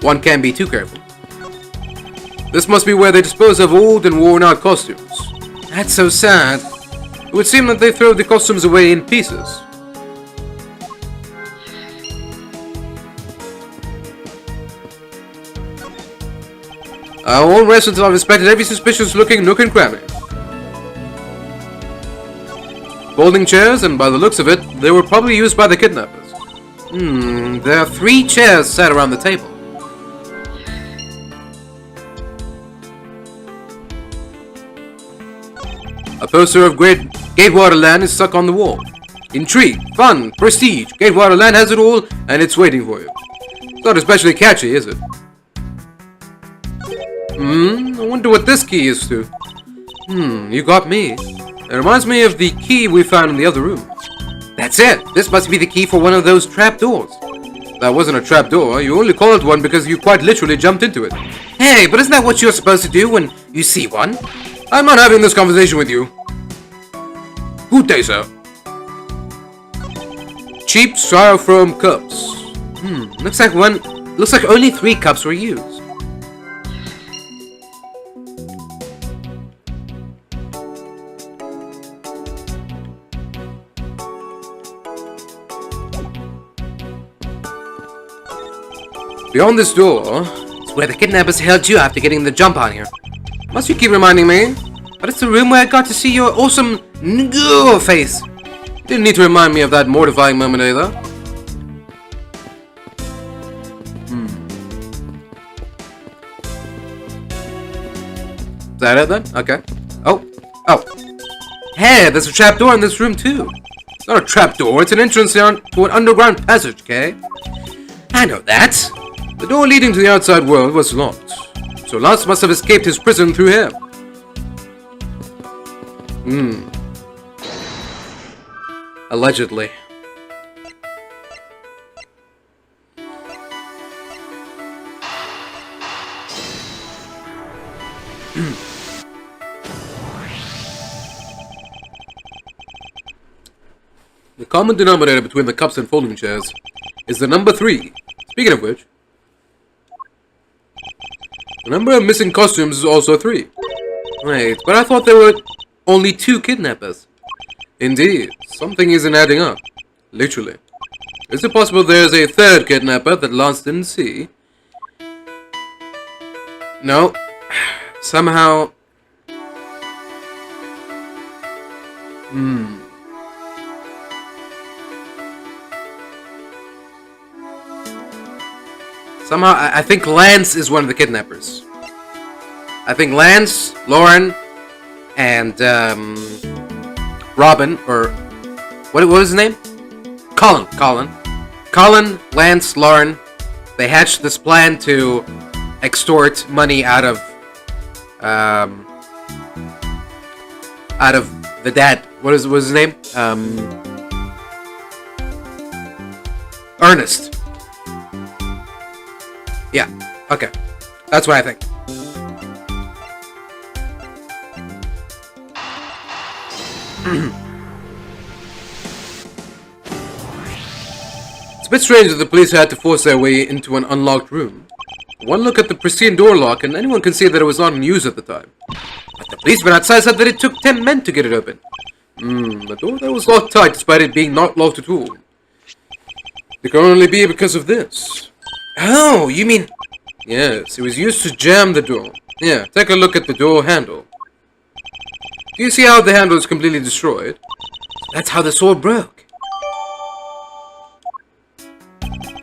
One can't be too careful. This must be where they dispose of old and worn-out costumes. That's so sad. It would seem that they throw the costumes away in pieces. I won't rest until I've inspected every suspicious-looking nook and cranny. Folding chairs, and by the looks of it, they were probably used by the kidnappers. There are 3 chairs set around the table. A poster of Gatewater Land is stuck on the wall. Intrigue, fun, prestige. Gatewater Land has it all, and it's waiting for you. It's not especially catchy, is it? I wonder what this key is to. You got me. It reminds me of the key we found in the other room. That's it. This must be the key for one of those trap doors. That wasn't a trap door. You only call it one because you quite literally jumped into it. Hey, but isn't that what you're supposed to do when you see one? I'm not having this conversation with you. Good day, sir. Cheap styrofoam cups. Looks like only 3 cups were used. Beyond this door, It's where the kidnappers held you after getting the jump on here. must you keep reminding me? But it's the room where I got to see your awesome face. Didn't need to remind me of that mortifying moment either. Is that it then? Okay. Oh. Hey, there's a trap door in this room too. It's not a trap door, it's an entrance to an underground passage, okay? I know that. The door leading to the outside world was locked. So Lance must have escaped his prison through here. Allegedly. The common denominator between the cups and folding chairs is the number 3. Speaking of which, the number of missing costumes is also 3. Wait, but I thought there were only 2 kidnappers. Indeed, something isn't adding up. Literally. Is it possible there's a third kidnapper that Lance didn't see? No. Somehow... Somehow, I think Lance is one of the kidnappers. I think Lance, Lauren, and Robin, or what was his name? Colin, Lance, Lauren. They hatched this plan to extort money out of the dad. What was his name? Ernest. Yeah. Okay. That's what I think. It's a bit strange that the police had to force their way into an unlocked room. One look at the pristine door lock and anyone can see that it was not in use at the time. But the policeman outside said that it took 10 men to get it open. The door that was locked tight despite it being not locked at all. It can only be because of this. Oh, you mean... Yes, it was used to jam the door. Yeah, take a look at the door handle. Do you see how the handle is completely destroyed? That's how the sword broke.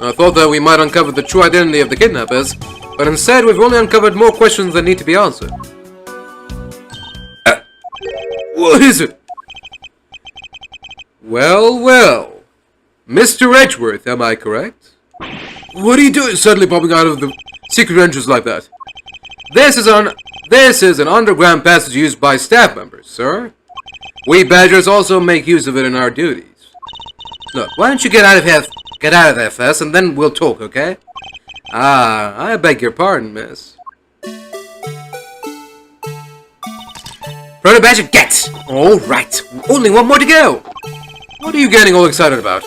I thought that we might uncover the true identity of the kidnappers, but instead we've only uncovered more questions that need to be answered. What is it? Well. Mr. Edgeworth, am I correct? What are you doing suddenly popping out of the secret entrance like that? This is an underground passage used by staff members, sir. We Badgers also make use of it in our duties. Look, why don't you get out of there first, and then we'll talk, okay? I beg your pardon, miss. Proto Badger, get! Alright, only one more to go! What are you getting all excited about?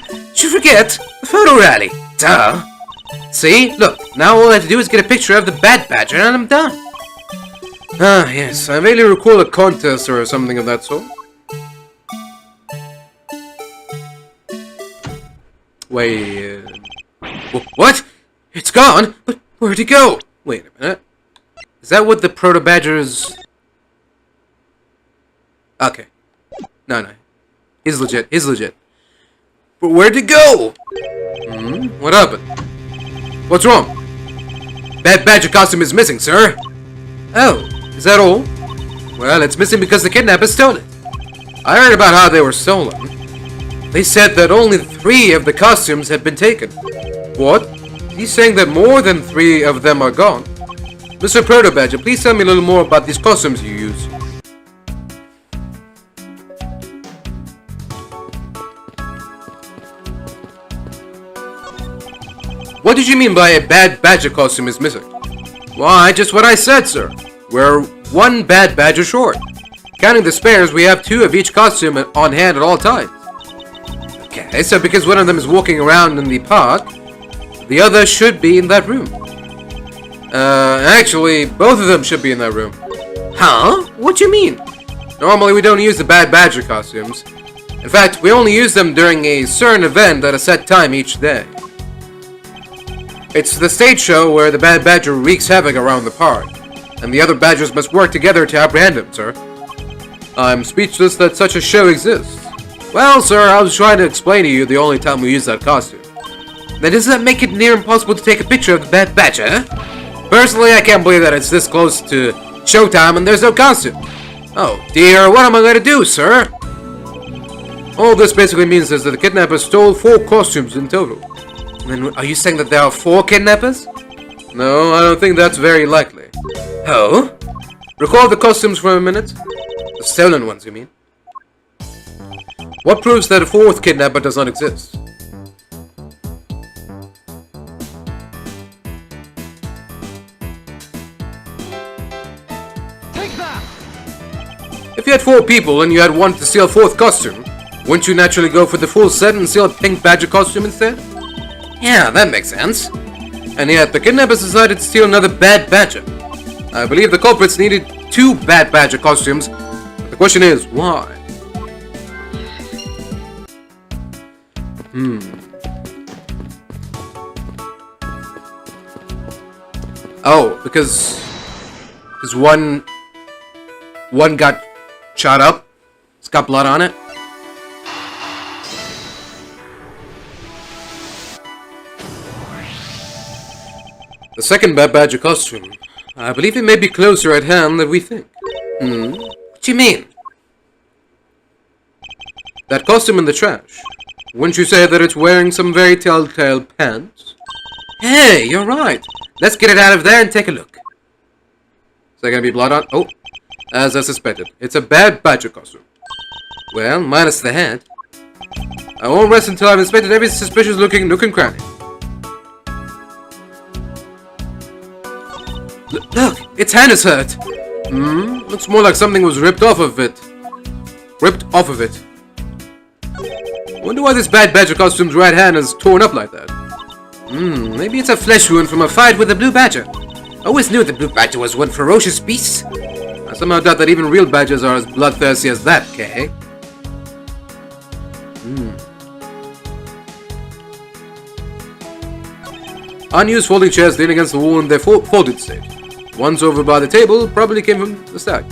Did you forget? The photo rally! Duh! See? Look, now all I have to do is get a picture of the Bad Badger and I'm done. Ah, yes, I vaguely recall a contest or something of that sort. Wait, what? It's gone? But where'd it go? Wait a minute. Is that what the Proto Badgers... Okay. No. He's legit. But where'd it go? What happened? What's wrong? Bad Badger costume is missing, sir. Oh, is that all? Well, it's missing because the kidnappers stole it. I heard about how they were stolen. They said that only 3 of the costumes had been taken. What? He's saying that more than 3 of them are gone. Mr. Proto Badger, please tell me a little more about these costumes you use. What did you mean by a Bad Badger costume is missing? Why, just what I said, sir. We're 1 Bad Badger short. Counting the spares, we have 2 of each costume on hand at all times. Okay, so because one of them is walking around in the park, the other should be in that room. Actually, both of them should be in that room. Huh? What do you mean? Normally, we don't use the Bad Badger costumes. In fact, we only use them during a certain event at a set time each day. It's the stage show where the Bad Badger wreaks havoc around the park, and the other Badgers must work together to apprehend him, sir. I'm speechless that such a show exists. Well, sir, I was trying to explain to you the only time we use that costume. Then does that make it near impossible to take a picture of the Bad Badger? Personally, I can't believe that it's this close to showtime and there's no costume. Oh dear, what am I going to do, sir? All this basically means is that the kidnappers stole 4 costumes in total. Then are you saying that there are 4 kidnappers? No, I don't think that's very likely. Oh? Recall the costumes for a minute. The stolen ones, you mean? What proves that a 4th kidnapper does not exist? Take that! If you had 4 people and you had one to steal a 4th costume, wouldn't you naturally go for the full set and steal a pink Badger costume instead? Yeah, that makes sense. And yet, the kidnappers decided to steal another Bad Badger. I believe the culprits needed 2 Bad Badger costumes, but the question is, why? Oh, because one got shot up. It's got blood on it. The second Bad Badger costume. I believe it may be closer at hand than we think. What do you mean? That costume in the trash. Wouldn't you say that it's wearing some very telltale pants? Hey, you're right. Let's get it out of there and take a look. Is there gonna be blood on? Oh, as I suspected. It's a Bad Badger costume. Well, minus the head. I won't rest until I've inspected every suspicious looking nook and cranny. Look, its hand is hurt. Looks more like something was ripped off of it. Wonder why this Bad Badger costume's right hand is torn up like that. Maybe it's a flesh wound from a fight with the blue badger. Always knew the blue badger was one ferocious beast. I somehow doubt that even real badgers are as bloodthirsty as that, Kay. Unused folding chairs lean against the wall in their folded state. One's over by the table, probably came from the stack.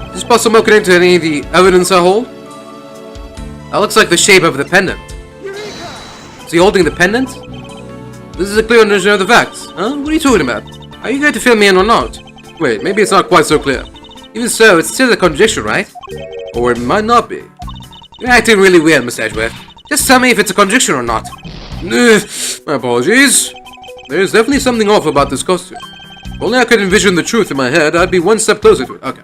Is this possible connected to any of the evidence I hold? That looks like the shape of the pendant. Is he holding the pendant? This is a clear understanding of the facts. Huh? What are you talking about? Are you going to fill me in or not? Wait, maybe it's not quite so clear. Even so, it's still a contradiction, right? Or it might not be. You're acting really weird, Mr. Edgeworth. Just tell me if it's a contradiction or not. My apologies. There's definitely something off about this costume. If only I could envision the truth in my head, I'd be one step closer to it. Okay.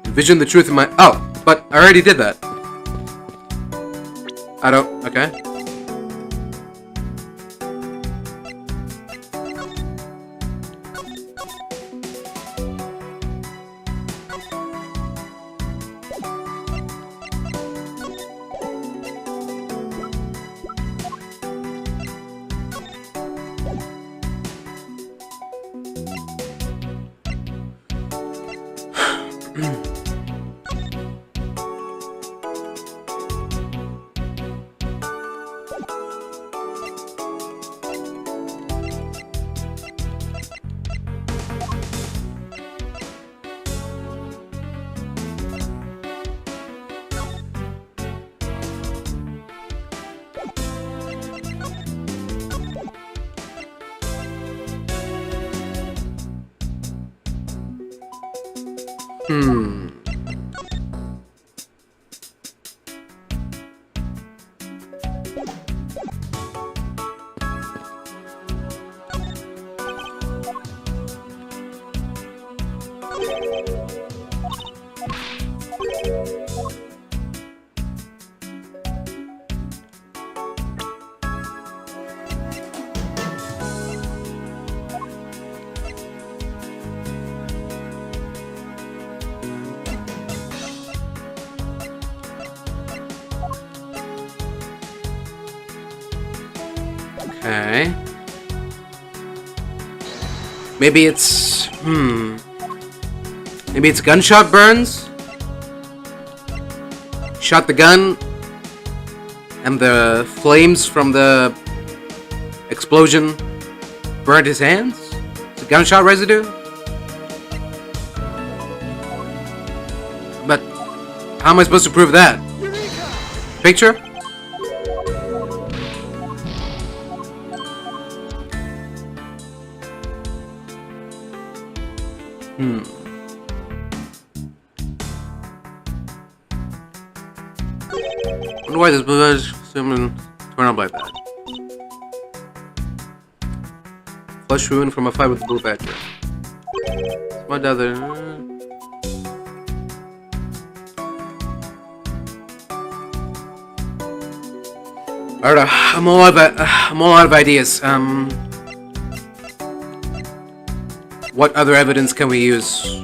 Envision the truth in my... Oh, but I already did that. I don't... Okay. Okay. Maybe it's... Maybe it's gunshot burns? Shot the gun, and the flames from the explosion burned his hands? It's a gunshot residue? But how am I supposed to prove that? Picture? Wonder why this blue someone turn up like that. Flesh wound from a fight with the blue badger. What other? Alright, I'm all out of ideas. What other evidence can we use?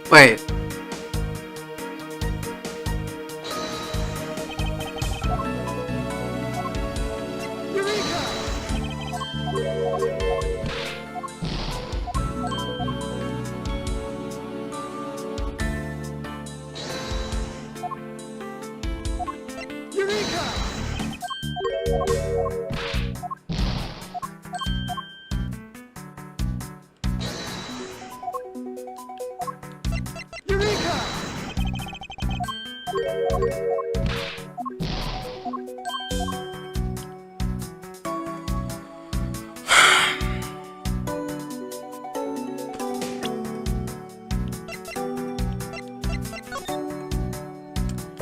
Wait.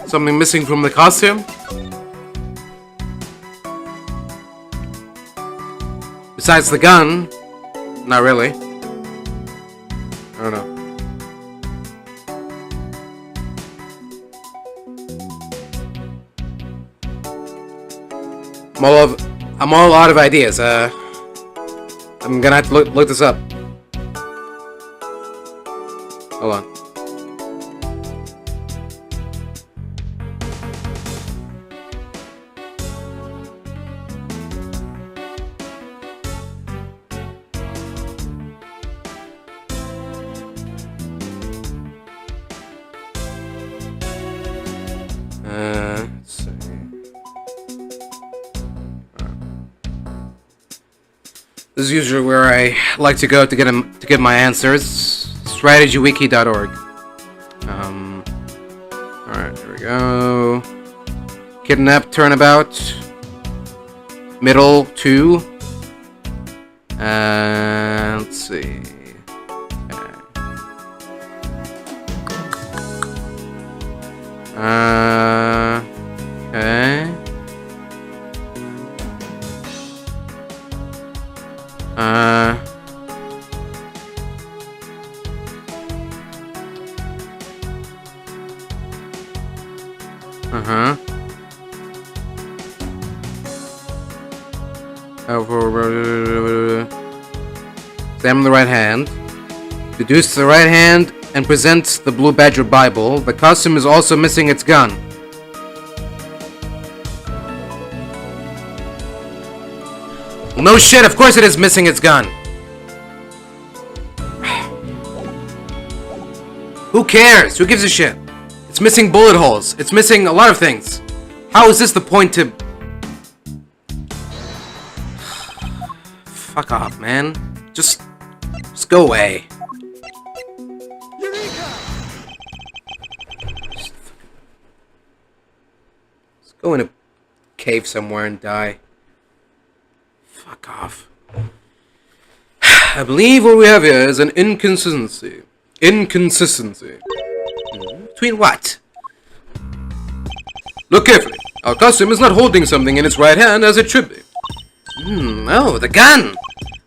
Something missing from the costume? Besides the gun? Not really. I don't know. I'm all out of ideas. I'm gonna have to look this up. Hold on. Let's see. This is usually where I like to go to get my answers. StrategyWiki.org. Alright, here we go. Kidnap, Turnabout. Middle 2. Let's see. Okay. Examine the right hand. Deduce the right hand and present the Blue Badger Bible. The costume is also missing its gun. Well, no shit, of course it is missing its gun. Who cares? Who gives a shit? It's missing bullet holes. It's missing a lot of things. How is this the point to... Fuck off, man. Just go away. Just go in a cave somewhere and die. Fuck off. I believe what we have here is an inconsistency. Inconsistency. Between what? Look carefully. Our costume is not holding something in its right hand as it should be. Oh, the gun!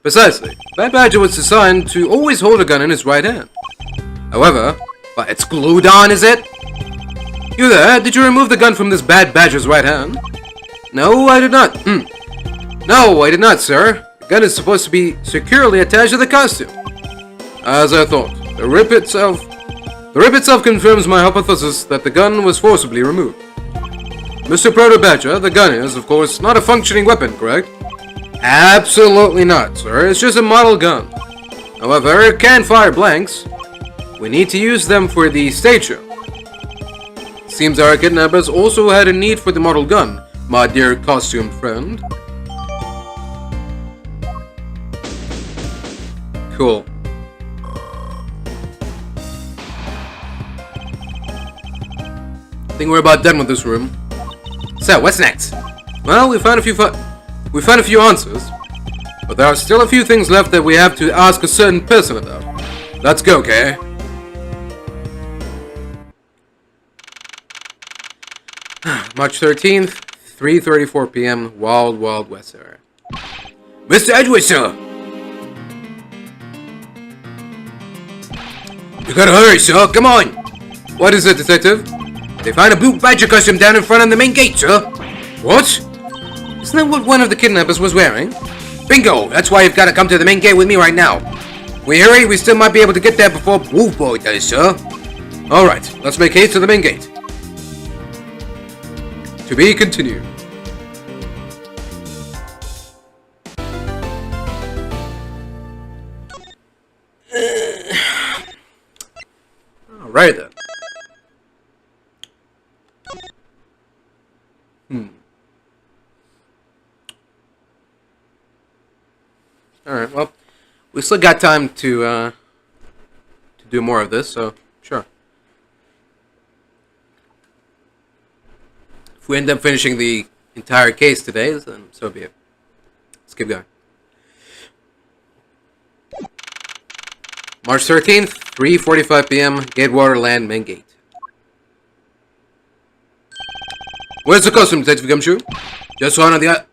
Precisely. That badger was designed to always hold a gun in his right hand. However, but it's glued on, is it? You there? Did you remove the gun from this bad badger's right hand? No, I did not. No, I did not, sir. The gun is supposed to be securely attached to the costume. As I thought. The rip itself confirms my hypothesis that the gun was forcibly removed. Mr. Proto Badger, the gun is, of course, not a functioning weapon, correct? Absolutely not, sir. It's just a model gun. However, it can fire blanks. We need to use them for the stage show. Seems our kidnappers also had a need for the model gun, my dear costume friend. Cool. I think we're about done with this room. So, what's next? Well, we found a few answers, but there are still a few things left that we have to ask a certain person about. Let's go, okay? March 13th, 3:34 p.m., Wild Wild West area. Mr. Edgeworth, sir! You gotta hurry, sir, come on! What is it, detective? They find a Blue Badger costume down in front of the main gate, sir. What? Isn't that what one of the kidnappers was wearing? Bingo! That's why you've got to come to the main gate with me right now. we hurry, we still might be able to get there before Wolf Boy does, sir. Alright, let's make haste to the main gate. To be continued. Alright then. Alright, well, we still got time to do more of this, so sure. If we end up finishing the entire case today, then so be it. Let's keep going. March 13th, 3:45 p.m., Gatewater Land Main Gate. Where's the customs, Detective Gumshoe? Just on the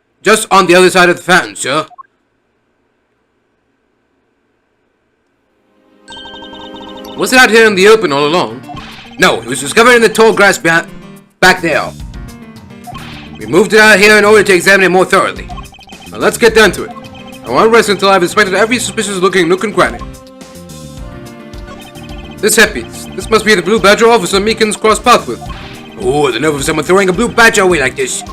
other side of the fountain, sir. Was it out here in the open all along? No, it was discovered in the tall grass back there. We moved it out here in order to examine it more thoroughly. Now let's get down to it. I won't rest until I've inspected every suspicious-looking nook and cranny. This headpiece. This must be the blue badger officer Meekins crossed path with. Oh, the nerve of someone throwing a blue badger away like this.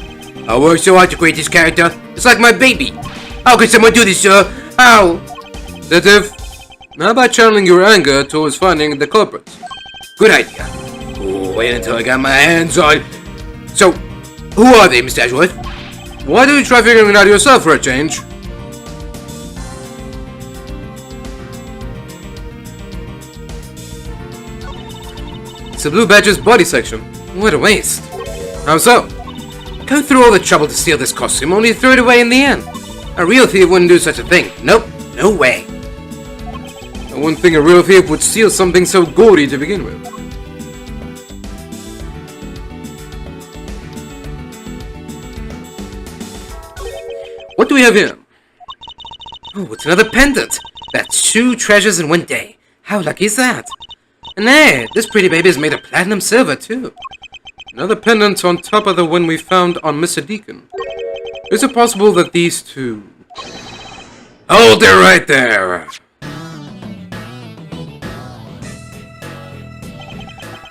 I worked so hard to create this character. It's like my baby. How could someone do this, sir? How? Detective, how about channeling your anger towards finding the culprits? Good idea. Oh, wait until I got my hands on... So, who are they, Mr. Edgeworth? Why don't you try figuring it out yourself for a change? It's the blue badger's body section. What a waste. How so? Go through all the trouble to steal this costume, only to throw it away in the end. A real thief wouldn't do such a thing. Nope, no way. I wouldn't think a real thief would steal something so gaudy to begin with. What do we have here? Oh, it's another pendant. That's 2 treasures in one day. How lucky is that? And hey, this pretty baby is made of platinum silver, too. Another pendant on top of the one we found on Mr. Deacon. Is it possible that these two... Hold it right there!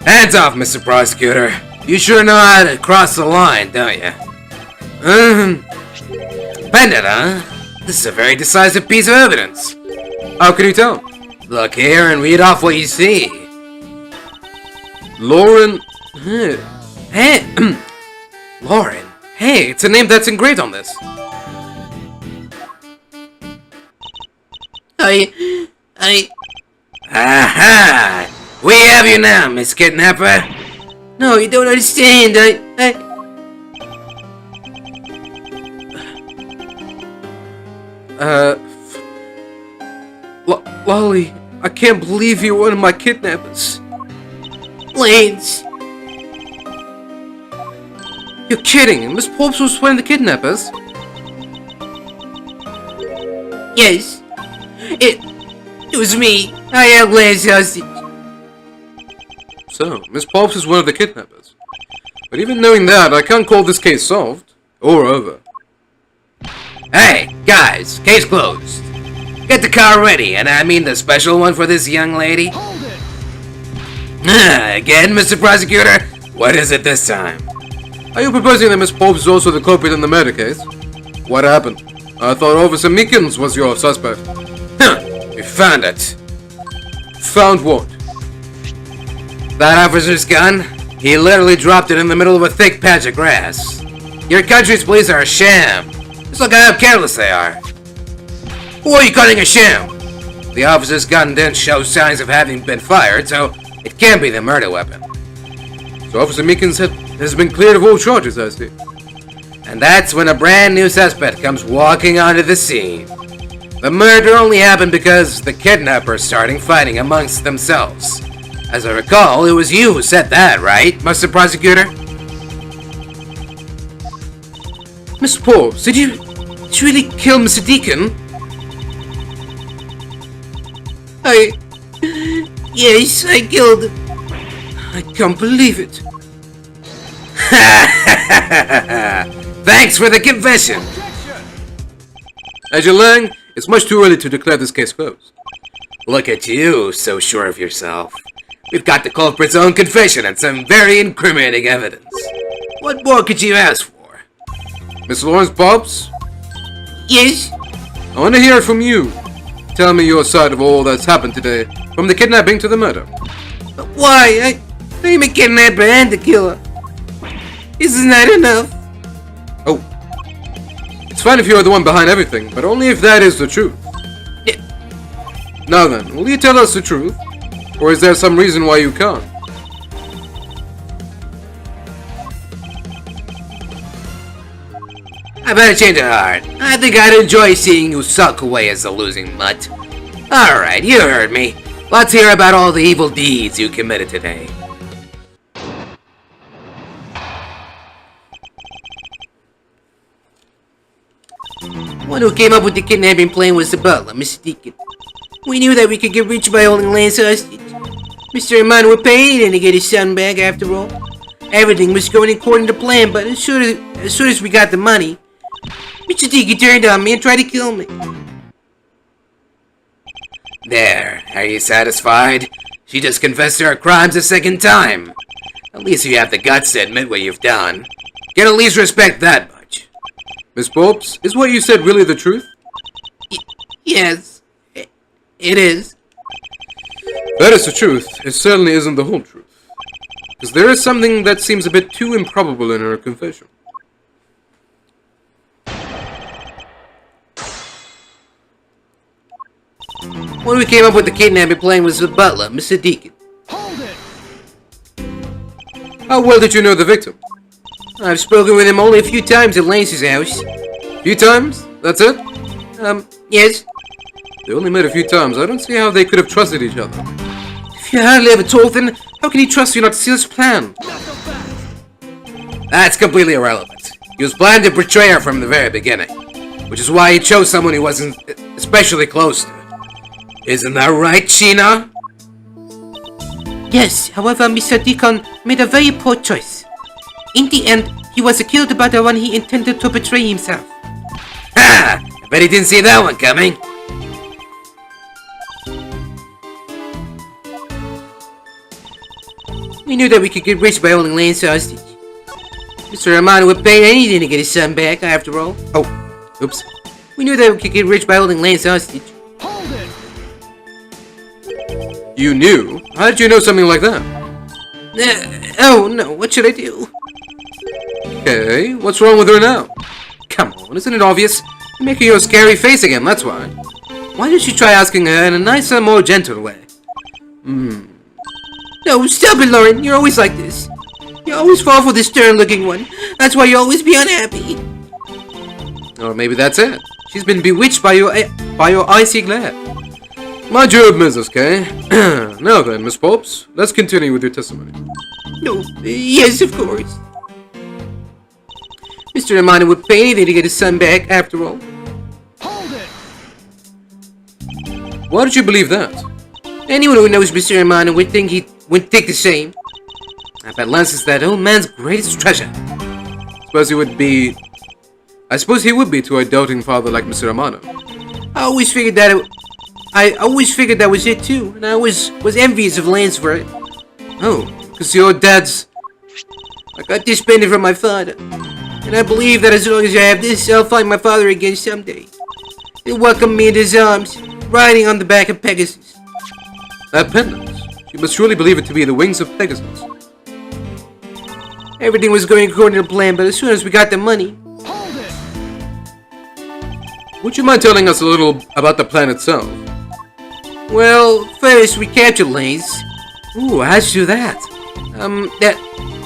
Hands off, Mr. Prosecutor. You sure know how to cross the line, don't you? Pendant, huh? This is a very decisive piece of evidence. How can you tell? Look here and read off what you see. Lauren... Hey, Lauren. Hey, it's a name that's engraved on this. Aha! We have you now, Miss Kidnapper. No, you don't understand. Lolly, I can't believe you're one of my kidnappers. Lance. You're kidding. Miss Popes was one of the kidnappers. Yes. It was me. I am Lance hostage. So, Miss Popes is one of the kidnappers. But even knowing that, I can't call this case solved. Or over. Hey, guys, case closed. Get the car ready, and I mean the special one for this young lady. Hold it! Again, Mr. Prosecutor? What is it this time? Are you proposing that Miss Popes is also the culprit in the murder case? What happened? I thought Officer Meekins was your suspect. We found it. Found what? That officer's gun? He literally dropped it in the middle of a thick patch of grass. Your country's police are a sham. Just look how careless they are. Who are you calling a sham? The officer's gun didn't show signs of having been fired, so it can't be the murder weapon. So Officer Meekins has been cleared of all charges, I see. And that's when a brand new suspect comes walking onto the scene. The murder only happened because the kidnappers started fighting amongst themselves. As I recall, it was you who said that, right, Mr. Prosecutor? Miss Popes, did you really kill Mr. Deacon? Yes, I killed him. I can't believe it. Thanks for the confession. Agent Lang, it's much too early to declare this case closed. Look at you, so sure of yourself. We've got the culprit's own confession and some very incriminating evidence. What more could you ask for? Miss Lawrence Bobs, Yes? I want to hear it from you. Tell me your side of all that's happened today, from the kidnapping to the murder. But why? I'm a kidnapper and a killer. Isn't that enough? Oh. It's fine if you're the one behind everything, but only if that is the truth. Yeah. Now then, will you tell us the truth? Or is there some reason why you can't? I've had a change of heart. I think I'd enjoy seeing you sulk away as a losing mutt. Alright, you heard me. Let's hear about all the evil deeds you committed today. One who came up with the kidnapping plan was the butler, Mr. Deacon. We knew that we could get rich by holding Lance hostage. Mr. Emmanuel paid and to get his son back after all. Everything was going according to plan, but as soon as we got the money, Mr. Deacon turned on me and tried to kill me. There, are you satisfied? She just confessed to her crimes a second time. At least you have the guts to admit what you've done. Can at least respect that much. Miss Bobs, is what you said really the truth? Yes, it is. That is the truth. It certainly isn't the whole truth. Because there is something that seems a bit too improbable in her confession. When we came up with the kidnapping plan was the butler, Mr. Deacon. Hold it! How well did you know the victim? I've spoken with him only a few times at Lance's house. Few times? That's it? Yes. They only met a few times. I don't see how they could have trusted each other. If you hardly ever told him, how can he trust you not to see his plan? Not so fast! That's completely irrelevant. He was planned to betray her from the very beginning, which is why he chose someone he wasn't especially close to. Isn't that right, Sheena? Yes, however, Mr. Deacon made a very poor choice. In the end, he was killed by the one he intended to betray himself. Ha! I bet he didn't see that one coming. We knew that we could get rich by holding Lance hostage. Mr. Armando would pay anything to get his son back, after all. Oh, oops. We knew that we could get rich by holding Lance hostage. Hold it! You knew? How did you know something like that? Oh no, what should I do? Okay, what's wrong with her now? Come on, isn't it obvious? You're making your scary face again, that's why. Why don't you try asking her in a nicer, more gentle way? No, stop it, Lauren. You're always like this. You always fall for the stern-looking one. That's why you always be unhappy. Or maybe that's it. She's been bewitched by your icy glare. Mind your own business, Kay. Now then, Miss Bobs, let's continue with your testimony. No, yes, of course. Mr. Amano would pay anything to get his son back, after all. Hold it! Why did you believe that? Anyone who knows Mr. Amano would think the same. I bet Lance is that old man's greatest treasure. I suppose he would be to a doubting father like Mr. Amano. I always figured that was it too, and I was envious of Lance for it. Oh, because your dad's... I got disbanded from my father, and I believe that as long as I have this, I'll find my father again someday. He'll welcome me in his arms, riding on the back of Pegasus. That pendant. You must surely believe it to be the wings of Pegasus. Everything was going according to plan, but as soon as we got the money... Hold it! Would you mind telling us a little about the plan itself? Well, first we captured Lance. Ooh, how'd you do that?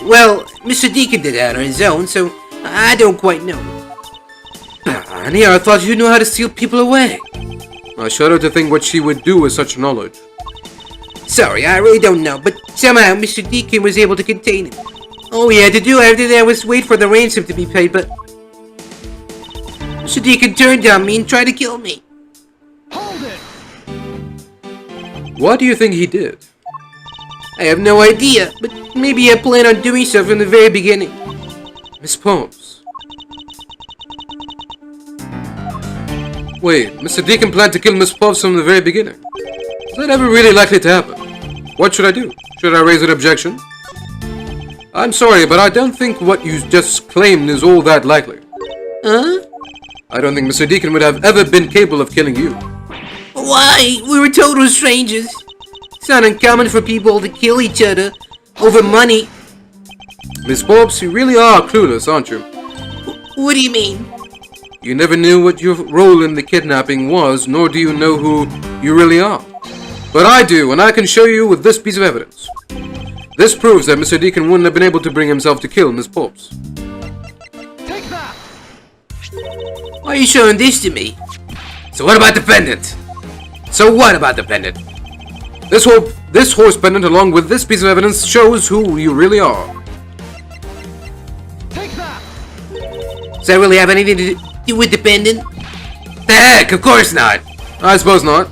Well, Mr. Deacon did that on his own, so I don't quite know. And here I thought you knew how to steal people away. I shudder to think what she would do with such knowledge. Sorry, I really don't know, but somehow Mr. Deacon was able to contain him. All we had to do after that was wait for the ransom to be paid, but... Mr. Deacon turned on me and tried to kill me. Hold it! What do you think he did? I have no idea, but maybe he had planned on doing so from the very beginning. Miss Bobs. Wait, Mr. Deacon planned to kill Miss Bobs from the very beginning? Is that ever really likely to happen? What should I do? Should I raise an objection? I'm sorry, but I don't think what you just claimed is all that likely. Huh? I don't think Mr. Deacon would have ever been capable of killing you. Why? We were total strangers. It's not uncommon for people to kill each other over money. Miss Forbes, you really are clueless, aren't you? What do you mean? You never knew what your role in the kidnapping was, nor do you know who you really are. But I do, and I can show you with this piece of evidence. This proves that Mr. Deacon wouldn't have been able to bring himself to kill Miss Forbes. Take that! Why are you showing this to me? So what about the pendant? So what about the pendant? This horse pendant, along with this piece of evidence, shows who you really are. Take that! Does that really have anything to do with the pendant? The heck, of course not. I suppose not.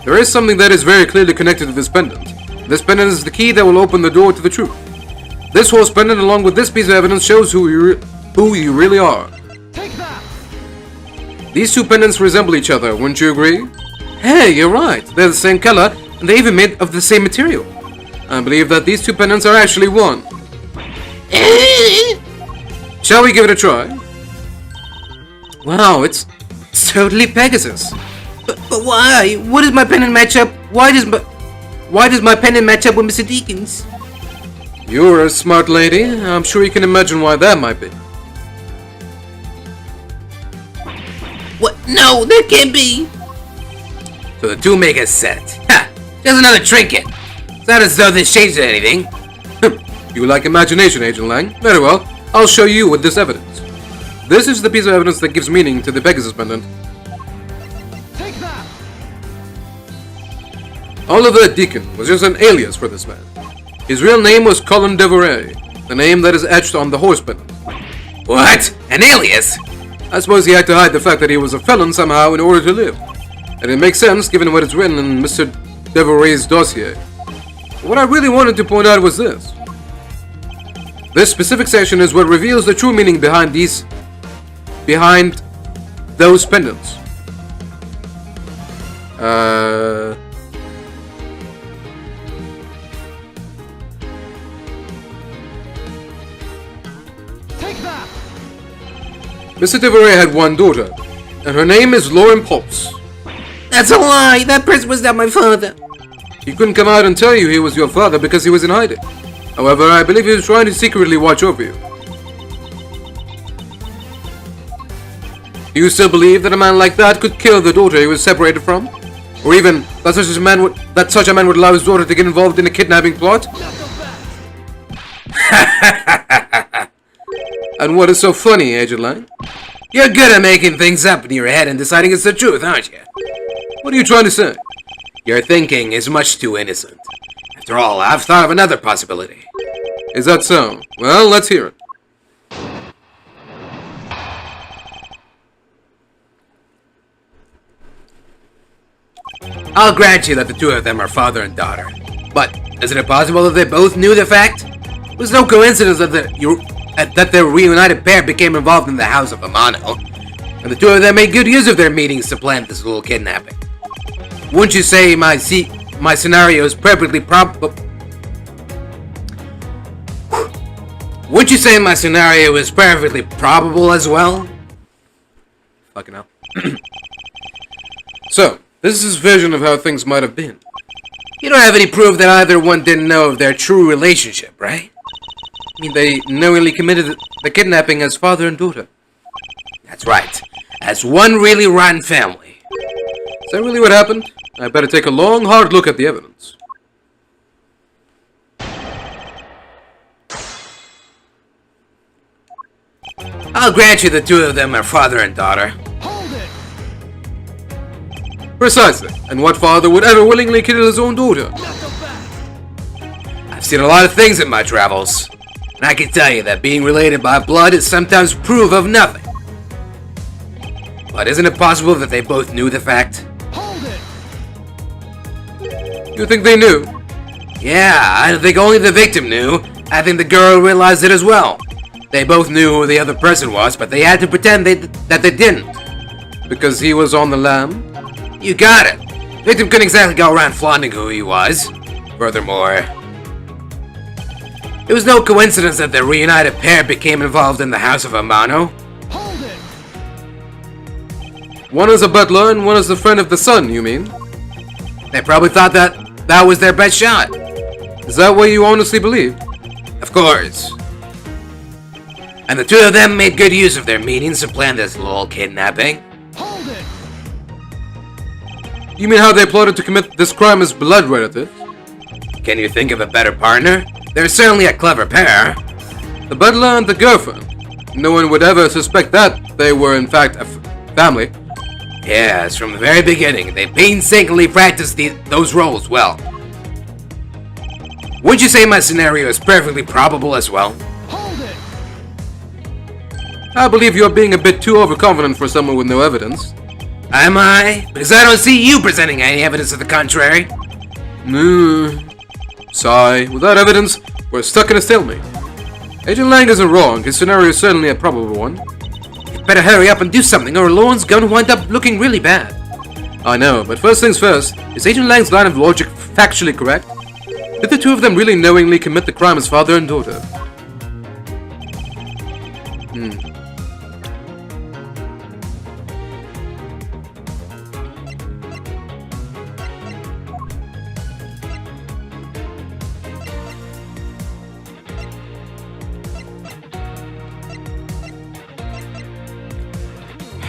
There is something that is very clearly connected to this pendant. This pendant is the key that will open the door to the truth. This horse pendant, along with this piece of evidence, shows who you really are. Take that! These two pendants resemble each other, wouldn't you agree? Hey, you're right. They're the same color, and they're even made of the same material. I believe that these two pendants are actually one. Shall we give it a try? Wow, it's totally Pegasus. But why? What does my pendant match up? Why does my pendant match up with Mr. Deacon's? You're a smart lady. I'm sure you can imagine why that might be. What? No, that can't be. So the two make a set. Ha! Just another trinket. It's not as though this changes anything. You like imagination, Agent Lang? Very well. I'll show you with this evidence. This is the piece of evidence that gives meaning to the Pegasus pendant. Take that! Oliver Deacon was just an alias for this man. His real name was Colin Devoray, the name that is etched on the horse pendant. What? An alias? I suppose he had to hide the fact that he was a felon somehow in order to live. And it makes sense given what is written in Mr. Devoray's dossier. But what I really wanted to point out was this. This specific section is what reveals the true meaning behind those pendants. Take that! Mr. Devoray had one daughter, and her name is Lauren Pulse. That's a lie. That person was not my father. He couldn't come out and tell you he was your father because he was in hiding. However, I believe he was trying to secretly watch over you. Do you still believe that a man like that could kill the daughter he was separated from? Or even that such a man would allow his daughter to get involved in a kidnapping plot? And what is so funny, Agent Lang? You're good at making things up in your head and deciding it's the truth, aren't you? What are you trying to say? Your thinking is much too innocent. After all, I've thought of another possibility. Is that so? Well, let's hear it. I'll grant you that the two of them are father and daughter. But isn't it possible that they both knew the fact? It was no coincidence that their reunited pair became involved in the House of Amano, and the two of them made good use of their meetings to plan this little kidnapping. Wouldn't you say my scenario is perfectly probable? Wouldn't you say my scenario is perfectly probable as well? Fucking hell. So, this is his vision of how things might have been. You don't have any proof that either one didn't know of their true relationship, right? I mean, they knowingly committed the kidnapping as father and daughter. That's right. As one really rotten family. Is that really what happened? I better take a long, hard look at the evidence. I'll grant you the two of them are father and daughter. Hold it! Precisely. And what father would ever willingly kill his own daughter? Not so fast! I've seen a lot of things in my travels, and I can tell you that being related by blood is sometimes proof of nothing. But isn't it possible that they both knew the fact? Hold it! You think they knew? Yeah, I don't think only the victim knew. I think the girl realized it as well. They both knew who the other person was, but they had to pretend that they didn't. Because he was on the lam? You got it. Victim couldn't exactly go around flaunting who he was. Furthermore, it was no coincidence that the reunited pair became involved in the House of Amano. Hold it! One is a butler and one is the friend of the sun, you mean? They probably thought that was their best shot. Is that what you honestly believe? Of course. And the two of them made good use of their meetings to plan this little kidnapping. Hold it! You mean how they plotted to commit this crime as blood relatives? Can you think of a better partner? They're certainly a clever pair. The butler and the girlfriend. No one would ever suspect that they were in fact a family. Yes, from the very beginning, they painstakingly practiced those roles well. Would you say my scenario is perfectly probable as well? Hold it! I believe you're being a bit too overconfident for someone with no evidence. Am I? Because I don't see you presenting any evidence to the contrary. Sigh. Without evidence, we're stuck in a stalemate. Agent Lang isn't wrong. His scenario is certainly a probable one. You'd better hurry up and do something or Lauren's gonna wind up looking really bad. I know, but first things first, is Agent Lang's line of logic factually correct? Did the two of them really knowingly commit the crime as father and daughter?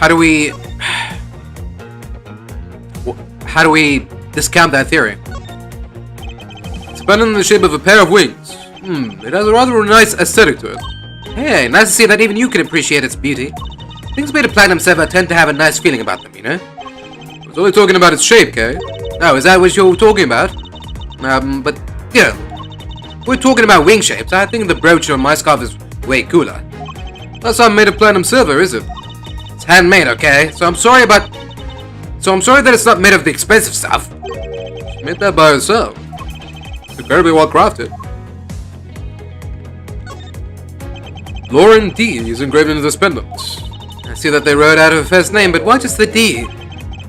How do we discount that theory? It's bent in the shape of a pair of wings. It has a rather nice aesthetic to it. Hey, nice to see that even you can appreciate its beauty. Things made of platinum silver tend to have a nice feeling about them, you know? I was only talking about its shape, Kay. Oh, is that what you're talking about? But, yeah. We're talking about wing shapes. I think the brooch on my scarf is way cooler. That's not made of platinum silver, is it? It's handmade, okay? So I'm sorry that it's not made of the expensive stuff. She made that by herself. It's incredibly well crafted. Lauren D is engraved into this pendant. I see that they wrote out her first name, but why just the D?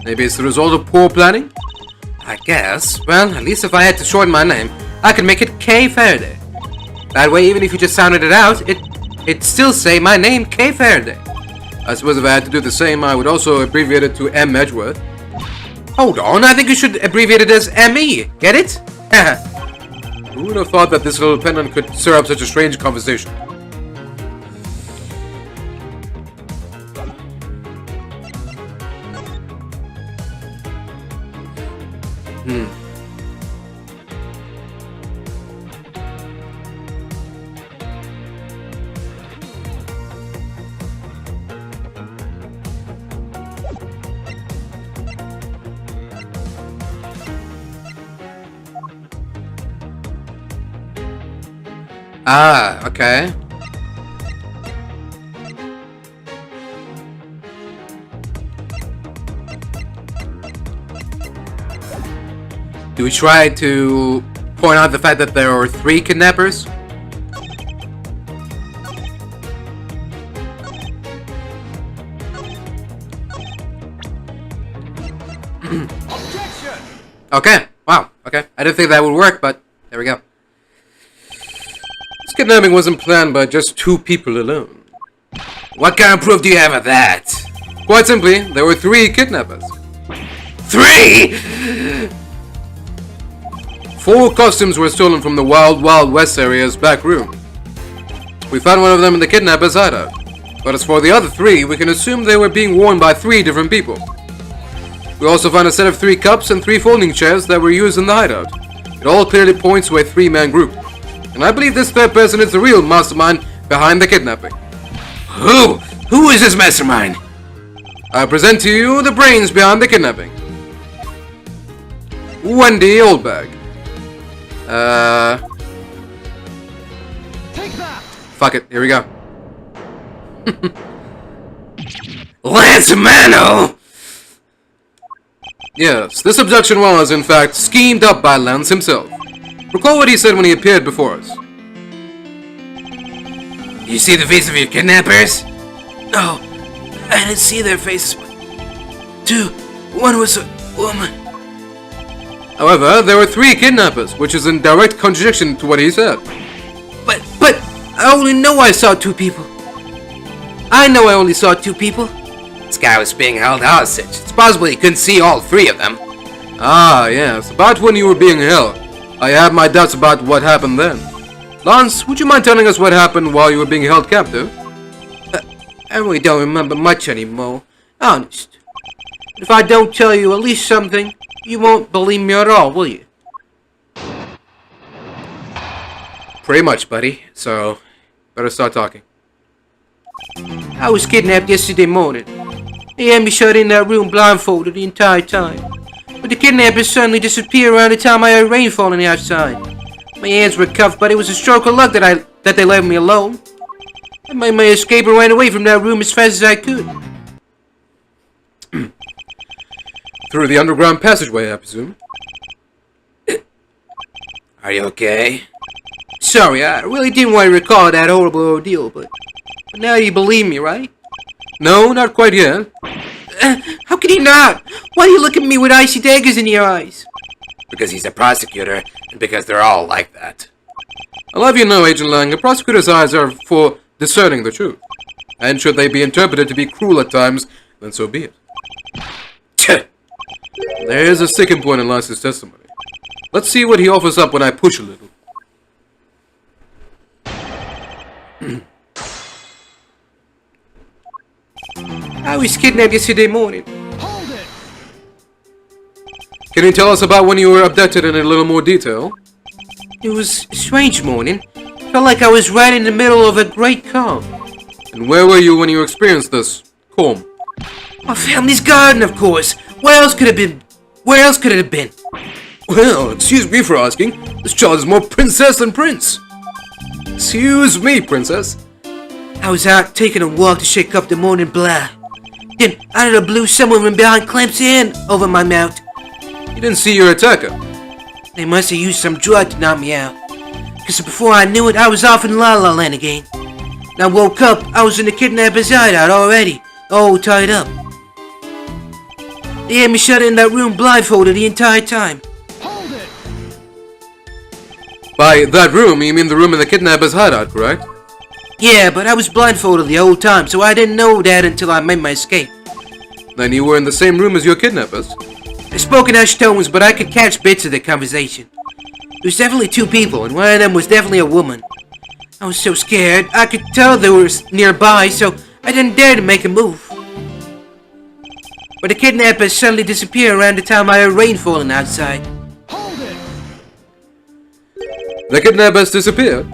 Maybe it's the result of poor planning? I guess. Well, at least if I had to shorten my name, I could make it K. Faraday. That way, even if you just sounded it out, it'd still say my name, K. Faraday. I suppose if I had to do the same, I would also abbreviate it to M. Edgeworth. Hold on, I think you should abbreviate it as M.E. Get it? Who would have thought that this little pendant could stir up such a strange conversation? Ah, okay. Do we try to point out the fact that there are 3 kidnappers? Objection! Okay, wow, okay. I didn't think that would work, but there we go. This kidnapping wasn't planned by just 2 people alone. What kind of proof do you have of that? Quite simply, there were 3 kidnappers. 3?! 4 costumes were stolen from the Wild Wild West area's back room. We found one of them in the kidnapper's hideout. But as for the other 3, we can assume they were being worn by 3 different people. We also found a set of 3 cups and 3 folding chairs that were used in the hideout. It all clearly points to a 3-man group. And I believe this 3rd person is the real mastermind behind the kidnapping. Who? Who is this mastermind? I present to you the brains behind the kidnapping. Wendy Oldbag. Take that! Fuck it, here we go. Lance Mano! Yes, this abduction was, in fact, schemed up by Lance himself. Recall what he said when he appeared before us. You see the face of your kidnappers? No, I didn't see their faces. 2, one was a woman. However, there were 3 kidnappers, which is in direct contradiction to what he said. But I only know I saw 2 people. I know I only saw 2 people. This guy was being held hostage. It's possible he couldn't see all 3 of them. Ah, yes, about when you were being held. I have my doubts about what happened then. Lance, would you mind telling us what happened while you were being held captive? I really don't remember much anymore. Honest. If I don't tell you at least something, you won't believe me at all, will you? Pretty much, buddy. So, better start talking. I was kidnapped yesterday morning. They had me shut in that room blindfolded the entire time. But the kidnappers suddenly disappeared around the time I heard rain falling outside. My hands were cuffed, but it was a stroke of luck that they left me alone. I made my escape and ran away from that room as fast as I could. Through the underground passageway, I presume. Are you okay? Sorry, I really didn't want to recall that horrible ordeal, but now you believe me, right? No, not quite yet. How can you not? Why do you look at me with icy daggers in your eyes? Because he's a prosecutor, and because they're all like that. I'll have you know, Agent Lang, a prosecutor's eyes are for discerning the truth. And should they be interpreted to be cruel at times, then so be it. There is a second point in Lance's testimony. Let's see what he offers up when I push a little. I was kidnapped yesterday morning. Hold it! Can you tell us about when you were abducted in a little more detail? It was a strange morning. Felt like I was right in the middle of a great calm. And where were you when you experienced this calm? My family's garden, of course. Where else could it have been? Where else could it have been? Well, excuse me for asking. This child is more princess than prince. Excuse me, princess. I was out taking a walk to shake up the morning blah. Then, out of the blue, someone from behind clamped their hand over my mouth. You didn't see your attacker. They must have used some drug to knock me out. Because before I knew it, I was off in La La Land again. When I woke up, I was in the kidnapper's hideout already, all tied up. They had me shut in that room blindfolded the entire time. Hold it! By that room, you mean the room in the kidnapper's hideout, correct? Yeah, but I was blindfolded the whole time, so I didn't know that until I made my escape. Then you were in the same room as your kidnappers. They spoke in hushed tones, but I could catch bits of their conversation. There was definitely 2 people, and one of them was definitely a woman. I was so scared, I could tell they were nearby, so I didn't dare to make a move. But the kidnappers suddenly disappeared around the time I heard rain falling outside. Hold it! The kidnappers disappeared.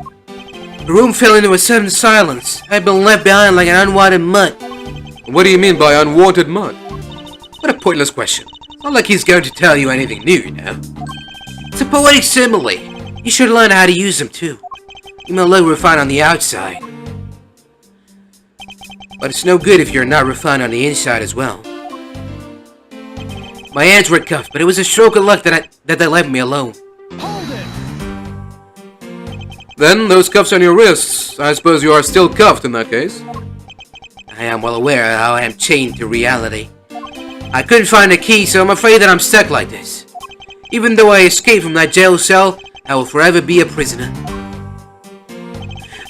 The room fell into a sudden silence. I'd been left behind like an unwanted mutt. What do you mean by unwanted mud? What a pointless question. Not like he's going to tell you anything new, you know. It's a poetic simile. You should learn how to use them too. You may look refined on the outside, but it's no good if you're not refined on the inside as well. My hands were cuffed, but it was a stroke of luck that they left me alone. Hold it! Then, those cuffs on your wrists, I suppose you are still cuffed in that case. I am well aware of how I am chained to reality. I couldn't find a key, so I'm afraid that I'm stuck like this. Even though I escaped from that jail cell, I will forever be a prisoner.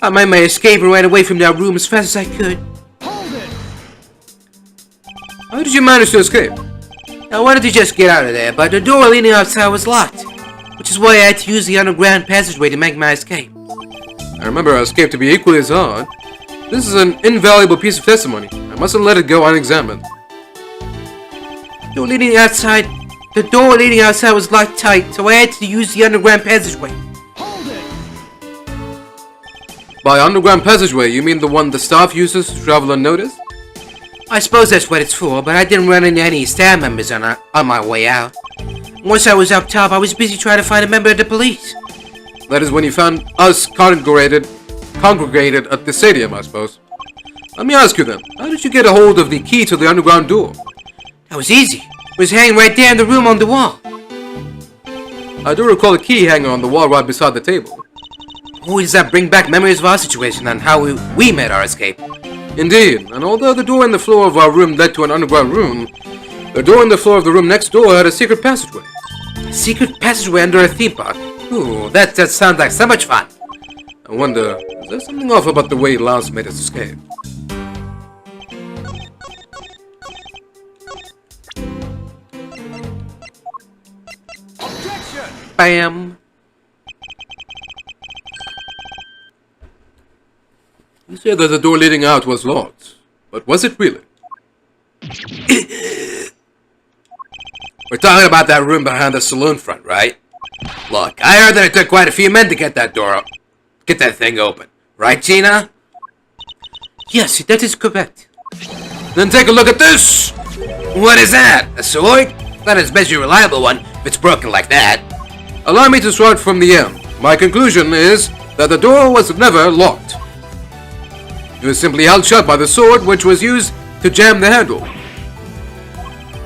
I made my escape and ran away from that room as fast as I could. Hold it! How did you manage to escape? I wanted to just get out of there, but the door leading outside was locked, which is why I had to use the underground passageway to make my escape. I remember our escape to be equally as hard. This is an invaluable piece of testimony. I mustn't let it go unexamined. The door leading outside was locked tight, so I had to use the underground passageway. Hold it! By underground passageway, you mean the one the staff uses to travel unnoticed? I suppose that's what it's for, but I didn't run into any staff members on my way out. Once I was up top, I was busy trying to find a member of the police. That is when you found us congregated at the stadium, I suppose. Let me ask you then, how did you get a hold of the key to the underground door? That was easy. It was hanging right there in the room on the wall. I do recall a key hanging on the wall right beside the table. Boy, does that bring back memories of our situation and how we made our escape. Indeed, and although the door in the floor of our room led to an underground room, the door in the floor of the room next door had a secret passageway. A secret passageway under a theme park. Ooh, that sounds like so much fun. I wonder, is there something off about the way Lance made us escape? Objection! Bam. You said that the door leading out was locked, but was it really? We're talking about that room behind the saloon front, right? Look, I heard that it took quite a few men to get that door up. Get that thing open. Right, Gina? Yes, that is correct. Then take a look at this! What is that? A sword? Not an especially reliable one, if it's broken like that. Allow me to start from the end. My conclusion is that the door was never locked. It was simply held shut by the sword which was used to jam the handle.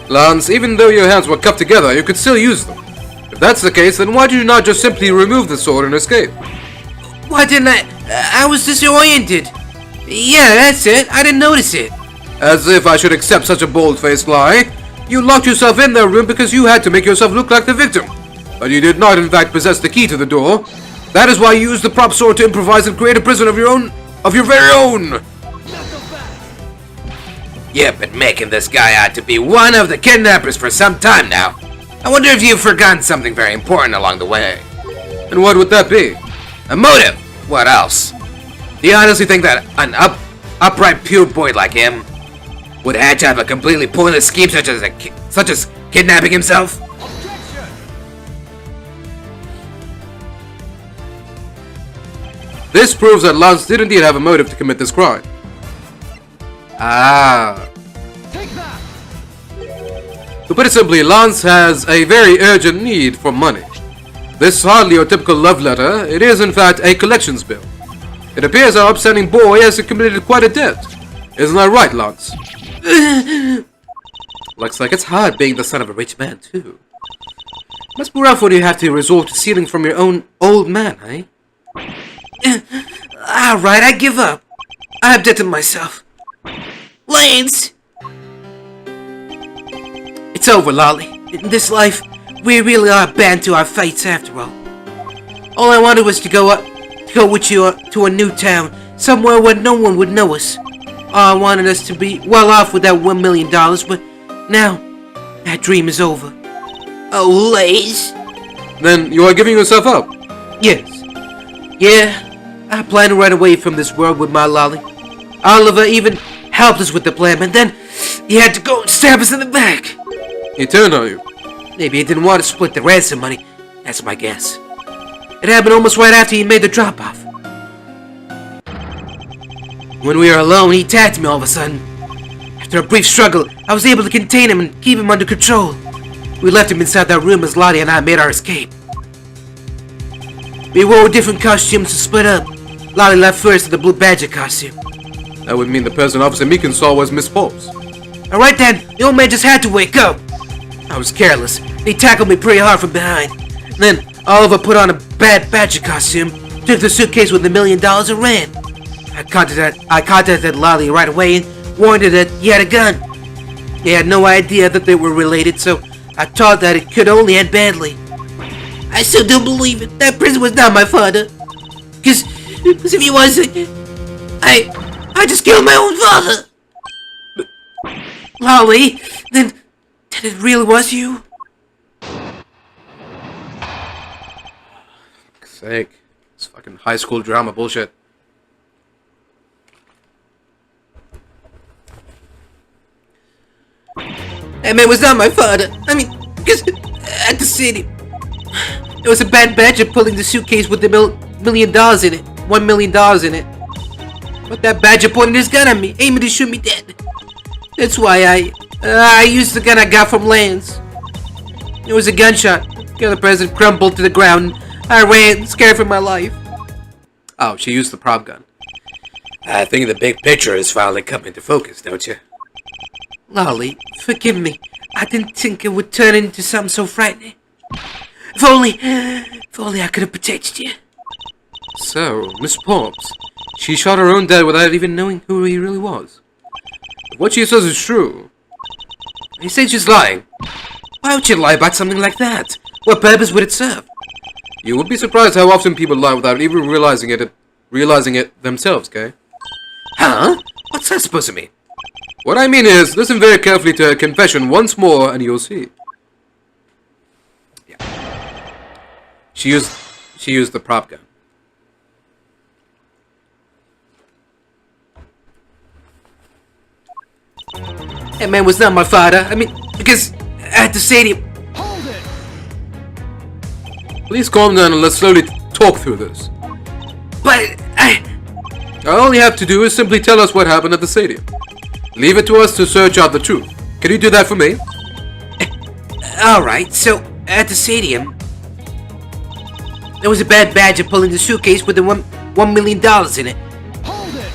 Lance, even though your hands were cupped together, you could still use them. If that's the case, then why did you not just simply remove the sword and escape? Why didn't I was disoriented. Yeah, that's it. I didn't notice it. As if I should accept such a bold-faced lie. You locked yourself in their room because you had to make yourself look like the victim. But you did not in fact possess the key to the door. That is why you used the prop sword to improvise and create a prison of your very own. You've been making this guy out to be one of the kidnappers for some time now. I wonder if you've forgotten something very important along the way. And what would that be? A motive. What else? Do you honestly think that an upright, pure boy like him would hatch out a completely pointless scheme such as kidnapping himself? Objection! This proves that Lance did indeed have a motive to commit this crime. Ah. Take that! To put it simply, Lance has a very urgent need for money. This is hardly your typical love letter, it is in fact a collections bill. It appears our upstanding boy has committed quite a debt. Isn't that right, Lance? Looks like it's hard being the son of a rich man, too. Must be rough when you have to resort to stealing from your own old man, eh? Alright, I give up. I abdicated myself. Lance! It's over, Lolly. In this life, we really are bound to our fates after all. All I wanted was to go with you to a new town, somewhere where no one would know us. All I wanted us to be well off with that $1 million, but now, that dream is over. Oh, Lace. Then you are giving yourself up? Yes. Yeah, I plan to run away from this world with my Lolly. Oliver even helped us with the plan, but then he had to go and stab us in the back. He turned on you. Maybe he didn't want to split the ransom money. That's my guess. It happened almost right after he made the drop-off. When we were alone, he attacked me all of a sudden. After a brief struggle, I was able to contain him and keep him under control. We left him inside that room as Lottie and I made our escape. We wore different costumes to split up. Lottie left first in the blue badger costume. That would mean the person Officer Meekin saw was Miss Pops. Alright then, the old man just had to wake up. I was careless. He tackled me pretty hard from behind. Then Oliver put on a bad badger costume, took the suitcase with $1 million and ran. I contacted Lolly right away and warned her that he had a gun. They had no idea that they were related, so I thought that it could only end badly. I still don't believe it. That prison was not my father. Because if he was, I just killed my own father. Lolly, then it really was you? Fuck's sake. It's fucking high school drama bullshit. That man was not my father. I mean, because at the city, there was a bad badger pulling the suitcase with the $1 million in it. $1 million in it. But that badger pointed his gun at me, aiming to shoot me dead. That's why I used the gun I got from Lance. It was a gunshot. The other president crumpled to the ground. I ran, scared for my life. Oh, she used the prop gun. I think the big picture is finally coming into focus, don't you? Lolly, forgive me. I didn't think it would turn into something so frightening. If only I could have protected you. So, Miss Pops, she shot her own dad without even knowing who he really was. If what she says is true, You say she's lying. Why would she lie about something like that? What purpose would it serve? You would be surprised how often people lie without even realizing it themselves, okay? Huh? What's that supposed to mean? What I mean is, listen very carefully to her confession once more and you'll see. Yeah. She used the prop gun. That man was not my father. I mean, because at the stadium... Hold it! Please calm down and let's slowly talk through this. But All you have to do is simply tell us what happened at the stadium. Leave it to us to search out the truth. Can you do that for me? Alright, so at the stadium, there was a bad badger pulling the suitcase with the $1 million in it. Hold it!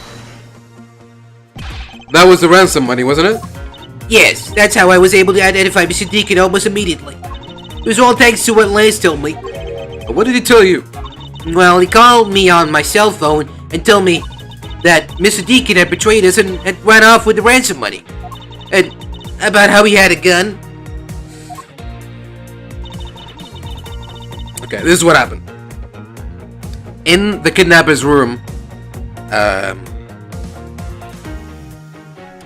That was the ransom money, wasn't it? Yes, that's how I was able to identify Mr. Deacon almost immediately. It was all thanks to what Lance told me. What did he tell you? Well, he called me on my cell phone and told me that Mr. Deacon had betrayed us and had run off with the ransom money. And about how he had a gun. Okay, this is what happened. In the kidnapper's room,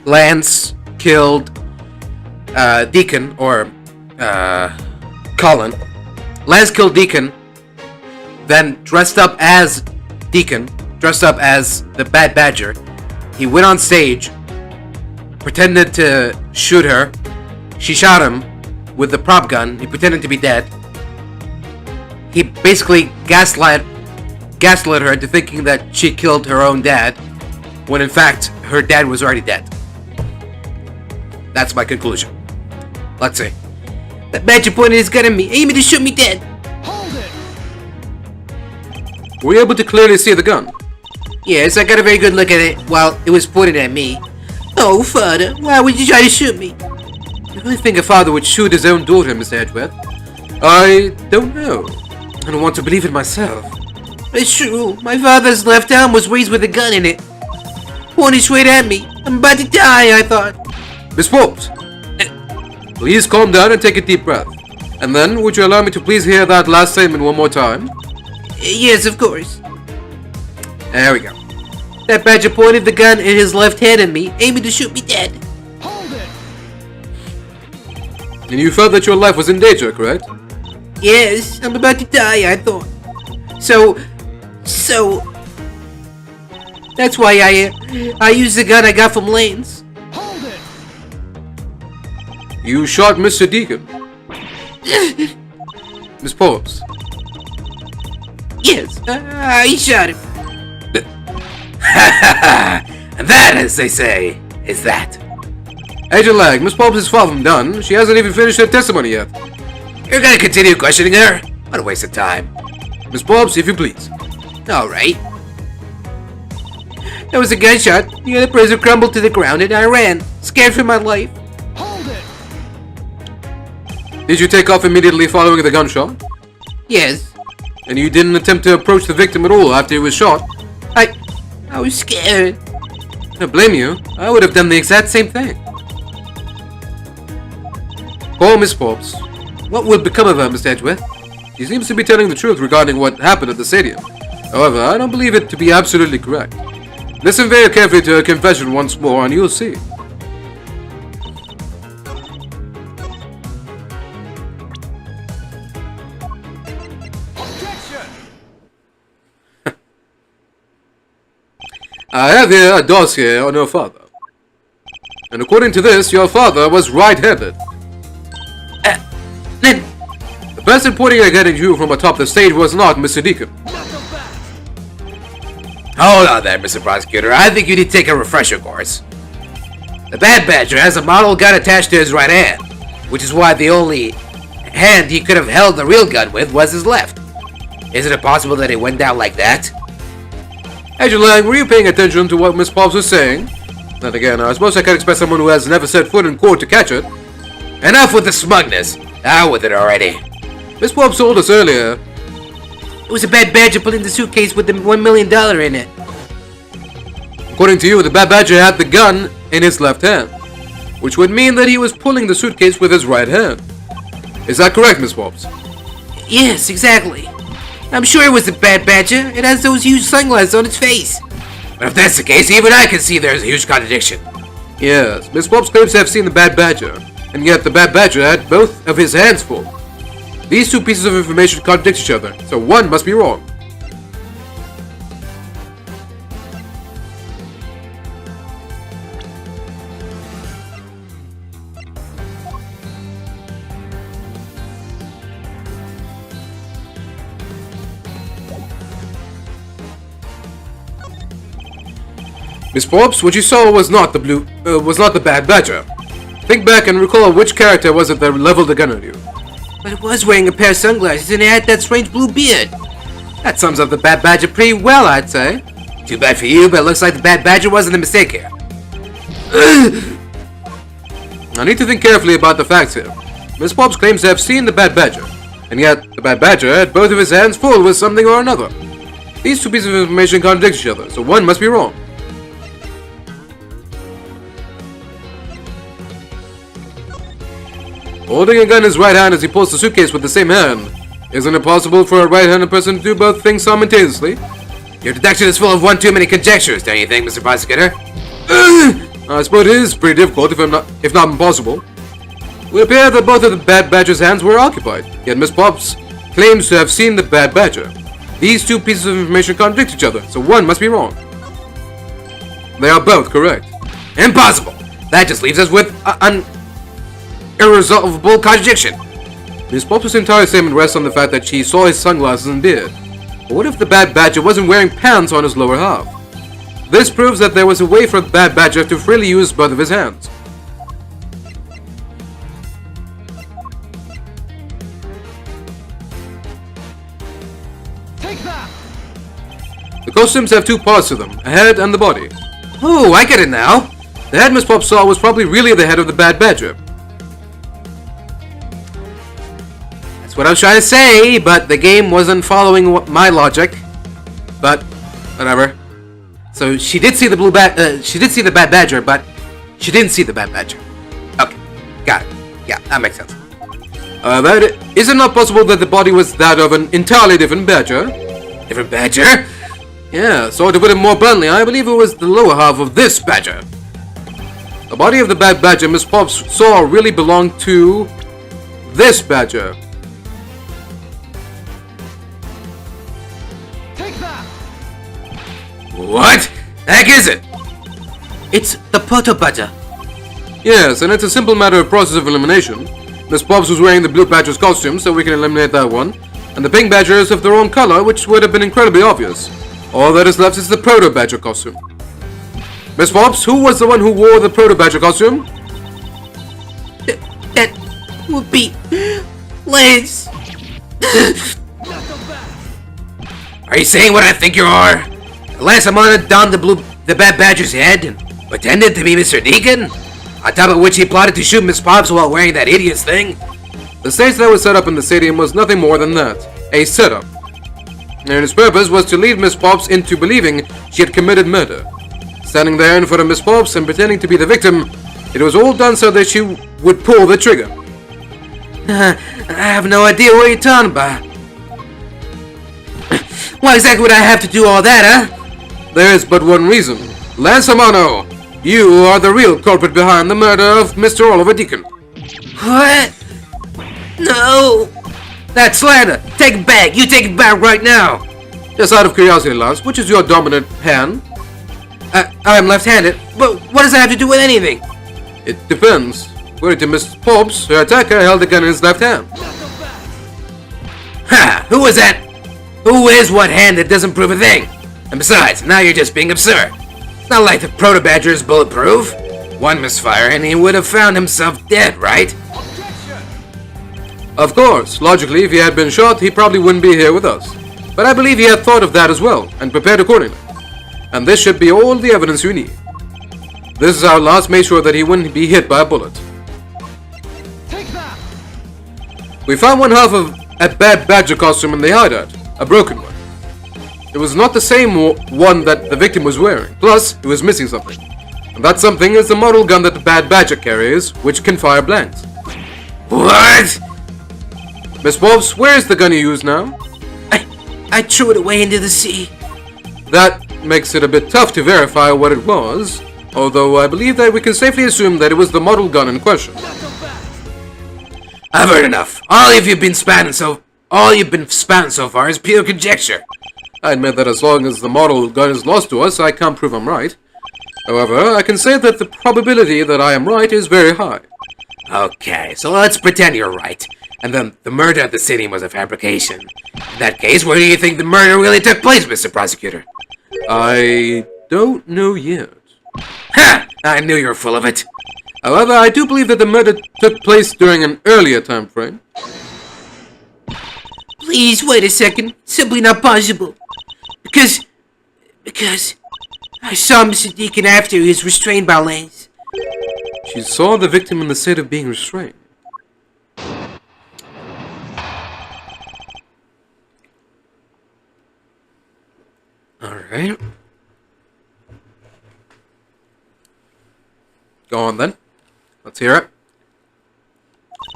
Lance killed Deacon, or Colin. Lance killed Deacon, then dressed up as Deacon, dressed up as the Bad Badger. He went on stage, pretended to shoot her. She shot him with the prop gun. He pretended to be dead. He basically gaslit her into thinking that she killed her own dad, when in fact her dad was already dead. That's my conclusion. Let's see. That badger pointed his gun at me, aiming to shoot me dead. Hold it! Were you able to clearly see the gun? Yes, I got a very good look at it while it was pointed at me. Oh, father, why would you try to shoot me? You really think a father would shoot his own daughter, Mr. Edgeworth? I don't know. I don't want to believe it myself. It's true, my father's left arm was raised with a gun in it. Pointed straight at me. I'm about to die, I thought. Miss Forbes, please calm down and take a deep breath. And then, would you allow me to please hear that last statement one more time? Yes, of course. There we go. That badger pointed the gun in his left hand at me, aiming to shoot me dead. Hold it! And you felt that your life was in danger, correct? Yes, I'm about to die, I thought. So... That's why I used the gun I got from Lane's. Hold it! You shot Mr. Deacon. Miss Forbes. Yes, I shot him. And that, as they say, is that. Agent Lag, Miss Forbes is far from done. She hasn't even finished her testimony yet. You're gonna continue questioning her? What a waste of time. Miss Forbes, if you please. Alright. There was a gunshot. The other prisoner crumbled to the ground and I ran, scared for my life. Hold it! Did you take off immediately following the gunshot? Yes, And you didn't attempt to approach the victim at all after he was shot? I was scared. I don't blame you. I would have done the exact same thing. Call Miss Forbes. What will become of her, Mr. Edgeworth? She seems to be telling the truth regarding what happened at the stadium. However, I don't believe it to be absolutely correct. Listen very carefully to her confession once more and you'll see. Objection! I have here a dossier on your father. And according to this, your father was right-handed. Then, The person pointing a gun at you from atop the stage was not Mr. Deacon. Knuckle back! Hold on there, Mr. Prosecutor. I think you need to take a refresher course. The Bad Badger has a model gun attached to his right hand, which is why the only hand he could have held the real gun with was his left. Isn't it possible that it went down like that? Agent Lang, were you paying attention to what Miss Forbes was saying? Then again, I suppose I can expect someone who has never set foot in court to catch it. Enough with the smugness. Out with it already. Miss Forbes told us earlier. it was a bad badger pulling the suitcase with the $1 million in it. According to you, the Bad Badger had the gun in his left hand, which would mean that he was pulling the suitcase with his right hand. Is that correct, Miss Forbes? Yes, exactly. I'm sure it was the Bad Badger. It has those huge sunglasses on its face. But if that's the case, even I can see there's a huge contradiction. Yes, Miss Pops claims to have seen the Bad Badger, and yet the Bad Badger had both of his hands full. These two pieces of information contradict each other, so one must be wrong. Miss Forbes, what you saw was not the Bad Badger. Think back and recall which character was it that leveled the gun at you. But it was wearing a pair of sunglasses and it had that strange blue beard. That sums up the Bad Badger pretty well, I'd say. Too bad for you, but it looks like the Bad Badger wasn't a mistake here. I need to think carefully about the facts here. Miss Forbes claims to have seen the Bad Badger, and yet the Bad Badger had both of his hands full with something or another. These two pieces of information contradict each other, so one must be wrong. Holding a gun in his right hand as he pulls the suitcase with the same hand. Isn't it possible for a right-handed person to do both things simultaneously? Your deduction is full of one too many conjectures, don't you think, Mr. Prosecutor? I suppose it is pretty difficult, if not impossible. It would appear that both of the Bad Badger's hands were occupied, yet Miss Pops claims to have seen the Bad Badger. These two pieces of information contradict each other, so one must be wrong. They are both correct. Impossible! That just leaves us with an irresolvable contradiction. Miss Pops' entire statement rests on the fact that she saw his sunglasses and beard. But what if the Bad Badger wasn't wearing pants on his lower half? This proves that there was a way for the Bad Badger to freely use both of his hands. Take that! The costumes have two parts to them, a head and the body. Oh, I get it now. The head Miss Pops saw was probably really the head of the Bad Badger. That's what I was trying to say, but the game wasn't following my logic. But whatever. So she did see the Bad Badger, but she didn't see the Bad Badger. Okay, got it. Yeah, that makes sense. Is it not possible that the body was that of an entirely different badger? Different Badger? Yeah, so to put it more bluntly, I believe it was the lower half of this badger. The body of the Bad Badger Miss Pops saw really belonged to this badger. Take that! What the heck is it? It's the Proto Badger. Yes, and it's a simple matter of process of elimination. Miss Pops was wearing the blue badger's costume, so we can eliminate that one. And the pink badger is of their own color, which would have been incredibly obvious. All that is left is the Proto Badger costume. Miss Pops, who was the one who wore the Proto Badger costume? That would be Liz. Are you saying what I think you are? Last Amana donned the Bad Badger's head and pretended to be Mr. Deacon? On top of which he plotted to shoot Miss Pops while wearing that hideous thing? The stage that was set up in the stadium was nothing more than that, a setup. And its purpose was to lead Miss Pops into believing she had committed murder. Standing there in front of Miss Pops and pretending to be the victim, it was all done so that she would pull the trigger. I have no idea what you're talking about. Why exactly would I have to do all that, huh? There is but one reason. Lance Amano, you are the real culprit behind the murder of Mr. Oliver Deacon. What? No! That's slander! Take it back! You take it back right now! Just out of curiosity, Lance, which is your dominant hand? I'm left-handed, but what does that have to do with anything? It depends. According to Miss Pops, her attacker held the gun in his left hand. Ha! Who is that? Who is what hand that doesn't prove a thing? And besides, now you're just being absurd. It's not like the Proto Badger is bulletproof. One misfire and he would have found himself dead, right? Of course, logically, if he had been shot, he probably wouldn't be here with us. But I believe he had thought of that as well, and prepared accordingly. And this should be all the evidence you need. This is how Lance made sure that he wouldn't be hit by a bullet. Take that! We found one half of a Bad Badger costume in the hideout, a broken one. It was not the same one that the victim was wearing, plus it was missing something. And that something is the model gun that the Bad Badger carries, which can fire blanks. What? Miss Bobs, where's the gun you use now? I threw it away into the sea. That makes it a bit tough to verify what it was, although I believe that we can safely assume that it was the model gun in question. I've heard enough. All you've been spouting so far is pure conjecture. I admit that as long as the model gun is lost to us, I can't prove I'm right. However, I can say that the probability that I am right is very high. Okay, so let's pretend you're right, and then the murder at the stadium was a fabrication. In that case, where do you think the murder really took place, Mr. Prosecutor? I don't know yet. Ha! I knew you were full of it. However, I do believe that the murder took place during an earlier time frame. Please, wait a second. Simply not possible. Because I saw Mr. Deacon after he was restrained by Lance. She saw the victim in the state of being restrained. Alright. Go on then. Let's hear it.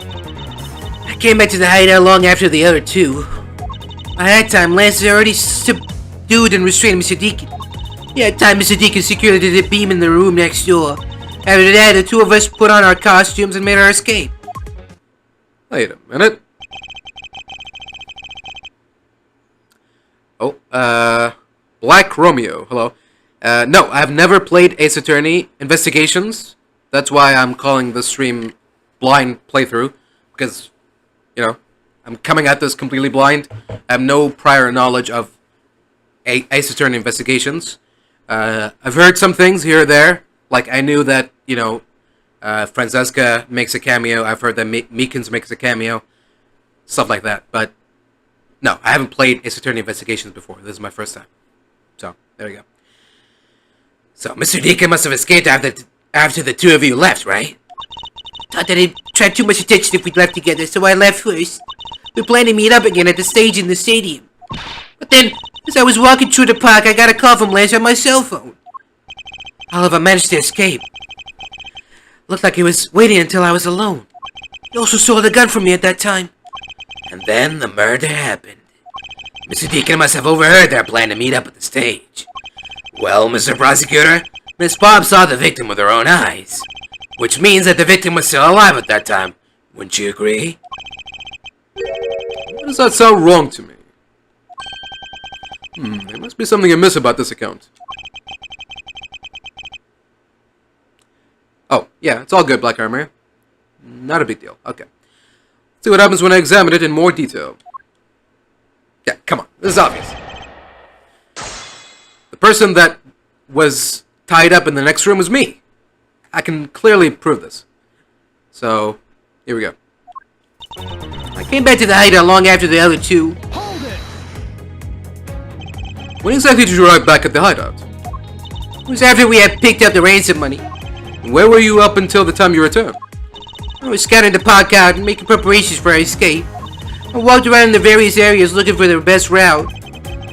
I came back to the hideout long after the other two. By that time, Lance had already subdued and restrained Mr. Deacon. That time, Mr. Deacon secured the beam in the room next door. After that, the two of us put on our costumes and made our escape. Wait a minute. Oh, Black Romeo, hello. No, I've never played Ace Attorney Investigations. That's why I'm calling this stream blind playthrough. Because, you know, I'm coming at this completely blind. I have no prior knowledge of Ace Attorney Investigations. I've heard some things here or there. Like, I knew that, you know, Francesca makes a cameo. I've heard that Meekins makes a cameo. Stuff like that. But, no, I haven't played Ace Attorney Investigations before. This is my first time. So, there we go. So, Mr. Deacon must have escaped after the two of you left, right? Thought that he'd attract too much attention if we'd left together, so I left first. We planned to meet up again at the stage in the stadium. But then, as I was walking through the park, I got a call from Lance on my cell phone. Oliver managed to escape. Looked like he was waiting until I was alone. He also saw the gun from me at that time. And then the murder happened. Mr. Deacon must have overheard their plan to meet up at the stage. Well, Mr. Prosecutor, Miss Bob saw the victim with her own eyes. Which means that the victim was still alive at that time. Wouldn't you agree? Why does that sound wrong to me? There must be something amiss about this account. Oh, yeah, it's all good, Black Armor. Not a big deal. Okay. See what happens when I examine it in more detail. Yeah, come on. This is obvious. The person that was tied up in the next room was me. I can clearly prove this. So, here we go. I came back to the hideout long after the other two. Hold it! When exactly did you arrive back at the hideout? It was after we had picked up the ransom money. Where were you up until the time you returned? I was scouting the park out and making preparations for our escape. I walked around in the various areas looking for the best route.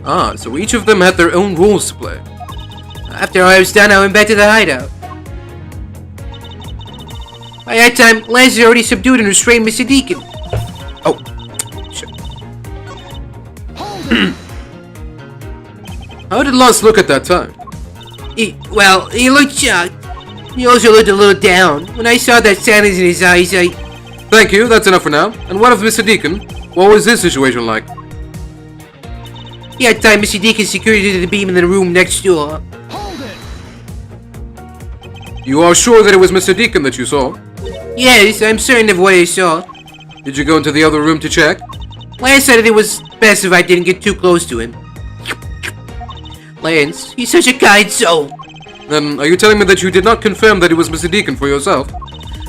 Ah, so each of them had their own rules to play. After I was done, I went back to the hideout. By that time, Lance had already subdued and restrained Mr. Deacon. Oh, shit. How did Lance look at that time? He looked shocked. He also looked a little down. When I saw that sadness in his eyes, Thank you, that's enough for now. And what of Mr. Deacon? What was his situation like? He had tied Mr. Deacon's security to the beam in the room next door. Hold it! You are sure that it was Mr. Deacon that you saw? Yes, I'm certain of what I saw. Did you go into the other room to check? Lance said it was best if I didn't get too close to him. Lance, he's such a kind soul. Then, are you telling me that you did not confirm that it was Mr. Deacon for yourself?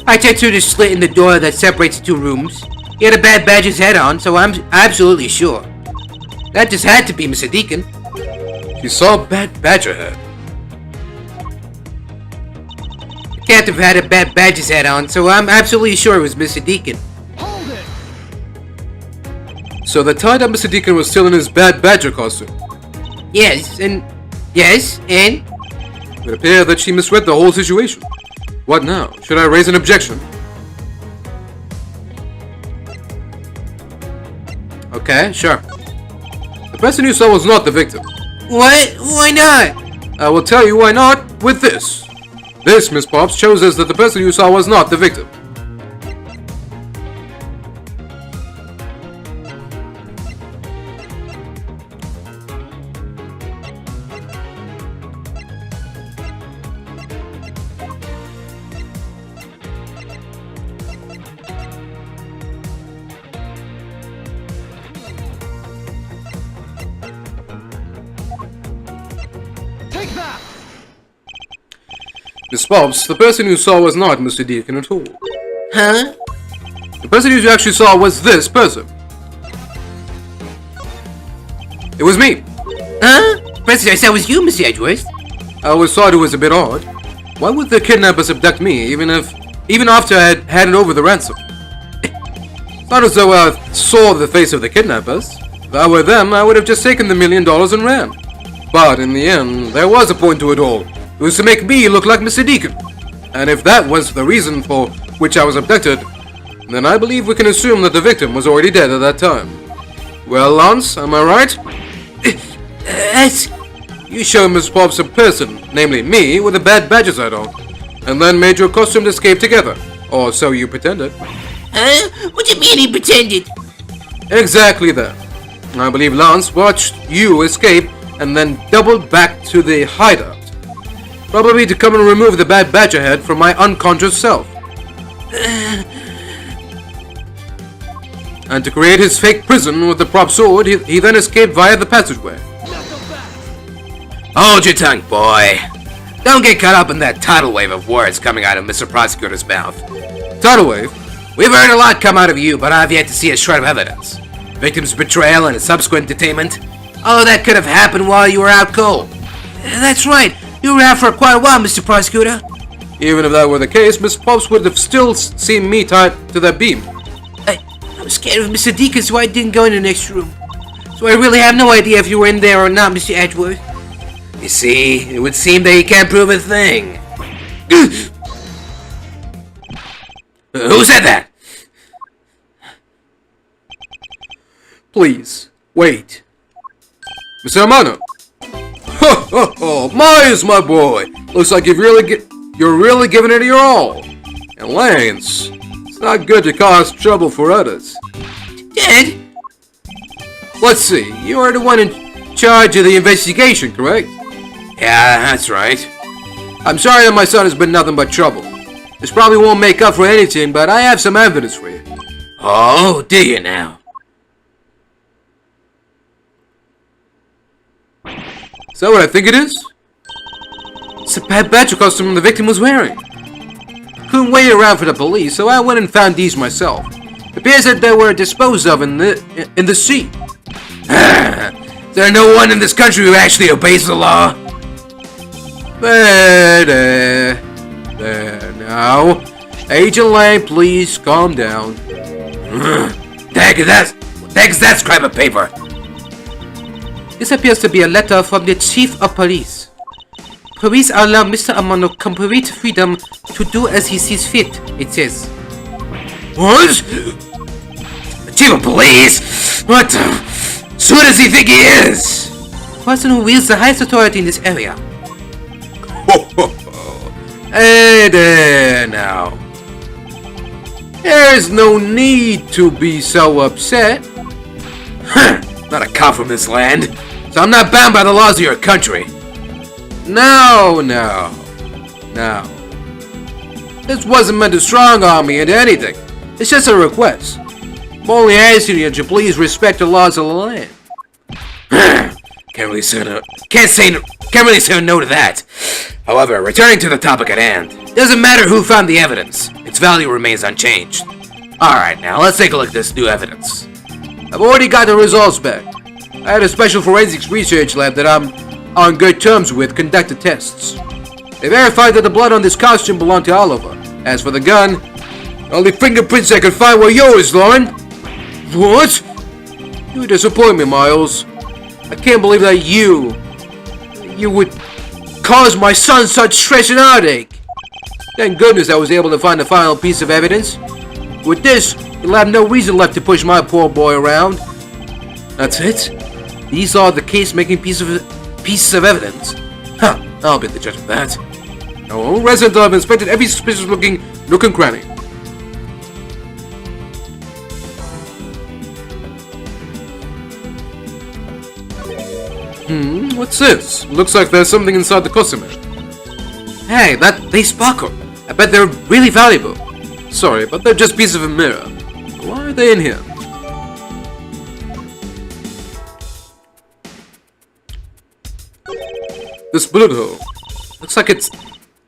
I checked through the slit in the door that separates the two rooms. He had a Bad Badger's head on, so I'm absolutely sure. That just had to be Mr. Deacon. You saw Bad Badger head. He can't have had a Bad Badger's head on, so I'm absolutely sure it was Mr. Deacon. Hold it! So the tied-up Mr. Deacon was still in his Bad Badger costume. Yes, and... It would appear that she misread the whole situation. What now? Should I raise an objection? Okay, sure. The person you saw was not the victim. What? Why not? I will tell you why not with this. This, Miss Pops, shows us that the person you saw was not the victim. Take that! Miss Pops, the person you saw was not Mr. Deacon at all. Huh? The person you actually saw was this person. It was me. Huh? President, I said it was you, Mr. Edgeworth. I always thought it was a bit odd. Why would the kidnappers abduct me, even after I had handed over the ransom? It's not as though I saw the face of the kidnappers. If I were them, I would have just taken the $1 million and ran. But in the end, there was a point to it all. It was to make me look like Mr. Deacon. And if that was the reason for which I was abducted, then I believe we can assume that the victim was already dead at that time. Well, Lance, am I right? Yes. You showed Miss Pops a person, namely me, with a bad badger's hat on, and then made your costume to escape together. Or so you pretended. Huh? What do you mean he pretended? Exactly that. I believe Lance watched you escape and then doubled back to the hideout. Probably to come and remove the bad badger head from my unconscious self. And to create his fake prison with the prop sword, he then escaped via the passageway. Hold your tongue, boy. Don't get caught up in that tidal wave of words coming out of Mr. Prosecutor's mouth. Tidal wave? We've heard a lot come out of you, but I've yet to see a shred of evidence. Victim's betrayal and a subsequent detainment. All that could have happened while you were out cold. That's right. You were out for quite a while, Mr. Prosecutor. Even if that were the case, Miss Pops would have still seen me tied to that beam. I'm scared of Mr. Deacon, so I didn't go in the next room. So I really have no idea if you were in there or not, Mr. Edgeworth. You see, it would seem that you can't prove a thing. Who said that? Please, wait. Mr. Amano. Ho ho ho! Myers, my boy! Looks like you're really giving it your all. And Lance, it's not good to cause trouble for others. Dad? Let's see, you are the one in charge of the investigation, correct? Yeah, that's right. I'm sorry that my son has been nothing but trouble. This probably won't make up for anything, but I have some evidence for you. Oh, do you now? Is that what I think it is? It's the bad badger costume the victim was wearing. Couldn't wait around for the police, so I went and found these myself. It appears that they were disposed of in the sea. Is there no one in this country who actually obeys the law? There now. Agent Lang, please calm down. Thanks, that scrap of paper. This appears to be a letter from the Chief of Police. Police allow Mr. Amano complete freedom to do as he sees fit, it says. What? Chief of Police? What the? So who does he think he is? Person who wields the highest authority in this area. Hey there now. There's no need to be so upset. Not a cop from this land, so I'm not bound by the laws of your country. No. This wasn't meant to strong-arm me into anything. It's just a request. I'm only asking you to please respect the laws of the land. Can't really say no to that. However, returning to the topic at hand, doesn't matter who found the evidence. Its value remains unchanged. Alright, now let's take a look at this new evidence. I've already got the results back. I had a special forensics research lab that I'm on good terms with conduct the tests. They verified that the blood on this costume belonged to Oliver. As for the gun, the only fingerprints I could find were yours, Lauren. What? You disappoint me, Miles. I can't believe that you would cause my son such stress and heartache. Thank goodness I was able to find the final piece of evidence. With this, you'll have no reason left to push my poor boy around. That's it? These are the case-making pieces of evidence? Huh, I'll be the judge of that. All residents have inspected every suspicious-looking nook and cranny. What's this? Looks like there's something inside the customer. Hey, they sparkle. I bet they're really valuable. Sorry, but they're just pieces of a mirror. Why are they in here? This bullet hole.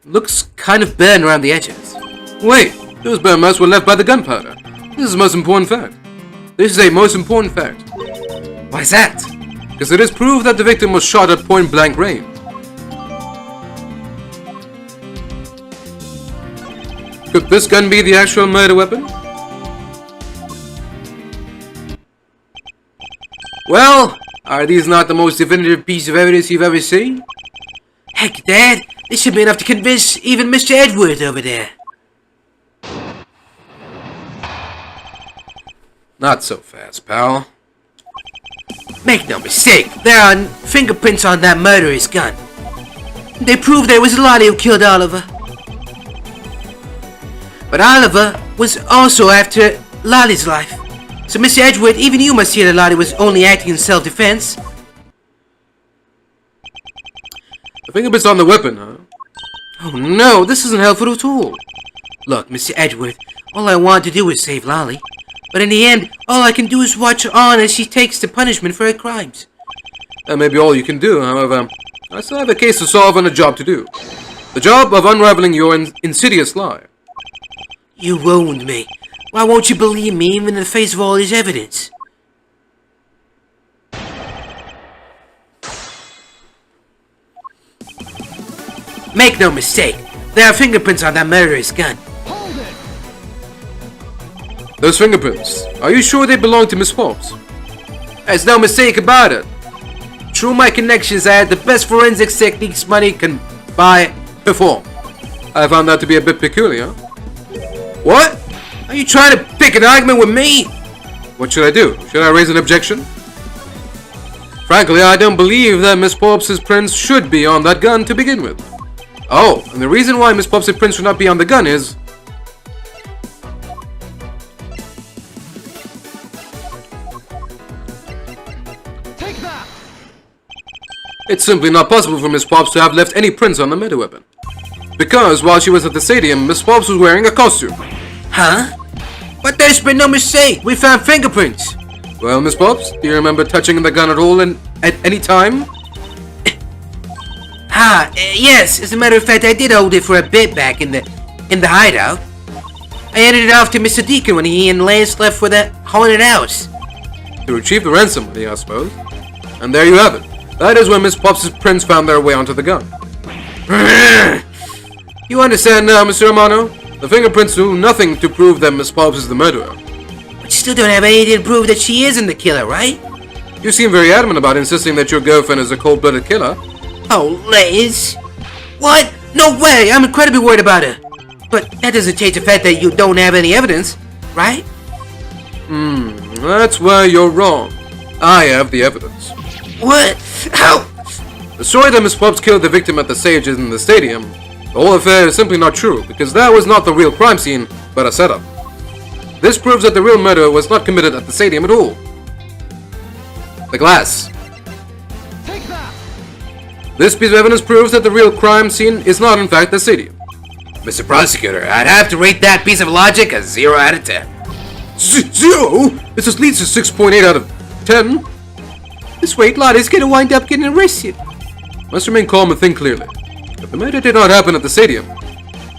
Looks kind of burnt around the edges. Wait, those burn marks were left by the gunpowder. This is the most important fact. This is a most important fact. Why is that? Because it is proof that the victim was shot at point-blank range. Could this gun be the actual murder weapon? Well, are these not the most definitive piece of evidence you've ever seen? Heck, Dad, this should be enough to convince even Mr. Edgeworth over there. Not so fast, pal. Make no mistake, there are fingerprints on that murderer's gun. They prove that it was Lottie who killed Oliver. But Oliver was also after Lottie's life. So, Mr. Edgeworth, even you must hear that Lottie was only acting in self-defense. The fingerprints on the weapon, huh? Oh no, this isn't helpful at all. Look, Mr. Edgeworth, all I want to do is save Lolly. But in the end, all I can do is watch her on as she takes the punishment for her crimes. That may be all you can do, however, I still have a case to solve and a job to do. The job of unraveling your insidious lie. You ruined me. Why won't you believe me even in the face of all this evidence? Make no mistake, there are fingerprints on that murderer's gun. Hold it! Those fingerprints, are you sure they belong to Miss Forbes? There's no mistake about it. Through my connections, I had the best forensics techniques money can buy before. I found that to be a bit peculiar. What? Are you trying to pick an argument with me? What should I do? Should I raise an objection? Frankly, I don't believe that Miss Forbes' prints should be on that gun to begin with. Oh, and the reason why Miss Forbes' prints should not be on the gun is... Take that! It's simply not possible for Miss Forbes to have left any prints on the murder weapon. Because while she was at the stadium, Miss Forbes was wearing a costume. Huh? But there's been no mistake. We found fingerprints. Well, Miss Forbes, do you remember touching the gun at all at any time? Yes. As a matter of fact, I did hold it for a bit back in the hideout. I handed it off to Mr. Deacon when he and Lance left for that haunted house. To retrieve the ransom money, I suppose. And there you have it. That is when Miss Forbes' prints found their way onto the gun. You understand now, Mr. Romano? The fingerprints do nothing to prove that Miss Forbes is the murderer. But you still don't have anything to prove that she isn't the killer, right? You seem very adamant about insisting that your girlfriend is a cold-blooded killer. Oh, Liz. What? No way! I'm incredibly worried about her. But that doesn't change the fact that you don't have any evidence, right? That's where you're wrong. I have the evidence. What? How? The story that Miss Forbes killed the victim at the stage in the stadium, the whole affair is simply not true, because that was not the real crime scene, but a setup. This proves that the real murder was not committed at the stadium at all. The glass. Take that! This piece of evidence proves that the real crime scene is not in fact the stadium. Mr. Prosecutor, I'd have to rate that piece of logic a 0 out of 10. Zero? It's at least a 6.8 out of 10. This rate lot is gonna wind up getting arrested. Must remain calm and think clearly. If the murder did not happen at the stadium,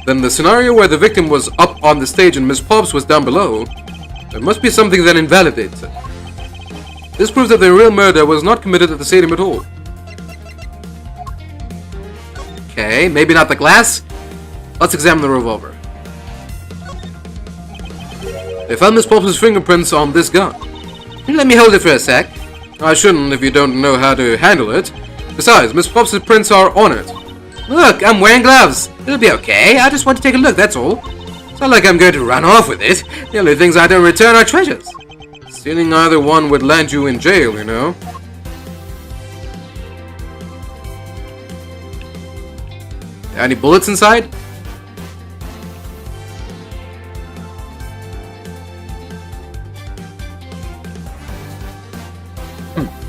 then the scenario where the victim was up on the stage and Miss Forbes was down below, there must be something that invalidates it. This proves that the real murder was not committed at the stadium at all. Okay, maybe not the glass. Let's examine the revolver. They found Miss Forbes' fingerprints on this gun. Let me hold it for a sec. I shouldn't if you don't know how to handle it. Besides, Miss Forbes' prints are on it. Look, I'm wearing gloves. It'll be okay. I just want to take a look, that's all. It's not like I'm going to run off with it. The only things I don't return are treasures. Stealing either one would land you in jail, you know? Any bullets inside?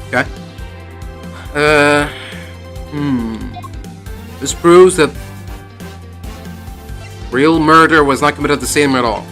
Okay. This proves that real murder was not committed at the scene at all.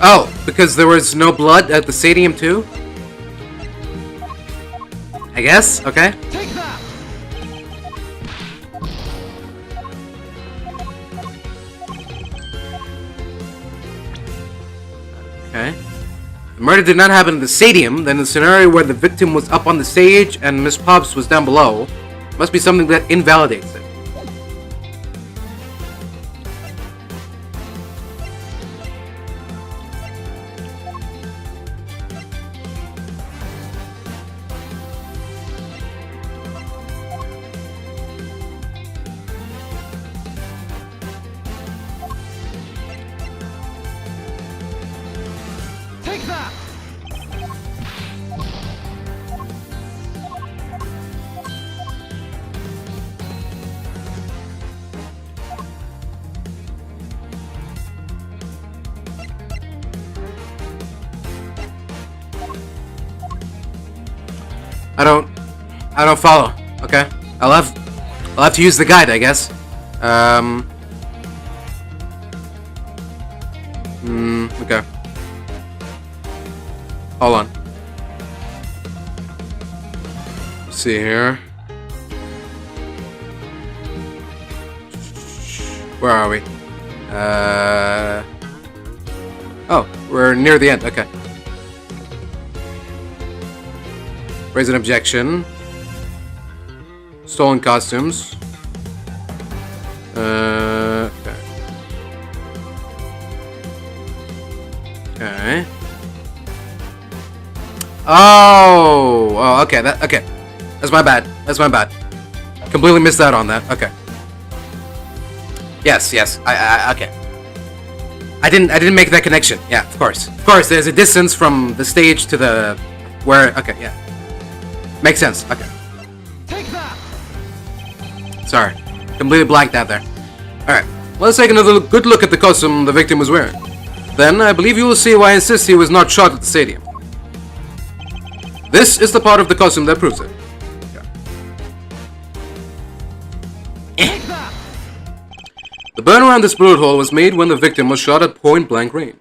Oh, because there was no blood at the stadium too? I guess, okay. Take that! Okay. The murder did not happen in the stadium, then the scenario where the victim was up on the stage and Miss Pops was down below must be something that invalidates it. Take that! I don't follow. Okay. I'll have to use the guide, I guess. Okay. Hold on. Let's see here. Where are we? Oh, we're near the end. Okay. Raise an objection. Stolen costumes. Okay. Okay. Oh, okay. Okay. That's my bad. That's my bad. Completely missed out on that. Okay. Yes. Okay. I didn't make that connection. Yeah, of course. Of course, there's a distance from the stage to the where. Okay, yeah. Makes sense. Okay. Take that! Sorry. Completely blanked out there. Alright. Let's take another good look at the costume the victim was wearing. Then, I believe you will see why I insist he was not shot at the stadium. This is the part of the costume that proves it. Take that! The burn around this bullet hole was made when the victim was shot at point-blank range.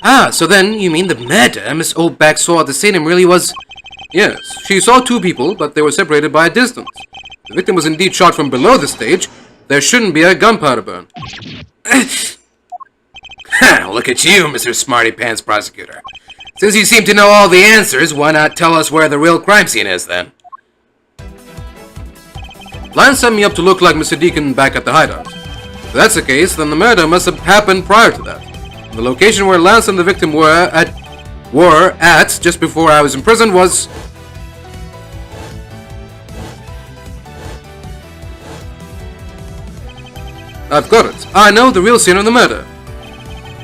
Ah, so then you mean the murder Miss Oldback saw at the stadium really was... Yes, she saw two people, but they were separated by a distance. The victim was indeed shot from below the stage. There shouldn't be a gunpowder burn. Look at you, Mr. Smarty Pants Prosecutor. Since you seem to know all the answers, why not tell us where the real crime scene is, then? Lance set me up to look like Mr. Deacon back at the hideout. If that's the case, then the murder must have happened prior to that. The location where Lance and the victim were at just before I was imprisoned was... I've got it. I know the real scene of the murder.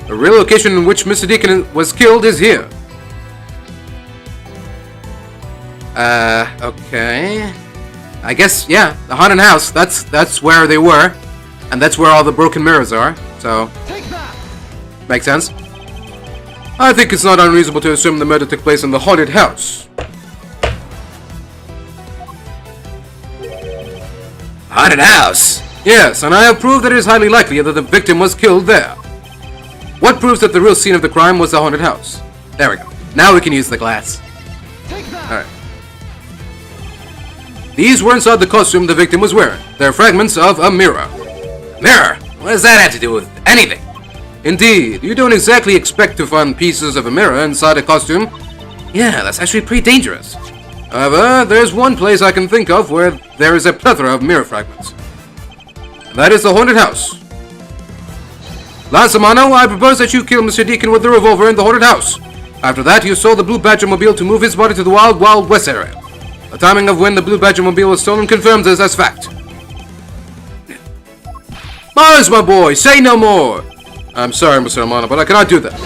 The real location in which Mr. Deacon was killed is here. Okay. I guess, yeah, the haunted house, that's where they were. And that's where all the broken mirrors are, so... Take that! Makes sense. I think it's not unreasonable to assume the murder took place in the haunted house. Haunted house? Yes, and I have proved that it is highly likely that the victim was killed there. What proves that the real scene of the crime was the haunted house? There we go. Now we can use the glass. Take that! Alright. These were inside the costume the victim was wearing. They're fragments of a mirror. Mirror? What does that have to do with anything. Indeed, you don't exactly expect to find pieces of a mirror inside a costume. Yeah, that's actually pretty dangerous. However, there's one place I can think of where there is a plethora of mirror fragments. That is the haunted house. Lance Amano, I propose that you kill Mr. Deacon with the revolver in the haunted house. After that, you sold the Blue Badger Mobile to move his body to the Wild Wild West area. The timing of when the Blue Badger Mobile was stolen confirms this as fact. Mars, my boy, say no more. I'm sorry, Mr. Amano, but I cannot do that.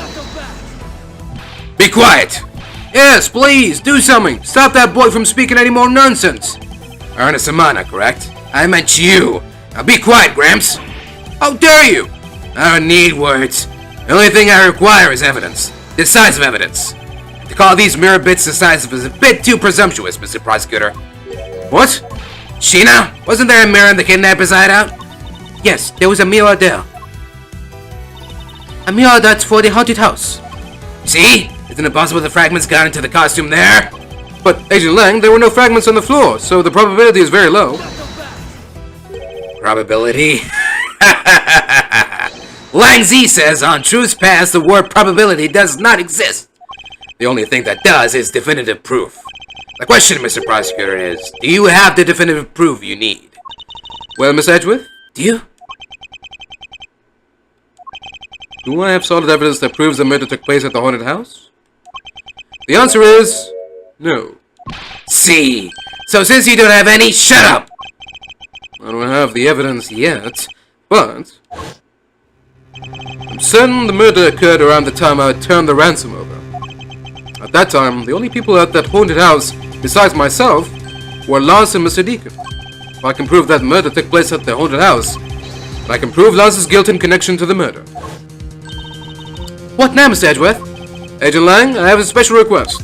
Be quiet! Yes, please, do something. Stop that boy from speaking any more nonsense. Ernest Amana, correct? I meant you. Now be quiet, Gramps. How dare you? I don't need words. The only thing I require is evidence. Decisive evidence. To call these mirror bits decisive is a bit too presumptuous, Mr. Prosecutor. What? Sheena, wasn't there a mirror in the kidnapper's hideout? Yes, there was a mirror there. A mirror that's for the haunted house. See? Isn't it possible the fragments got into the costume there? But, Agent Lang, there were no fragments on the floor, so the probability is very low. Probability? Lang Z says on Truth's Pass the word probability does not exist. The only thing that does is definitive proof. The question, Mr. Prosecutor, is, do you have the definitive proof you need? Well, Miss Edgeworth, Do you? do I have solid evidence that proves the murder took place at the haunted house? The answer is no. See. So since you don't have any, shut up! I don't have the evidence yet, but I'm certain the murder occurred around the time I turned the ransom over. At that time, the only people at that haunted house, besides myself, were Lance and Mr. Deacon. If I can prove that murder took place at the haunted house, I can prove Lance's guilt in connection to the murder. What now, Mr. Edgeworth? Agent Lang, I have a special request.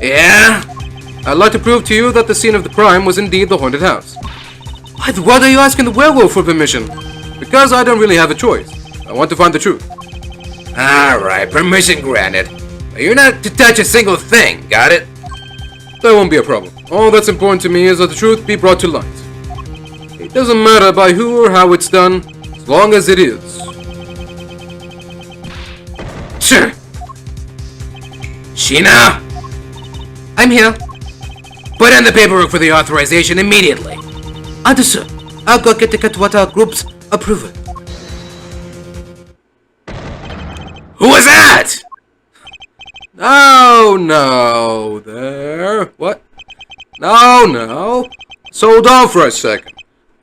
Yeah? I'd like to prove to you that the scene of the crime was indeed the haunted house. Why the world are you asking the werewolf for permission? Because I don't really have a choice. I want to find the truth. Alright, permission granted. But you're not to touch a single thing, got it? That won't be a problem. All that's important to me is that the truth be brought to light. It doesn't matter by who or how it's done, as long as it is. Sure. Sheena? I'm here. Put in the paperwork for the authorization immediately. Understood. I'll go get the Katwata group's approval. Who was that? No, there. What? No. Hold on for a second.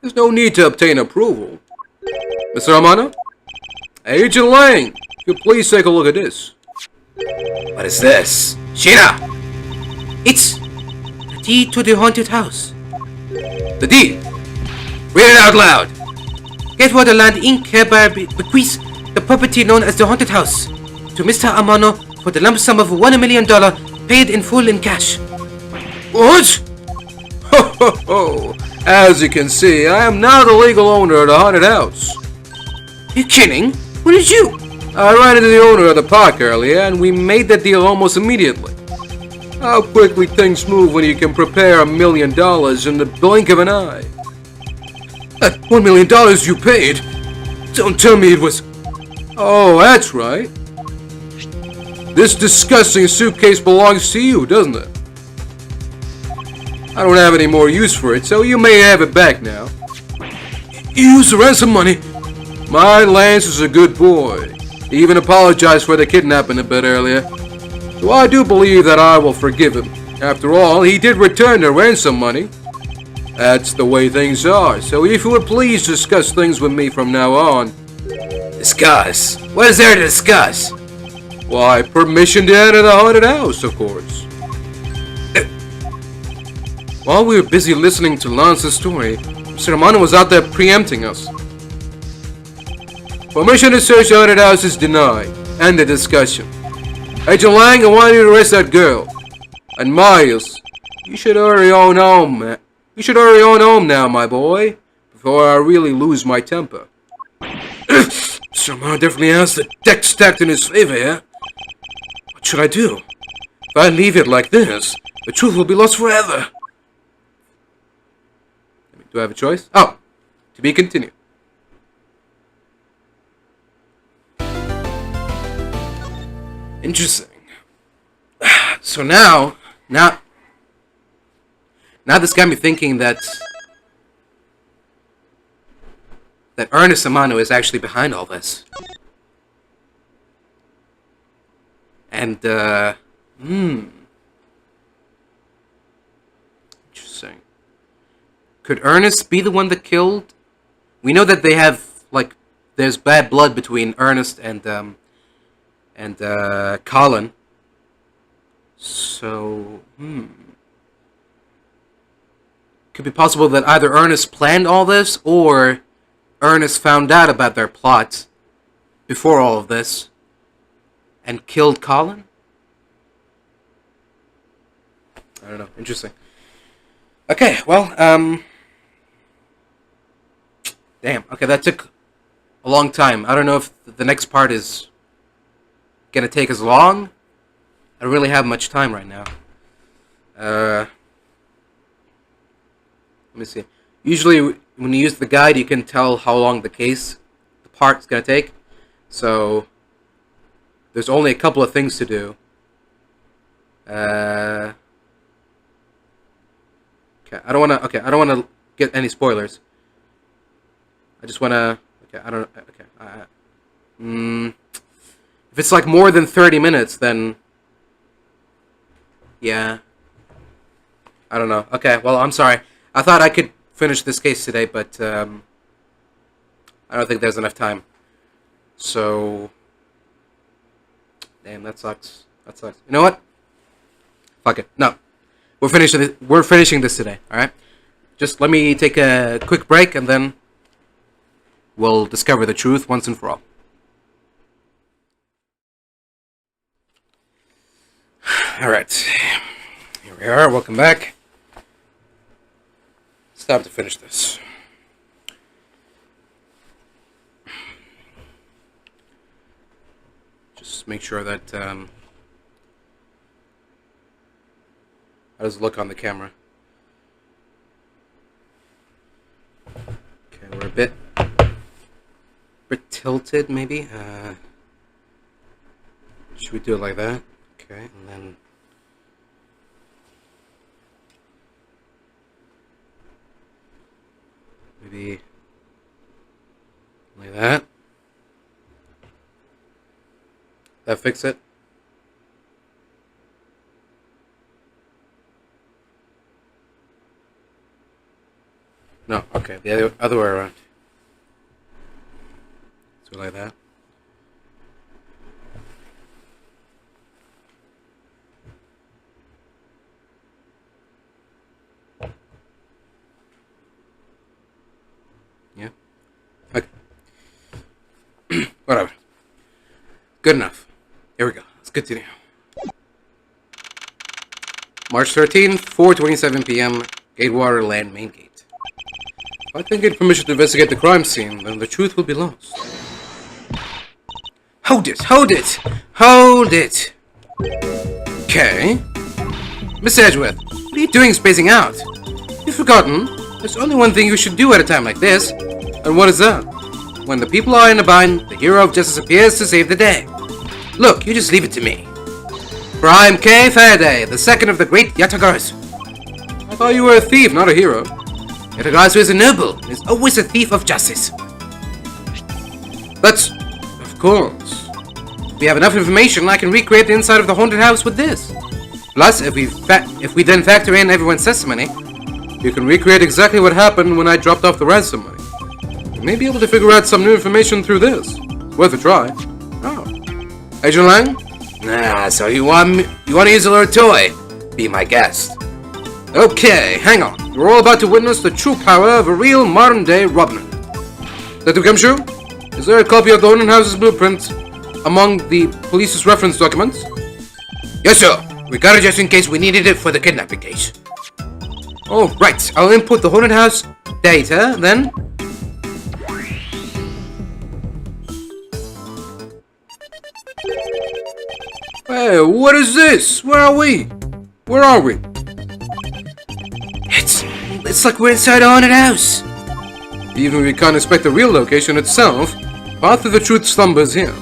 There's no need to obtain approval. Mr. Amano? Agent Lang, could you please take a look at this? What is this? Sheena! It's the deed to the haunted house. The deed. Read it out loud. Edgeworth Land Inc. hereby bequeaths the property known as the haunted house to Mr. Amano for the lump sum of $1 million paid in full in cash. What? Ho! As you can see, I am now the legal owner of the haunted house. You kidding? What did you? I ran into the owner of the park earlier, and we made the deal almost immediately. How quickly things move when you can prepare $1 million in the blink of an eye. That $1 million you paid? Don't tell me it was... Oh, that's right. This disgusting suitcase belongs to you, doesn't it? I don't have any more use for it, so you may have it back now. You used the ransom money. My Lance is a good boy. He even apologized for the kidnapping a bit earlier. So I do believe that I will forgive him. After all, he did return the ransom money. That's the way things are, so if you would please discuss things with me from now on. Discuss? What is there to discuss? Why, permission to enter the haunted house, of course. While we were busy listening to Lance's story, Mr. Amano was out there preempting us. Permission to search the haunted house is denied. End the discussion. Agent Lang, I want you to arrest that girl. And Miles, you should hurry on home, man. You should hurry on home now, my boy, before I really lose my temper. Mr. Amano definitely has the deck stacked in his favor, yeah? What should I do? If I leave it like this, the truth will be lost forever. Do I have a choice? Oh, to be continued. Interesting. So now this got me thinking that Ernest Amano is actually behind all this. And, interesting. Could Ernest be the one that killed? We know that they have, like, there's bad blood between Ernest and Colin. So, could be possible that either Ernest planned all this, or Ernest found out about their plot before all of this and killed Colin? I don't know. Interesting. Okay, well, damn. Okay, that took a long time. I don't know if the next part is gonna take as long. I don't really have much time right now. Let me see. Usually, when you use the guide, you can tell how long the part is gonna take. So, there's only a couple of things to do. Okay, I don't wanna get any spoilers. I just wanna. Okay, I don't. Okay. If it's like more than 30 minutes, then yeah. I don't know. Okay, well, I'm sorry. I thought I could finish this case today, but I don't think there's enough time. So, damn, that sucks. That sucks. You know what? Fuck it. No, we're finishing this today. All right. Just let me take a quick break, and then we'll discover the truth once and for all. All right. Here we are. Welcome back. It's time to finish this. Just make sure that how does it look on the camera? Okay, we're a bit tilted, maybe. Should we do it like that? Okay, and then maybe like that. That fix it? No, okay, the other way around. So like that. Yeah. Okay. Whatever. Good enough. Here we go. Let's continue. March 13th, 4:27 p.m. Gatewater Land Main Gate. If I can get permission to investigate the crime scene, then the truth will be lost. Hold it! Hold it! Hold it! Okay. Miss Edgeworth, what are you doing spacing out? You've forgotten. There's only one thing you should do at a time like this. And what is that? When the people are in a bind, the hero of justice appears to save the day. Look, you just leave it to me. Prime K. Faraday, the second of the great Yatagars. I thought you were a thief, not a hero. Yatagarasu is a noble, and is always a thief of justice. But, of course, if we have enough information, I can recreate the inside of the haunted house with this. Plus, if we then factor in everyone's testimony, you can recreate exactly what happened when I dropped off the ransom money. You may be able to figure out some new information through this. Worth a try. Oh. Agent Lang? Nah, so you want to use a little toy? Be my guest. Okay, hang on. You're all about to witness the true power of a real modern-day Robin. That to come true? Is there a copy of the Haunted House's blueprint among the police's reference documents? Yes, sir. We got it just in case we needed it for the kidnapping case. Oh, right. I'll input the Haunted House data, then. Hey, what is this? Where are we? Where are we? It's like we're inside a haunted house. Even if we can't inspect the real location itself, part of the truth slumbers here.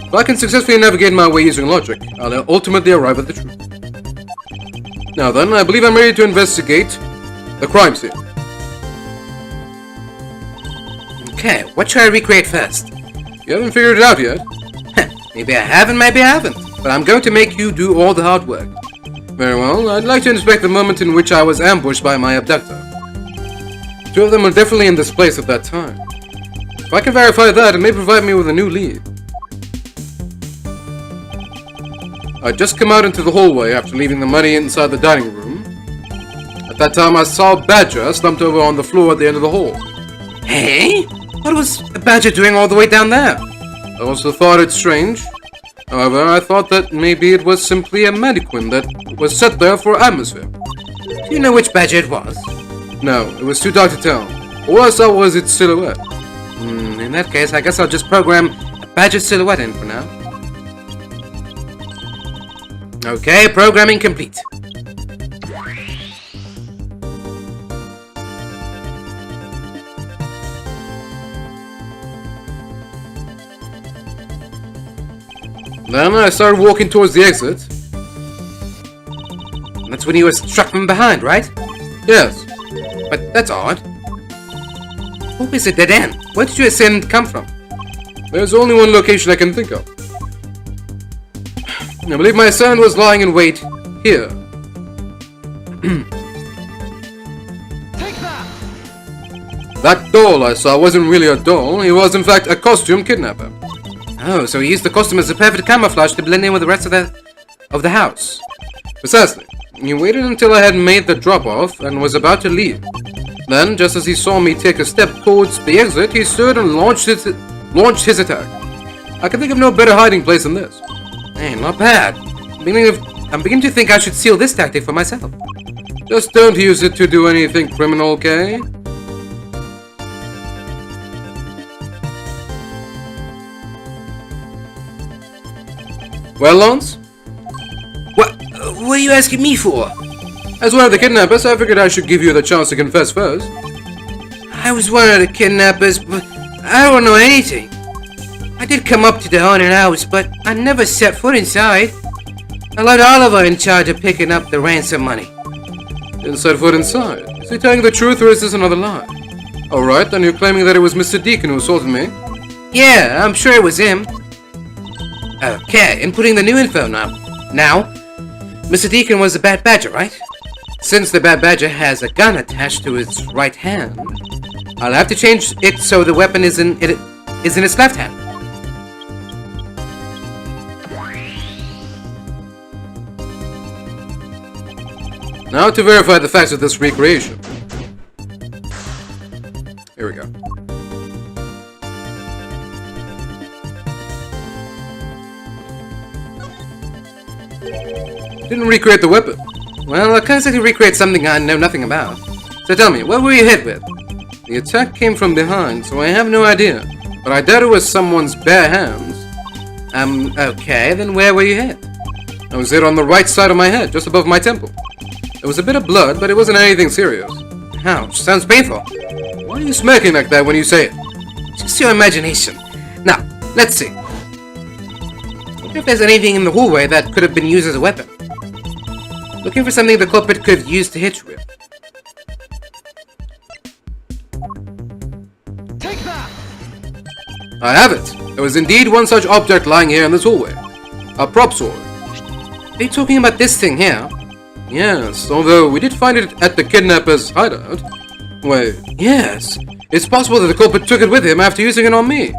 If I can successfully navigate my way using logic, I'll ultimately arrive at the truth. Now then, I believe I'm ready to investigate the crime scene. Okay, what should I recreate first? You haven't figured it out yet. Maybe I haven't, maybe I haven't. But I'm going to make you do all the hard work. Very well, I'd like to inspect the moment in which I was ambushed by my abductor. Two of them were definitely in this place at that time. If I can verify that, it may provide me with a new lead. I'd just come out into the hallway after leaving the money inside the dining room. At that time, I saw Badger slumped over on the floor at the end of the hall. Hey? What was the Badger doing all the way down there? I also thought it strange. However, I thought that maybe it was simply a mannequin that was set there for atmosphere. Do you know which Badger it was? No, it was too dark to tell. All I saw was its silhouette. In that case, I guess I'll just program a Badger silhouette in for now. Okay, programming complete. Then I started walking towards the exit. That's when you were struck from behind, right? Yes. But that's odd. What is a dead end? Where did your ascent come from? There's only one location I can think of. I believe my assailant was lying in wait here. Take that! That doll I saw wasn't really a doll. He was in fact a costume kidnapper. Oh, so he used the costume as a perfect camouflage to blend in with the rest of the house. Precisely. He waited until I had made the drop-off and was about to leave. Then, just as he saw me take a step towards the exit, he stood and launched his attack. I can think of no better hiding place than this. Hey, not bad. I'm beginning to think I should steal this tactic for myself. Just don't use it to do anything criminal, okay? Well, Lance? What are you asking me for? As one of the kidnappers, I figured I should give you the chance to confess first. I was one of the kidnappers, but I don't know anything. I did come up to the haunted house, but I never set foot inside. I left Oliver in charge of picking up the ransom money. Didn't set foot inside. Is he telling the truth or is this another lie? Alright, then you're claiming that it was Mr. Deacon who assaulted me? Yeah, I'm sure it was him. Okay, inputting the new info now. Mr. Deacon was a Bad Badger, right? Since the Bad Badger has a gun attached to its right hand, I'll have to change it so the weapon is in its left hand. Now to verify the facts of this recreation. Here we go. Didn't recreate the weapon. Well, I can't exactly recreate something I know nothing about. So tell me, what were you hit with? The attack came from behind, so I have no idea. But I doubt it was someone's bare hands. Okay, then where were you hit? I was hit on the right side of my head, just above my temple. There was a bit of blood, but it wasn't anything serious. Ouch, sounds painful. Why are you smirking like that when you say it? Just your imagination. Now, let's see. I wonder if there's anything in the hallway that could have been used as a weapon. Looking for something the culprit could have used to hit you with. Take that! I have it. There was indeed one such object lying here in this hallway. A prop sword. Are you talking about this thing here? Yes, although we did find it at the kidnapper's hideout. Wait, yes. It's possible that the culprit took it with him after using it on me.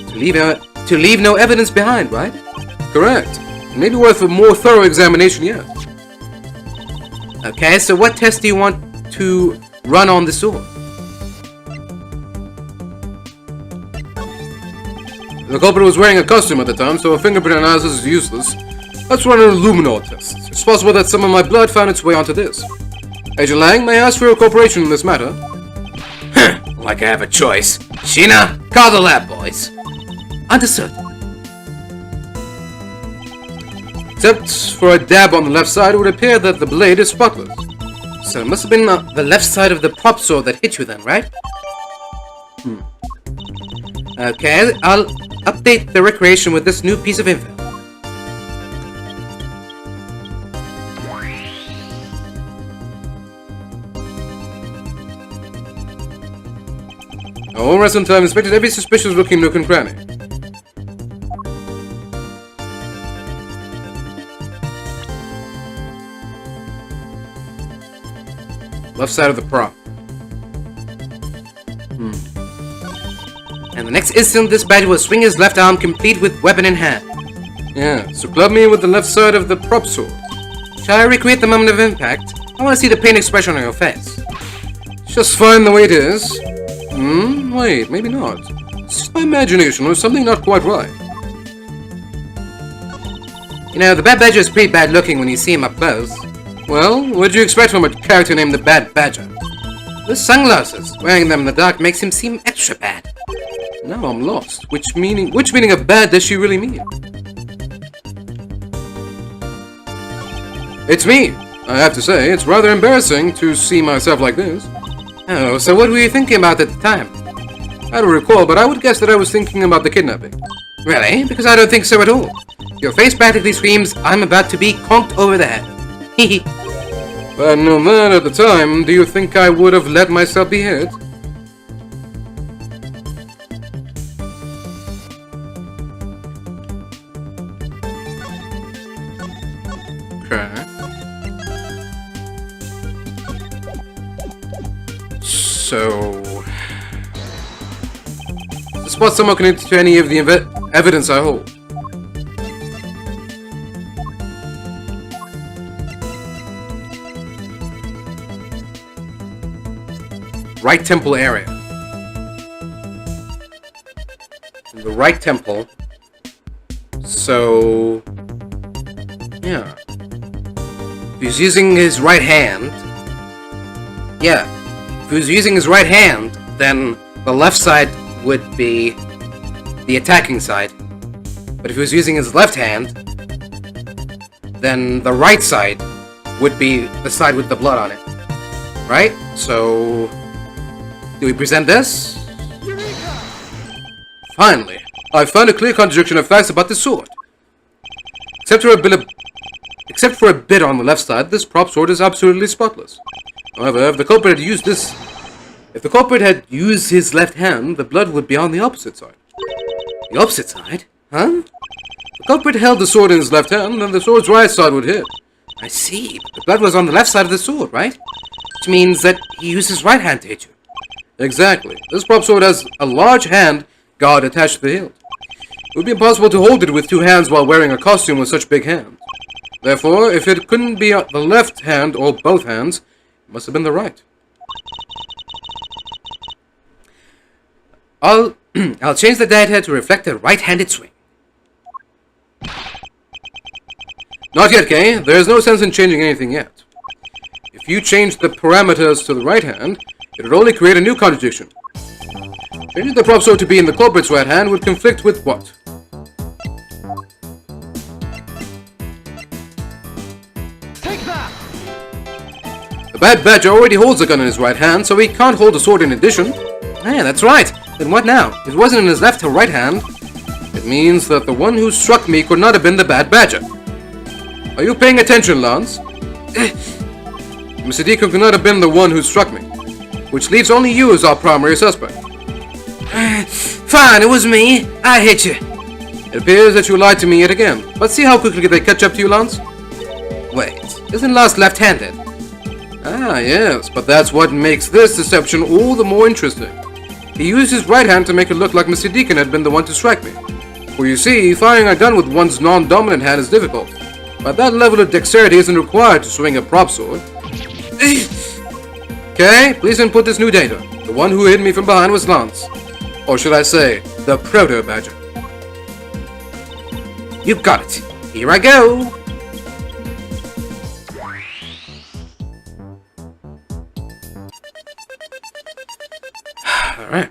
To leave no evidence behind, right? Correct. It may be worth a more thorough examination yet. Okay, so what test do you want to run on the sword? The culprit was wearing a costume at the time, so a fingerprint analysis is useless. Let's run an Illuminor test. It's possible that some of my blood found its way onto this. Agent Lang, may I ask for your cooperation in this matter? Like I have a choice. Sheena, call the lab boys. Understood. Except for a dab on the left side, it would appear that the blade is spotless. So it must have been the left side of the prop sword that hit you then, right? Okay, I'll update the recreation with this new piece of info. All rest on time inspected every suspicious looking nook and cranny. Left side of the prop. And the next instant, this badger will swing his left arm complete with weapon in hand. Yeah, so club me with the left side of the prop sword. Shall I recreate the moment of impact? I want to see the pain expression on your face. It's just fine the way it is. Wait, maybe not. It's just my imagination or something not quite right. You know, the Bad Badger is pretty bad looking when you see him up close. Well, what'd you expect from a character named the Bad Badger? The sunglasses, wearing them in the dark makes him seem extra bad. Now I'm lost. Which meaning of bad does she really mean? It's me. I have to say, it's rather embarrassing to see myself like this. Oh, so what were you thinking about at the time? I don't recall, but I would guess that I was thinking about the kidnapping. Really? Because I don't think so at all. Your face practically screams, I'm about to be conked over the head. Hehe. If I had known that at the time, do you think I would have let myself be hit? Okay. So... the spot somehow connected to any of the evidence I hold. Right temple area. The right temple. So... yeah. If he's using his right hand... yeah. If he's using his right hand, then the left side would be the attacking side. But if he was using his left hand, then the right side would be the side with the blood on it. Right? So... do we present this? Finally, I've found a clear contradiction of facts about the sword. Except for a bit on the left side, this prop sword is absolutely spotless. However, if the culprit had used his left hand, the blood would be on the opposite side. The opposite side? Huh? The culprit held the sword in his left hand, and the sword's right side would hit. I see, but the blood was on the left side of the sword, right? Which means that he used his right hand to hit you. Exactly. This prop sword has a large hand guard attached to the hilt. It would be impossible to hold it with two hands while wearing a costume with such big hands. Therefore, if it couldn't be the left hand or both hands, it must have been the right. I'll change the diet head to reflect a right-handed swing. Not yet, Kay. There's no sense in changing anything yet. If you change the parameters to the right hand, it would only create a new contradiction. Changing the prop sword to be in the culprit's right hand would conflict with what? Take that! The Bad Badger already holds a gun in his right hand, so he can't hold a sword in addition. Yeah, that's right. Then what now? If it wasn't in his left or right hand, it means that the one who struck me could not have been the Bad Badger. Are you paying attention, Lance? Mr. Deacon could not have been the one who struck me, which leaves only you as our primary suspect. Fine, it was me. I hit you. It appears that you lied to me yet again, but see how quickly they catch up to you, Lance? Wait, isn't Lance left-handed? Ah, yes, but that's what makes this deception all the more interesting. He used his right hand to make it look like Mr. Deacon had been the one to strike me. For you see, firing a gun with one's non-dominant hand is difficult, but that level of dexterity isn't required to swing a prop sword. Okay, please input this new data. The one who hit me from behind was Lance. Or should I say, the Proto-Badger. You got it. Here I go. Alright.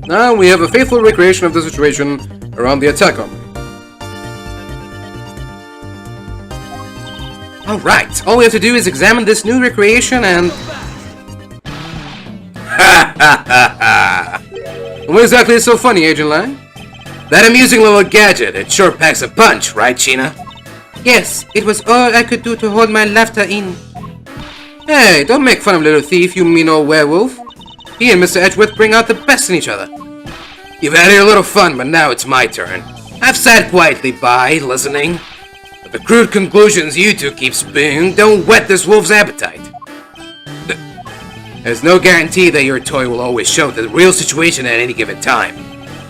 Now we have a faithful recreation of the situation around the attack on me. Alright, all we have to do is examine this new recreation and... What exactly is so funny, Agent Lang? That amusing little gadget, it sure packs a punch, right, Sheena? Yes, it was all I could do to hold my laughter in. Hey, don't make fun of little thief, you mean old werewolf. He and Mr. Edgeworth bring out the best in each other. You've had your little fun, but now it's my turn. I've sat quietly by, listening. But the crude conclusions you two keep spewing don't whet this wolf's appetite. There's no guarantee that your toy will always show the real situation at any given time.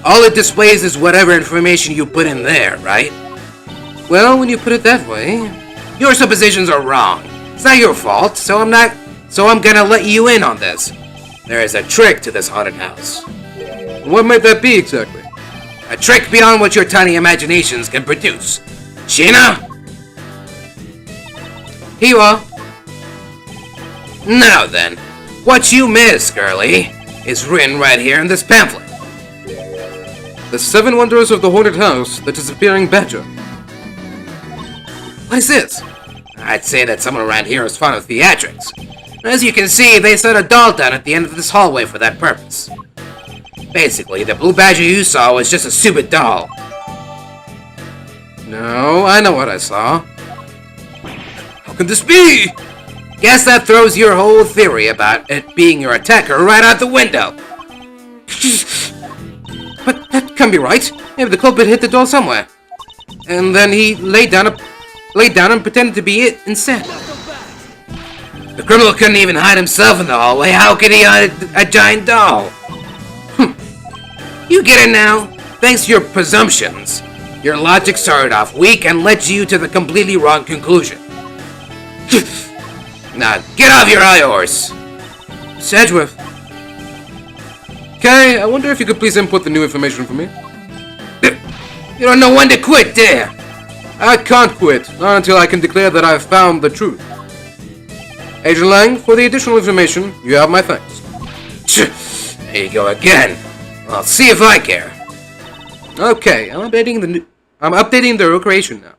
All it displays is whatever information you put in there, right? Well, when you put it that way... Your suppositions are wrong. It's not your fault, so I'm gonna let you in on this. There is a trick to this haunted house. What might that be exactly? A trick beyond what your tiny imaginations can produce. Sheena? Here you are. Now then, what you miss, girlie, is written right here in this pamphlet. The 7 Wonders of the Haunted House, the Disappearing Badger. What is this? I'd say that someone around here is fond of theatrics. As you can see, they set a doll down at the end of this hallway for that purpose. Basically, the blue badger you saw was just a stupid doll. No, I know what I saw. How can this be? Guess that throws your whole theory about it being your attacker right out the window. But that can't be right. Maybe the culprit hit the doll somewhere. And then he laid down and pretended to be it instead. The criminal couldn't even hide himself in the hallway. How could he hide a giant doll? You get it now? Thanks to your presumptions. Your logic started off weak and led you to the completely wrong conclusion. Now, get off your high horse. Edgeworth. Okay, I wonder if you could please input the new information for me. You don't know when to quit, do you? I can't quit, not until I can declare that I've found the truth. Agent Lang, for the additional information, you have my thanks. There you go again. I'll see if I care. Okay, I'm updating the recreation now.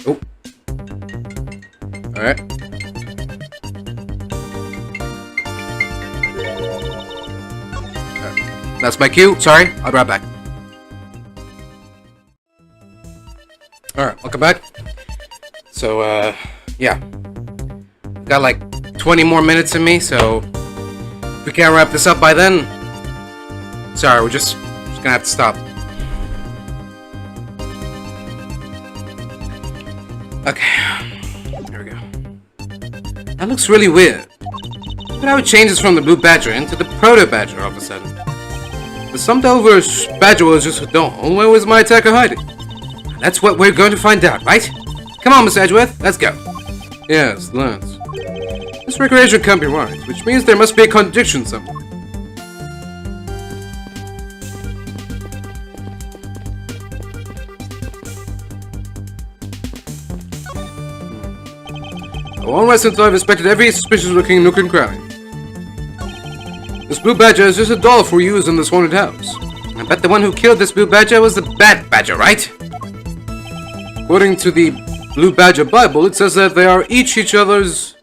Oh. Alright. That's my cue. Sorry, I'll be right back. Alright, welcome back. So, yeah. Got like 20 more minutes in me, so if we can't wrap this up by then, sorry, we're just gonna have to stop. Okay, here we go. That looks really weird. But I would change this from the blue badger into the proto badger all of a sudden. The slumped over badger was just a doll. Where was my attacker hiding? That's what we're going to find out, right? Come on, Miss Edgeworth, let's go. Yes, let's. This recreation can't be right, which means there must be a contradiction somewhere. I won't rest until I've inspected every suspicious-looking nook and cranny. This blue badger is just a doll for use in this haunted house. I bet the one who killed this blue badger was the bad badger, right? According to the Blue Badger Bible, it says that they are each other's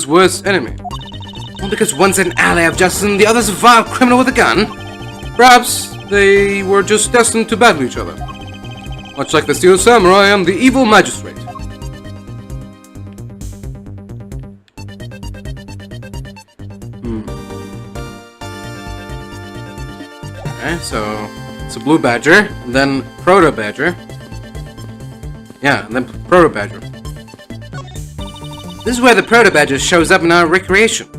worst enemy. Well, because one's an ally of justice and the other's a vile criminal with a gun. Perhaps they were just destined to battle each other. Much like the Steel Samurai and the evil magistrate. Okay, so it's a blue badger, then proto badger. Yeah, and then proto badger. This is where the proto badger shows up in our recreation.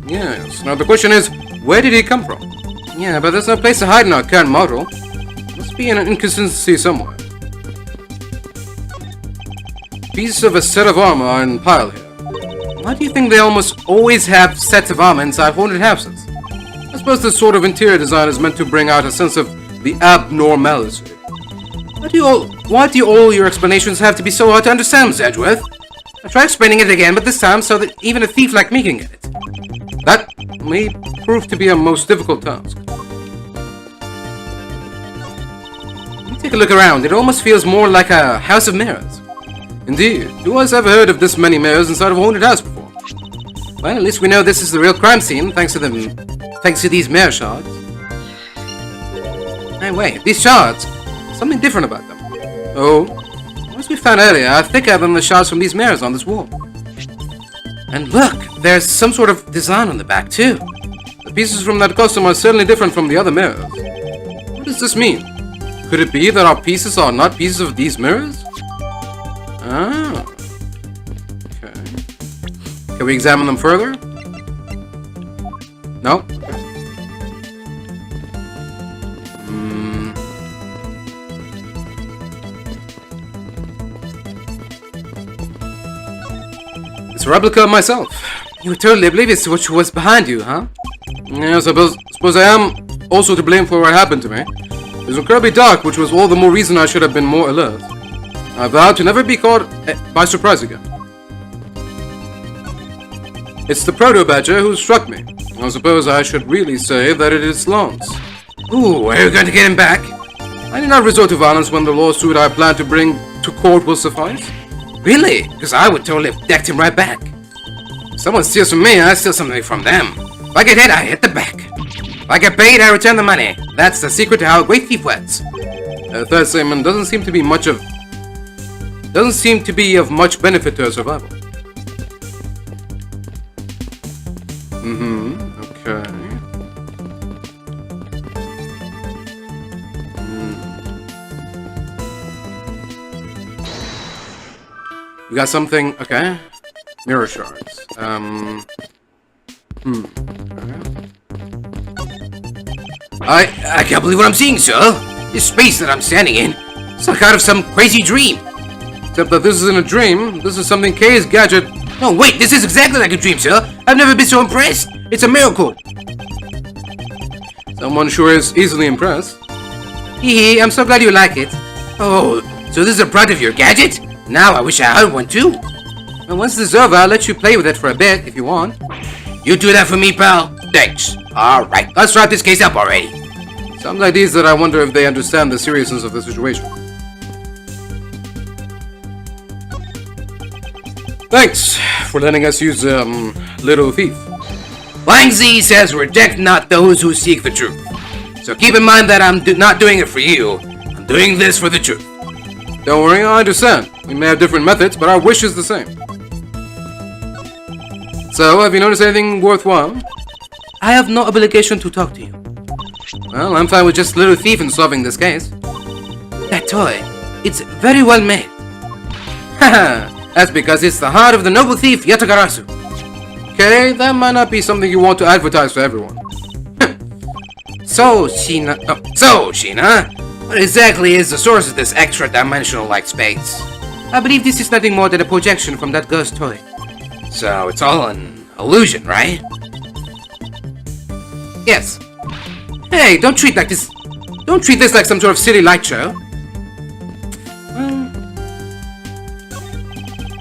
Yes. Now the question is, where did he come from? Yeah, but there's no place to hide in our current model. Must be an inconsistency somewhere. Pieces of a set of armor are in pile here. Why do you think they almost always have sets of armor inside haunted houses? I suppose this sort of interior design is meant to bring out a sense of the abnormality. Why do all your explanations have to be so hard to understand, Miss Edgeworth? I'll try explaining it again, but this time so that even a thief like me can get it. That may prove to be a most difficult task. Let me take a look around. It almost feels more like a house of mirrors. Indeed. Who has ever heard of this many mirrors inside of a haunted house before? Well, at least we know this is the real crime scene, thanks to these mirror shards. Hey, wait, these shards, something different about them. Oh, as we found earlier, are thicker than the shards from these mirrors on this wall. And look, there's some sort of design on the back too. The pieces from that costume are certainly different from the other mirrors. What does this mean? Could it be that our pieces are not pieces of these mirrors? Ah. Okay. Can we examine them further? No? Okay. It's a replica of myself. You were totally oblivious to what was behind you, huh? Yeah, I suppose I am also to blame for what happened to me. It was incredibly dark, which was all the more reason I should have been more alert. I vowed to never be caught by surprise again. It's the proto-badger who struck me. I suppose I should really say that it is Lance. Ooh, are you going to get him back? I did not resort to violence when the lawsuit I plan to bring to court will suffice. Really? Because I would totally have decked him right back. If someone steals from me, I steal something from them. If I get hit, I hit the back. If I get paid, I return the money. That's the secret to how a great thief works. Third statement doesn't seem to be of much benefit to our survival. Okay. We got something, okay. Mirror shards. Okay. I can't believe what I'm seeing, sir. This space that I'm standing in, it's like out of some crazy dream. Except that this isn't a dream. This is something Kay's gadget. No, wait, this is exactly like a dream, sir. I've never been so impressed. It's a miracle. Someone sure is easily impressed. Hee hee, I'm so glad you like it. Oh, so this is a product of your gadget? Now I wish I had one too. And once this is over, I'll let you play with it for a bit if you want. You do that for me, pal? Thanks. Alright, let's wrap this case up already. Some like these that I wonder if they understand the seriousness of the situation. Thanks for letting us use, Little Thief. Wang Zi says reject not those who seek the truth. So keep in mind that I'm not doing it for you. I'm doing this for the truth. Don't worry, I understand. We may have different methods, but our wish is the same. So, have you noticed anything worthwhile? I have no obligation to talk to you. Well, I'm fine with just Little Thief in solving this case. That toy, it's very well made. Haha, that's because it's the heart of the noble thief Yatagarasu. Okay, that might not be something you want to advertise for everyone. So, Sheena, what exactly is the source of this extra-dimensional-like space? I believe this is nothing more than a projection from that girl's toy. So, it's all an illusion, right? Yes. Hey, don't treat this like some sort of silly light show. Well,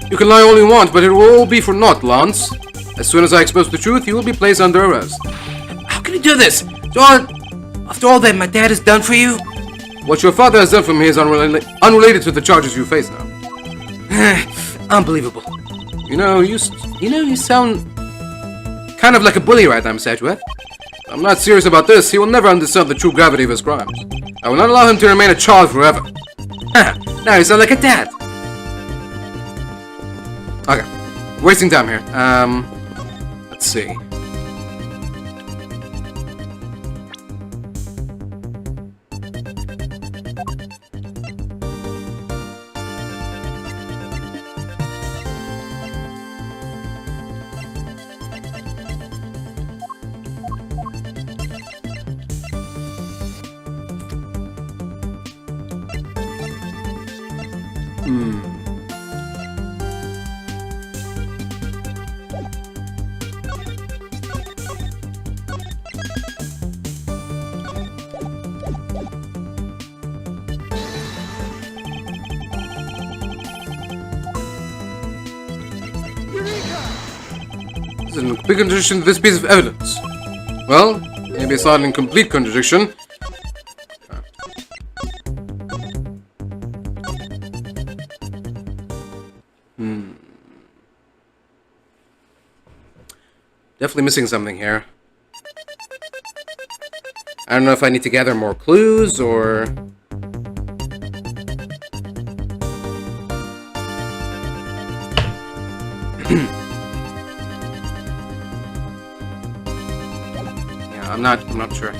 you can lie all you want, but it will all be for naught, Lance. As soon as I expose the truth, you will be placed under arrest. How can you do this? After all that my dad has done for you? What your father has done for me is unrelated to the charges you face now. Unbelievable. You know, you sound kind of like a bully right now, Miss Edgeworth. I'm not serious about this. He will never understand the true gravity of his crimes. I will not allow him to remain a child forever. Now you sound like a dad. Okay, wasting time here. Let's see. This is an complete contradiction to this piece of evidence. Well, maybe it's not an incomplete contradiction. Definitely missing something here. I don't know if I need to gather more clues, or... yeah, I'm not sure.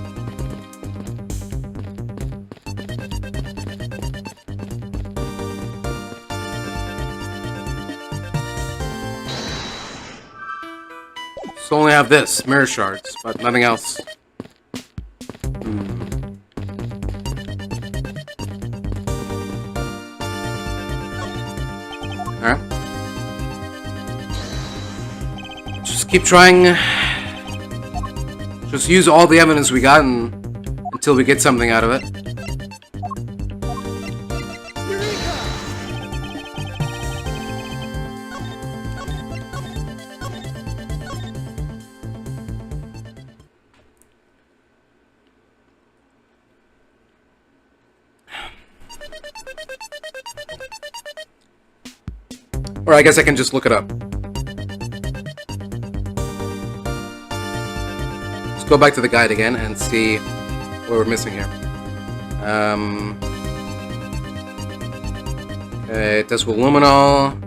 So only have this, mirror shards, but nothing else. Alright. Just keep trying. Just use all the evidence we got until we get something out of it. Or I guess I can just look it up. Let's go back to the guide again and see what we're missing here. Okay, this will luminol.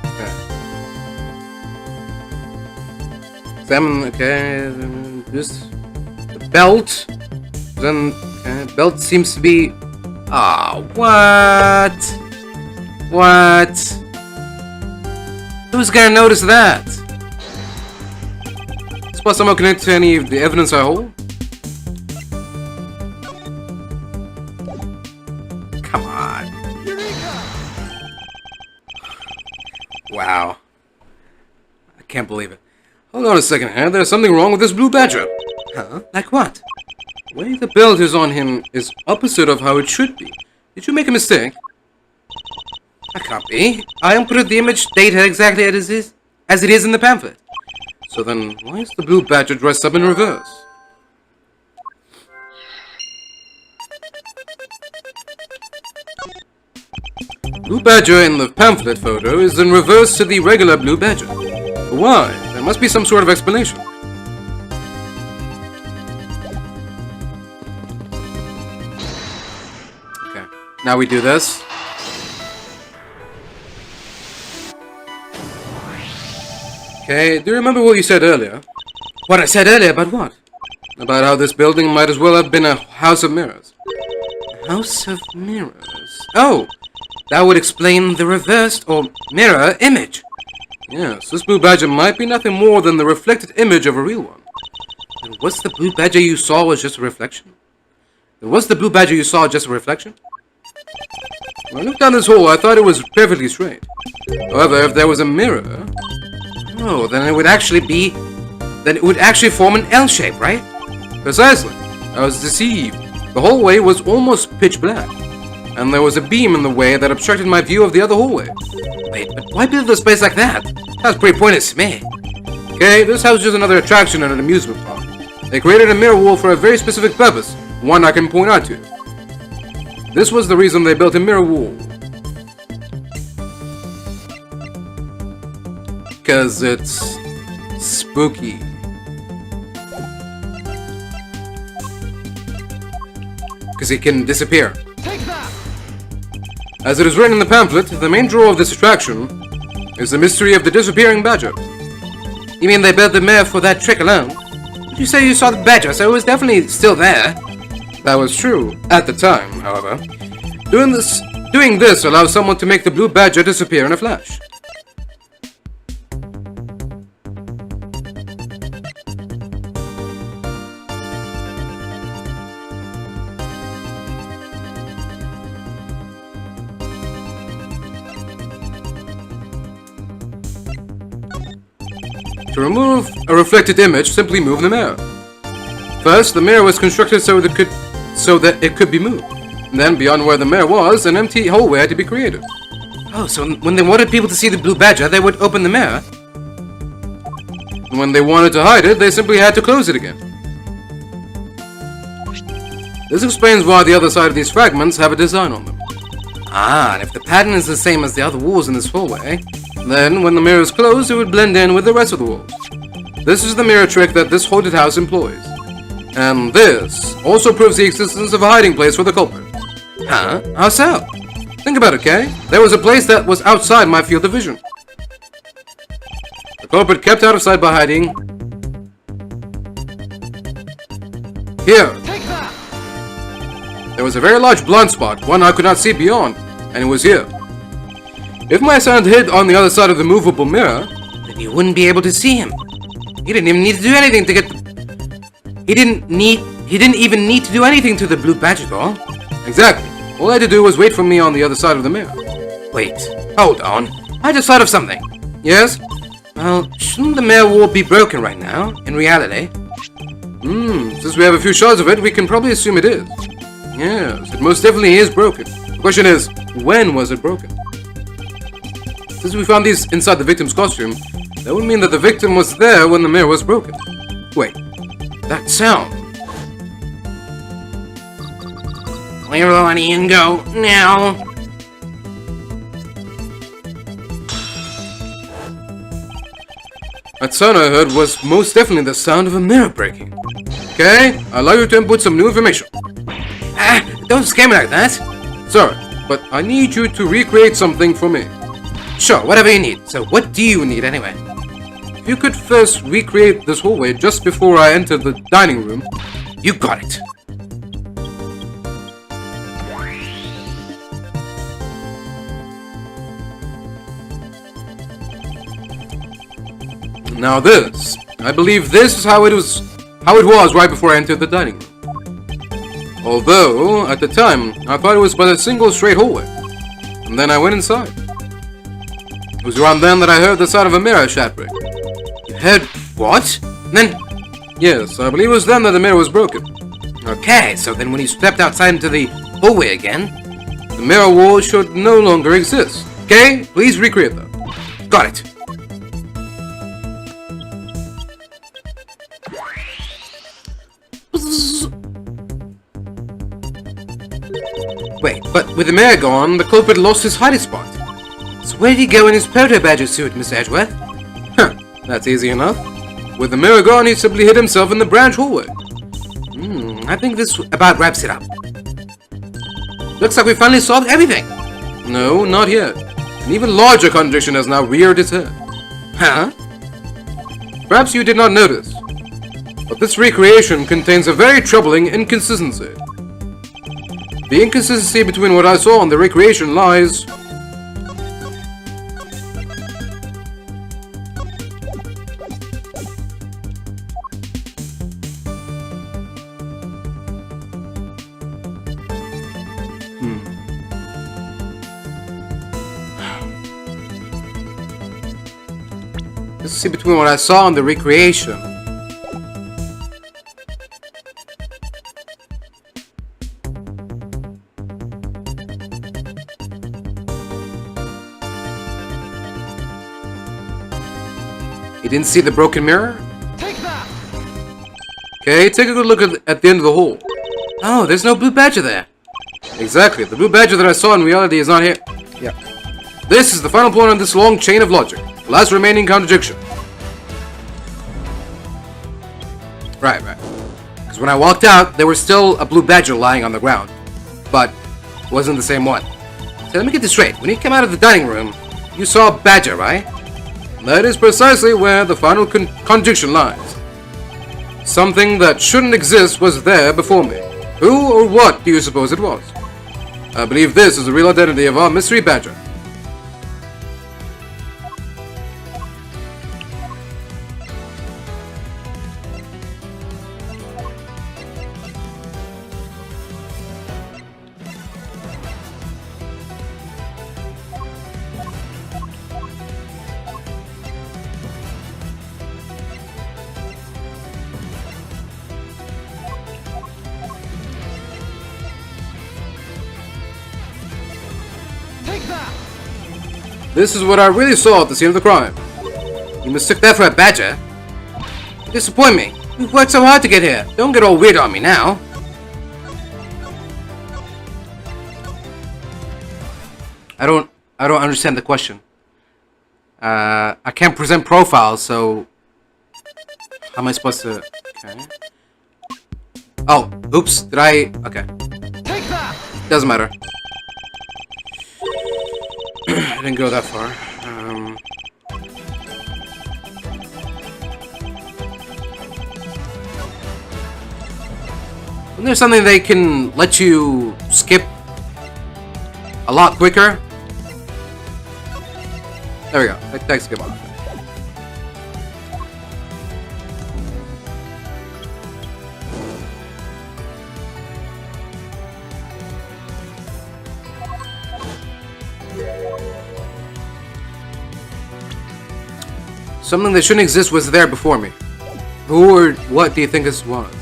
Okay. Examine, okay, this, the belt, then, belt seems to be, what? What? Who's gonna notice that? Is this somehow connected to any of the evidence I hold? Come on. Wow. I can't believe it. Hold on a second, there's something wrong with this blue badger. Huh? Like what? The way the belt is on him is opposite of how it should be. Did you make a mistake? I can't be. I inputted the image data exactly as it is in the pamphlet. So then, why is the blue badger dressed up in reverse? Blue badger in the pamphlet photo is in reverse to the regular blue badger. But why? There must be some sort of explanation. Okay, now we do this. Okay, do you remember what you said earlier? What I said earlier about what? About how this building might as well have been a house of mirrors. A house of mirrors? Oh! That would explain the reversed or mirror image. Yes, this blue badger might be nothing more than the reflected image of a real one. And what's the blue badger you saw was just a reflection? And was the blue badger you saw just a reflection? When I looked down this hole, I thought it was perfectly straight. However, if there was a mirror... Oh, then it would actually be... Then it would actually form an L shape, right? Precisely. I was deceived. The hallway was almost pitch black. And there was a beam in the way that obstructed my view of the other hallway. Wait, but why build a space like that? That's pretty pointless to me. Okay, this house is just another attraction at an amusement park. They created a mirror wall for a very specific purpose, one I can point out to you. This was the reason they built a mirror wall. Because it's spooky. Because it can disappear. Take that! As it is written in the pamphlet, the main draw of this attraction is the mystery of the disappearing badger. You mean they built the mirror for that trick alone? But you say you saw the badger, so it was definitely still there. That was true, at the time, however. Doing this allows someone to make the blue badger disappear in a flash. To remove a reflected image, simply move the mirror. First, the mirror was constructed so that it could be moved. And then, beyond where the mirror was, an empty hallway had to be created. Oh, so when they wanted people to see the blue badger, they would open the mirror? And when they wanted to hide it, they simply had to close it again. This explains why the other side of these fragments have a design on them. Ah, and if the pattern is the same as the other walls in this hallway, then when the mirror is closed, it would blend in with the rest of the walls. This is the mirror trick that this haunted house employs. And this also proves the existence of a hiding place for the culprit. Huh? How so? Think about it, okay? There was a place that was outside my field of vision. The culprit kept out of sight by hiding here. Take that! There was a very large blind spot, one I could not see beyond, and it was here. If my assailant hid on the other side of the movable mirror, Then you wouldn't be able to see him. He didn't even need to do anything to get the... He didn't even need to do anything to the blue badge at all. exactly. All I had to do was wait for me on the other side of the mirror. Wait, hold on. I just thought of something. Yes? Well, shouldn't the mirror wall be broken right now, in reality? Since we have a few shards of it, we can probably assume it is. Yes, it most definitely is broken. The question is, when was it broken? Since we found these inside the victim's costume, that would mean that the victim was there when the mirror was broken. Wait, That sound. clear the money and go now. That sound I heard was most definitely the sound of a mirror breaking. Okay, I'd like you to input some new information. Don't scare me like that. Sorry, but I need you to recreate something for me. Sure, whatever you need. So what do you need anyway? If you could first recreate this hallway just before I entered the dining room. You got it. Now this, I believe this is how it was right before I entered the dining room. Although, at the time, I thought it was but a single straight hallway. And then I went inside. It was around then that I heard the sound of a mirror shattering. You heard what? Then... Yes, I believe it was then that the mirror was broken. Okay, so then when you stepped outside into the hallway again... The mirror wall should no longer exist. Okay, please recreate that. Got it. Wait, but with the mirror gone, the culprit lost his hiding spot. So where did he go in his proto badger suit, Miss Edgeworth? Huh, that's easy enough. With the mirror gone, he simply hid himself in the branch hallway. I think this about wraps it up. Looks like we finally solved everything. No, not yet. An even larger contradiction has now reared its head. Huh? Perhaps you did not notice, but this recreation contains a very troubling inconsistency. The inconsistency between what I saw in the recreation lies... Consistency between what I saw in the recreation. You didn't see the broken mirror? Take that! Okay, take a good look at the end of the hall. Oh, there's no blue badger there. Exactly, the blue badger that I saw in reality is not here. Yeah. This is the final point on this long chain of logic. The last remaining contradiction. Right. Because when I walked out, there was still a blue badger lying on the ground. But it wasn't the same one. So let me get this straight. When you came out of the dining room, you saw a badger, right? That is precisely where the final contradiction lies. Something that shouldn't exist was there before me. Who or what do you suppose it was? I believe this is the real identity of our mystery badger. Take that! This is what I really saw at the scene of the crime. You mistook that for a badger? You disappoint me. We've worked so hard to get here. Don't get all weird on me now. I don't understand the question. I can't present profiles, so how am I supposed to? Okay. Oh, oops. Did I? Okay. Take that! Doesn't matter. I didn't go that far. Isn't there something they can let you skip a lot quicker? There we go. Thanks, skip on. Something that shouldn't exist was there before me. Who or what do you think this was?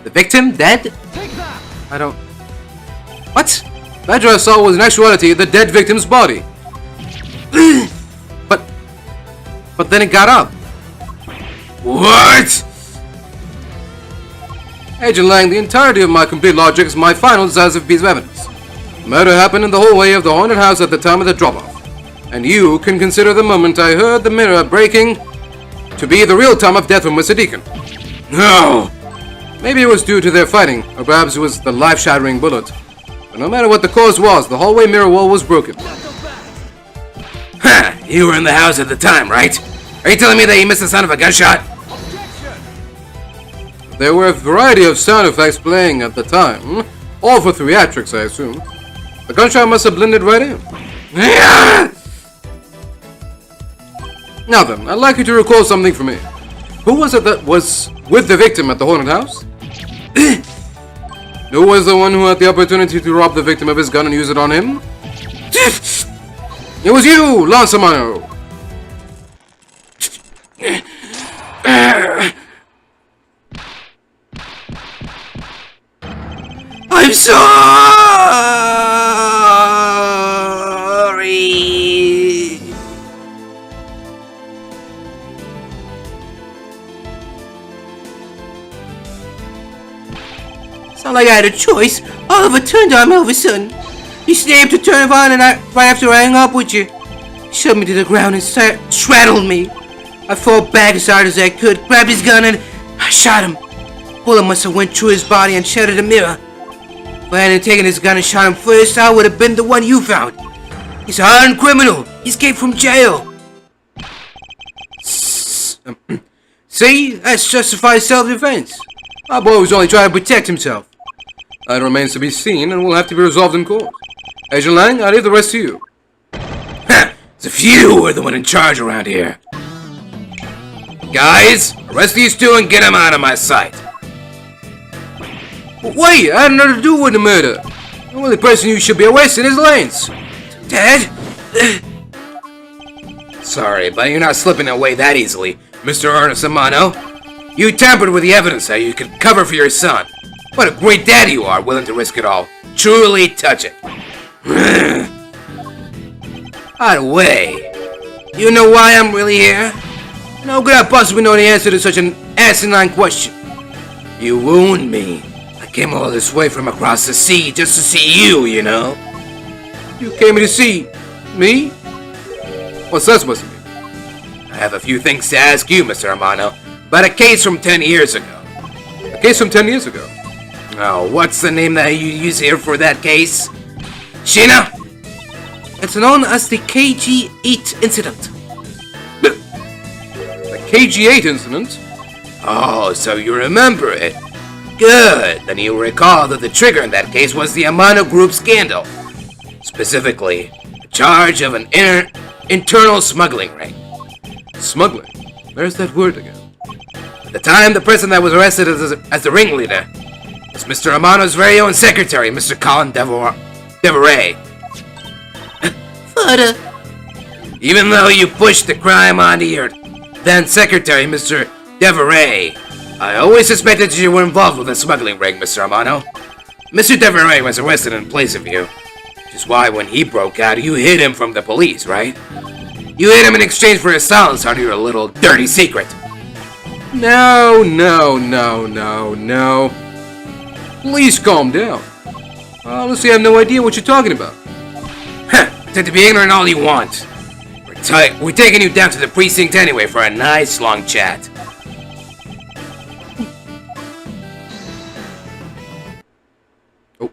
The victim dead? Take that! I don't... What? That dress I saw was in actuality the dead victim's body. But then it got up. What? Agent Lang, the entirety of my complete logic is my final decisive piece of evidence. The murder happened in the hallway of the haunted house at the time of the drop-off. And you can consider the moment I heard the mirror breaking to be the real time of death from Mr. Deacon. No! Maybe it was due to their fighting, or perhaps it was the life-shattering bullet. But no matter what the cause was, the hallway mirror wall was broken. Ha! You were in the house at the time, right? Are you telling me that you missed the sound of a gunshot? There were a variety of sound effects playing at the time. All for theatrics, I assume. The gunshot must have blended right in. Now then, I'd like you to recall something for me. Who was it that was with the victim at the haunted house? Who was the one who had the opportunity to rob the victim of his gun and use it on him? It was you, Lance Amano. I'm sorry. It's not like I had a choice. Oliver turned on me all of a sudden. He snapped to turn it on, and right after I hung up with you, he shoved me to the ground and straddled me. I fought back as hard as I could, grabbed his gun, and I shot him. Bullet must have went through his body and shattered the mirror. If I hadn't taken his gun and shot him first, I would have been the one you found. He's a hardened criminal. He escaped from jail. See? That's justified self-defense. Our boy was only trying to protect himself. That remains to be seen and will have to be resolved in court. Agent Lang, I leave the rest to you. Ha! It's a few who are the one in charge around here. Guys, arrest these two and get them out of my sight. Wait, I had nothing to do with the murder. The only person you should be arresting is Lance. Dad? Sorry, but you're not slipping away that easily, Mr. Ernest Amano. You tampered with the evidence so you could cover for your son. What a great dad you are, willing to risk it all. Truly touching. By the way, you know why I'm really here? No could I possibly know the answer to such an asinine question? You wound me. I came all this way from across the sea just to see you, you know? You came to see me? What's that supposed to mean? I have a few things to ask you, Mr. Amano, about a case from 10 years ago. A case from 10 years ago? Oh, what's the name that you use here for that case? Sheena? It's known as the KG-8 incident. The KG-8 incident? Oh, so you remember it. Good. Then you recall that the trigger in that case was the Amano Group scandal. Specifically, a charge of an internal smuggling ring. Smuggling? Where's that word again? At the time, the person that was arrested as the ringleader was Mr. Amano's very own secretary, Mr. Colin Deveray. Father. Even though you pushed the crime onto your then secretary, Mr. Deveray, I always suspected that you were involved with the smuggling ring, Mr. Amano. Mr. Deveray was arrested in place of you, which is why when he broke out, you hid him from the police, right? You hid him in exchange for his silence on your little dirty secret. No, no, no, no, no. Please calm down. Honestly, I have no idea what you're talking about. Pretend to be ignorant all you want. We're taking you down to the precinct anyway for a nice long chat. Oh.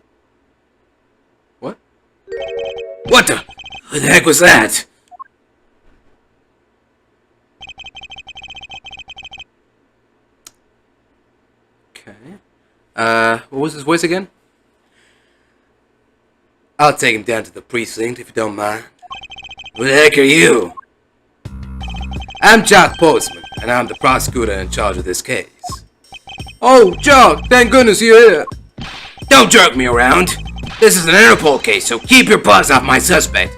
What? What the? Who the heck was that? Okay. What was his voice again? I'll take him down to the precinct if you don't mind. Who the heck are you? I'm Jock Postman, and I'm the prosecutor in charge of this case. Oh, Jock, thank goodness you're here. Don't jerk me around. This is an Interpol case, so keep your paws off my suspect.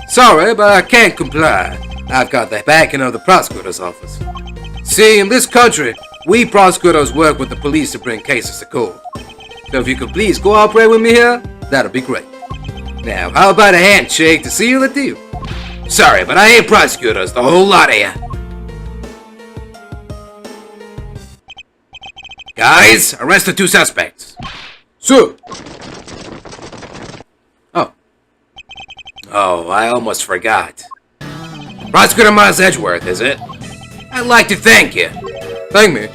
Sorry, but I can't comply. I've got the backing of the prosecutor's office. See, in this country, we prosecutors work with the police to bring cases to court. So if you could please cooperate with me here, that'd be great. Now, how about a handshake to seal the deal? Sorry, but I ain't prosecutors, the whole lot of ya. Guys, arrest the two suspects. Sir! Oh, I almost forgot. Prosecutor Miles Edgeworth, is it? I'd like to thank you. Thank me.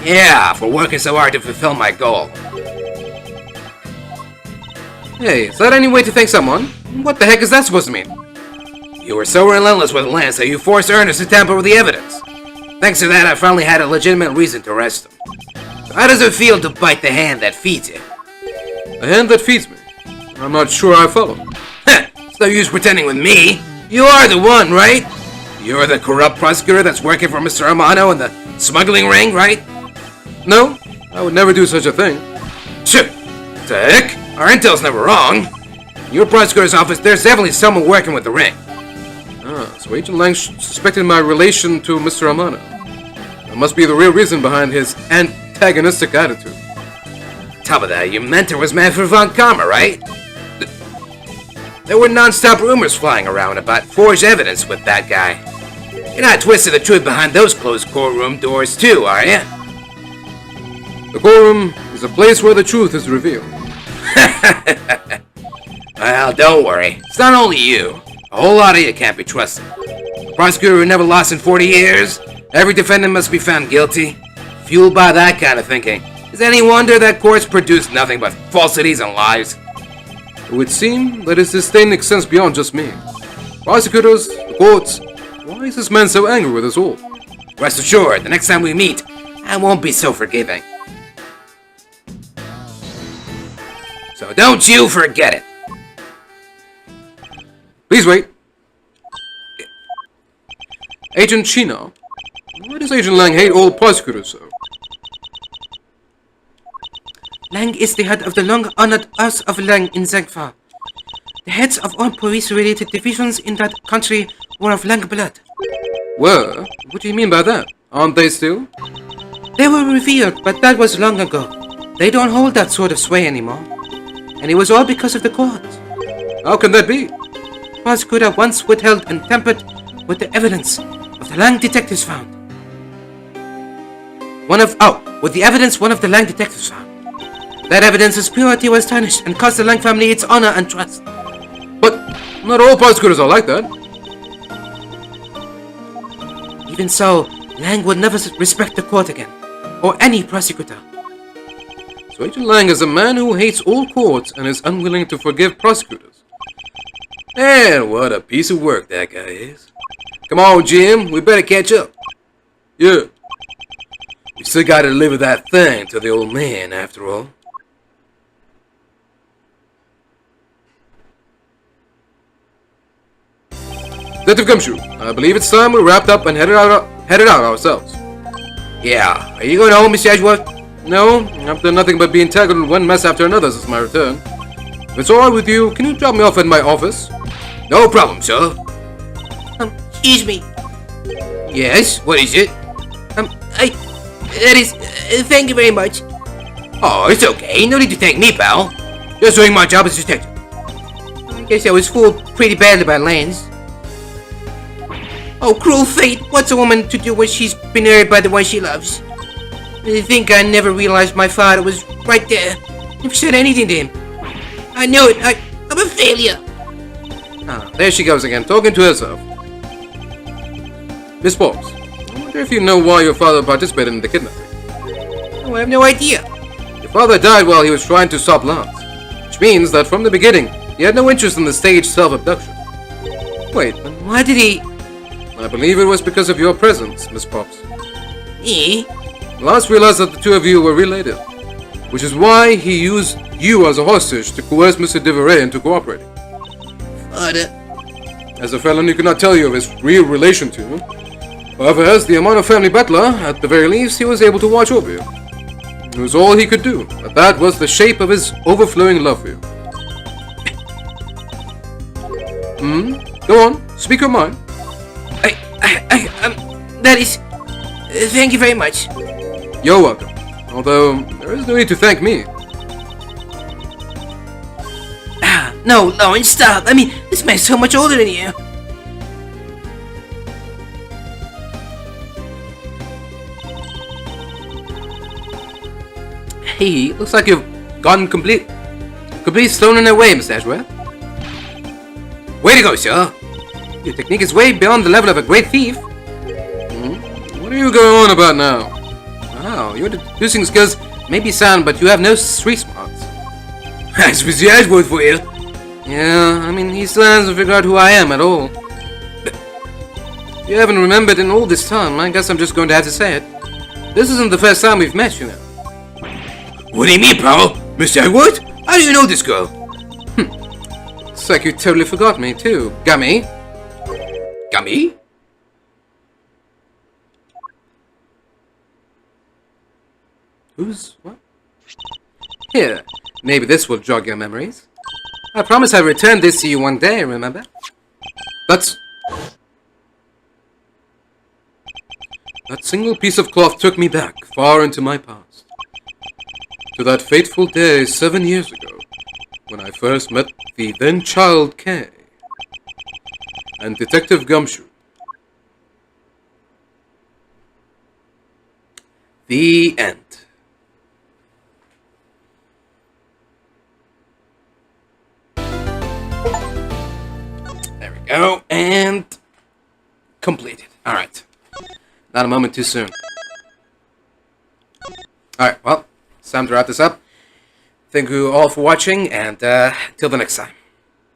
Yeah, for working so hard to fulfill my goal. Hey, is that any way to thank someone? What the heck is that supposed to mean? You were so relentless with Lance that you forced Ernest to tamper with the evidence. Thanks to that, I finally had a legitimate reason to arrest him. So how does it feel to bite the hand that feeds you? The hand that feeds me? I'm not sure I follow. It's no use pretending with me. You are the one, right? You're the corrupt prosecutor that's working for Mr. Amano in the smuggling ring, right? No, I would never do such a thing. Shit! What the heck? Our intel's never wrong. In your prosecutor's office, there's definitely someone working with the ring. So Agent Lang suspected my relation to Mr. Amano. That must be the real reason behind his antagonistic attitude. Top of that, your mentor was Manfred von Karma, right? There were non-stop rumors flying around about forged evidence with that guy. You're not twisting the truth behind those closed courtroom doors too, are you? The courtroom is a place where the truth is revealed. Well, don't worry. It's not only you. A whole lot of you can't be trusted. The prosecutor who never lost in 40 years. Every defendant must be found guilty. Fueled by that kind of thinking. Is it any wonder that courts produce nothing but falsities and lies? It would seem that his disdain extends beyond just me. Prosecutors, the courts, why is this man so angry with us all? Rest assured, the next time we meet, I won't be so forgiving. So don't you forget it. Please wait. Agent Chino, why does Agent Lang hate all prosecutors so? Lang is the head of the long-honored House of Lang in Zangfa. The heads of all police-related divisions in that country were of Lang blood. Were? What do you mean by that? Aren't they still? They were revered, but that was long ago. They don't hold that sort of sway anymore. And it was all because of the court. How can that be? Prosecutor once withheld and tampered with the evidence of the Lang detectives found. With the evidence one of the Lang detectives found. That evidence's purity was tarnished and cost the Lang family its honor and trust. But not all prosecutors are like that. Even so, Lang would never respect the court again, or any prosecutor. So Agent Lang is a man who hates all courts and is unwilling to forgive prosecutors. And what a piece of work that guy is. Come on, Jim, we better catch up. Yeah. We still gotta deliver that thing to the old man, after all. Detective Gumshoe, I believe it's time we wrapped up and headed out ourselves. Yeah, are you going home, Mr. Edgeworth? No, I've done nothing but be entangled in one mess after another since my return. If it's alright with you, can you drop me off at my office? No problem, sir. Excuse me. Yes, what is it? Thank you very much. Oh, it's okay. No need to thank me, pal. Just doing my job as a detective. I guess I was fooled pretty badly by Lance. Oh, cruel fate! What's a woman to do when she's been married by the one she loves? I think I never realized my father was right there. Never said anything to him. I knew it. I'm a failure. Ah, there she goes again, talking to herself. Miss Bobs, I wonder if you know why your father participated in the kidnapping. Oh, I have no idea. Your father died while he was trying to stop Lance, which means that from the beginning, he had no interest in the staged self-abduction. Wait, Why did he... I believe it was because of your presence, Miss Pops. Me? Lance realized that the two of you were related, which is why he used you as a hostage to coerce Mr. Deveray into cooperating. Father... As a felon, he could not tell you of his real relation to you. However, as the amount of family butler, at the very least, he was able to watch over you. It was all he could do, but that was the shape of his overflowing love for you. Go on, speak your mind. that is... thank you very much. You're welcome. Although, there is no need to thank me. No, Lawrence, stop. I mean, this man's so much older than you. Hey, looks like you've gone completely stolen away, Mr. Edgeworth. Way to go, sir. Your technique is way beyond the level of a great thief. What are you going on about now? Wow, your deducing skills may be sound, but you have no street smarts. That's Mr. Edgeworth for you. Yeah, I mean, he still hasn't figured out who I am at all. You haven't remembered in all this time. I guess I'm just going to have to say it. This isn't the first time we've met, you know. What do you mean, pal? Mr. Edgeworth? How do you know this girl? Looks like you totally forgot me, too. Gummy. Gummy? Who's what? Here, maybe this will jog your memories. I promise I'll return this to you one day, remember? That single piece of cloth took me back, far into my past. To that fateful day 7 years ago, when I first met the then-child Kay and Detective Gumshoe. The end. There we go, and completed. Alright. Not a moment too soon. Alright, well, it's time to wrap this up. Thank you all for watching, and till the next time.